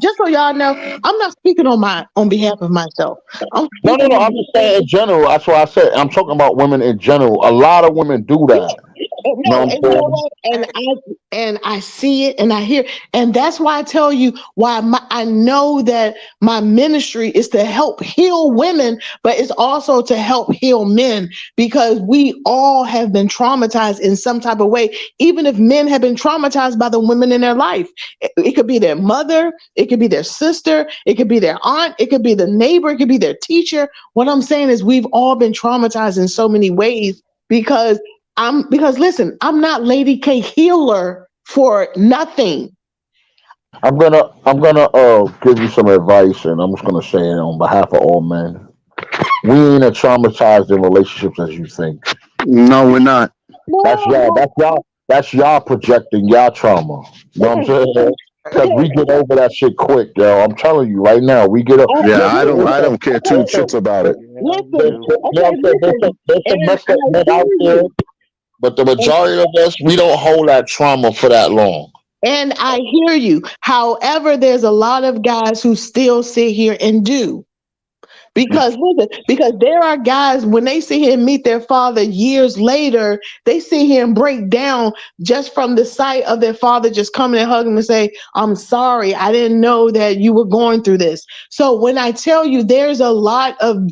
Just so y'all know, I'm not speaking on behalf of myself. No. I'm just saying in general. That's why I said I'm talking about women in general. A lot of women do that. No, and you know what? And I see it and I hear, and that's why I tell you why I know that my ministry is to help heal women, but it's also to help heal men, because we all have been traumatized in some type of way. Even if men have been traumatized by the women in their life, it could be their mother, it could be their sister, it could be their aunt, it could be the neighbor, it could be their teacher. What I'm saying is we've all been traumatized in so many ways, because listen, I'm not Lady K healer for nothing. I'm gonna give you some advice, and I'm just gonna say it on behalf of all men. We ain't as traumatized in relationships as you think. No, we're not. That's y'all. That's y'all. That's y'all projecting y'all trauma. You know what I'm saying? Because we get over that shit quick, yo. I'm telling you right now, we get up. Yeah, I don't care two shits about it. Listen, There's some messed up men out there, but the majority of us, we don't hold that trauma for that long. And I hear you. However, there's a lot of guys who still sit here and do. Because there are guys, when they sit here and meet their father years later, they sit here and break down just from the sight of their father just coming and hugging them and say, "I'm sorry, I didn't know that you were going through this." So when I tell you there's a lot of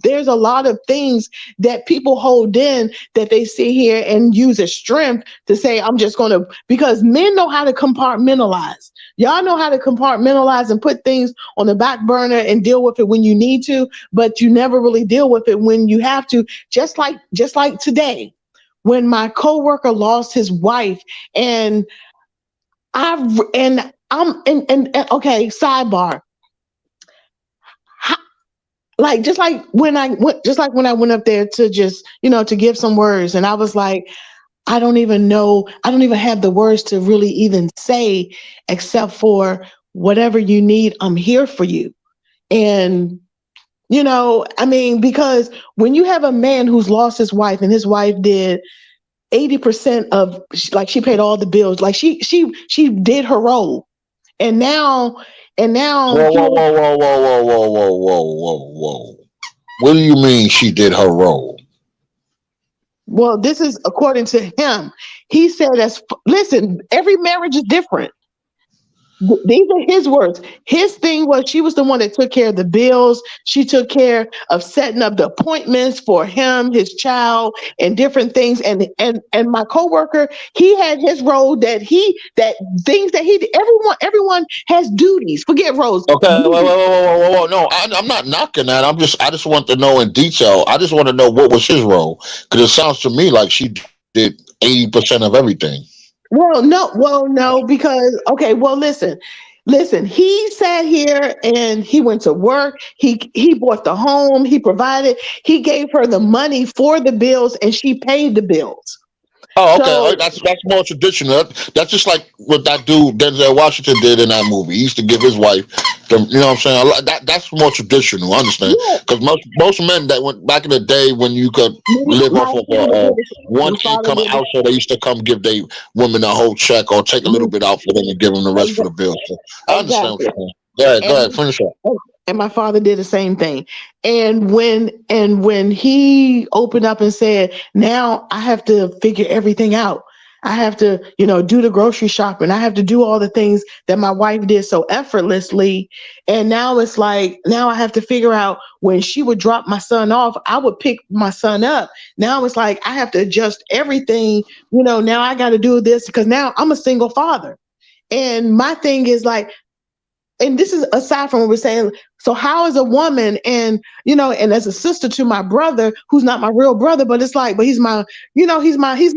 things that people hold in that they sit here and use as strength to say, "I'm just gonna," because men know how to compartmentalize. Y'all know how to compartmentalize and put things on the back burner and deal with it when you need to, but you never really deal with it when you have to. Just like today, when my coworker lost his wife, and okay, sidebar. Just like when I went up there to just, to give some words, and I was like, I don't even have the words to really even say, except for whatever you need, I'm here for you. And, because when you have a man who's lost his wife, and his wife did 80% of, she paid all the bills, she did her role. And now. Whoa. What do you mean she did her role? Well, this is according to him. He said, listen, every marriage is different. These are his words. His thing was, she was the one that took care of the bills. She took care of setting up the appointments for him, his child, and different things. And my coworker, he had his role everyone has duties. Forget roles. Okay, whoa. No, I'm not knocking that. I just want to know in detail. I just want to know what was his role, because it sounds to me like she did 80% of everything. Well, no, because listen, he sat here and he went to work. He bought the home, he provided, he gave her the money for the bills, and she paid the bills. Oh, okay. That's more traditional. That's just like what that dude Denzel Washington did in that movie. He used to give his wife, you know what I'm saying? That's more traditional. I understand, because most men that went back in the day when you could live off of one income household, they used to come give their women a whole check or take a little bit out for them and give them the rest for the bills. So I understand what you're saying. Go ahead, finish up. And my father did the same thing. And when he opened up and said, now I have to figure everything out. I have to, do the grocery shopping. I have to do all the things that my wife did so effortlessly. And now it's like, now I have to figure out, when she would drop my son off, I would pick my son up. Now it's like, I have to adjust everything. Now I got to do this, because now I'm a single father. And my thing is like, and this is aside from what we're saying. So how is a woman, and as a sister to my brother, who's not my real brother, but it's like, but he's my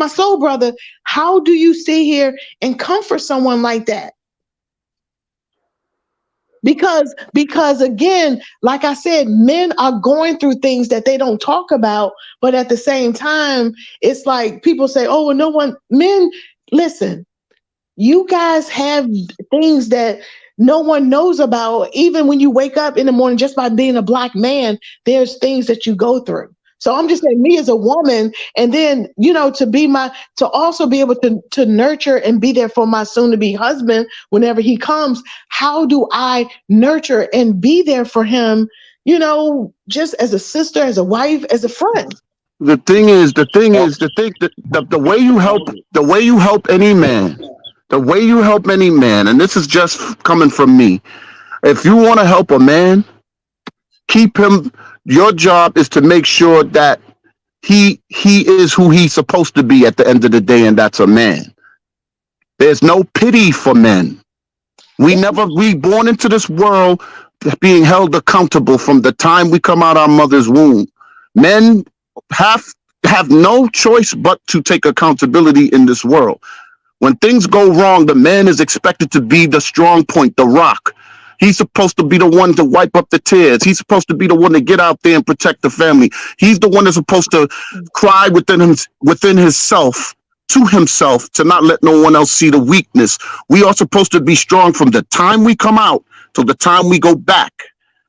soul brother. How do you sit here and comfort someone like that? Because again, like I said, men are going through things that they don't talk about, but at the same time, it's like people say, oh, well, men, listen, you guys have things that no one knows about. Even when you wake up in the morning, just by being a Black man, there's things that you go through. So I'm just saying, me as a woman, and then, to also be able to nurture and be there for my soon to be husband whenever he comes. How do I nurture and be there for him, just as a sister, as a wife, as a friend? the thing is, the way you help any man, and this is just coming from me. If you want to help a man, keep him. Your job is to make sure that he is who he's supposed to be at the end of the day, and that's a man. There's no pity for men. We born into this world being held accountable from the time we come out our mother's womb. Men have no choice but to take accountability in this world. When things go wrong, the man is expected to be the strong point, the rock. He's supposed to be the one to wipe up the tears. He's supposed to be the one to get out there and protect the family. He's the one that's supposed to cry within himself, to himself, to not let no one else see the weakness. We are supposed to be strong from the time we come out to the time we go back.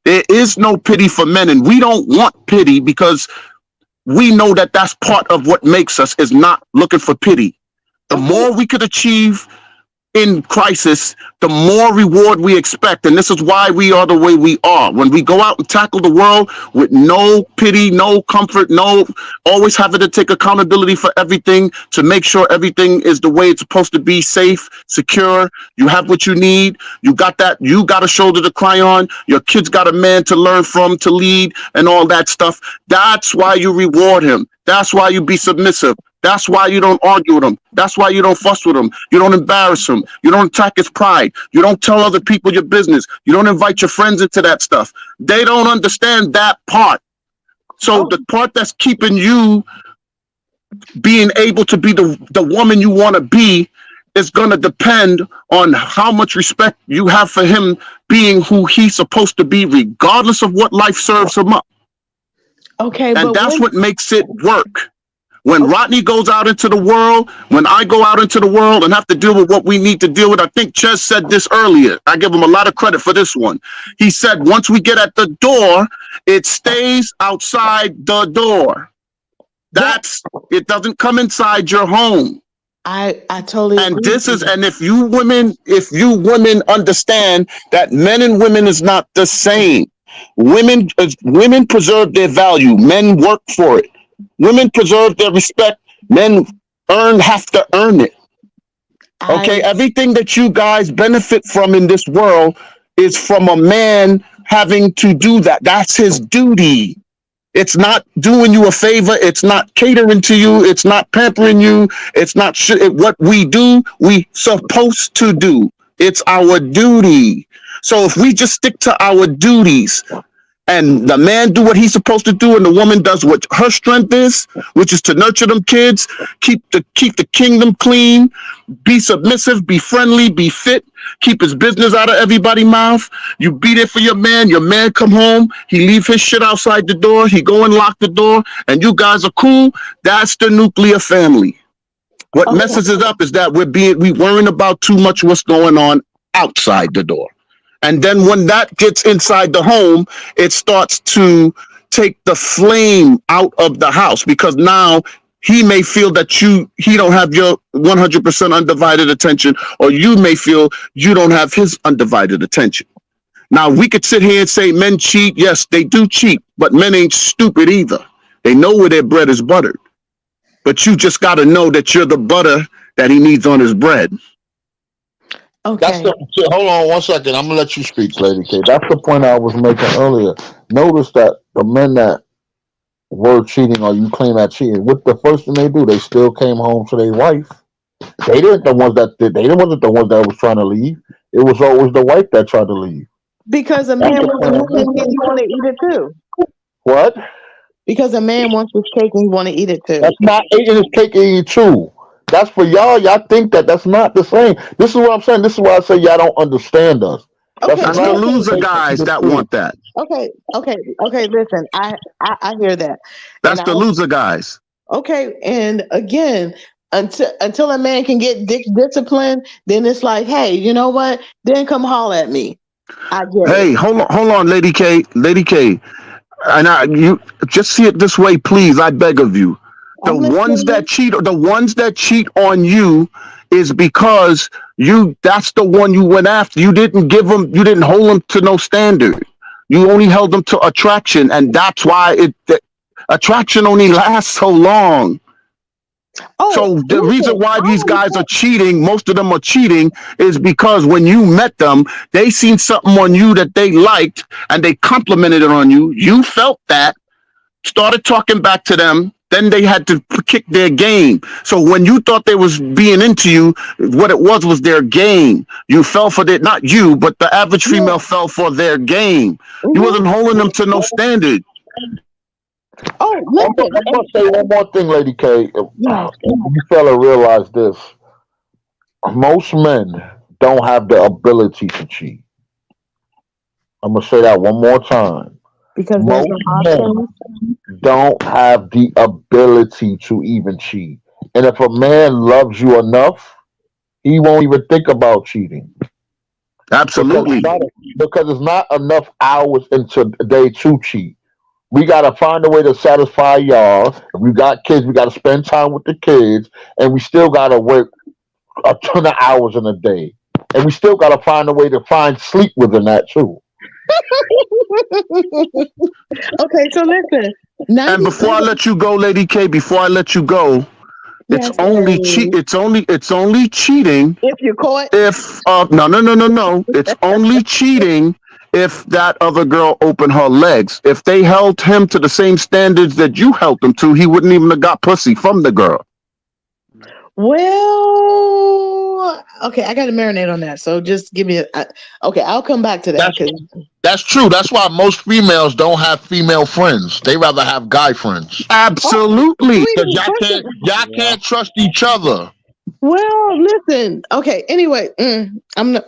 There is no pity for men, and we don't want pity because we know that that's part of what makes us, is not looking for pity. The more we could achieve in crisis, the more reward we expect. And this is why we are the way we are. When we go out and tackle the world with no pity, no comfort, always having to take accountability for everything to make sure everything is the way it's supposed to be, safe, secure. You have what you need. You got a shoulder to cry on. Your kid's got a man to learn from, to lead, and all that stuff. That's why you reward him. That's why you be submissive. That's why you don't argue with him. That's why you don't fuss with him. You don't embarrass him. You don't attack his pride. You don't tell other people your business. You don't invite your friends into that stuff. They don't understand that part. So the part that's keeping you being able to be the woman you want to be is going to depend on how much respect you have for him being who he's supposed to be, regardless of what life serves him up. Okay, and that's what makes it work. When Rodney goes out into the world, when I go out into the world and have to deal with what we need to deal with, I think Ches said this earlier. I give him a lot of credit for this one. He said, once we get at the door, it stays outside the door. It doesn't come inside your home. I totally and agree. If you women understand that men and women is not the same. Women preserve their value. Men work for it. Women preserve their respect. Men have to earn it. Okay, everything that you guys benefit from in this world is from a man having to do that. That's his duty. It's not doing you a favor. It's not catering to you. It's not pampering you. It's not what we do. We supposed to do. It's our duty. So if we just stick to our duties, and the man do what he's supposed to do, and the woman does what her strength is, which is to nurture them kids, keep the kingdom clean, be submissive, be friendly, be fit, keep his business out of everybody's mouth. You be there for your man come home, he leave his shit outside the door, he go and lock the door, and you guys are cool. That's the nuclear family. What messes it up is that we worrying about too much what's going on outside the door. And then when that gets inside the home, it starts to take the flame out of the house, because now he may feel that he don't have your 100% undivided attention, or you may feel you don't have his undivided attention. Now, we could sit here and say men cheat. Yes, they do cheat, but men ain't stupid either. They know where their bread is buttered. But you just got to know that you're the butter that he needs on his bread. Okay. Hold on 1 second. I'm gonna let you speak, Lady K. That's the point I was making earlier. Notice that the men that were cheating, or you claim that cheating, what the first thing they do, they still came home to their wife. They weren't the ones that was trying to leave. It was always the wife that tried to leave. Because a man wants to eat it, you want to eat it too. What? Because a man wants his cake and you want to eat it too. That's not eating his cake and eating too. That's for y'all. Y'all think that's not the same. This is what I'm saying. This is why I say y'all don't understand us. That's the loser guys that want that. Okay. Listen, I hear that. That's the loser guys. Okay, and again, until a man can get disciplined, then it's like, hey, you know what? Then come holler at me. I get it. Hold on, Lady K, and you just see it this way, please. I beg of you. The ones that cheat on you is because that's the one you went after. You didn't hold them to no standard. You only held them to attraction. And that's why Attraction only lasts so long. Oh, So the reason listen, why I these guys are understand. cheating, most of them are cheating, is because when you met them, they seen something on you that they liked and they complimented it on you. You felt that, started talking back to them, then they had to kick their game. So when you thought they was being into you, what it was their game. You fell for their, not you, but the average Yeah. female fell for their game. You Mhm. wasn't holding them to no standard. Oh, I'm listen. gonna say one more thing, Lady K. Yeah. You fella realize this. Most men don't have the ability to cheat. I'm gonna say that one more time. Because there's Most no men options. don't have the ability to even cheat. And if a man loves you enough, he won't even think about cheating. Absolutely. Because it's not enough hours into the day to cheat. We gotta find a way to satisfy y'all. If we got kids, we gotta spend time with the kids, and we still gotta work a ton of hours in a day. And we still gotta find a way to find sleep within that too. Okay, so listen. Now And before I let you go, Lady K, before I let you go, it's yes, only Larry. it's only cheating If you're caught, if no. It's only cheating if that other girl opened her legs. If they held him to the same standards that you held him to, he wouldn't even have got pussy from the girl. well, okay, I got to marinate on that. So just give me okay, I'll come back to that because That's true. That's why most females don't have female friends. They rather have guy friends. Absolutely. Because y'all can't trust each other. well, listen. Okay, anyway, I'm not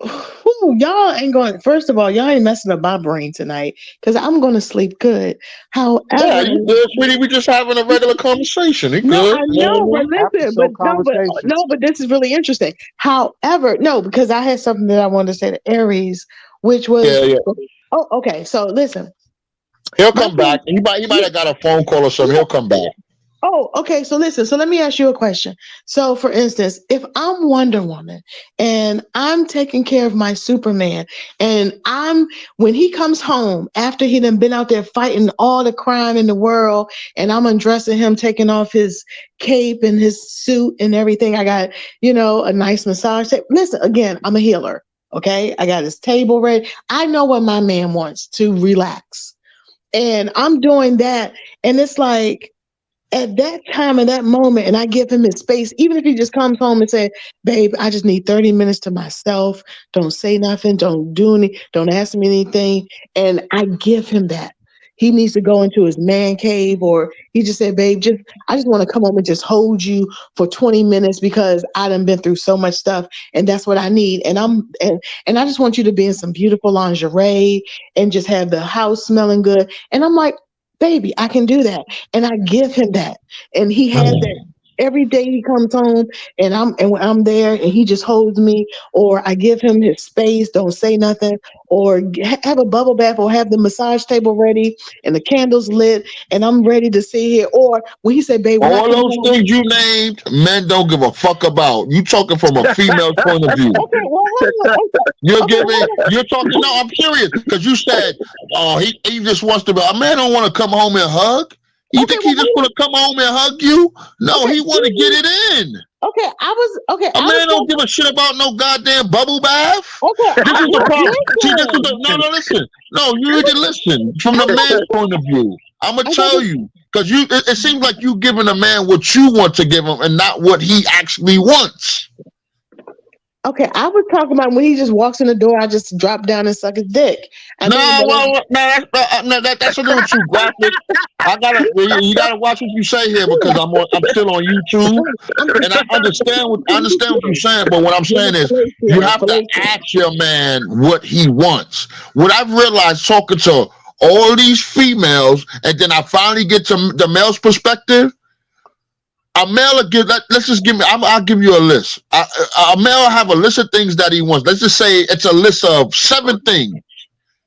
whew, y'all ain't going. First of all, y'all ain't messing up my brain tonight because I'm going to sleep good. However, Yeah, you good, sweetie. We just having a regular conversation. You no, good? I know, but listen, but this is really interesting. However, no, because I had something that I wanted to say to Aries, which was Yeah. oh, okay. So listen, He'll come back. He might have got a phone call or something. He'll come back. oh, okay. So listen, so let me ask you a question. So for instance, if I'm Wonder Woman and I'm taking care of my Superman and when he comes home after he done been out there fighting all the crime in the world and I'm undressing him, taking off his cape and his suit and everything, I got, a nice massage table. Listen, again, I'm a healer. Okay. I got his table ready. I know what my man wants to relax and I'm doing that. And it's like, at that time, in that moment, and I give him his space, even if he just comes home and say, babe, I just need 30 minutes to myself. Don't say nothing. Don't ask me anything. And I give him that. He needs to go into his man cave, or he just said, babe, I just want to come home and just hold you for 20 minutes because I done been through so much stuff and that's what I need. And and I just want you to be in some beautiful lingerie and just have the house smelling good. And I'm like, baby, I can do that. And I give him that. And he has that every day he comes home and when I'm there and he just holds me, or I give him his space, don't say nothing, or have a bubble bath or have the massage table ready and the candles lit and I'm ready to sit here. Or when he said, babe, when All those things you named, men don't give a fuck about. You talking from a female point of view. Okay, well, You're talking. No, I'm serious because you said, "Oh, he just wants to." A man don't want to come home and hug. You think he just want to come home and hug you? No, he want to get it in. Okay, A man don't give a shit about no goddamn bubble bath. Okay, This is the problem. See, this is no, listen. No, you need to listen from the man's point of view. I'm gonna tell you because it seems like you giving a man what you want to give him and not what he actually wants. Okay, I was talking about when he just walks in the door, I just drop down and suck his dick. That's a little too graphic. You gotta watch what you say here because I'm still on YouTube, and I understand what you're saying. But what I'm saying is, you have to ask your man what he wants. What I've realized talking to all these females, and then I finally get to the male's perspective. A male will give that. Let's just give me. I'll give you a list. A male will have a list of things that he wants. Let's just say it's a list of 7 things.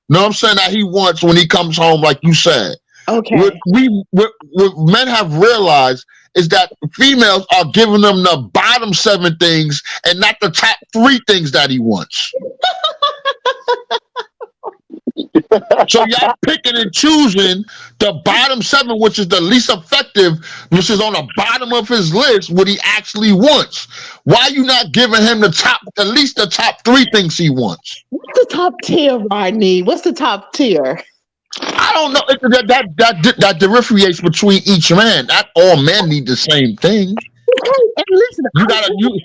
Know what I'm saying? That he wants when he comes home, like you said. Okay. What men have realized is that females are giving them the bottom 7 things and not the top 3 things that he wants. So y'all picking and choosing the bottom 7, which is the least effective, which is on the bottom of his list, what he actually wants. Why are you not giving him at least the top 3 things he wants? What's the top tier, Rodney? What's the top tier? I don't know. That differentiates between each man. Not all men need the same thing. And listen,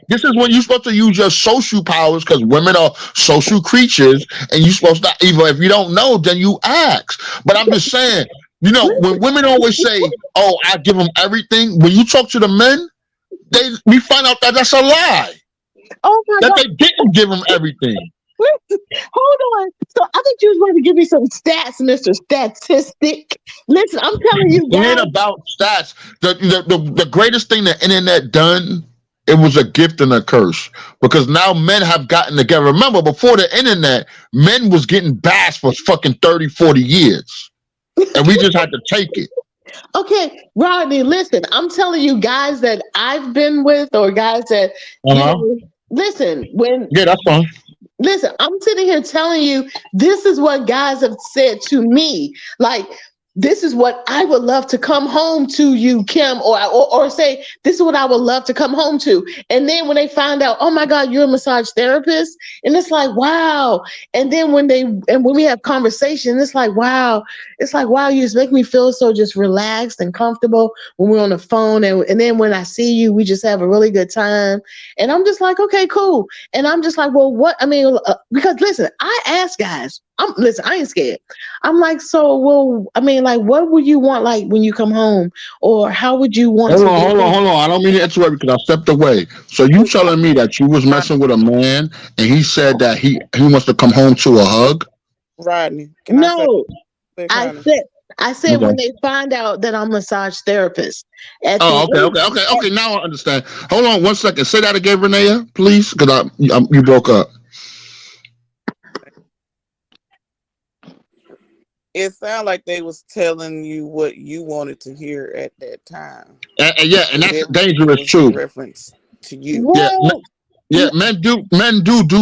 this is when you're supposed to use your social powers, because women are social creatures, and you're supposed to, even if you don't know, then you ask. But I'm just saying, when women always say, "Oh, I give them everything," when you talk to the men, we find out that that's a lie. Oh my God. They didn't give them everything. Hold on. So I think you was going to give me some stats, Mr. Statistic. Listen, I'm telling you guys. It ain't about stats. The greatest thing the internet done, it was a gift and a curse, because now men have gotten together. Remember, before the internet, men was getting bashed for fucking 30, 40 years. And we just had to take it. Okay, Rodney, listen, I'm telling you guys that I've been with, or guys that, listen, Yeah, that's fine. Listen, I'm sitting here telling you, this is what guys have said to me. Like, this is what I would love to come home to you, Kim, or say, this is what I would love to come home to. And then when they find out, oh my God, you're a massage therapist, and it's like, wow. And then when we have conversation, it's like, wow, you just make me feel so just relaxed and comfortable when we're on the phone. And then when I see you, we just have a really good time. And I'm just like, okay, cool. And I'm just like, well, what? I mean, because listen, I ask guys, I ain't scared. I'm like, so, well, I mean, like, what would you want, like, when you come home, or how would you want Hold on. I don't mean to interrupt because I stepped away. So you telling me that you was messing with a man and he said that he wants to come home to a hug? Rodney, I said when they find out that I'm a massage therapist. Okay. Now I understand. Hold on 1 second. Say that again, Renee, please, because you broke up. It sounded like they was telling you what you wanted to hear at that time. And that's dangerous too. Reference to you. Men do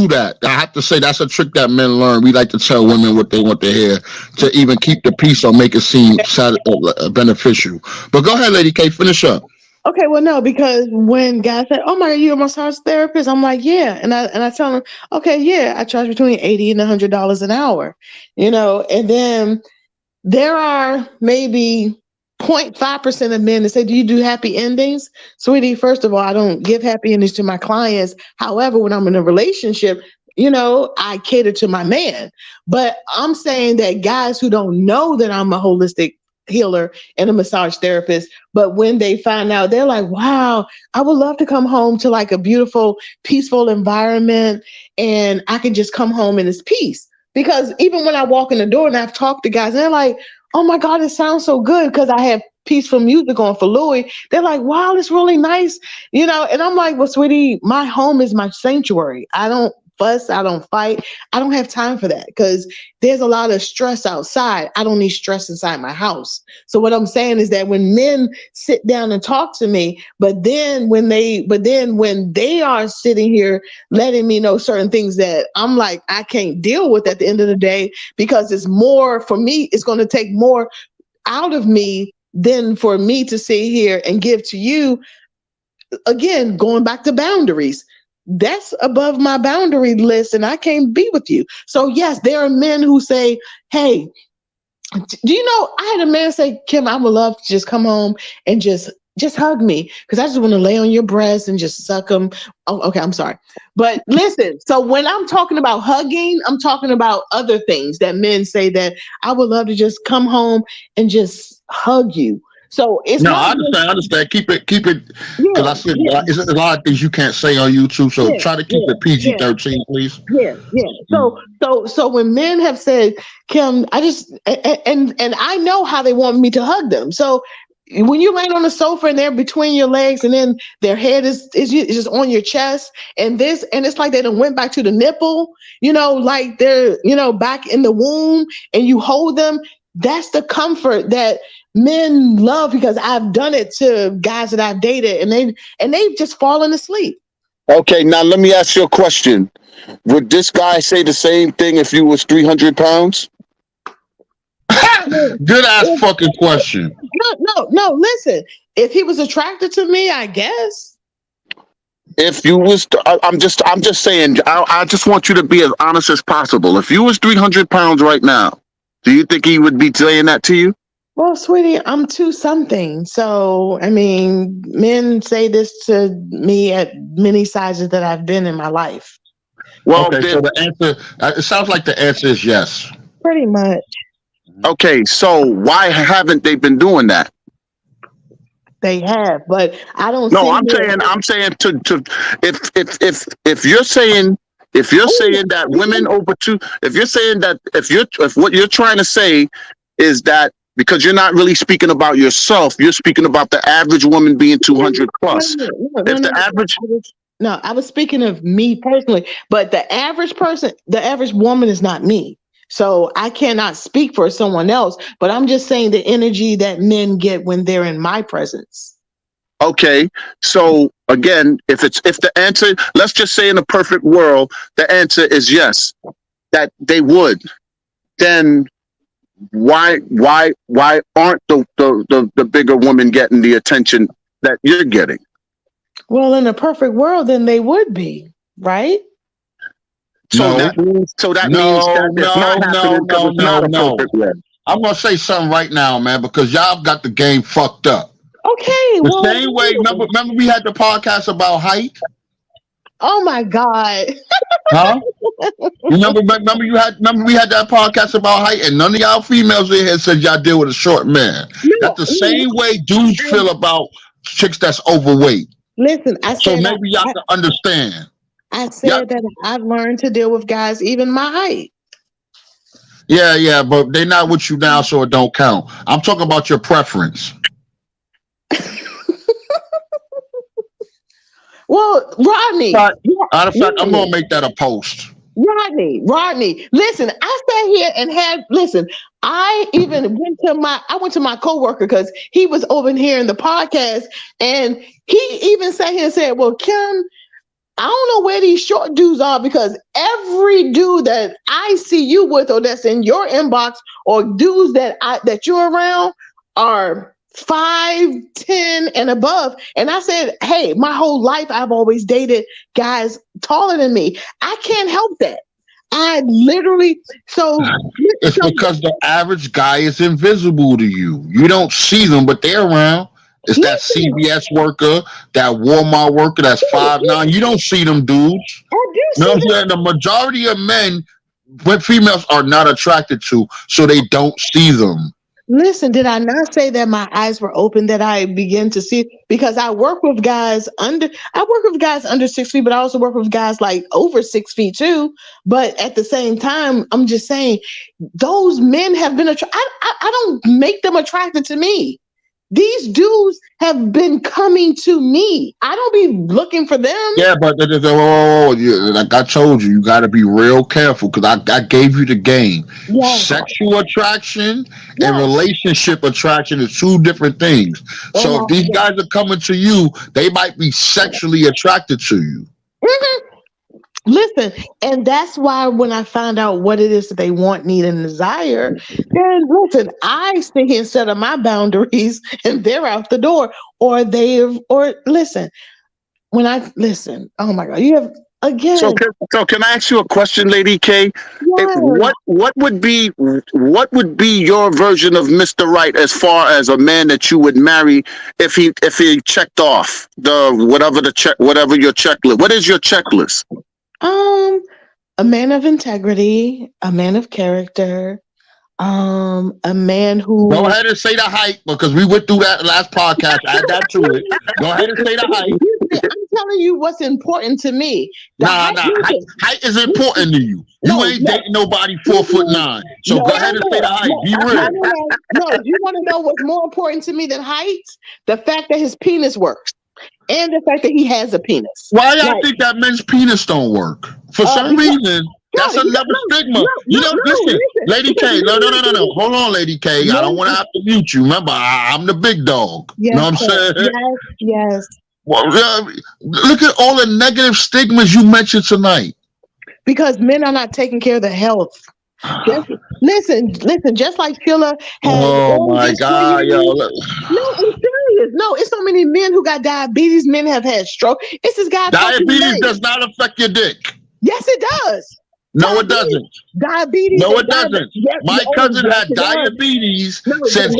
that. I have to say that's a trick that men learn. We like to tell women what they want to hear to even keep the peace or make it seem beneficial. But go ahead, Lady K, finish up. Okay, well, no, because when guys say, "Oh my, you a massage therapist?" I'm like, "Yeah," and I tell them, "Okay, yeah, I charge between $80 and $100 an hour," and then there are maybe 0.5% of men that say, "Do you do happy endings?" Sweetie, first of all, I don't give happy endings to my clients. However, when I'm in a relationship, I cater to my man. But I'm saying that guys who don't know that I'm a holistic healer and a massage therapist, but when they find out, they're like, wow, I would love to come home to like a beautiful, peaceful environment, and I can just come home and it's peace. Because even when I walk in the door and I've talked to guys, and they're like, oh my God, it sounds so good because I have peaceful music on for Louis. They're like, wow, it's really nice, and I'm like, well, sweetie, my home is my sanctuary. I don't fuss, I don't fight. I don't have time for that because there's a lot of stress outside. I don't need stress inside my house. So what I'm saying is that when men sit down and talk to me, but then when they are sitting here letting me know certain things that I'm like, I can't deal with at the end of the day, because it's more for me, it's going to take more out of me than for me to sit here and give to you. Again, going back to boundaries. That's above my boundary list and I can't be with you. So yes, there are men who say, hey, do you know, I had a man say, Kim, I would love to just come home and just hug me because I just want to lay on your breast and just suck them. Oh, okay, I'm sorry. But listen, so when I'm talking about hugging, I'm talking about other things that men say that I would love to just come home and just hug you. So it's I understand. Keep it. Because I said it's a lot of things you can't say on YouTube. So try to keep it PG-13, please. Yeah. So when men have said, Kim, I just and I know how they want me to hug them. So when you lay on the sofa and they're between your legs and then their head is just on your chest and it's like they done went back to the nipple, like they're, back in the womb and you hold them. That's the comfort that men love, because I've done it to guys that I've dated and they've just fallen asleep. Okay, now let me ask you a question. Would this guy say the same thing if you was 300 pounds? Good ass fucking question. No. Listen, if he was attracted to me, I guess. If you was, I'm just saying. I just want you to be as honest as possible. If you was 300 pounds right now, do you think he would be saying that to you? Well, sweetie, I'm 2-something. So, I mean, men say this to me at many sizes that I've been in my life. Well, okay, so the answer, it sounds like the answer is yes. Pretty much. Okay, so why haven't they been doing that? They have, but I don't. No, I'm saying to if you're saying that women over two, if what you're trying to say is that because you're not really speaking about yourself, you're speaking about the average woman being 200 plus. No, I was speaking of me personally, but the average person, the average woman is not me. So I cannot speak for someone else, but I'm just saying the energy that men get when they're in my presence. Okay, so again, if the answer, let's just say in a perfect world, the answer is yes, that they would, then why aren't the bigger women getting the attention that you're getting? Well, in a perfect world, then they would be, right? So that means that it's not happening because it's not a perfect world. I'm gonna say something right now, man, because y'all got the game fucked up. Okay, the same way. Remember we had the podcast about height. Oh my God! Huh? Remember we had that podcast about height, and none of y'all females in here said y'all deal with a short man. That's the same way dudes feel about chicks that's overweight. Listen, I said so maybe y'all can understand. I said that I've learned to deal with guys even my height. Yeah, but they not with you now, so it don't count. I'm talking about your preference. Well, Rodney. Matter of fact, I'm gonna make that a post. Rodney, listen, I sat here and I even went to my coworker because he was over here in the podcast, and he even sat here and said, well, Kim, I don't know where these short dudes are, because every dude that I see you with or that's in your inbox or dudes that you're around are 5'10" and above. And I said, hey, my whole life I've always dated guys taller than me. I can't help that. I literally it's because the average guy is invisible to you. You don't see them, but they're around. It's that CVS worker, that Walmart worker that's 5'9". You don't see them dudes. No, the majority of men, what females are not attracted to, so they don't see them. Listen, did I not say that my eyes were open, that I begin to see? Because I work with guys under 6 feet, but I also work with guys like over 6 feet too. But at the same time, I'm just saying those men have been I don't make them attracted to me. These dudes have been coming to me. I don't be looking for them. Yeah, but like I told you, you got to be real careful, because I gave you the game. Yes. Sexual attraction and relationship attraction are two different things. So if these guys are coming to you, they might be sexually attracted to you. Mm-hmm. Listen, and that's why when I find out what it is that they want, need, and desire, then listen, I sit here and set up my boundaries, and they're out the door. Oh my God, you have again. So can I ask you a question, Lady K? Yes. What would be your version of Mr. Right as far as a man that you would marry if he checked off whatever your checklist? What is your checklist? A man of integrity, a man of character, a man who. Go ahead and say the height, because we went through that last podcast. Add that to it. Go ahead and say the height. I'm telling you what's important to me. Height is important to you. You ain't dating nobody 4'9". So go ahead and say the height. Be real. No, you want to know what's more important to me than height? The fact that his penis works. And the fact that he has a penis. Why y'all think that men's penis don't work? For some reason, that's another stigma. Listen, Lady K. No. Hold on, Lady K. I don't want to have to mute you. Remember, I'm the big dog. Yes, you know what I'm saying? Yes. Well, look at all the negative stigmas you mentioned tonight. Because men are not taking care of their health. Listen. Just like Sheila has. Oh my God, yo! Look. No, I'm serious. No, it's so many men who got diabetes. Men have had stroke. It's this guy. Diabetes does not affect your dick. Yes, it does. No, it doesn't. Diabetes. No, it doesn't. Yes, My cousin had diabetes since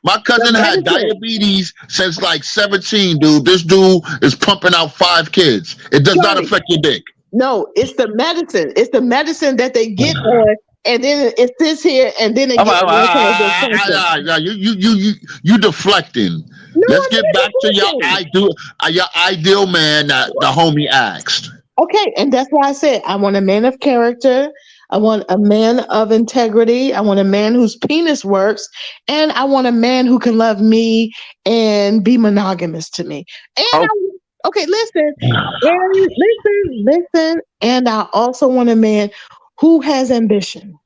my cousin had diabetes since like 17, dude. This dude is pumping out 5 kids. It does not affect your dick. No, it's the medicine. It's the medicine that they get on, and then it sits here, and then it gets. You deflecting. No, Let's get back to your ideal man that the homie asked. Okay, and that's why I said I want a man of character. I want a man of integrity. I want a man whose penis works, and I want a man who can love me and be monogamous to me. And listen, and I also want a man who has ambition.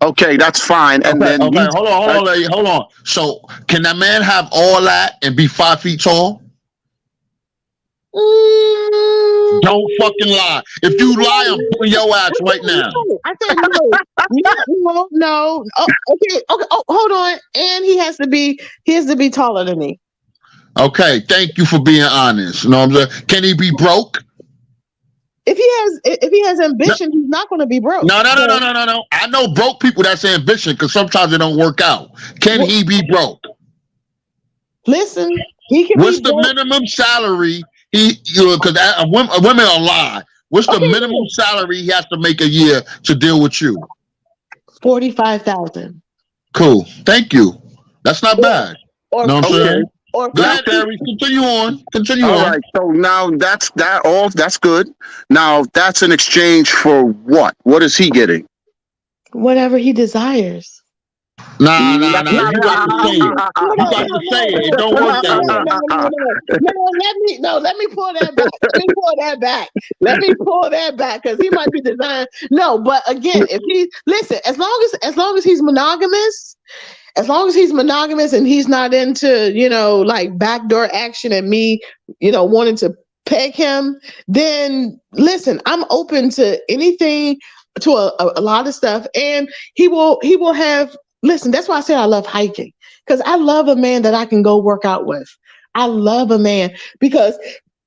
Okay, that's fine. And then hold on. So can that man have all that and be 5 feet tall? Don't fucking lie. If you lie, I'm putting your ass right now. I said no. Oh, okay. Oh, hold on. And he has to be taller than me. Okay, thank you for being honest. You know what I'm saying? Can he be broke? If he has ambition, he's not going to be broke. No. I know broke people that's ambition because sometimes it don't work out. Can he be broke? Listen, he can. What's the minimum salary? Because women are lie. What's the minimum salary he has to make a year to deal with you? $45,000. Cool. Thank you. That's not bad. Know what I'm saying? Go ahead, Terry. Continue on. All right. So now that's good. Now that's in exchange for what? What is he getting? Whatever he desires. Nah. You got to say it. You got to say it. It don't work that way. No, let me pull that back. Let me pull that back because he might be designed. No, but again, as long as he's monogamous. As long as he's monogamous and he's not into, like backdoor action and me, wanting to peg him, then listen, I'm open to anything, to a lot of stuff. And he will have, listen, that's why I say I love hiking, because I love a man that I can go work out with. I love a man because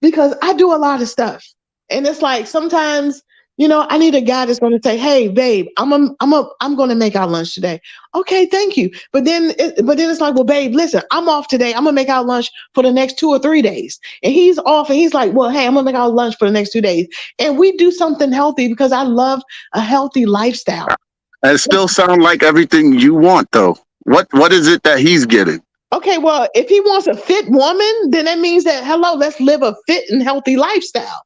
I do a lot of stuff. And it's like, sometimes, I need a guy that's going to say, "Hey, babe, I'm going to make our lunch today." Okay, thank you. But then it's like, "Well, babe, listen, I'm off today. I'm going to make our lunch for the next 2 or 3 days." And he's off, and he's like, "Well, hey, I'm going to make our lunch for the next 2 days." And we do something healthy because I love a healthy lifestyle. And it still sounds like everything you want, though. What is it that he's getting? Okay, well, if he wants a fit woman, then that means that, let's live a fit and healthy lifestyle.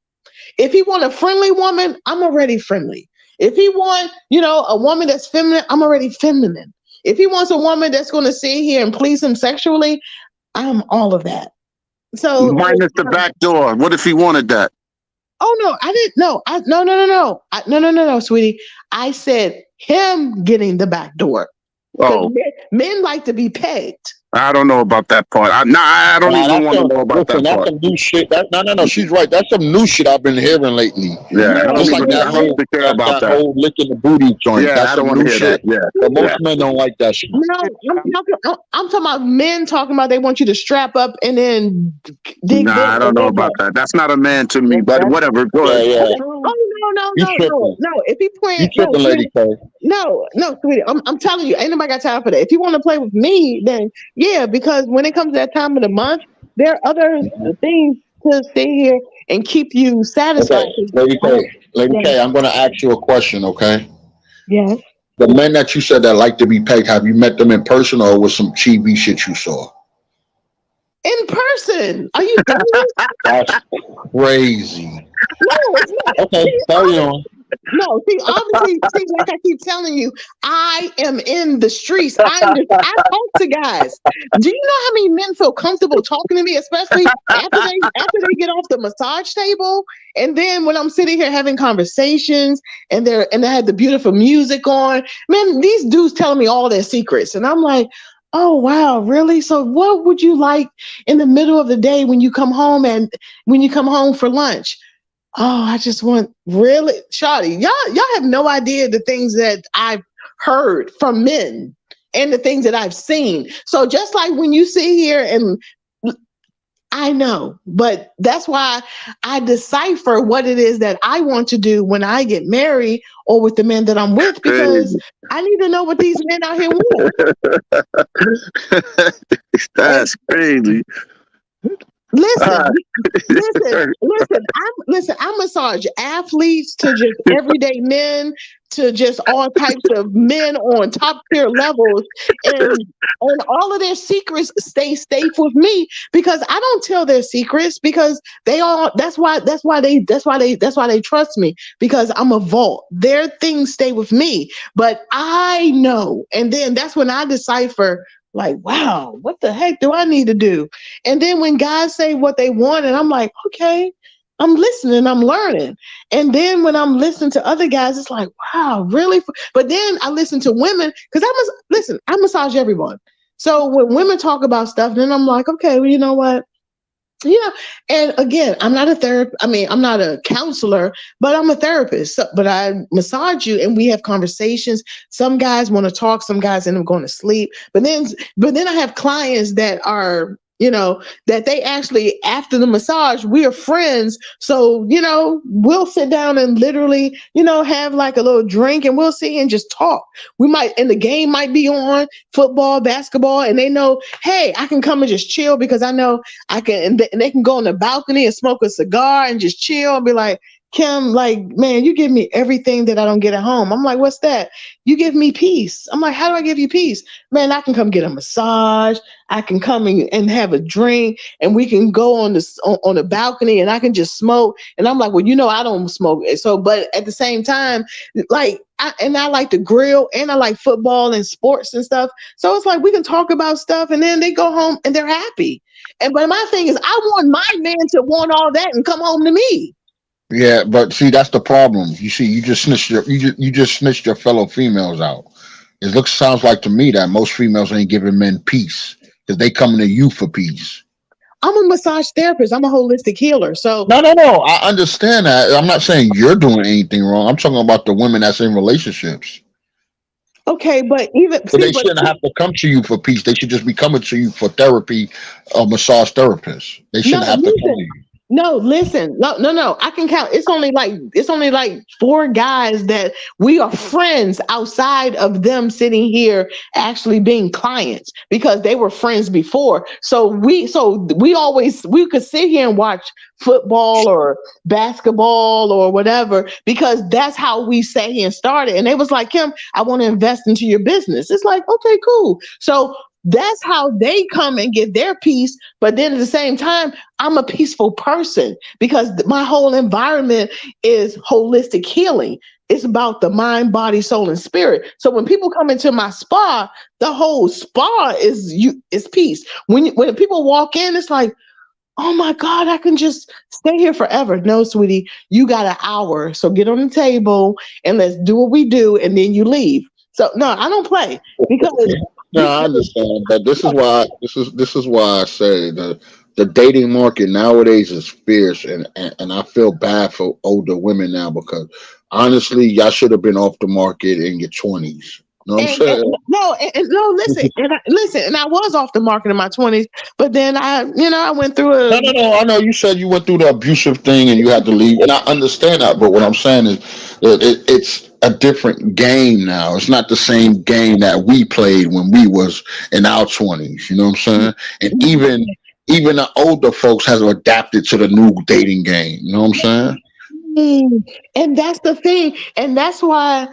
If he want a friendly woman, I'm already friendly. If he want, a woman that's feminine, I'm already feminine. If he wants a woman that's going to sit here and please him sexually, I'm all of that. So minus the back door. What if he wanted that? Oh no, I didn't. No, no, sweetie. I said him getting the back door. Oh, men like to be pegged. I don't know about that part. I don't even want to know about that part. That's some new shit. No. She's right. That's some new shit I've been hearing lately. Yeah, I don't like that whole licking the booty joint. Yeah, that's I don't want to hear that. Yeah, but most men don't like that shit. No, I'm talking about men talking about they want you to strap up and then dig. Nah, I don't know about that. That's not a man to me. But whatever. Go ahead. Yeah. Oh no. If he playing, you tripping, Lady K. No, sweetie. I'm telling you, ain't nobody got time for that. If you want to play with me, then yeah, because when it comes to that time of the month, there are other things to stay here and keep you satisfied. Okay. Lady K, I'm going to ask you a question, okay? Yes. The men that you said that like to be pegged, have you met them in person or with some TV shit you saw? In person? Are you serious? That's crazy. No, it's not. Okay, carry on. No, obviously, like I keep telling you, I am in the streets. I talk to guys. Do you know how many men feel comfortable talking to me, especially after they get off the massage table? And then when I'm sitting here having conversations and they had the beautiful music on, man, these dudes telling me all their secrets. And I'm like, oh, wow, really? So what would you like in the middle of the day when you come home for lunch? Oh, I just want really, Shawty, y'all have no idea the things that I've heard from men and the things that I've seen. So just like when you sit here and I know, but that's why I decipher what it is that I want to do when I get married or with the men that I'm with, because I need to know what these men out here want. That's crazy. Listen, I massage athletes to just everyday men to just all types of men on top tier levels, and all of their secrets stay safe with me because I don't tell their secrets because that's why they trust me, because I'm a vault. Their things stay with me, but I know, and then that's when I decipher. Like, wow, what the heck do I need to do? And then when guys say what they want, and I'm like, okay, I'm listening, I'm learning. And then when I'm listening to other guys, it's like, wow, really? But then I listen to women, because I massage everyone. So when women talk about stuff, then I'm like, okay, well, you know what? And again, I'm not a therapist. I mean, I'm not a counselor, but I'm a therapist. So, but I massage you and we have conversations. Some guys want to talk, some guys end up going to sleep. But then I have clients that are, that they actually, after the massage, we are friends. So, we'll sit down and literally, have like a little drink and we'll sit here and just talk. And the game might be on, football, basketball, and they know, hey, I can come and just chill because I know I can, and they can go on the balcony and smoke a cigar and just chill and be like, Kim, like, man, you give me everything that I don't get at home. I'm like, what's that? You give me peace. I'm like, how do I give you peace? Man, I can come get a massage. I can come and have a drink, and we can go on the balcony and I can just smoke. And I'm like, well, I don't smoke. So, but at the same time, like, I like to grill and I like football and sports and stuff. So it's like, we can talk about stuff and then they go home and they're happy. But my thing is, I want my man to want all that and come home to me. Yeah, but see, that's the problem. You see, you just snitched your fellow females out. Sounds like to me that most females ain't giving men peace because they coming to you for peace. I'm a massage therapist. I'm a holistic healer. So no. I understand that. I'm not saying you're doing anything wrong. I'm talking about the women that's in relationships. Okay, but they shouldn't have to come to you for peace. They should just be coming to you for therapy, massage therapists. They shouldn't have to come to you. No, listen. No. I can count. It's only like 4 guys that we are friends outside of them sitting here actually being clients because they were friends before. So we could sit here and watch football or basketball or whatever because that's how we sat here and started. And they was like, Kim, I want to invest into your business. It's like, okay, cool. So that's how they come and get their peace. But then at the same time, I'm a peaceful person because my whole environment is holistic healing. It's about the mind, body, soul, and spirit. So when people come into my spa, the whole spa is peace. When people walk in, it's like, oh my God, I can just stay here forever. No, sweetie, you got an hour. So get on the table and let's do what we do. And then you leave. So no, I don't play because no, I understand, but this is why I say the dating market nowadays is fierce, and I feel bad for older women now because honestly, y'all should have been off the market in your 20s. You know what I'm saying? Listen, and I was off the market in my 20s, but then I went through a No, I know you said you went through the abusive thing and you had to leave, and I understand that, but what I'm saying is it's a different game now. It's not the same game that we played when we was in our 20s. You know what I'm saying? And even the older folks has adapted to the new dating game. You know what I'm saying? And that's the thing, and that's why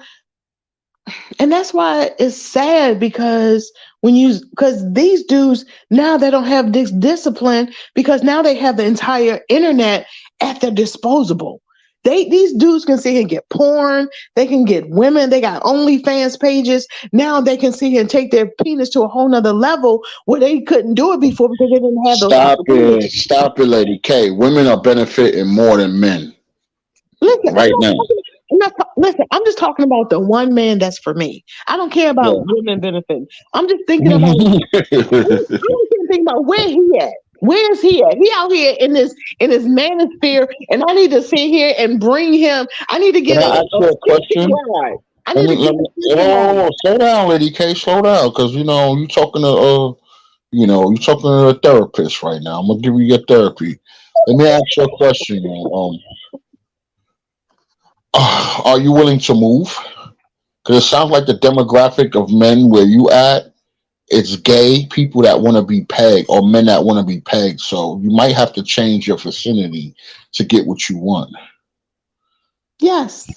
it's sad because these dudes now they don't have this discipline because now they have the entire internet at their disposal. These dudes can sit here and get porn. They can get women. They got OnlyFans pages. Now they can sit here and take their penis to a whole nother level where they couldn't do it before because they didn't have those. Stop it, Lady K. Women are benefiting more than men. Listen, right now. I'm just talking about the one man that's for me. I don't care about women benefiting. I'm just thinking about where he at. Where is he at? He out here in this manosphere, and I need to sit here and bring him. I need to get a question. I need to get the system right. Slow down, Lady K. Slow down, because you talking to you're talking to a therapist right now. I'm gonna give you your therapy. Let me ask you a question. Are you willing to move? Because it sounds like the demographic of men where you at, it's gay people that want to be pegged or men that want to be pegged. So you might have to change your vicinity to get what you want. Yes.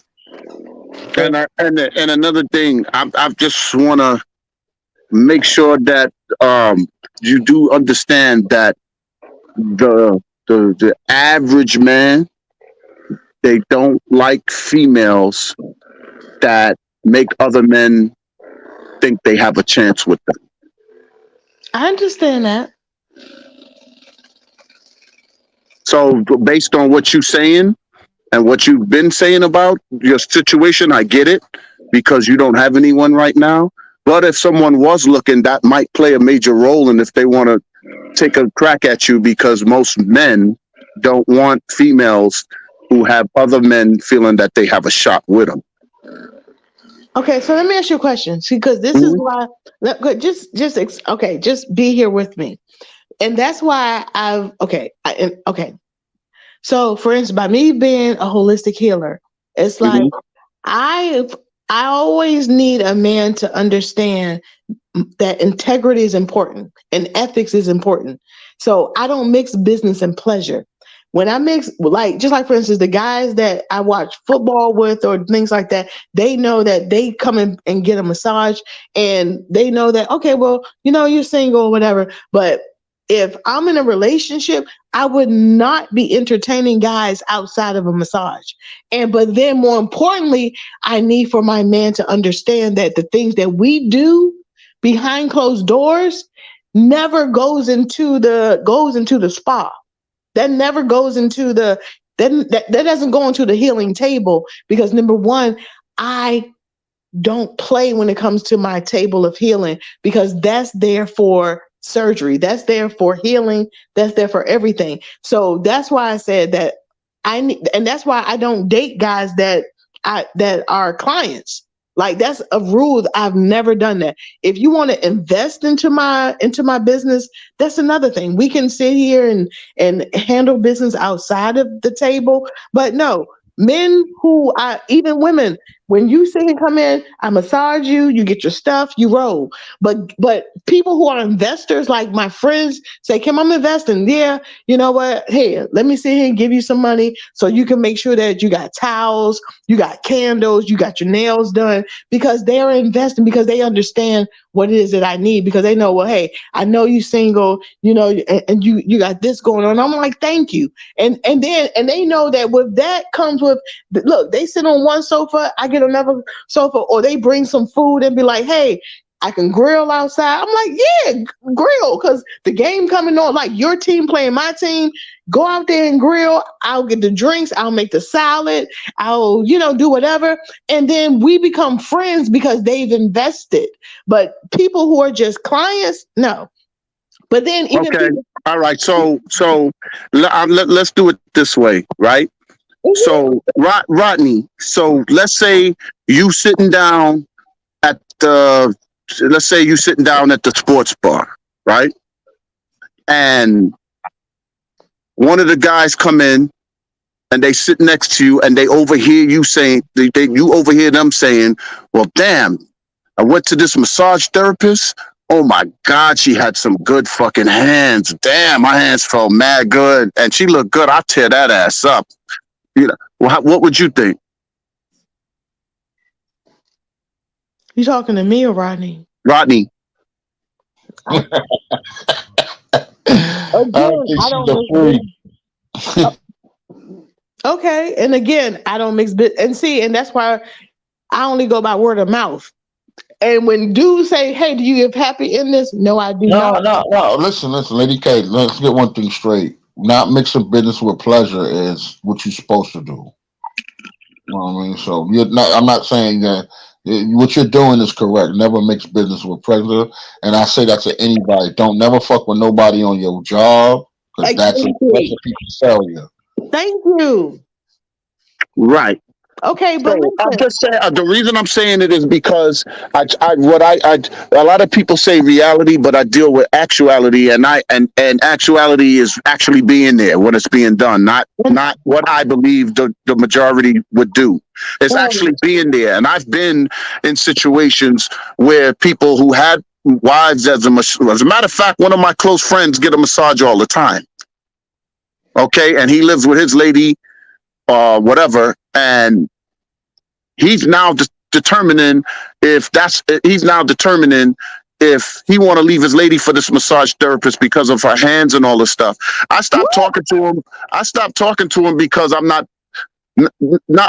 And another thing, I just want to make sure that you do understand that the average man, they don't like females that make other men think they have a chance with them. I understand that. So based on what you're saying and what you've been saying about your situation, I get it, because you don't have anyone right now. But if someone was looking, that might play a major role in if they want to take a crack at you, because most men don't want females who have other men feeling that they have a shot with them. Okay, so let me ask you a question. See, because this is why. Just be here with me, and that's why okay. So, for instance, by me being a holistic healer, it's like I always need a man to understand that integrity is important and ethics is important. So I don't mix business and pleasure. When I mix, just like for instance, the guys that I watch football with or things like that, they know that they come in and get a massage, and they know that, okay, well, you're single or whatever. But if I'm in a relationship, I would not be entertaining guys outside of a massage. But then more importantly, I need for my man to understand that the things that we do behind closed doors never goes into the spa. That never goes into that doesn't go into the healing table, because number one, I don't play when it comes to my table of healing, because that's there for surgery, that's there for healing, that's there for everything. So that's why I said that and that's why I don't date guys that are clients. Like, that's a rule. I've never done that. If you want to invest into my business, that's another thing. We can sit here and handle business outside of the table. But no, men even women, when you sit and come in, I massage you, you get your stuff, you roll. But people who are investors, like my friends, say, Kim, I'm investing. Yeah, you know what? Hey, let me sit here and give you some money so you can make sure that you got towels, you got candles, you got your nails done, because they are investing, because they understand what it is that I need, because they know, well, hey, I know you single, and you got this going on. I'm like, thank you. And they know that with that comes with, look, they sit on one sofa, I get another sofa, or they bring some food and be like, hey, I can grill outside. I'm like, yeah, grill, because the game coming on, like your team playing my team, go out there and grill. I'll get the drinks, I'll make the salad, I'll, do whatever. And then we become friends because they've invested. But people who are just clients, no. But then even all right. So let's do it this way, right? So Rodney, so let's say you sitting down at the sports bar, right? And one of the guys come in and they sit next to you and they overhear you saying, you overhear them saying, well, damn, I went to this massage therapist. Oh my God, she had some good fucking hands. Damn, my hands felt mad good. And she looked good. I'll tear that ass up. What would you think? You talking to me or Rodney? Rodney. I don't okay, and again, I don't mix and that's why I only go by word of mouth. And when dudes say, hey, do you have happy in this? No, I do not. No. Listen, Lady K, let's get one thing straight. Not mixing business with pleasure is what you're supposed to do. You know what I mean? So I'm not saying that what you're doing is correct. Never mix business with pleasure. And I say that to anybody. Don't never fuck with nobody on your job, because that's what people sell you. Thank you. Right. Okay, but So I'm listen. just saying. The reason I'm saying it is because a lot of people say reality, but I deal with actuality, and actuality is actually being there when it's being done, not what I believe the majority would do. It's actually being there, and I've been in situations where people who had wives as a matter of fact, one of my close friends get a massage all the time. Okay, and he lives with his lady, whatever, and he's now determining if he want to leave his lady for this massage therapist because of her hands and all this stuff. I stopped talking to him. Because I'm not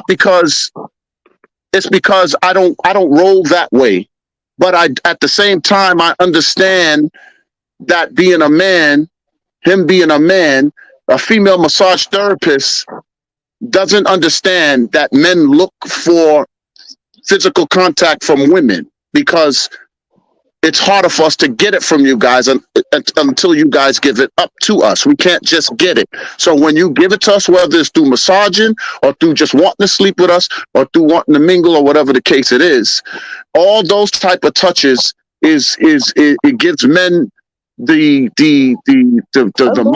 because it's because I don't roll that way. But at the same time I understand that him being a man, a female massage therapist doesn't understand that men look for physical contact from women because it's harder for us to get it from you guys until you guys give it up to us. We can't just get it. So when you give it to us, whether it's through massaging or through just wanting to sleep with us or through wanting to mingle or whatever the case it is, all those type of touches it gives men the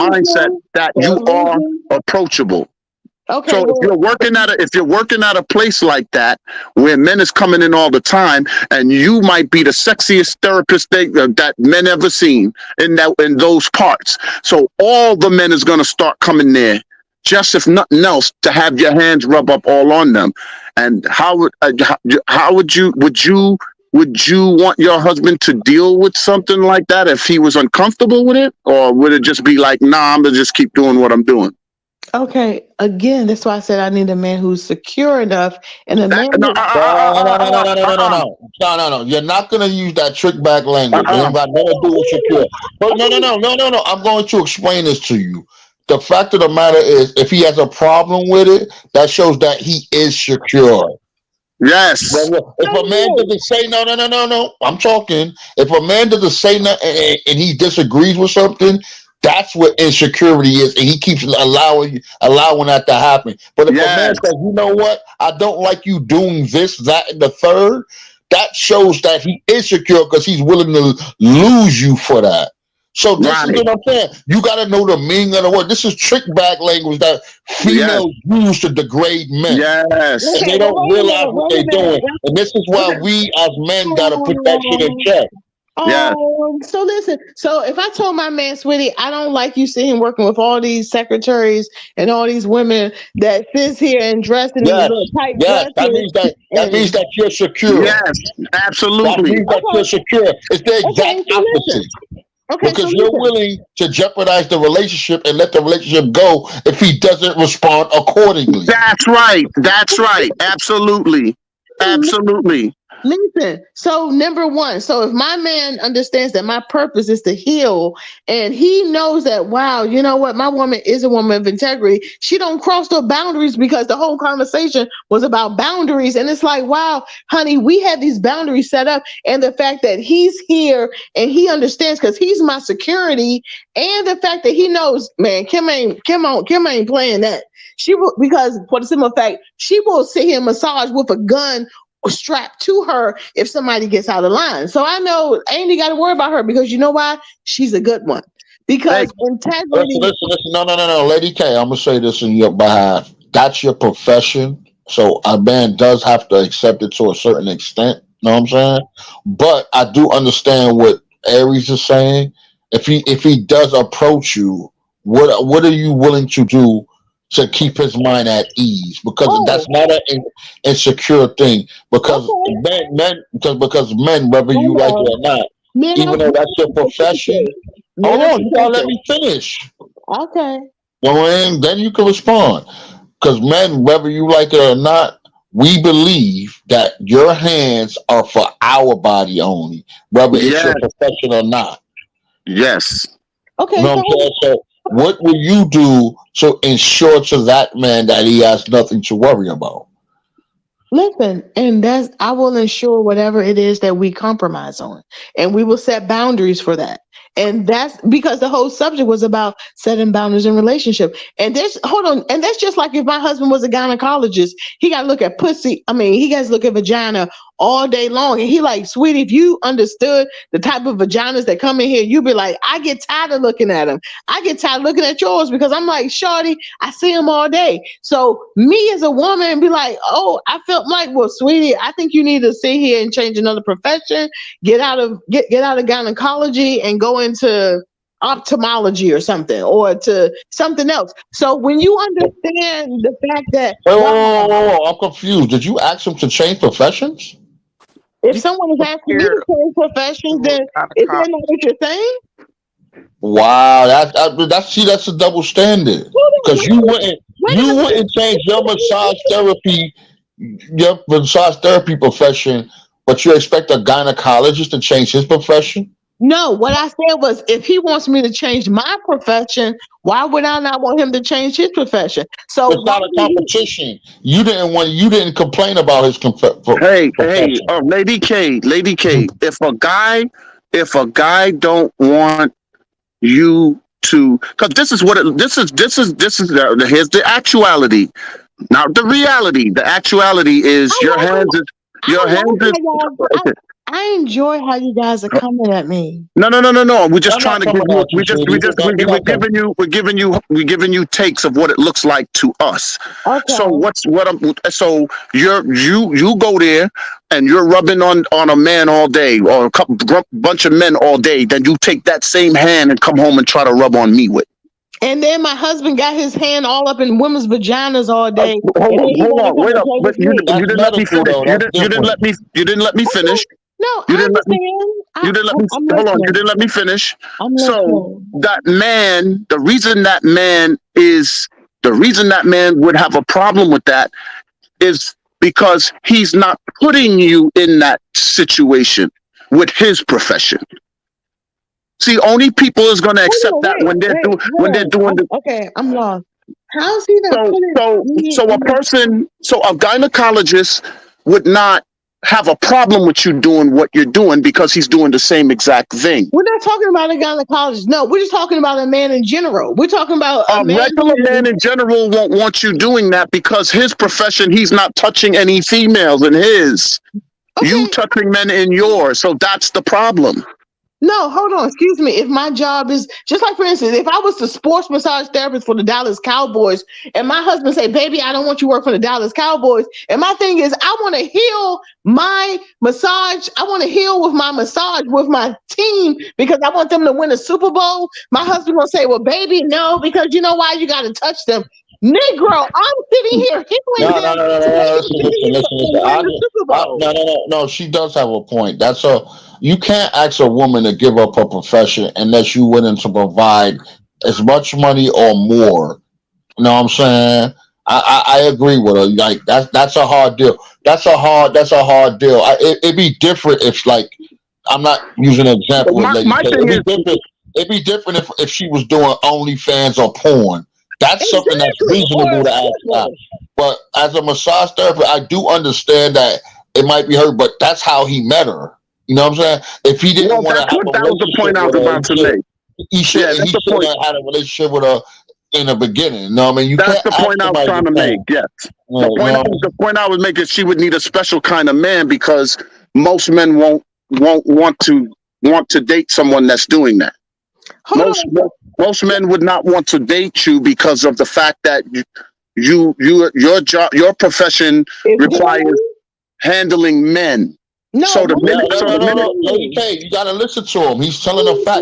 mindset that you are approachable. Okay. So if you're working at a place like that where men is coming in all the time, and you might be the sexiest therapist that men ever seen in those parts, so all the men is gonna start coming there, just if nothing else, to have your hands rub up all on them. And how would you want your husband to deal with something like that if he was uncomfortable with it, or would it just be like, nah, I'm gonna just keep doing what I'm doing? Okay, again, that's why I said I need a man who's secure enough and a man. No. You're not gonna use that trick back language. It ain't got nothing to do with secure. But no. I'm going to explain this to you. The fact of the matter is, if he has a problem with it, that shows that he is secure. Yes. If a man doesn't say no, I'm talking. If a man doesn't say nothing and he disagrees with something, that's what insecurity is, and he keeps allowing that to happen. But if a man says, you know what, I don't like you doing this, that, and the third, that shows that he is secure because he's willing to lose you for that. So this is what I'm saying. You got to know the meaning of the word. This is trick bag language that females use to degrade men. Yes. And they don't realize what they're doing. And this is why we as men got to put that shit in check. So listen. So if I told my man, sweetie, I don't like you seeing him working with all these secretaries and all these women that sits here and dress in these little tight dresses. That means that you're secure. Yes, absolutely. That means that you're secure. It's the exact opposite. Because you're willing to jeopardize the relationship and let the relationship go if he doesn't respond accordingly. That's right. Absolutely. Listen, so number one, so if my man understands that my purpose is to heal, and he knows that, wow, you know what, my woman is a woman of integrity. She don't cross the boundaries, because the whole conversation was about boundaries. And it's like, wow, honey, we had these boundaries set up. And the fact that he's here and he understands, because he's my security, and the fact that he knows, man, Kim ain't playing that. She will, because for the simple fact, she will sit here and massage with a gun strapped to her if somebody gets out of line. So I know I ain't got to worry about her, because you know why? She's a good one. Because integrity. Listen. No. Lady K, I'm gonna say this in your behalf. That's your profession. So a man does have to accept it to a certain extent. You know what I'm saying? But I do understand what Aries is saying. If he does approach you, what are you willing to do to keep his mind at ease? Because that's not an insecure thing. Because men, whether you like it or not, even though that's your profession. Hold on, you gotta let me finish. Okay. Well, then you can respond. Because men, whether you like it or not, we believe that your hands are for our body only, whether it's your profession or not. Yes. Okay. You know what I'm saying? So what will you do to ensure to that man that he has nothing to worry about? Listen, and I will ensure whatever it is that we compromise on, and we will set boundaries for that. And that's because the whole subject was about setting boundaries in relationship. And that's just like if my husband was a gynecologist, he got to look at pussy. I mean, he has to look at vagina all day long. And he like, sweetie, if you understood the type of vaginas that come in here, you'd be like, I get tired of looking at them. I get tired of looking at yours because I'm like, shorty, I see them all day. So me as a woman be like, oh, I felt like, well, sweetie, I think you need to sit here and change another profession, get out of gynecology and go into ophthalmology or something, or to something else. So when you understand the fact that I'm confused. Did you ask him to change professions? If someone is asking me to change professions, then is that not what you're saying? Wow, that's a double standard. Because you wouldn't change your massage therapy profession, but you expect a gynecologist to change his profession? No, what I said was, if he wants me to change my profession, why would I not want him to change his profession? So it's not a competition. You didn't complain about his profession. Hey, Lady K, if a guy don't want you to, because this is here's the actuality, not the reality. The actuality is I enjoy how you guys are coming at me. No. We're just trying to give you. We're giving you takes of what it looks like to us. Okay. So you go there and you're rubbing on a man all day, or bunch of men all day. Then you take that same hand and come home and try to rub on me with. And then my husband got his hand all up in women's vaginas all day. Hold on, wait up. But you didn't let me finish. You didn't let me finish. No, you didn't let me. You didn't let me. Hold on. You didn't let me finish. So that man, the reason that man would have a problem with that is because he's not putting you in that situation with his profession. See, only people is going to accept that when they're doing the. Okay, I'm lost. How's he not so a gynecologist would not have a problem with you doing what you're doing because he's doing the same exact thing. We're not talking about a gynecologist. No, we're just talking about a man in general. We're talking about a regular man in general won't want you doing that because his profession, he's not touching any females in his. Okay. You touching men in yours. So that's the problem. No, hold on. Excuse me. If my job is just like, for instance, if I was the sports massage therapist for the Dallas Cowboys and my husband say, baby, I don't want you to work for the Dallas Cowboys. And my thing is, I want to heal my massage. I want to heal with my massage with my team because I want them to win a Super Bowl. My husband will say, well, baby, no, because you know why? You got to touch them. Negro, I'm sitting here. No. She does have a point. You can't ask a woman to give up her profession unless you're willing to provide as much money or more. You know what I'm saying? I agree with her. Like that's a hard deal. That's a hard deal. It'd be different if, like, I'm not using an example. It'd be different if she was doing OnlyFans or porn. That's something that's reasonable to ask about. But as a massage therapist, I do understand that it might be her, but that's how he met her. You know what I'm saying? If he didn't want to have a relationship, that was the point I was about to make. He should have had a relationship with her in the beginning. You know what I mean? That's the point I was trying to make. Yes. The point I was making, she would need a special kind of man because most men won't want to date someone that's doing that. Most men would not want to date you because of the fact that your job, your profession requires handling men. No, Lady K, you gotta listen to him. He's telling a fact.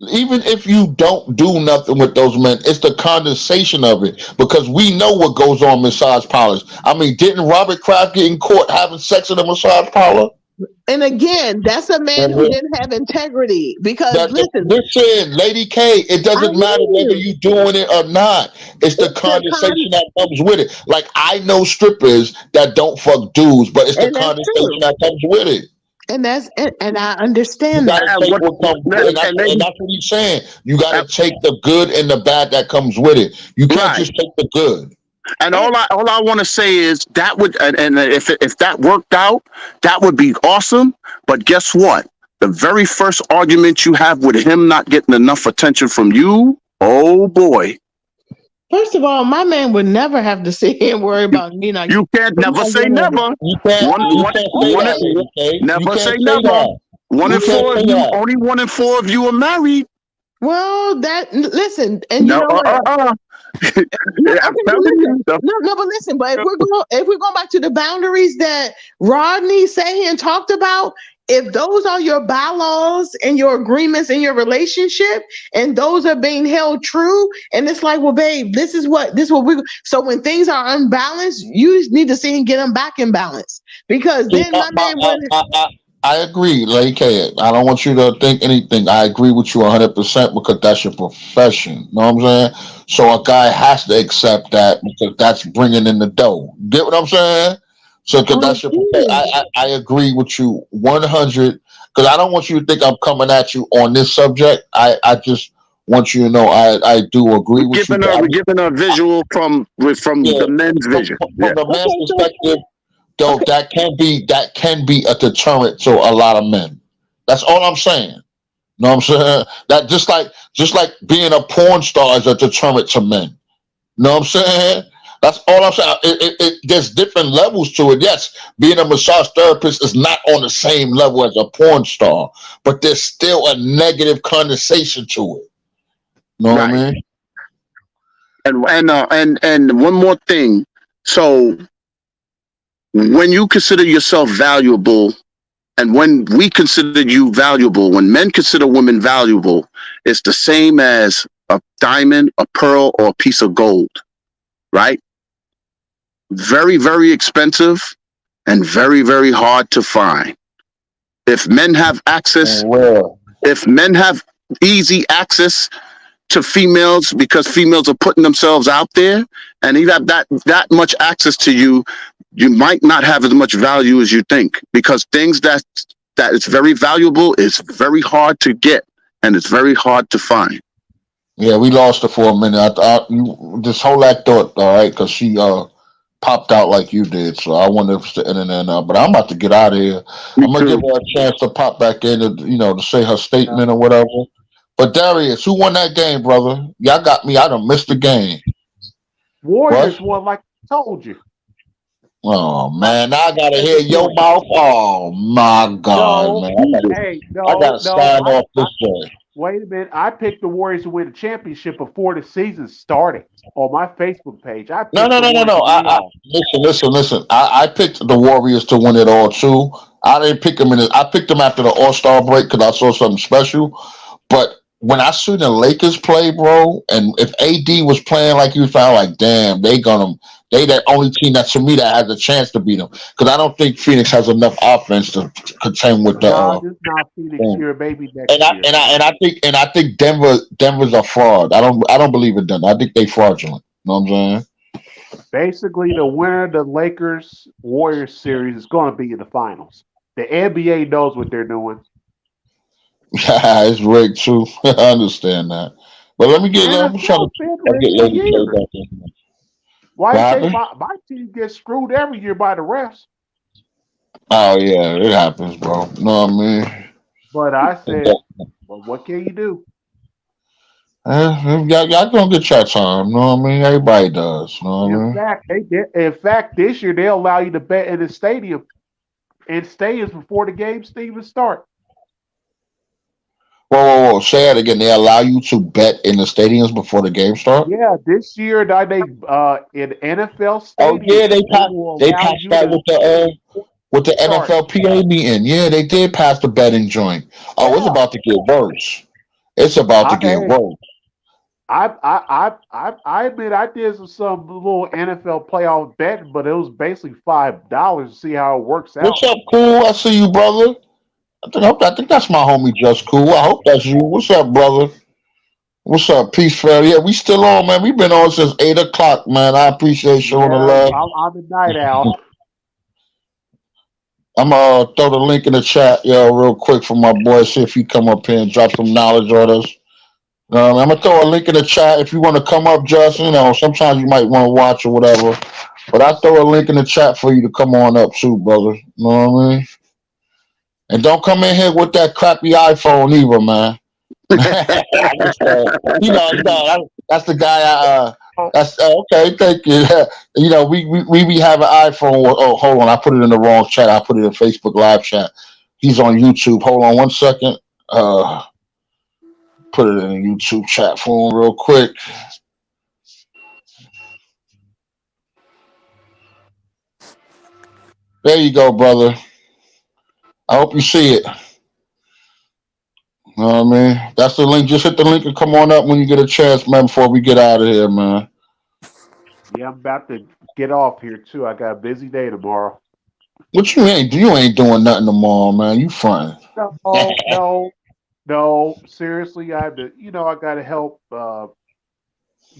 Even if you don't do nothing with those men, it's the condensation of it because we know what goes on in massage parlors. I mean, didn't Robert Kraft get in court having sex in a massage parlor? And again, that's a man who didn't have integrity because listen, Lady K, it doesn't matter whether you're doing it or not. It's the condensation that comes with it. Like, I know strippers that don't fuck dudes, but it's the condensation that comes with it. And I understand that. And that's what he's saying. You got to take the good and the bad that comes with it. You can't just take the good. And all I want to say is that would, and if that worked out, that would be awesome. But guess what? The very first argument you have with him not getting enough attention from you, oh boy. First of all, my man would never have to sit here and worry about me not. You can't never say never. You can't Never say never. One in four of you, only 1 in 4 of you are married. Well, listen, and no, you know what? No, but listen, but if we're going back to the boundaries that Rodney sat here and talked about, if those are your bylaws and your agreements in your relationship, and those are being held true, and it's like, well, babe, this is what we. So when things are unbalanced, you just need to see and get them back in balance, because then my man would. I agree, Lake. I don't want you to think anything. I agree with you 100% because that's your profession. You know what I'm saying? So a guy has to accept that because that's bringing in the dough. Get what I'm saying? So because that's your profession. I agree with you 100 because I don't want you to think I'm coming at you on this subject. I just want you to know I do agree with you. We're giving a visual from the men's vision. From the men's perspective. Though that can be a deterrent to a lot of men. That's all I'm saying. You know what I'm saying? That just like being a porn star is a deterrent to men. You know what I'm saying? That's all I'm saying. There's different levels to it. Yes, being a massage therapist is not on the same level as a porn star, but there's still a negative connotation to it. You know what I mean? And one more thing. So when you consider yourself valuable, and when we consider you valuable, when men consider women valuable, it's the same as a diamond, a pearl, or a piece of gold, right? Very, very expensive and very, very hard to find. If men have access, if men have easy access to females because females are putting themselves out there, and you have that much access to you, you might not have as much value as you think, because things that is very valuable is very hard to get and it's very hard to find. Yeah, we lost her for a minute. Just hold that thought, all right? Because she popped out like you did. So I wonder if it's the internet now. But I'm about to get out of here. I'm gonna give her a chance to pop back in, to say her statement or whatever. But Darius, who won that game, brother? Y'all got me. I done missed the game. Warriors won, like I told you. Oh man, now I gotta hear your mouth. Oh my God, man! I gotta sign off this game. Wait a minute, I picked the Warriors to win the championship before the season started on my Facebook page. No. Listen. I picked the Warriors to win it all too. I didn't pick them I picked them after the All-Star break because I saw something special. But when I see the Lakers play, bro, and if AD was playing like you found, like, damn, they that only team that to me that has a chance to beat them, because I don't think Phoenix has enough offense to contend with the. This is not Phoenix year, baby. Next year. And I think Denver's a fraud. I don't believe in Denver. I think they fraudulent. You know what I'm saying? Basically, the winner of the Lakers Warriors series is going to be in the finals. The NBA knows what they're doing. Yeah, it's rigged too. I understand that. But let me get. I'm trying to get Lady K back in. Why you say my team gets screwed every year by the refs? Oh yeah, it happens, bro. You know what I mean? But I said, well, what can you do? Y'all gonna get your time. You know what I mean? Everybody does. You know what I mean? In fact, this year they'll allow you to bet in the stadium, in stadiums before the games even start. Whoa. Say that again. They allow you to bet in the stadiums before the game starts? Yeah, this year they in NFL stadiums. Oh yeah, they passed that with the NFLPA meeting. Yeah, they did pass the betting joint. Oh, yeah. It's about to get worse. It's about to get worse. I admit I did some little NFL playoff betting, but it was basically $5 to see how it works out. What's up, Cool? I see you, brother. I think that's my homie, Just Cool. I hope that's you. What's up, brother? What's up, Peace Fair? Yeah, we still on, man. We've been on since 8 o'clock, man. I appreciate showing the love. I'm a night owl. I'm gonna throw the link in the chat, real quick for my boy. See if he come up here and drop some knowledge on us. I'm gonna throw a link in the chat if you want to come up, Justin. Sometimes you might want to watch or whatever. But I throw a link in the chat for you to come on up too, brother. You know what I mean? And don't come in here with that crappy iPhone either, man. That's the guy. That's okay. Thank you. We have an iPhone. Oh, hold on. I put it in the wrong chat. I put it in Facebook Live chat. He's on YouTube. Hold on 1 second. Put it in the YouTube chat for him real quick. There you go, brother. I hope you see it. You know what I mean? That's the link. Just hit the link and come on up when you get a chance, man, before we get out of here, man. Yeah, I'm about to get off here too. I got a busy day tomorrow. What you ain't doing nothing tomorrow, man. You fronting. No. Seriously, I have to. I got to help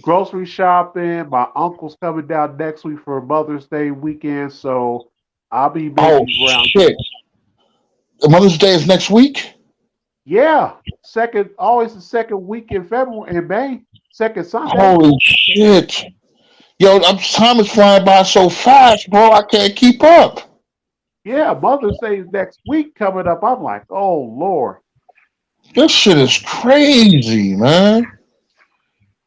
grocery shopping. My uncle's coming down next week for Mother's Day weekend, so I'll be busy around. Shit! Mother's Day is next week. Yeah, always the second week in February in May, second Sunday. Holy shit! Yo, time is flying by so fast, bro. I can't keep up. Yeah, Mother's Day is next week coming up. I'm like, oh Lord, this shit is crazy, man.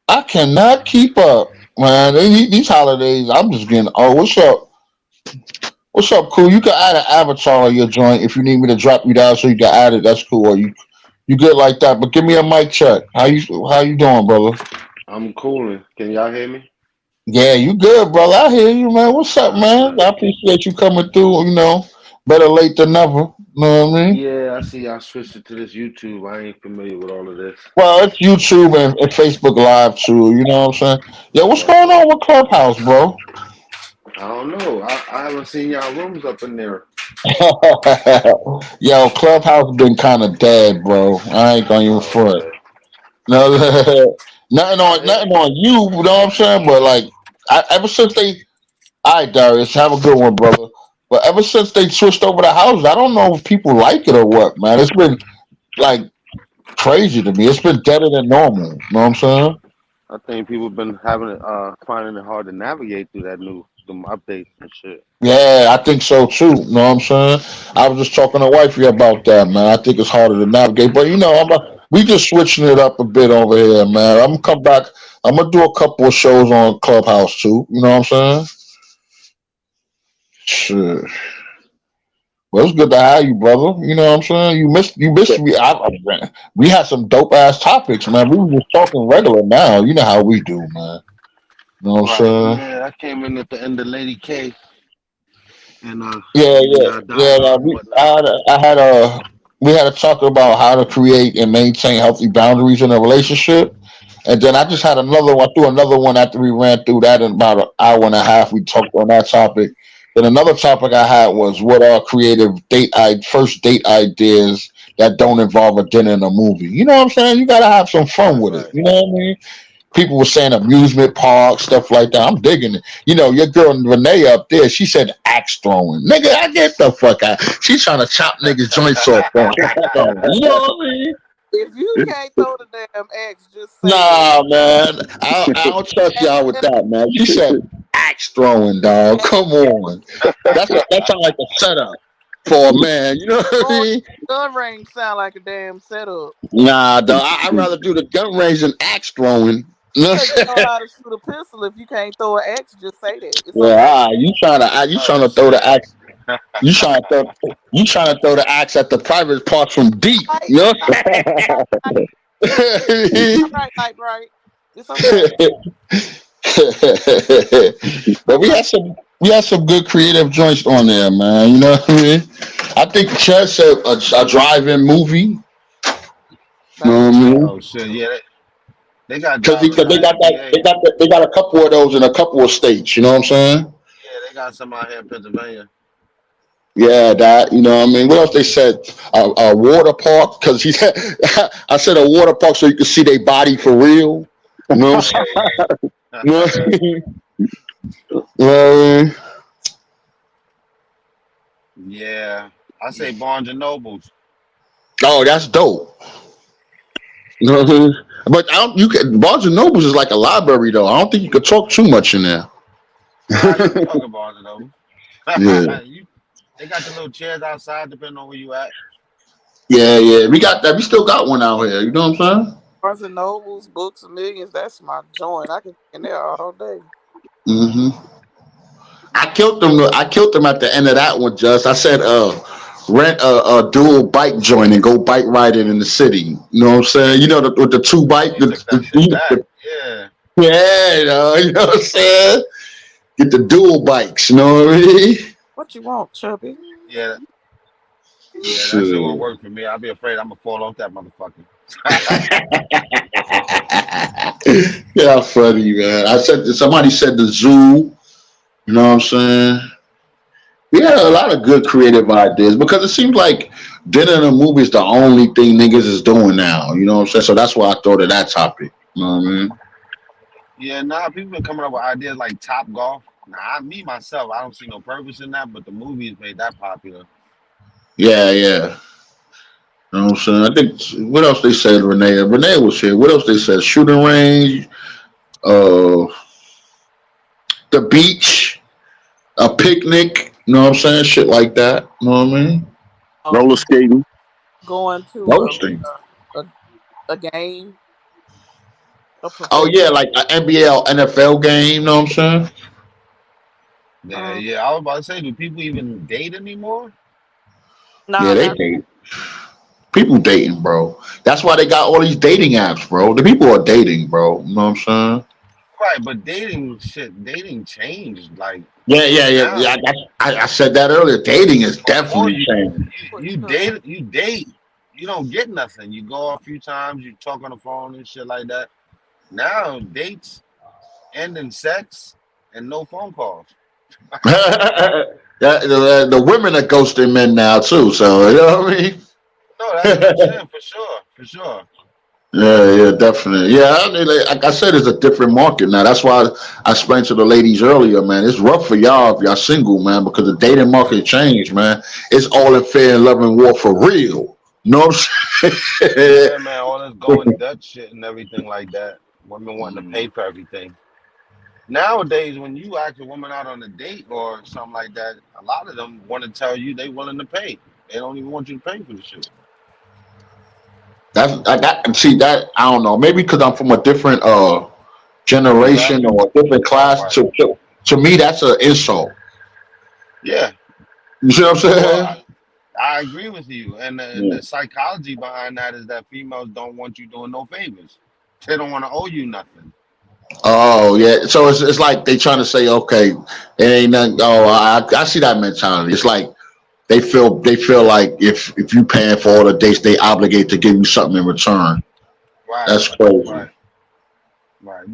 I cannot keep up, man. These holidays, I'm just getting. Oh, what's up? What's up, cool? You can add an avatar on your joint if you need me to drop you down so you can add it. That's cool. Or you good like that? But give me a mic check. How you doing, brother? I'm cooling. Can y'all hear me? Yeah, you good, brother. I hear you, man. What's up, man? I appreciate you coming through. Better late than never. You know what I mean? Yeah, I see y'all switched it to this YouTube. I ain't familiar with all of this. Well, it's YouTube and Facebook Live too. You know what I'm saying? Yeah, what's going on with Clubhouse, bro? I don't know. I haven't seen y'all rooms up in there. Yo, Clubhouse been kind of dead, bro. I ain't gonna even front. No, nothing on you. You know what I'm saying? But like, ever since they, all right, Darius, have a good one, brother. But ever since they switched over the houses, I don't know if people like it or what, man. It's been like crazy to me. It's been deader than normal. You know what I'm saying? I think people been finding it hard to navigate through them updates and shit. Yeah, I think so too. You know what I'm saying? I was just talking to wifey about that, man. I think it's harder to navigate, but we just switching it up a bit over here, man. I'm gonna come back. I'm gonna do a couple of shows on Clubhouse too. You know what I'm saying? Shit. Well, it's good to have you, brother. You know what I'm saying? You missed me. We had some dope ass topics, man. We were just talking regular now. You know how we do, man. You know what I'm saying? Yeah, I came in at the end of Lady K. And we had to talk about how to create and maintain healthy boundaries in a relationship. And then I just had another one. I threw another one after we ran through that in about an hour and a half. We talked on that topic. Then another topic I had was what are creative first date ideas that don't involve a dinner and a movie. You know what I'm saying? You gotta have some fun with it. You know what I mean? People were saying amusement park, stuff like that. I'm digging it. Your girl Renee up there, she said axe throwing. Nigga, I get the fuck out. She's trying to chop niggas' joints off. You know what I mean? If you can't throw the damn axe, just say nah, man. I don't trust y'all with that, man. She said axe throwing, dog. Come on. That sounds like a setup for a man. You know what I mean? Gun range sound like a damn setup. Nah, dog. I'd rather do the gun range than axe throwing. You know how to shoot a pistol. If you can't throw an axe, just say that. You trying to throw the axe? You trying to throw the axe at the private parts from deep? You know? Right. It's okay. But we had some good creative joints on there, man. You know what I mean? I think Chad said a drive-in movie. You know what I mean? Oh shit, yeah. They got a couple of those in a couple of states. You know what I'm saying? Yeah, they got some out here in Pennsylvania. Yeah, that, you know what I mean? What else they said? A water park, because he said, I said a water park so you can see their body for real. You know what I'm saying? You know what I mean? You know what I mean? Yeah, I say Barnes and Nobles. Oh, that's dope. You know what I mean? But Barnes and Nobles is like a library, though. I don't think you could talk too much in there. Nah, you can talk about Barnes and Nobles. Yeah. They got the little chairs outside, depending on where you at. Yeah. We got that. We still got one out here. You know what I'm saying? Barnes and Nobles, Books a Millions. That's my joint. I can be in there all day. I killed them at the end of that one. Just I said, rent a dual bike joint and go bike riding in the city. You know what I'm saying? You know, with the two bike. Yeah, Yeah, you know what I'm saying? Get the dual bikes. You know what I mean? What you want, Chubby? Yeah, that shit won't work for me. I'll be afraid I'm gonna fall off that motherfucker. Yeah, funny, man. Somebody said the zoo. You know what I'm saying? We had a lot of good creative ideas because it seems like dinner and a movie is the only thing niggas is doing now. You know what I'm saying? So that's why I thought of that topic. You know what I mean? Yeah, people been coming up with ideas like Top Golf. Me myself, I don't see no purpose in that, but the movies made that popular. Yeah. You know what I'm saying? I think what else they said, Renee? Renee was here. What else they said? Shooting range, the beach, a picnic. You know what I'm saying? Shit like that. You know what I mean? Roller skating. Going to Roller skating. a game. Oh yeah, like an NBA or NFL game. You know what I'm saying? Yeah. I was about to say, do people even date anymore? Yeah, they date. People dating, bro. That's why they got all these dating apps, bro. The people are dating, bro. You know what I'm saying? Right, but dating changed. Like Yeah. I said that earlier. Dating is definitely changed. You date. You don't get nothing. You go a few times. You talk on the phone and shit like that. Now dates end in sex and no phone calls. The women are ghosting men now too. So you know what I mean? No, that's what I'm saying for sure. Yeah, definitely. Yeah, I mean, like I said, it's a different market now. That's why I explained to the ladies earlier, man. It's rough for y'all if y'all single, man, because the dating market changed, man. It's all in fear and love and war for real. You know what I'm saying? Yeah, man, all this going Dutch shit and everything like that. Women wanting to pay for everything. Nowadays, when you ask a woman out on a date or something like that, a lot of them want to tell you they willing to pay. They don't even want you to pay for the shit. I don't know. Maybe because I'm from a different generation or a different class. To me, that's an insult. Yeah. You see what I'm saying? Well, I agree with you. And the psychology behind that is that females don't want you doing no favors. They don't want to owe you nothing. Oh yeah. So it's like they trying to say, okay, it ain't nothing. Oh, I see that mentality. It's like they feel like if you paying for all the dates, they obligate to give you something in return. Right. That's crazy. Right.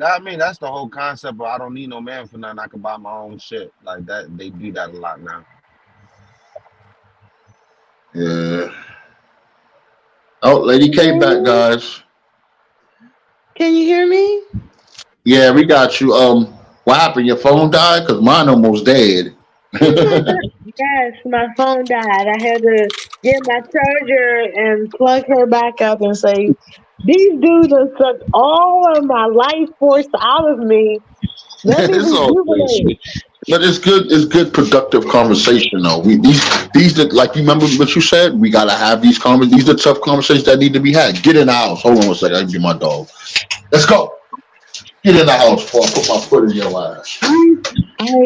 I mean, that's the whole concept of I don't need no man for nothing. I can buy my own shit. Like that. They do that a lot now. Yeah. Oh, Lady K back, guys. Can you hear me? Yeah, we got you. What happened? Your phone died? Cause mine almost dead. Yes, my phone died. I had to get my charger and plug her back up and say, these dudes have sucked all of my life force out of me. Let me It's all good rejuvenate. shit. But it's good. It's good, productive conversation, though. These like you remember what you said. We gotta have these conversations. These are tough conversations that need to be had. Get in the house. Hold on a second. I can get my dog. Let's go. Get in the house before I put my foot in your ass. I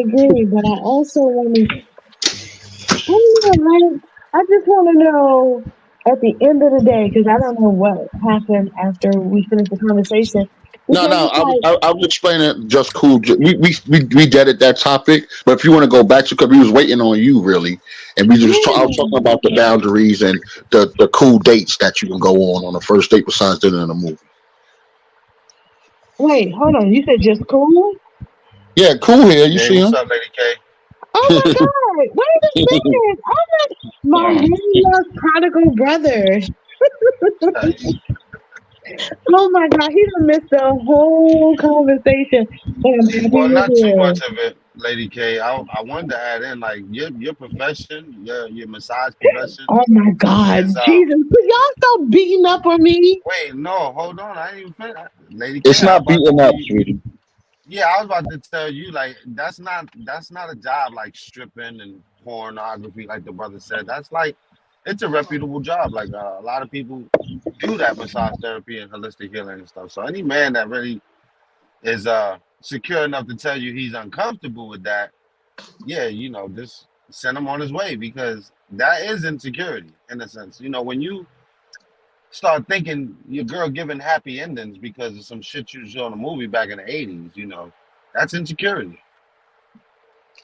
agree, but I also want to. I just want to know at the end of the day, because I don't know what happened after we finished the conversation. No. I was explaining just cool. We deaded that topic, but if you want to go back to, because we was waiting on you really, and I was talking about the boundaries and the cool dates that you can go on a first date besides dinner and a movie. Wait, hold on. You said just cool? Yeah, cool here. You see him? What's up, Lady K? Oh my God! Wait a minute! My very lost prodigal brother. Oh my God, he done missed the whole conversation. Well, not too much of it, Lady K. I wanted to add in like your profession, your massage profession. Oh my God, Jesus! Could y'all stop beating up on me? Wait, no, hold on. I ain't even finished. Lady It's K, not beating up, sweetie. Yeah, I was about to tell you, like, that's not a job like stripping and pornography, like the brother said. That's like, it's a reputable job. Like, a lot of people do that massage therapy and holistic healing and stuff. So any man that really is secure enough to tell you he's uncomfortable with that, yeah, just send him on his way, because that is insecurity in a sense. When you start thinking your girl giving happy endings because of some shit you saw in a movie back in the 80s, that's insecurity.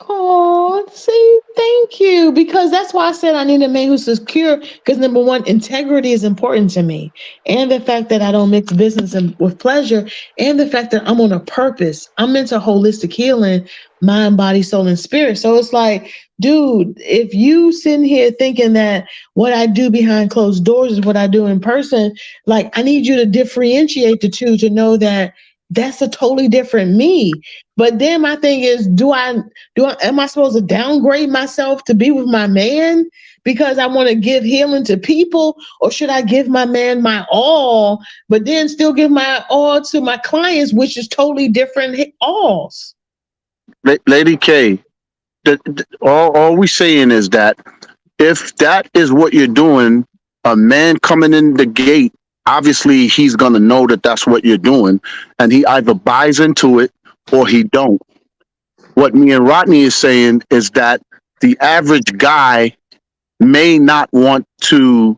Oh, see, thank you. Because that's why I said I need a man who's secure. Because number one, integrity is important to me, and the fact that I don't mix business with pleasure, and the fact that I'm on a purpose. I'm into holistic healing, mind, body, soul, and spirit. So it's like, dude, if you sitting here thinking that what I do behind closed doors is what I do in person, like I need you to differentiate the two to know that that's a totally different me. But then my thing is, am I supposed to downgrade myself to be with my man because I want to give healing to people, or should I give my man my all, but then still give my all to my clients, which is totally different alls? Lady K, all we saying is that if that is what you're doing, a man coming in the gate, obviously he's gonna know that that's what you're doing, and he either buys into it or he don't. What me and Rodney is saying is that the average guy may not want to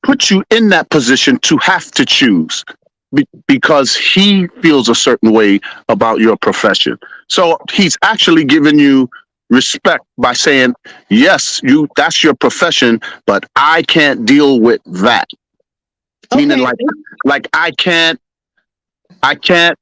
put you in that position to have to choose because he feels a certain way about your profession. So he's actually giving you respect by saying, yes, that's your profession, but I can't deal with that. Okay. Meaning like I can't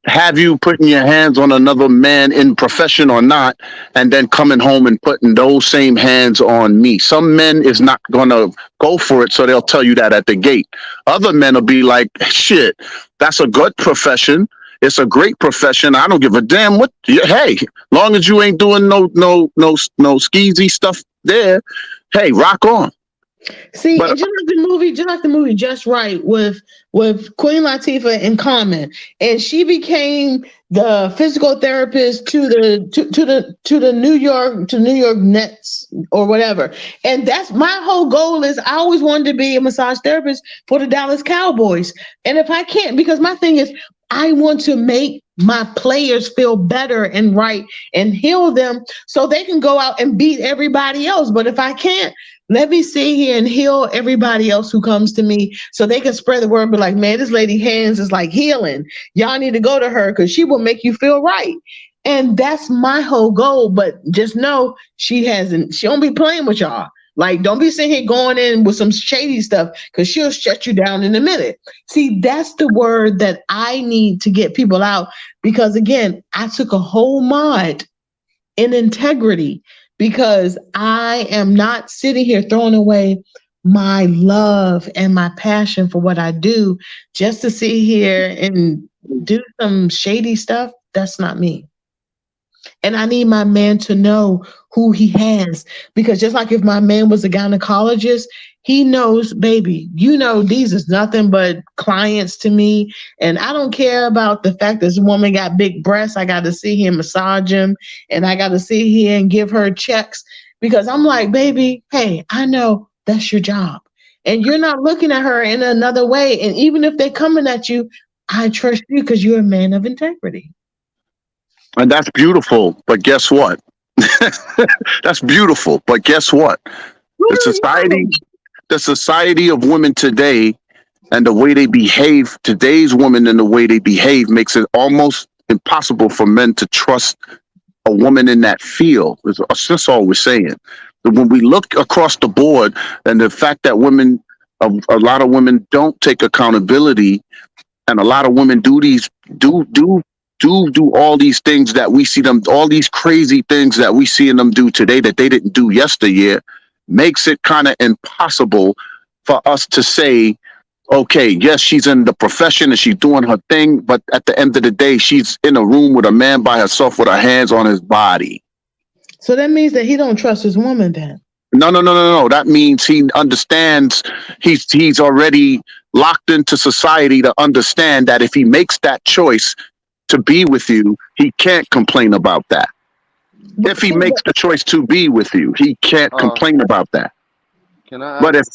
have you putting your hands on another man in profession or not, and then coming home and putting those same hands on me. Some men is not going to go for it, so they'll tell you that at the gate. Other men will be like, shit, that's a good profession. It's a great profession. I don't give a damn what. Hey, long as you ain't doing no skeezy stuff there, hey, rock on. See, just like the movie Just Right with Queen Latifah and Common, and she became the physical therapist to the New York Nets or whatever. And that's my whole goal is I always wanted to be a massage therapist for the Dallas Cowboys. And if I can't, because my thing is I want to make my players feel better and right and heal them so they can go out and beat everybody else. But if I can't, let me sit here and heal everybody else who comes to me so they can spread the word and be like, man, this lady hands is like healing. Y'all need to go to her because she will make you feel right. And that's my whole goal. But just know she don't be playing with y'all. Like, don't be sitting here going in with some shady stuff because she'll shut you down in a minute. See, that's the word that I need to get people out because, again, I took a whole mod in integrity because I am not sitting here throwing away my love and my passion for what I do just to sit here and do some shady stuff. That's not me. And I need my man to know who he has. Because just like if my man was a gynecologist, he knows, baby, these is nothing but clients to me. And I don't care about the fact this woman got big breasts. I got to see him massage him. And I got to sit here and give her checks. Because I'm like, baby, hey, I know that's your job. And you're not looking at her in another way. And even if they're coming at you, I trust you because you're a man of integrity. And that's beautiful, but guess what? That's beautiful, but guess what? The society of women today and the way they behave, today's women and the way they behave makes it almost impossible for men to trust a woman in that field. That's all we're saying. When we look across the board and the fact that a lot of women don't take accountability and a lot of women do all these things that we see them, all these crazy things that we see them do today that they didn't do yesteryear, makes it kind of impossible for us to say, okay, yes, she's in the profession and she's doing her thing, but at the end of the day, she's in a room with a man by herself with her hands on his body. So that means that he don't trust his woman then? No. That means he understands he's already locked into society to understand that if he makes that choice, to be with you, he can't complain about that. If he makes the choice to be with you, he can't complain about that. Can I But ask?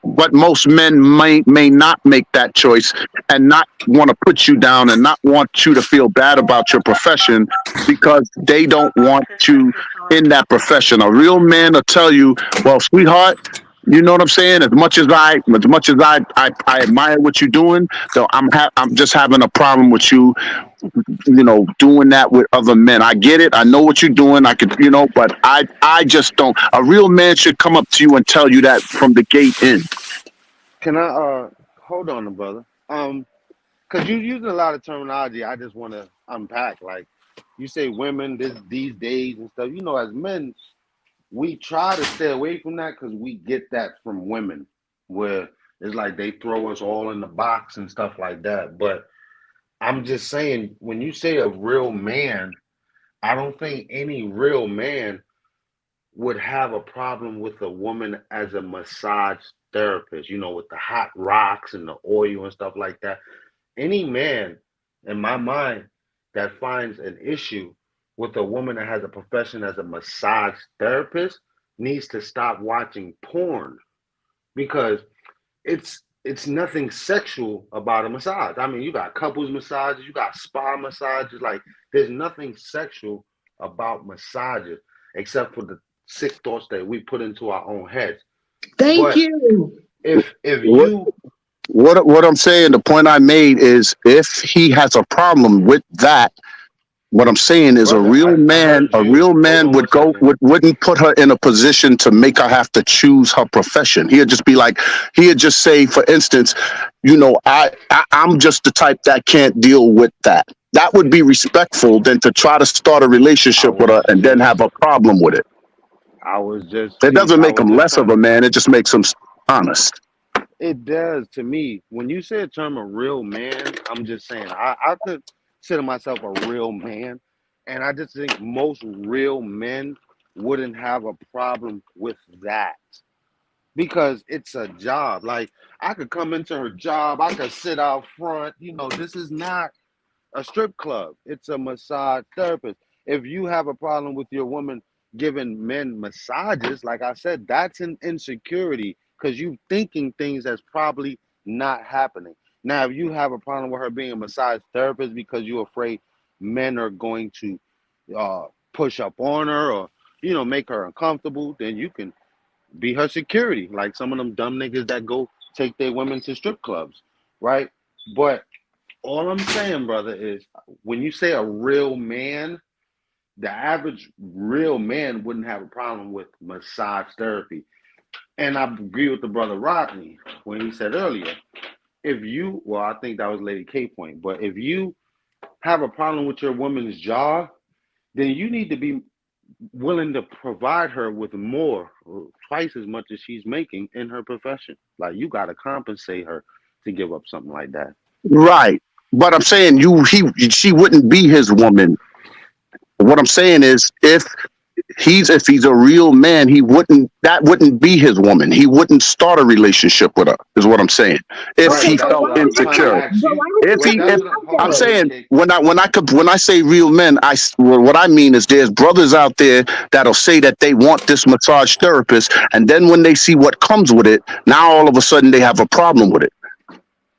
but most men may not make that choice and not want to put you down and not want you to feel bad about your profession because they don't want you in that profession. A real man will tell you, well, sweetheart, you know what I'm saying? As much as I admire what you're doing, though I'm just having a problem with you, doing that with other men. I get it. I know what you're doing. I could, but I just don't. A real man should come up to you and tell you that from the gate in. Can I hold on, brother? Because you're using a lot of terminology. I just want to unpack. Like you say, women these days and stuff. As men, we try to stay away from that because we get that from women, where it's like they throw us all in the box and stuff like that. But I'm just saying, when you say a real man, I don't think any real man would have a problem with a woman as a massage therapist, with the hot rocks and the oil and stuff like that. Any man, in my mind, that finds an issue with a woman that has a profession as a massage therapist needs to stop watching porn, because it's nothing sexual about a massage. I mean, you got couples massages, you got spa massages. Like, there's nothing sexual about massages except for the sick thoughts that we put into our own heads. Thank you. If you what I'm saying, the point I made is, if he has a problem with that, what I'm saying is, Brother, a real man wouldn't put her in a position to make her have to choose her profession. He'd just say, for instance, I'm just the type that can't deal with that. That would be respectful than to try to start a relationship with her and then have a problem with it. It doesn't make him less of a man. It just makes him honest. It does to me. When you say a term a real man, I'm just saying, I could consider myself a real man, and I just think most real men wouldn't have a problem with that, because it's a job. Like, I could come into her job, I could sit out front. This is not a strip club. It's a massage therapist. If you have a problem with your woman giving men massages, like I said, that's an insecurity, because you thinking things that's probably not happening. Now, if you have a problem with her being a massage therapist because you're afraid men are going to push up on her or, make her uncomfortable, then you can be her security, like some of them dumb niggas that go take their women to strip clubs, right? But all I'm saying, brother, is when you say a real man, the average real man wouldn't have a problem with massage therapy. And I agree with the brother Rodney when he said earlier, I think that was Lady K point, but if you have a problem with your woman's job, then you need to be willing to provide her with more, or twice as much as she's making in her profession. Like, you got to compensate her to give up something like that. Right. But I'm saying she wouldn't be his woman. What I'm saying is, if he's a real man, that wouldn't be his woman. He wouldn't start a relationship with her, is what I'm saying. If he felt insecure. I'm saying, when I say real men, what I mean is, there's brothers out there that'll say that they want this massage therapist, and then when they see what comes with it, now all of a sudden they have a problem with it.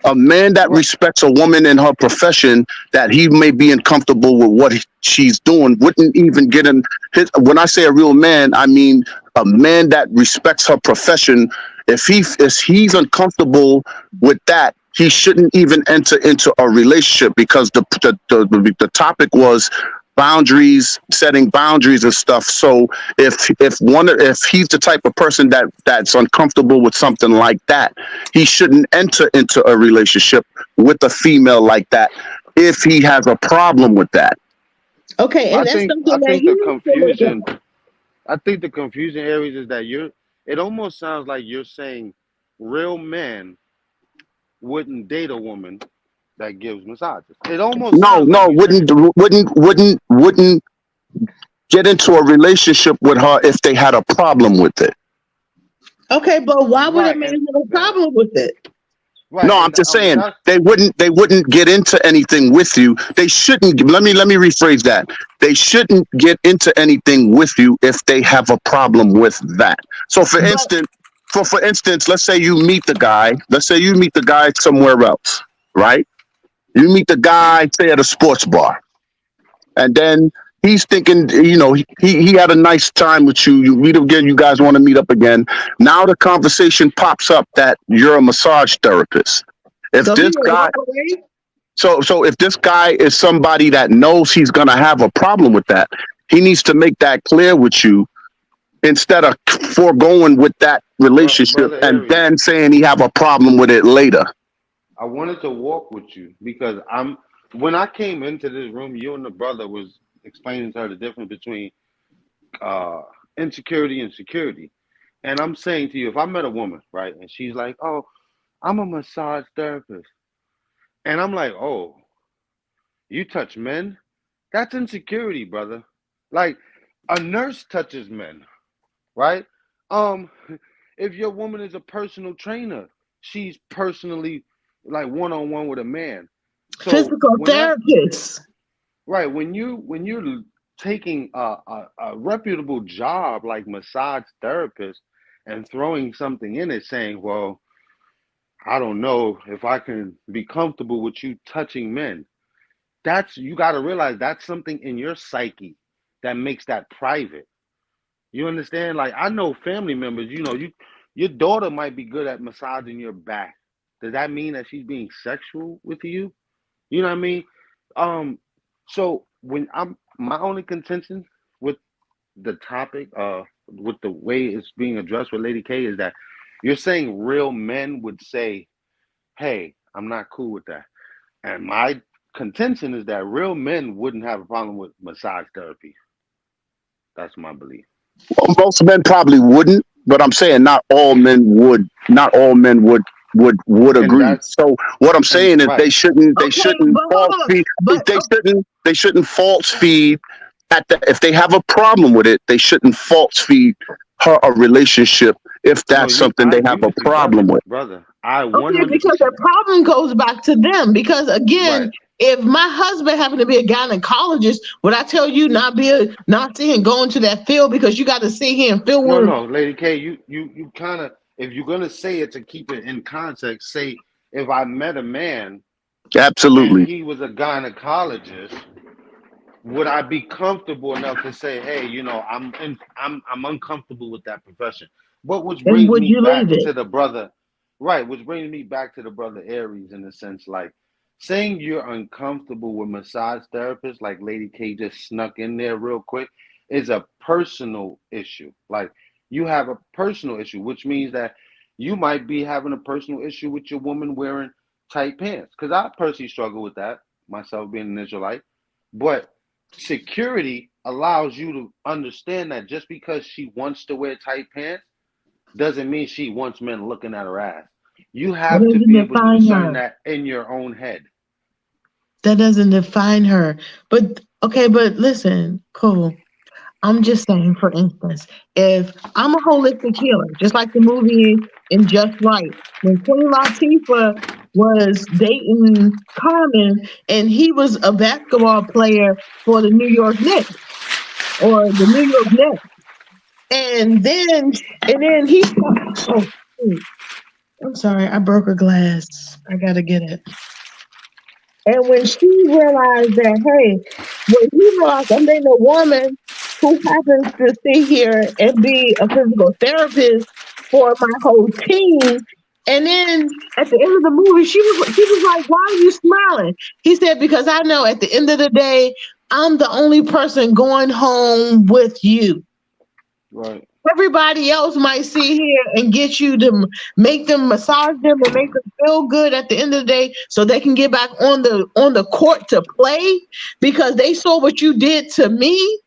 A man that respects a woman in her profession, that he may be uncomfortable with what she's doing, wouldn't even get in his. When I say a real man, I mean a man that respects her profession. If he's uncomfortable with that, he shouldn't even enter into a relationship, because the topic was boundaries, setting boundaries and stuff. So if he's the type of person that's uncomfortable with something like that, he shouldn't enter into a relationship with a female like that if he has a problem with that. Okay, and I think the confusion areas is that it almost sounds like you're saying real men wouldn't date a woman that gives massages. It almost wouldn't get into a relationship with her if they had a problem with it. Okay, but why would a man have a problem with it? No, Right, I'm and just saying that's they wouldn't get into anything with you. They shouldn't. Let me rephrase that. They shouldn't get into anything with you if they have a problem with that. So, for instance, let's say you meet the guy. Let's say you meet the guy somewhere else, right? You meet the guy, say at a sports bar, and then he's thinking, he had a nice time with you. You meet again. You guys want to meet up again. Now the conversation pops up that you're a massage therapist. If So he this will guy, walk away. so if this guy is somebody that knows he's gonna have a problem with that, he needs to make that clear with you instead of foregoing with that relationship brother and Aries. then saying he have a problem with it later. I wanted to walk with you because when I came into this room, you and the brother was explaining to her the difference between insecurity and security. And I'm saying to you, if I met a woman, right, and she's like, "Oh, I'm a massage therapist," and I'm like, "Oh, you touch men? That's insecurity, brother. Like a nurse touches men, right? Um, if your woman is a personal trainer, she's personally like one-on-one with a man. So Physical when that therapists. right, when you're taking a reputable job like massage therapist and throwing something in it saying, well, I don't know if I can be comfortable with you touching men. You got to realize that's something in your psyche that makes that private. You understand? Like I know family members, your daughter might be good at massaging your back. Does that mean that she's being sexual with you? You know what I mean? So when my only contention with the topic, with the way it's being addressed with Lady K is that you're saying real men would say, "Hey, I'm not cool with that," and my contention is that real men wouldn't have a problem with massage therapy. That's my belief. Well, most men probably wouldn't, but I'm saying not all men would. Not all men would And agree. that's So what I'm and saying is right. they Okay, shouldn't but hold false on. feed. But They shouldn't false feed. If they have a problem with it, they shouldn't false feed her a relationship if No, that's something I they have agree a with you, problem with. brother. I okay, because 100% the problem goes back to them. Because again, right. if my husband happened to be a gynecologist, would I tell you not sit here and go into that field because you got to sit here and feel with No, Lady K, you kind of, if you're gonna say it to keep it in context, say if I met a man and Absolutely, he was a gynecologist, would I be comfortable enough to say, hey, I'm uncomfortable with that profession? But which and brings would me you leave back it? to the brother, right? Which brings me back to the brother Aries in the sense like saying you're uncomfortable with massage therapists, like Lady K just snuck in there real quick, is a personal issue. Like you have a personal issue, which means that you might be having a personal issue with your woman wearing tight pants. Because I personally struggle with that, myself being an Israelite. But security allows you to understand that just because she wants to wear tight pants doesn't mean she wants men looking at her ass. You That have to doesn't be able to define discern her. that in your own head. That doesn't define her. But okay, but listen, cool. I'm just saying, for instance, if I'm a holistic healer, just like the movie in Just Right, when Queen Latifah was dating Carmen and he was a basketball player for the New York Knicks or the New York Knicks. And then he oh, shoot. I'm sorry, I broke a glass. I gotta get it. And when she realized that, hey, when he realized I'm dating a woman who happens to sit here and be a physical therapist for my whole team, and then at the end of the movie, she was like, "Why are you smiling?" He said, "Because I know at the end of the day, I'm the only person going home with you. Right. Everybody else might sit here and get you to make them massage them and make them feel good at the end of the day so they can get back on the court to play because they saw what you did to me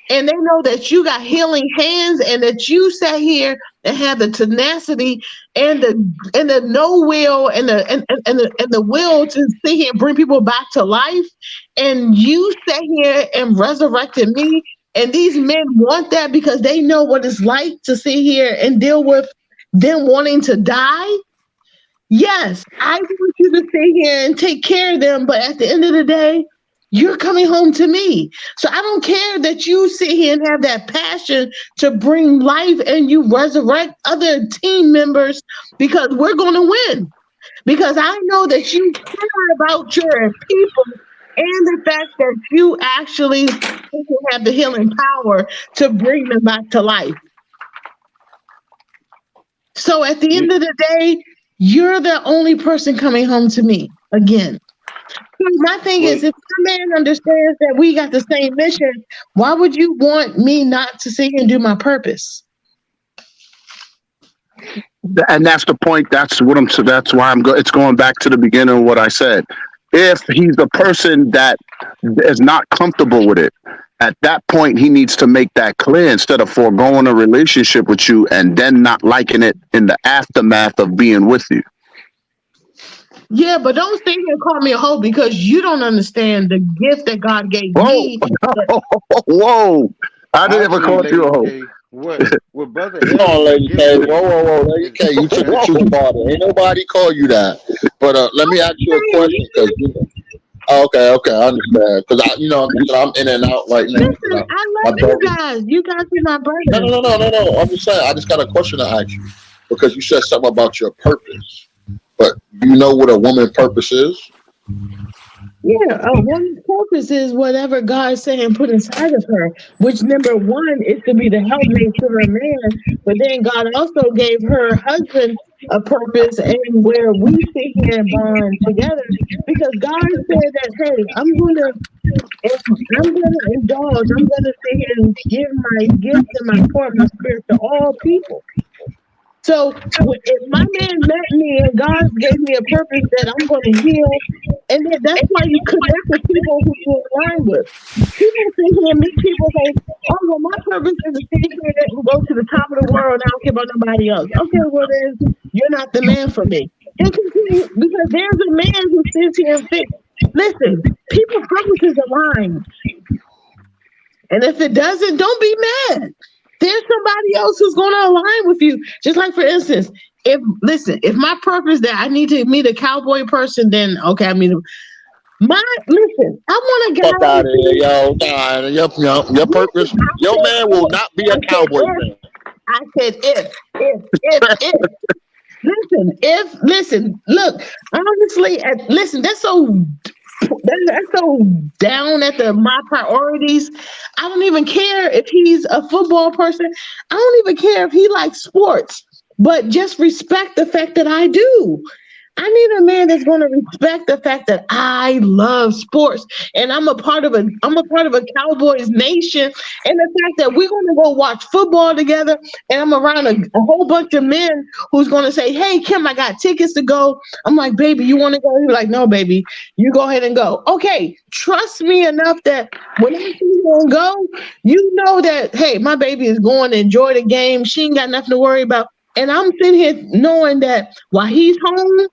and they know that you got healing hands and that you sat here and had the tenacity and the no will and the will to sit here and bring people back to life, and you sat here and resurrected me, and these men want that because they know what it's like to sit here and deal with them wanting to die. Yes, I want you to stay here and take care of them, but at the end of the day, you're coming home to me. So I don't care that you sit here and have that passion to bring life and you resurrect other team members because we're going to win. Because I know that you care about your people and the fact that you actually have the healing power to bring them back to life. So at the end of the day, you're the only person coming home to me again. So my thing is, if my man understands that we got the same mission, why would you want me not to sit here and do my purpose? And that's the point. That's what I'm. So that's why I'm. It's going back to the beginning of what I said. If he's the person that is not comfortable with it, at that point he needs to make that clear instead of foregoing a relationship with you and then not liking it in the aftermath of being with you. Yeah, but don't stay here and call me a hoe because you don't understand the gift that God gave me. Whoa! I didn't ever call you a hoe. What brother? Come on, Lady K. Whoa, Lady K. You took it too far. Ain't nobody call you that. But let me ask you a question. Okay, I understand. Because I'm in and out right now. Listen, I love you guys. You guys are my brothers. No. I'm just saying. I just got a question to ask you because you said something about your purpose. But you know what a woman's purpose is? Yeah, a woman's purpose is whatever God said and put inside of her, which number one is to be the helpmate to her man. But then God also gave her husband a purpose and where we sit here and bond together. Because God said that, hey, I'm gonna indulge, I'm gonna sit here and give my gifts and my heart, my spirit to all people. So if my man met me and God gave me a purpose that I'm going to heal, and then that's why you connect with people who you align with. People sit here and meet people say, oh, well, my purpose is to sit here and go to the top of the world. I don't care about nobody else. Okay, well, then you're not the man for me. And continue, because there's a man who sits here and thinks, listen, people's purposes align. And if it doesn't, don't be mad. There's somebody else who's going to align with you. Just like, for instance, if my purpose that I need to meet a cowboy person, then okay, I mean, I want a guy. Fuck out of here, yo. Your purpose, your man will not be a cowboy man. I said if. Listen, look, honestly, that's so down at my priorities. I don't even care if he's a football person. I don't even care if he likes sports, but just respect the fact that I do. I need a man that's going to respect the fact that I love sports and I'm a part of a Cowboys nation, and the fact that we're going to go watch football together and I'm around a whole bunch of men who's going to say, hey, Kim, I got tickets to go. I'm like, baby, you want to go? You're like, no, baby, you go ahead and go. Okay, trust me enough that when I see you go, you know that, hey, my baby is going to enjoy the game. She ain't got nothing to worry about. And I'm sitting here knowing that while he's home,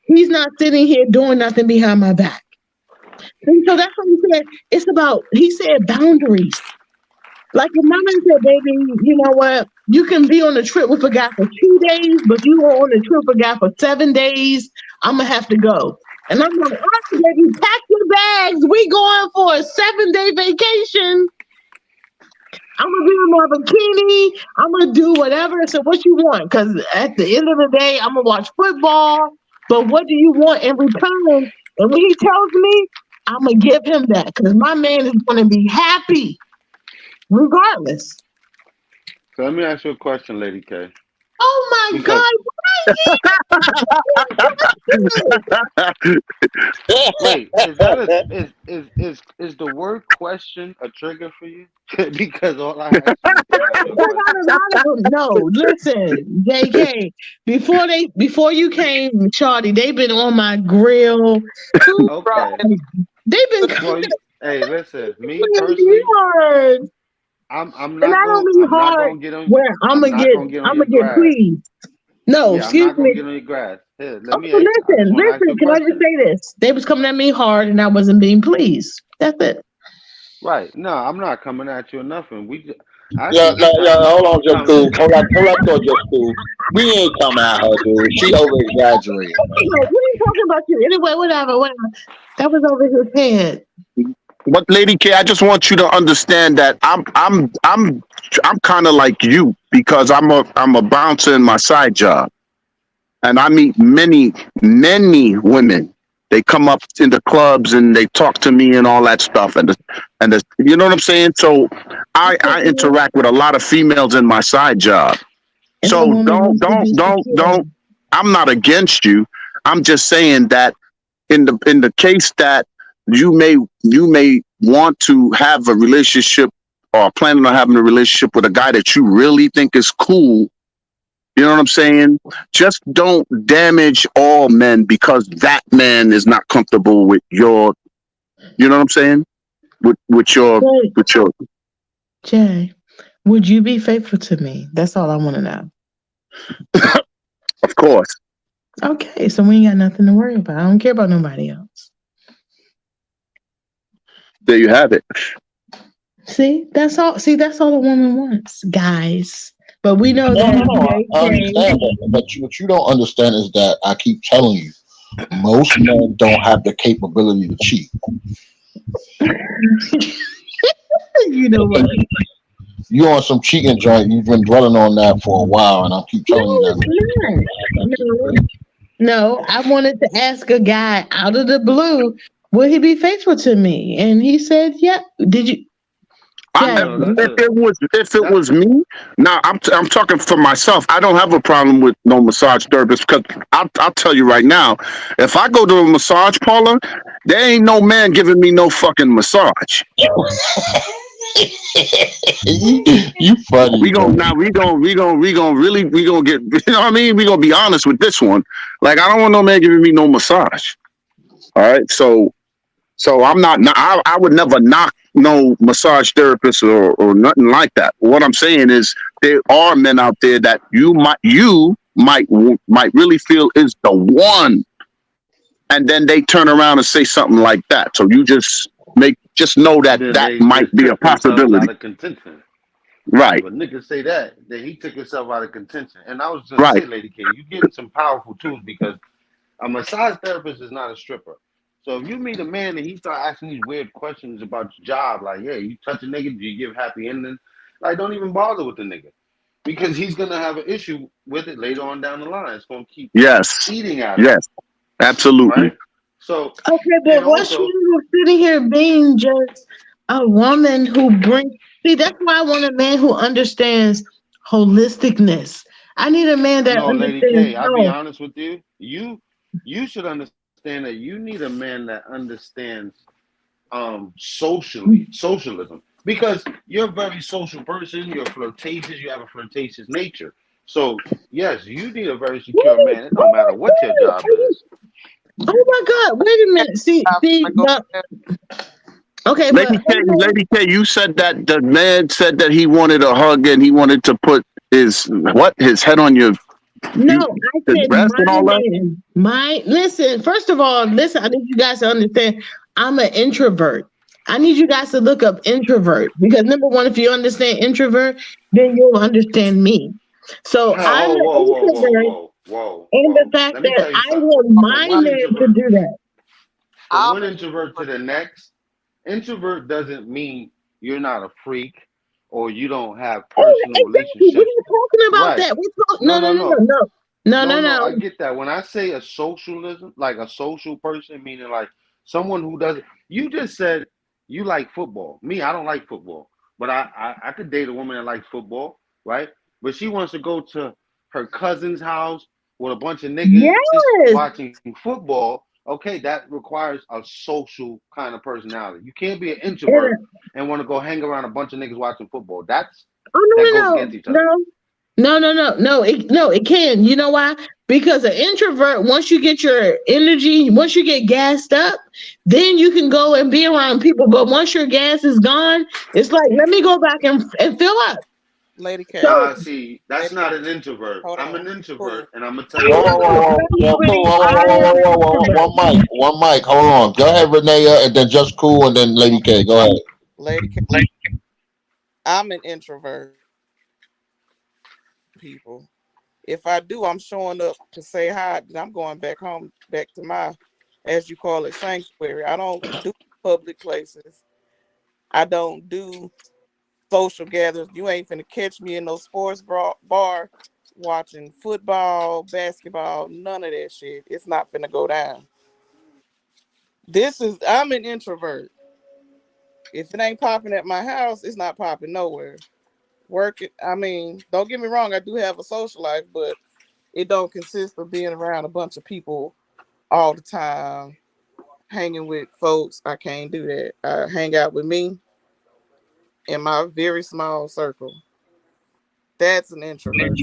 he's not sitting here doing nothing behind my back. And so that's what he said. He said boundaries. Like your mama said, baby, you know what? You can be on a trip with a guy for 2 days, but you are on a trip with a guy for 7 days. I'm going to have to go. And I'm like, oh, baby, pack your bags. We going for a 7-day vacation. I'm going to be in my bikini. I'm going to do whatever. So what you want? Because at the end of the day, I'm going to watch football. But what do you want in return? And when he tells me, I'm going to give him that. Because my man is going to be happy regardless. So let me ask you a question, Lady K. Oh my God. Wait, is the word question a trigger for you? Because all I asked no, listen, JK. Before you came, Shawty, they've been on my grill. Okay. They've been hey, listen, me personally, I'm not gonna get on. I'm gonna get pleased. No, excuse me. I'm not gonna get on your grass. Here, let me listen. Can I just say this? They was coming at me hard, and I wasn't being pleased. That's it. Right. No, I'm not coming at you or nothing. Hold on, just cool. Hold up, just cool. We ain't come at her, dude. She over exaggerating. We ain't talking about you. Anyway, whatever. That was over his head. But Lady K, I just want you to understand that I'm kind of like you because I'm a bouncer in my side job, and I meet many women. They come up in the clubs and they talk to me and all that stuff, and you know what I'm saying. So I interact with a lot of females in my side job. So don't. I'm not against you. I'm just saying that in the case that you may want to have a relationship or planning on having a relationship with a guy that you really think is cool. You know what I'm saying? Just don't damage all men because that man is not comfortable with your, you know what I'm saying? With your. Jay, would you be faithful to me? That's all I want to know. Of course. Okay, so we ain't got nothing to worry about. I don't care about nobody else. There you have it. See, that's all. See, that's all a woman wants, guys. But we know that. I understand that, but what you don't understand is that I keep telling you, most men don't have the capability to cheat. You know what? You on some cheating joint? You've been dwelling on that for a while, and I keep telling you that. No, I wanted to ask a guy out of the blue, will he be faithful to me? And he said, "Yeah." Did you? If it was me, now I'm talking for myself. I don't have a problem with no massage therapist because I'll tell you right now, if I go to a massage parlor, there ain't no man giving me no fucking massage. You funny. We gonna get, you know what I mean? We gonna be honest with this one. Like, I don't want no man giving me no massage. All right, so I'm not. I would never knock no massage therapist or nothing like that. What I'm saying is there are men out there that you might really feel is the one, and then they turn around and say something like that. So you just know that that might be a possibility. Out of contention. Right. But niggas say that he took himself out of contention. And I was gonna say, Lady K, you getting some powerful tools because a massage therapist is not a stripper. So if you meet a man and he start asking these weird questions about your job, like, yeah, you touch a nigga, do you give happy ending? Like, don't even bother with the nigga. Because he's gonna have an issue with it later on down the line. It's gonna keep eating at him. Yes. Absolutely. Right? So okay, but what's you sitting here being just a woman who brings? See, that's why I want a man who understands holisticness. I need a man that understands. Lady K, I'll be honest with you. You should understand that you need a man that understands socialism. Because you're a very social person, you're flirtatious, you have a flirtatious nature. So yes, you need a very secure man. It don't matter what your job is. Oh my God! Wait a minute. See. Okay, Lady K, you said that the man said that he wanted a hug and he wanted to put his head on your. No, I said listen. First of all, listen. I need you guys to understand. I'm an introvert. I need you guys to look up introvert because number one, if you understand introvert, then you'll understand me. So I'm an introvert. And the fact that I want my man to do that. From one introvert to the next, introvert doesn't mean you're not a freak or you don't have personal relationships. We're not talking about that. No. I get that. When I say a socialism, like a social person, meaning like someone who doesn't. You just said you like football. Me, I don't like football, but I could date a woman that likes football, right? But she wants to go to her cousin's house with a bunch of niggas watching football. Okay, that requires a social kind of personality. You can't be an introvert and want to go hang around a bunch of niggas watching football. That goes against each other. No, it can. You know why? Because an introvert, once you get your energy, once you get gassed up, then you can go and be around people. But once your gas is gone, it's like, let me go back and fill up. Lady K. See, that's not an introvert. I'm an introvert, and I'm gonna tell you. One mic. Hold on. Go ahead, Renee, and then Just Cool, and then Lady K. Go ahead. Lady K. I'm an introvert. People. If I do, I'm showing up to say hi. Then I'm going back home, back to my, as you call it, sanctuary. I don't do public places. I don't do social gatherings. You ain't finna catch me in no sports bar watching football, basketball, none of that shit. It's not finna go down. I'm an introvert. If it ain't popping at my house, it's not popping nowhere. Don't get me wrong, I do have a social life, but it don't consist of being around a bunch of people all the time, hanging with folks. I can't do that. I hang out with me in my very small circle. That's an introvert.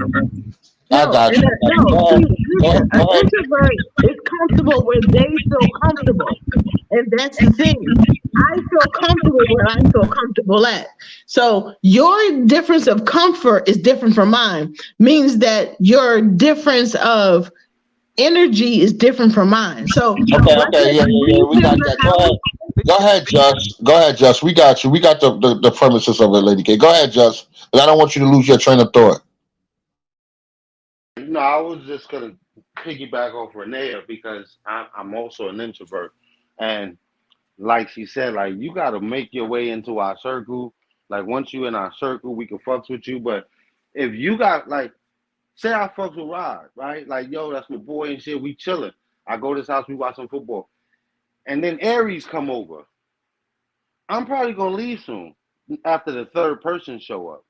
I got you. Listen, an introvert is comfortable where they feel comfortable. And that's the thing. I feel comfortable where I feel comfortable at. So your difference of comfort is different from mine. Means that your difference of energy is different from mine. So Okay, yeah, we got that. Go ahead, Just. We got you. We got the premises of it, Lady K. Go ahead, Just. But I don't want you to lose your train of thought. No, I was just gonna piggyback off Renee because I'm also an introvert, and like she said, like you got to make your way into our circle. Like once you in our circle, we can fucks with you. But if you got like, say I fucks with Rod, right? Like yo, that's my boy and shit. We chilling. I go to his house, we watch some football, and then Aries come over. I'm probably gonna leave soon after the third person show up,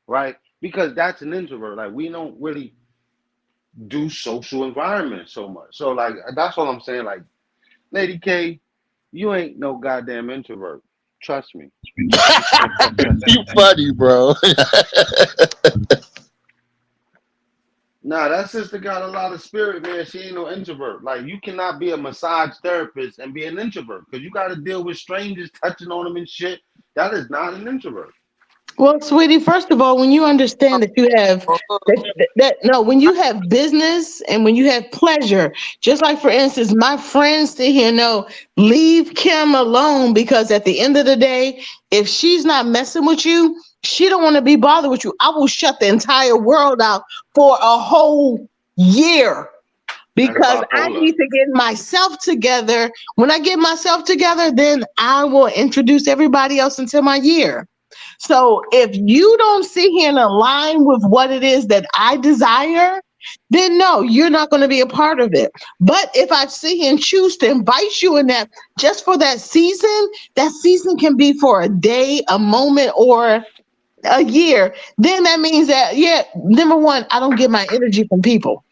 right? Because that's an introvert. Like we don't really do social environment so much. So like that's what I'm saying. Like, Lady K, you ain't no goddamn introvert. Trust me. You funny, bro. Nah, that sister got a lot of spirit, man. She ain't no introvert. Like you cannot be a massage therapist and be an introvert because you got to deal with strangers touching on them and shit. That is not an introvert. Well, sweetie, first of all, when you understand that you have when you have business and when you have pleasure, just like for instance, my friends sit here know, leave Kim alone because at the end of the day, if she's not messing with you, she don't want to be bothered with you. I will shut the entire world out for a whole year because I need to get myself together. When I get myself together, then I will introduce everybody else into my year. So if you don't sit here and align with what it is that I desire, then no, you're not going to be a part of it. But if I sit here and choose to invite you in that just for that season can be for a day, a moment, or a year, then that means that, yeah, number one, I don't get my energy from people.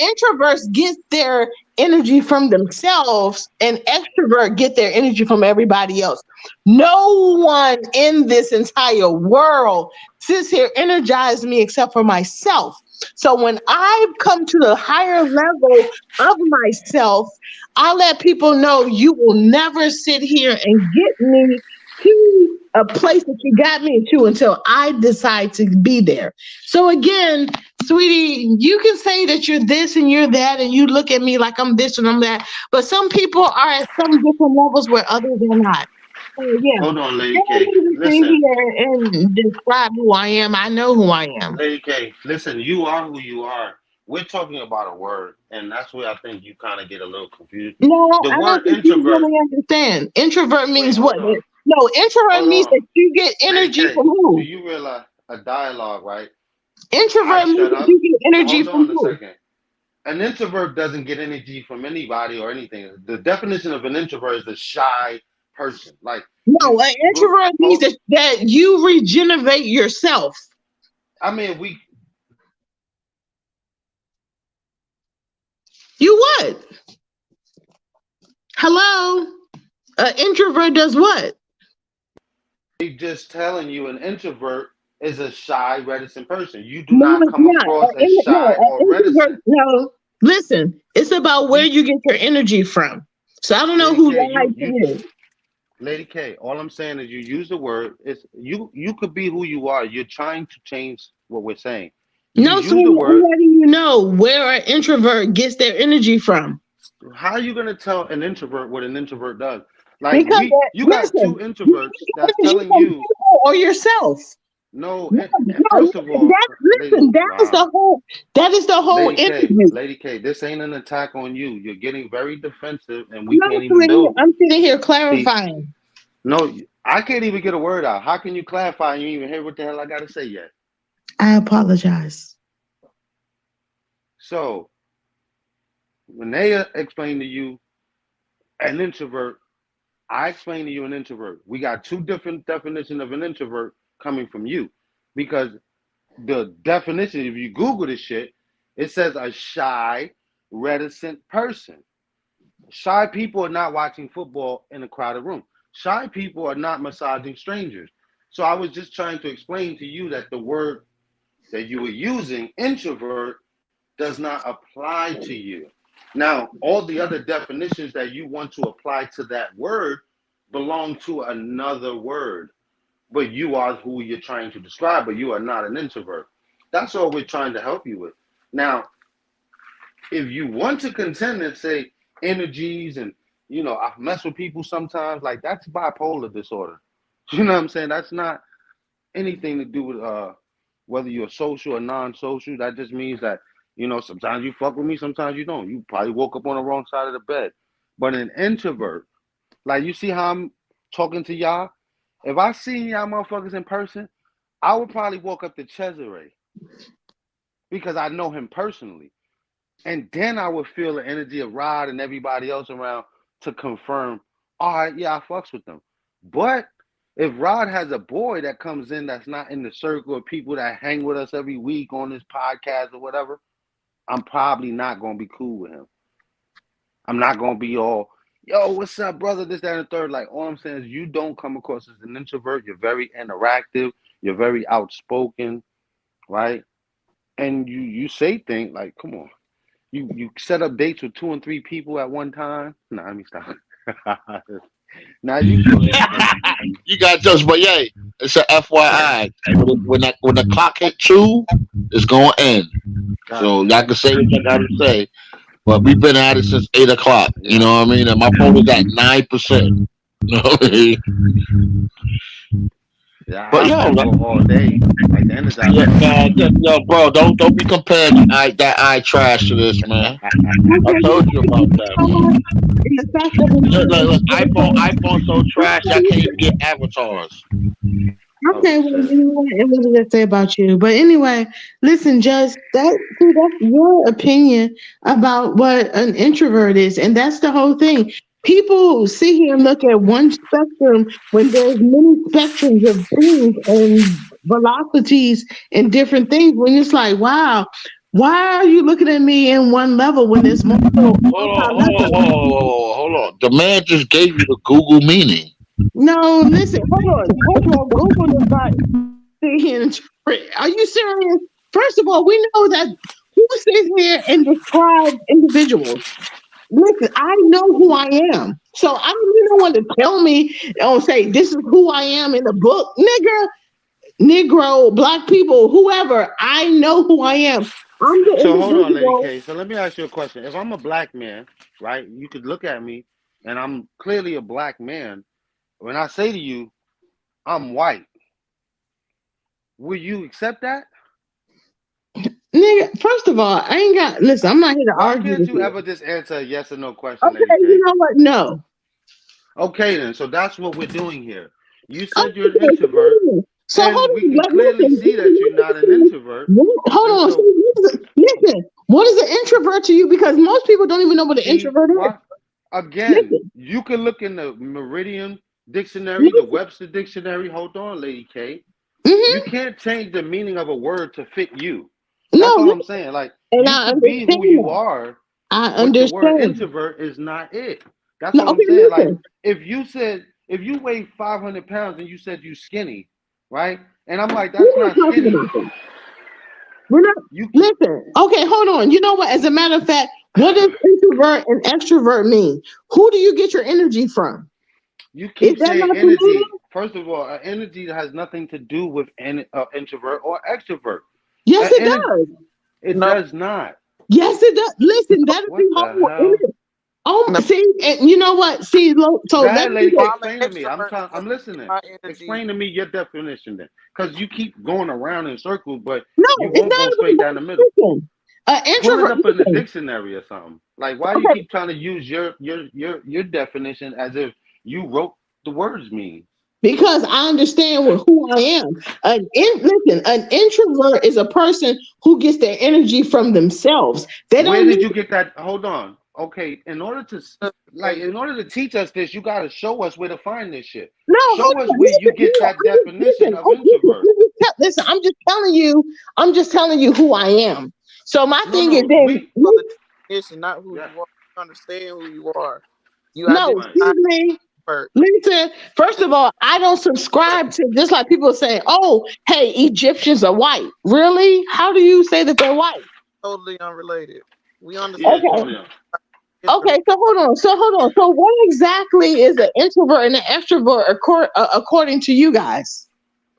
Introverts get their energy from themselves, and extroverts get their energy from everybody else. No one in this entire world sits here energized me except for myself. So when I come to the higher level of myself, I let people know you will never sit here and get me to a place that you got me to until I decide to be there. So again, sweetie, you can say that you're this and you're that, and you look at me like I'm this and I'm that, but some people are at some different levels where others are not. So yeah. Hold on, Lady K. Listen. Here and describe who I am. I know who I am. Lady K, listen, you are who you are. We're talking about a word, and that's where I think you kind of get a little confused. No, the I word don't think introvert. You really understand. Introvert means what? No, introvert means that you get energy from who? Do you realize a dialogue, right? Introvert means that you get energy from who? Hold on a second. An introvert doesn't get energy from anybody or anything. The definition of an introvert is a shy person. Like no, an introvert means that you regenerate yourself. I mean, You what? Hello? An introvert does what? Just telling you an introvert is a shy, reticent person. You do not come across as shy or reticent. No, listen, it's about where you get your energy from. So I don't know who lied to you. Lady K, all I'm saying is you use the word. It's you could be who you are. You're trying to change what we're saying. No, so I'm letting you know where an introvert gets their energy from. How are you going to tell an introvert what an introvert does? Like you got two introverts that's telling you or yourself. No, No, first of all, listen, that is the whole interview. Lady K, this ain't an attack on you. You're getting very defensive, and I'm we not can't even build. I'm sitting here clarifying. No, I can't even get a word out. How can you clarify and you even hear what the hell I gotta say yet? I apologize. So, Renee explained to you an introvert. I explained to you an introvert. We got two different definitions of an introvert coming from you, because the definition, if you Google this shit, it says a shy, reticent person. Shy people are not watching football in a crowded room. Shy people are not massaging strangers. So I was just trying to explain to you that the word that you were using, introvert, does not apply to you. Now, all the other definitions that you want to apply to that word belong to another word. But you are who you're trying to describe, but you are not an introvert. That's all we're trying to help you with. Now, if you want to contend and say energies and, I mess with people sometimes, like that's bipolar disorder. You know what I'm saying? That's not anything to do with whether you're social or non-social. That just means that, sometimes you fuck with me, sometimes you don't. You probably woke up on the wrong side of the bed. But an introvert, like you see how I'm talking to y'all? If I see y'all motherfuckers in person, I would probably walk up to Cesare because I know him personally. And then I would feel the energy of Rod and everybody else around to confirm, all right, yeah, I fucks with them. But if Rod has a boy that comes in that's not in the circle of people that hang with us every week on this podcast or whatever, I'm probably not going to be cool with him. I'm not going to be all, yo, what's up, brother, this, that, and the third. Like, all I'm saying is you don't come across as an introvert. You're very interactive. You're very outspoken, right? And you say things like, come on. You set up dates with 2 and 3 people at one time. Nah, let me stop. Now you You got just, but yeah, it's a FYI. When the clock hit 2, it's gonna end. So y'all can say what y'all gotta say. But we've been at it since 8 o'clock. You know what I mean? And my phone is at 9%. You know what I mean? Yeah, but yo, all day. Like the energizer. Yo, bro, don't be comparing that eye trash to this, man. I told you about that. Look, iPhone so trash I can't even get avatars. Okay, well, you know what did I say about you? But anyway, listen, that's your opinion about what an introvert is, and that's the whole thing. People sit here and look at one spectrum when there's many spectrums of things and velocities and different things. When it's like, wow, why are you looking at me in one level when there's multiple? Hold on. The man just gave you the Google meaning. No, listen, hold on. Google does not sit here and interpret. Are you serious? First of all, we know that who sits here and describes individuals. Listen, I know who I am. So I don't need no one to tell me or say this is who I am in the book. Nigga, Negro, black people, whoever, I know who I am. So hold on, Lady K. So let me ask you a question. If I'm a black man, right, you could look at me and I'm clearly a black man. When I say to you, I'm white, will you accept that? Nigga, first of all, I ain't got, listen, I'm not here to argue. Why can't you ever just answer a yes or no question? Okay, you know what? No. Okay, then. So that's what we're doing here. You said you're an introvert. So and we can clearly see that you're not an introvert. Hold on. So, listen, what is an introvert to you? Because most people don't even know what an introvert is. Again, you can look in the Meridian Dictionary, the Webster Dictionary. Hold on, Lady K. You can't change the meaning of a word to fit you. That's all I'm saying. Like, you can be who you are. I understand. The word introvert is not it. That's all I'm saying. Like, if you weigh 500 pounds and you said you skinny, right? And I'm like, that's not skinny. We're not. Listen. Okay, hold on. You know what? As a matter of fact, what does introvert and extrovert mean? Who do you get your energy from? You keep saying energy. First of all, energy has nothing to do with an introvert or extrovert. Yes, it does. It does not. Yes, it does. Listen, that is the whole energy. Oh, see, and you know what? See, so Go let ahead, me lady. go. Explain to me. I'm listening. Explain to me your definition then, because you keep going around in circles, but No, you it's won't go straight down the middle. not an Pull it introvert. up in the Listen, dictionary or something. Like, why do you okay, keep trying to use your definition as if you wrote the words mean? because I understand who I am. Listen, an introvert is a person who gets their energy from themselves. They Where don't did need. you get that? Hold on. Okay, in order to teach us this, you gotta show us where to find this shit. No, Show hold us on. where you Listen, get no, that definition of introvert. listen, I'm just telling you. I'm just telling you who I am. So my thing is No, then. For the definition, not who you are. You understand who you are. You No, identify excuse me. first. Listen, first of all, I don't subscribe to just like people say, oh, hey, Egyptians are white. Really? How do you say that they're white? Totally unrelated. We understand. Okay. Okay, so hold on. So what exactly is an introvert and an extrovert according to you guys?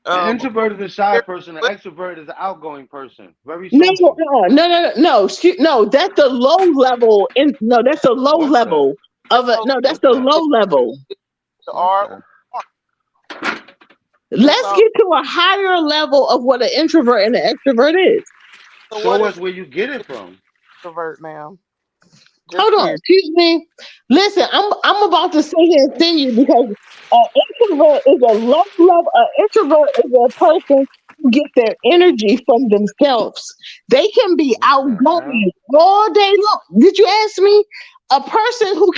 An introvert is a shy person. An extrovert is an outgoing person. Very No, social. no. That's the low level. That's the low What level of a. No, that's the low level. Let's get to a higher level of what an introvert and an extrovert is. So show us where you get it from. Introvert, ma'am. Hold on, excuse me. Listen, I'm about to sit here and send you because an introvert is a low level. An introvert is a person who gets their energy from themselves. They can be outgoing all day long. Did you ask me? A person who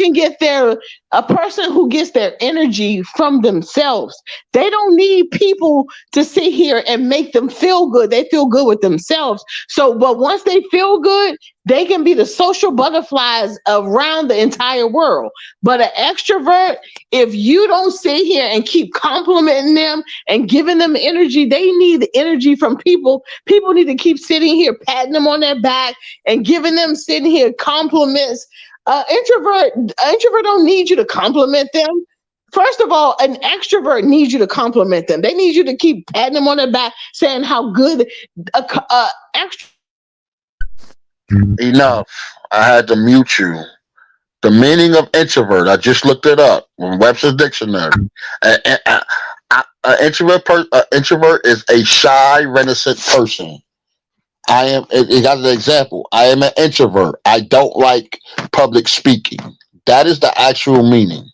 gets their energy from themselves. They don't need people to sit here and make them feel good. They feel good with themselves. So, but once they feel good, they can be the social butterflies around the entire world. But an extrovert, if you don't sit here and keep complimenting them and giving them energy, they need the energy from people. People need to keep sitting here patting them on their back and giving them sitting here compliments. Introvert don't need you to compliment them. First of all, an extrovert needs you to compliment them. They need you to keep patting them on their back, saying how good Enough. I had to mute you. The meaning of introvert, I just looked it up on Webster's dictionary. An introvert is a shy, reticent person. It got an example. I am an introvert. I don't like public speaking. That is the actual meaning.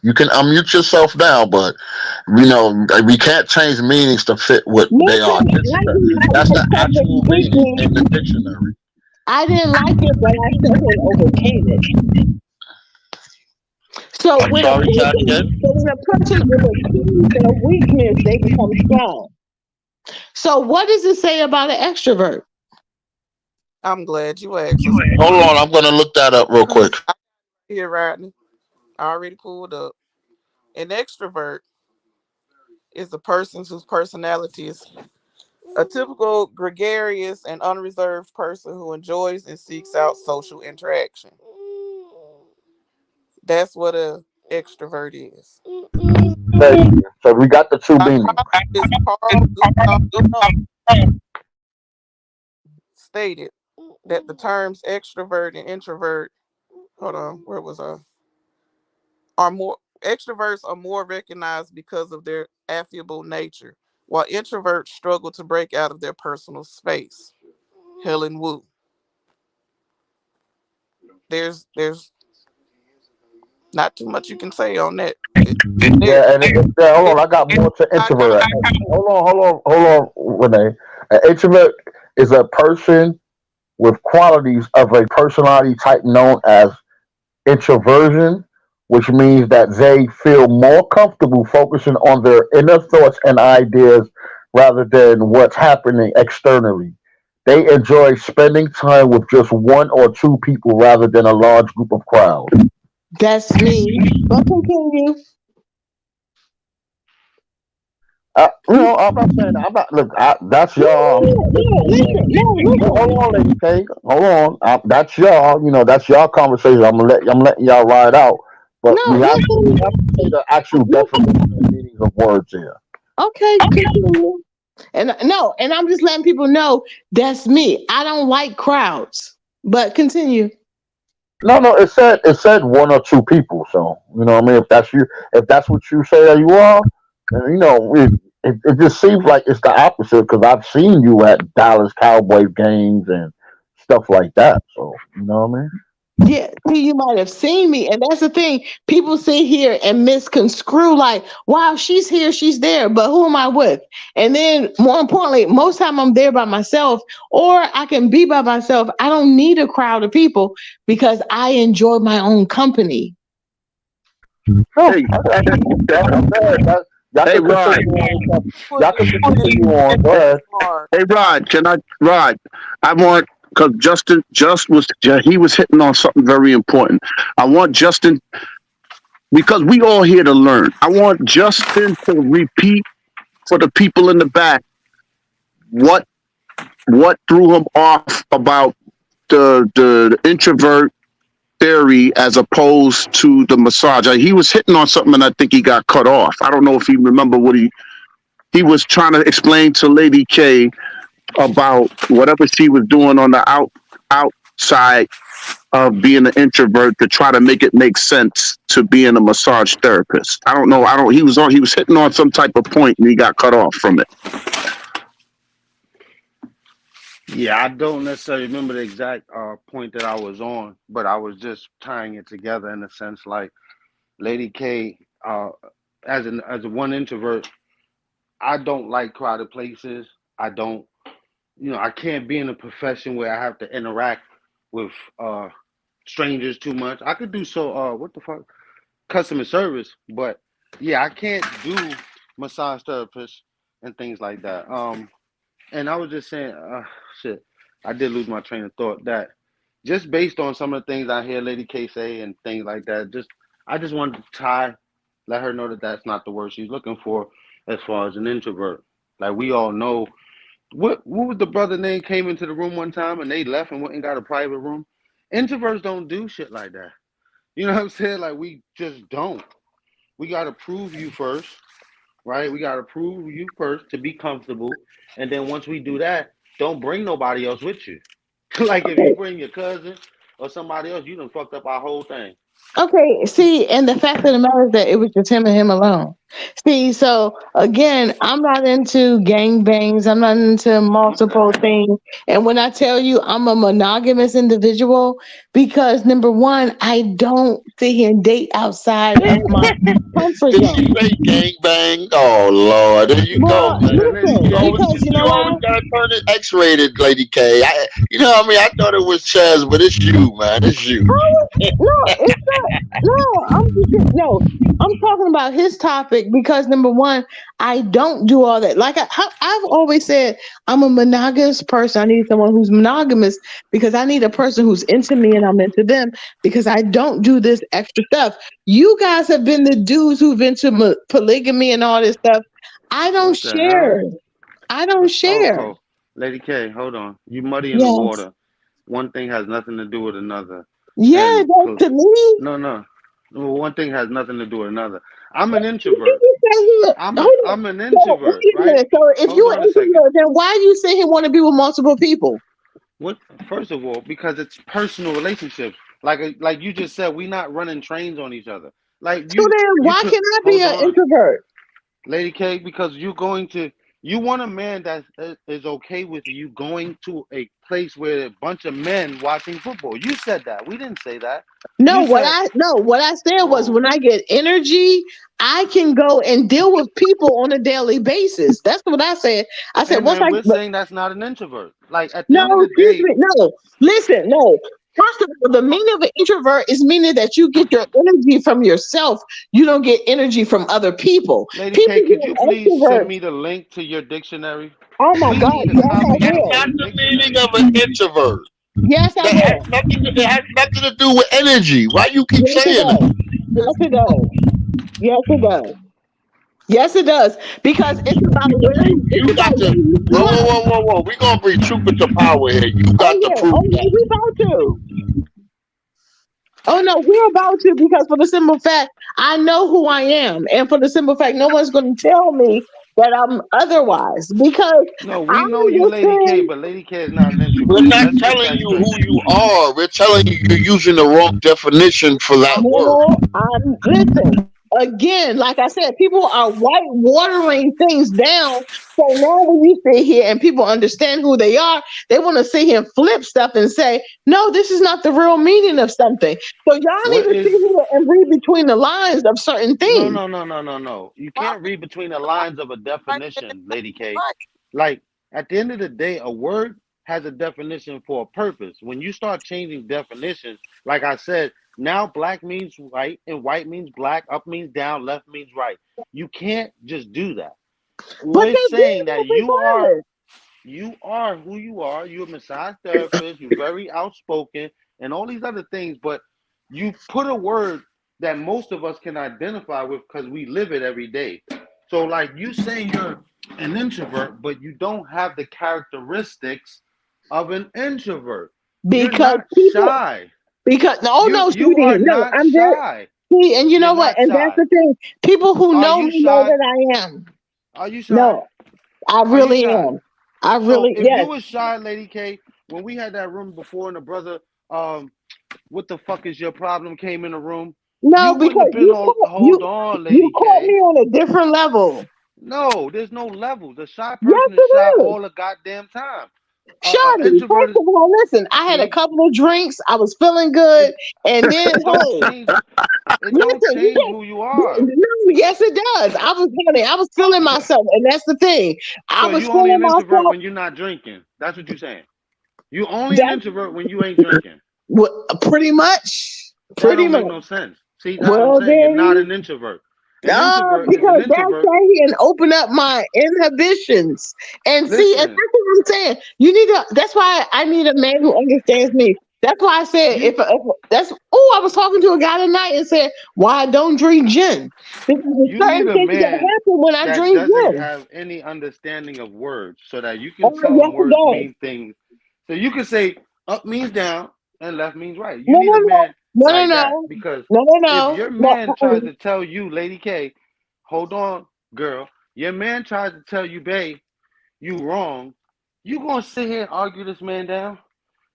You can unmute yourself now, but we can't change meanings to fit what they are. That's the actual meaning in the dictionary. I didn't like it, but I still overcame it. So when a person with a weakness, they become strong. So what does it say about an extrovert? I'm glad you asked. Hold on, I'm gonna look that up real quick. Here, Rodney. I already pulled up. An extrovert is a person whose personality is a typical gregarious and unreserved person who enjoys and seeks out social interaction. That's what an extrovert is. So we got the two meanings. Stated that the terms extrovert and introvert, extroverts are more recognized because of their affable nature, while introverts struggle to break out of their personal space. Helen Wu. There's not too much you can say on that. Hold on, I got more to introvert. Hold on, Renee. An introvert is a person with qualities of a personality type known as introversion, which means that they feel more comfortable focusing on their inner thoughts and ideas rather than what's happening externally. They enjoy spending time with just one or two people rather than a large group of crowd. That's me. But continue. I'm not saying that. I'm not. Look, that's y'all. Hold on, Lady K. Hold on. That's y'all. That's y'all conversation. I'm letting y'all ride out. But we have to say the actual definition and meanings of words here. Okay, continue. And I'm just letting people know that's me. I don't like crowds. But continue. No, it said one or two people. So you know, what I mean, if that's you, if that's what you say that you are, then, you know, it just seems like it's the opposite because I've seen you at Dallas Cowboys games and stuff like that. So you know what I mean. Yeah, see, you might have seen me, and that's the thing. People sit here and misconstrue, like, "Wow, she's here, she's there," but who am I with? And then, more importantly, most time I'm there by myself, or I can be by myself. I don't need a crowd of people because I enjoy my own company. Hey, hey, Rod. Y'all can continue on. Go ahead. Hey, Rod. Rod? I want because Justin he was hitting on something very important. I want Justin because we all here to learn. I want Justin to repeat for the people in the back what threw him off about the introvert theory as opposed to the massage. He was hitting on something and I think he got cut off. I don't know if he remember what he was trying to explain to Lady K about whatever she was doing on the outside of being an introvert to try to make it make sense to being a massage therapist. I don't know. He was hitting on some type of point and he got cut off from it. Yeah, I don't necessarily remember the exact point that I was on, but I was just tying it together in a sense like Lady K, as a one introvert, I don't like crowded places. I don't, I can't be in a profession where I have to interact with strangers too much. I could do customer service, but yeah, I can't do massage therapists and things like that. And I was just saying, shit, I did lose my train of thought. That just based on some of the things I hear Lady K say and things like that, I just wanted to let her know that that's not the word she's looking for as far as an introvert. Like we all know, what was the brother name came into the room one time and they left and went and got a private room? Introverts don't do shit like that. You know what I'm saying? Like we just don't. We got to prove you first. Right? We got to prove you first to be comfortable. And then once we do that, don't bring nobody else with you. Like if you bring your cousin or somebody else, you done fucked up our whole thing. Okay, see, and the fact of the matter is that it was just him and him alone. See, so again, I'm not into gangbangs. I'm not into multiple things. And when I tell you I'm a monogamous individual, because number one, I don't sit here and date outside of my comfort Did zone. you say gangbang? Oh Lord, there you Well, go. listen, because you know You always what? gotta turn it X-rated, Lady K. You know what I mean? I thought it was Chaz, but it's you, man. It's you. No, it's not. No, I'm talking about his topic because number one, I don't do all that. Like I've always said, I'm a monogamous person. I need someone who's monogamous because I need a person who's into me and I'm into them because I don't do this extra stuff. You guys have been the dudes who've been to polygamy and all this stuff. I don't share. I don't share. Oh, Lady K, hold on. You muddying the Yes. water. One thing has nothing to do with another. Yeah, And to me. No. Well, one thing has nothing to do with another. I'm an introvert. I'm an introvert, right? So if you're an introvert, then why do you say he want to be with multiple people? What? First of all, because it's personal relationships. Like you just said, we not running trains on each other. Like So then why can I be an introvert? Lady K, because you want a man that is okay with you going to a place where a bunch of men watching football. You said that. We didn't say that. No, what I said was when I get energy, I can go and deal with people on a daily basis. That's what I said. I said we're saying that's not an introvert. Like at the end of the day, no. First of all, the meaning of an introvert is meaning that you get your energy from yourself. You don't get energy from other people. Lady K, could you please send me the link to your dictionary? Oh my God! Yes, I That's will. not the meaning of an introvert. Yes, I will. It has nothing to do with energy. Why you keep saying that? Yes, it does. Yes, it does. Yes, it does. Because it's about you got to. Whoa. We're gonna bring truth into power here. You got to prove that. We about to. Oh no, we're about to, because for the simple fact, I know who I am. And for the simple fact, no one's going to tell me that I'm otherwise because No, I we know you, Lady K, understand. but Lady K is not an We're introvert. not Let's get telling that you straight. who you are. We're telling you you're using the wrong definition for that word. No, I'm listen. Again, like I said, people are white watering things down. So now when you sit here and people understand who they are, they want to sit here and flip stuff and say, no, this is not the real meaning of something. So y'all need What to sit is here and read between the lines of certain no, things. no, no, no, no, no. You can't read between the lines of a definition, Lady K. Like at the end of the day, a word has a definition for a purpose. When you start changing definitions, like I said, now black means white and white means black, up means down, left means right. You can't just do that. But We're they do saying that that regardless. you are who you are. You're a massage therapist. You're very outspoken and all these other things. But you put a word that most of us can identify with because we live it every day. So, like you say, you're an introvert, but you don't have the characteristics of an introvert. You're Because not people, shy. because no, You no, you are sweetie, no, not I'm very shy. see, and you You're know what? not And that's shy. the thing. People who Are know you me know shy? that I am. Are you shy? No, I Are you really shy? am. I So really, if you yes. was shy, Lady K, when we had that room before and the brother, what the fuck is your problem came in the room, you No, wouldn't because have been all hold on, you Lady caught me K. on a different level. No, there's no levels. A shy Yes, person is shy it is. all the goddamn time. Shawty, Introvert first is of all, listen, I had a see couple of drinks, I was feeling it good, and then it don't hey, change it don't listen, you change can't who you are. no, yes it does. I was feeling myself, and that's the thing. I So was you only feeling an introvert myself. when you're not drinking. That's what you're saying. You only an That's introvert when you ain't drinking. pretty much. That Pretty don't much. make no sense. See, that's what I'm Well saying. You're not then an introvert. An no, introvert is an because that's introvert. saying and open up my inhibitions. And see, and that's Listen, what I'm saying. You need to. That's why I need a man who understands me. That's why I said you if that's. Oh, I was talking to a guy tonight and said, "Why I don't drink gin? Because there's you need certain a things that man happen when I that drink doesn't gin." have any understanding of words so that you can Oh, tell yes, him it words does. mean things. So you can say up means down and left means right. You No, need no, a no, man no, no, like that no, because no, no, if no, your no. man tries to tell you, Lady K, hold on, girl, your man tries to tell you, babe, you wrong, you gonna sit here and argue this man down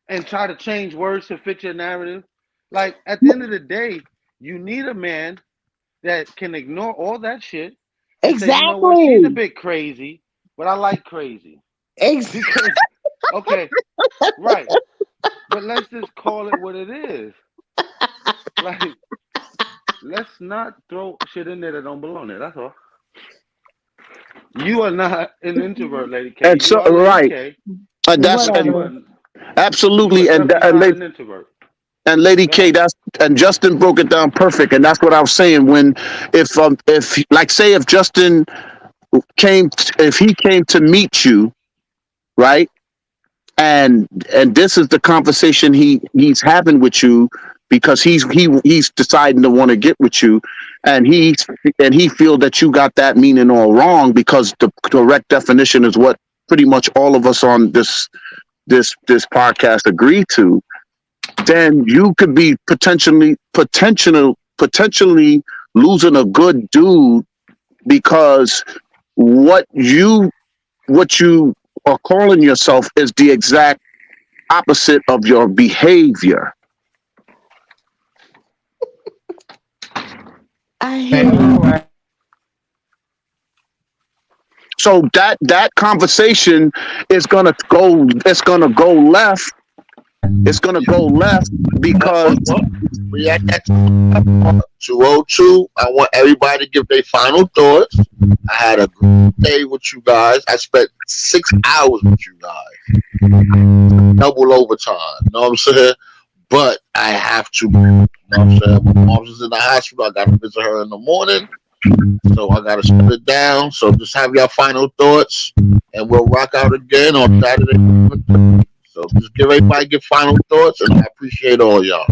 and try to change words to fit your narrative? Like at the end of the day, you need a man that can ignore all that shit and say, you know what, she's a Exactly. bit crazy, but I like crazy. Exactly. Because, okay, right. But let's just call it what it is. Like, let's not throw shit in there that don't belong there. That's all. You are not an introvert, Lady K. And You so, are Lady right. K, That's but Whatever. you are absolutely. definitely not an introvert. And Lady Go K, ahead. that's and Justin broke it down perfect, and that's what I was saying. When if like say if Justin if he came to meet you, right, and this is the conversation he's having with you because he's deciding to want to get with you, and he feel that you got that meaning all wrong because the correct definition is what pretty much all of us on this podcast agree to. Then you could be potentially losing a good dude because what you are calling yourself is the exact opposite of your behavior. I hear you. So that conversation is gonna go. It's gonna go left. It's gonna go left because We at that 202. I want everybody to give their final thoughts. I had a great day with you guys. I spent 6 hours with you guys. Double overtime. You know what I'm saying? But I have to. You know what I'm saying? My mom's is in the hospital. I got to visit her in the morning. So I got to shut it down. So just have your final thoughts. And we'll rock out again on Saturday. So just give everybody your final thoughts. And I appreciate all y'all.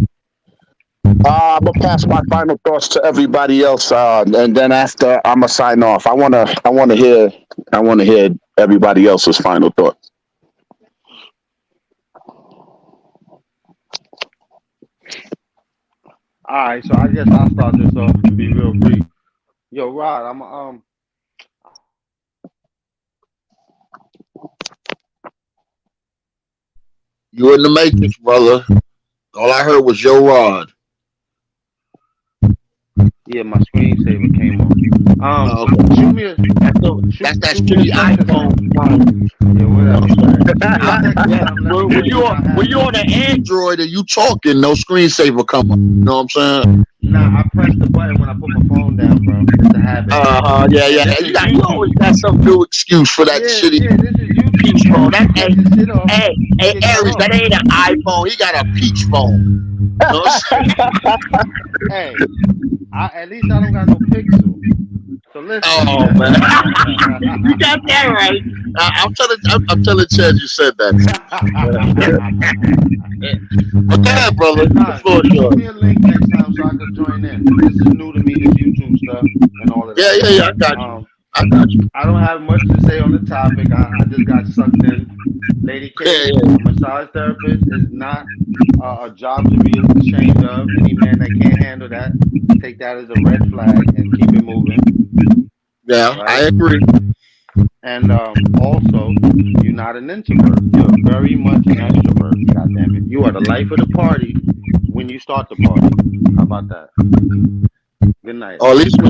I'm gonna pass my final thoughts to everybody else, and then after I'm gonna sign off. I wanna hear everybody else's final thoughts. All right, so I guess I'll start this off and be real brief. Yo, Rod, You in the matrix, brother. All I heard was your rod. Yeah, my screensaver came on. Okay. Shoot me a That's that shitty iPhone. Yeah, whatever. Yeah. When you on an Android and you talking, no screensaver come up. You know what I'm saying? Nah, I pressed the button when I put my phone down, bro. It's a habit. Yeah. You always got some new excuse for that shitty this is YouTube. peach phone. Hey, Aries, that ain't an iPhone. He got a peach phone. You know what I'm saying? Hey, at least I don't got no pixel. So listen. Oh man, you got that right. I'm telling Chad you said that. But that, brother, give me a link next time so I can join in. This is new to me, this YouTube stuff and all of that. Yeah, I got you. I don't have much to say on the topic. I just got sucked in. Lady K, a massage therapist is not a job to be ashamed of. Any man that can't handle that, take that as a red flag and keep it moving. Yeah, right? I agree. And also, you're not an introvert. You're very much an extrovert. God damn it. You are the life of the party when you start the party. How about that? Good night. Or at least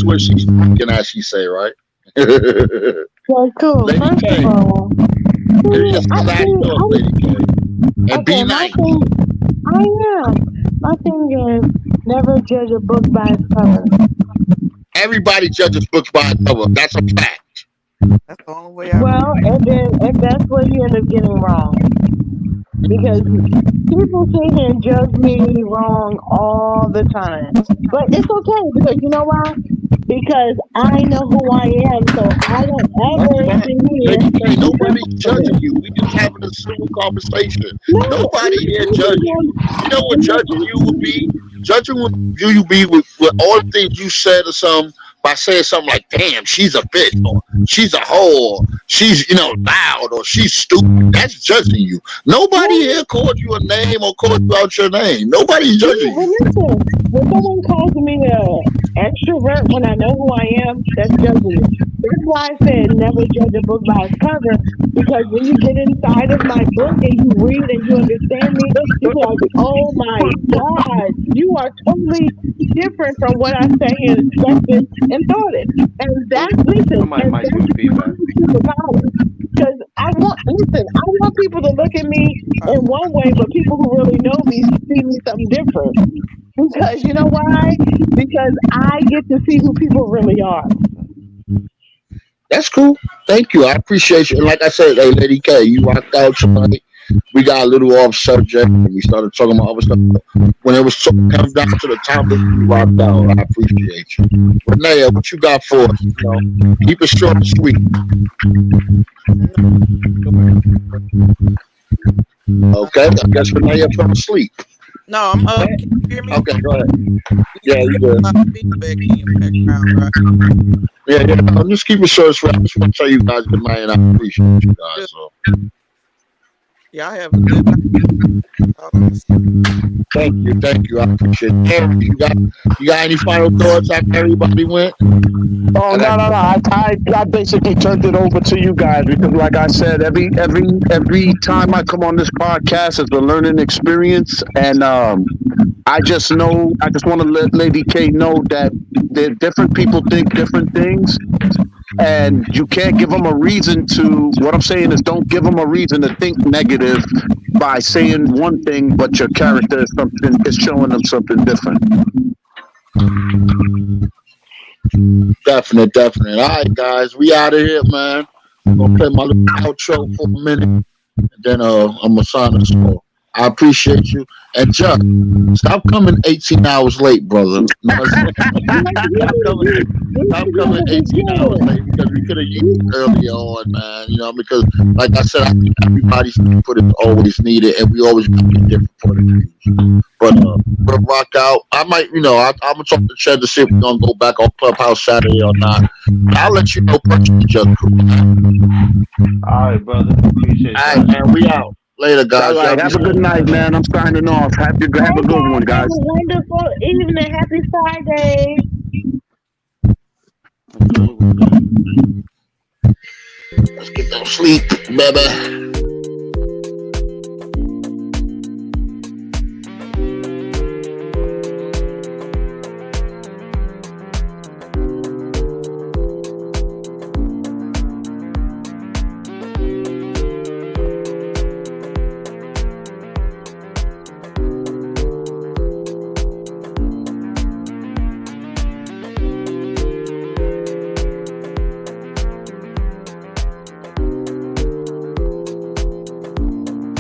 when she's speaking, as she say, right? Well, cool. Lady First K. of all, Lady K. And be nice. My thing is never judge a book by its cover. Everybody judges books by its cover. That's a fact. That's the only way I and that's what you end up getting wrong. Because people sit here and judge me wrong all the time. But it's okay because you know why? Because I know who I am, so I don't ever sit here. Lady K, nobody's judging you. We just having a civil conversation. Nobody here judging you. You know what judging you would be? Judging you would be with all the things you said or something by saying something like, damn, she's a bitch, or she's a hoe, or she's, loud, or she's stupid. That's judging you. Nobody here called you a name or called you out your name. Nobody's judging you. Listen, when someone calls me an extrovert when I know who I am, that's judging me. That's why I said never judge a book by its cover, because when you get inside of my book and you read and you understand me, you're like, oh my God, you are totally different from what I say and expected and thought it. And that's, listen, because I want people to look at me in one way, but people who really know me see me something different. Because you know why? Because I get to see who people really are. That's cool. Thank you. I appreciate you. And like I said, hey, Lady K, you rocked out tonight. We got a little off subject and we started talking about other stuff. When it was comes down to the topic, you rocked out. I appreciate you. Renee, what you got for us? Keep it short and sweet. Okay, I guess Renee fell asleep. No, I'm up. Can you hear me? Okay, go ahead. Yeah, you good. Feedback in your background, right? Yeah. I'm just keep it short and sweet. I just want to tell you guys good night, and I appreciate you guys. So. Yeah, I have a good night. Thank you. I appreciate it. Harry, you got any final thoughts after everybody went? Oh no! I basically turned it over to you guys because, like I said, every time I come on this podcast, it's a learning experience, and I just want to let Lady K know that different people think different things, and you can't give them a reason to. What I'm saying is, don't give them a reason to think negative by saying one thing, but your character is showing them something different. Definitely. All right, guys, we out of here, man. I'm gonna play my little outro for a minute, and then I'm gonna sign us off. I appreciate you. And Chuck, stop coming 18 hours late, brother. Stop coming 18 hours late because we could have used it earlier on, man. Because like I said, I think everybody's input is always needed, and we always got a different point of view. But we'll rock out. I might, I'm gonna talk to Chad to see if we're gonna go back on Clubhouse Saturday or not. I'll let you know personally, Chuck. All right, brother. Appreciate it. All right, man. We out. Later, guys. All right, have a good night, man. I'm signing off. Have a good one, guys. Have a wonderful evening. Happy Friday. Let's get some sleep, baby.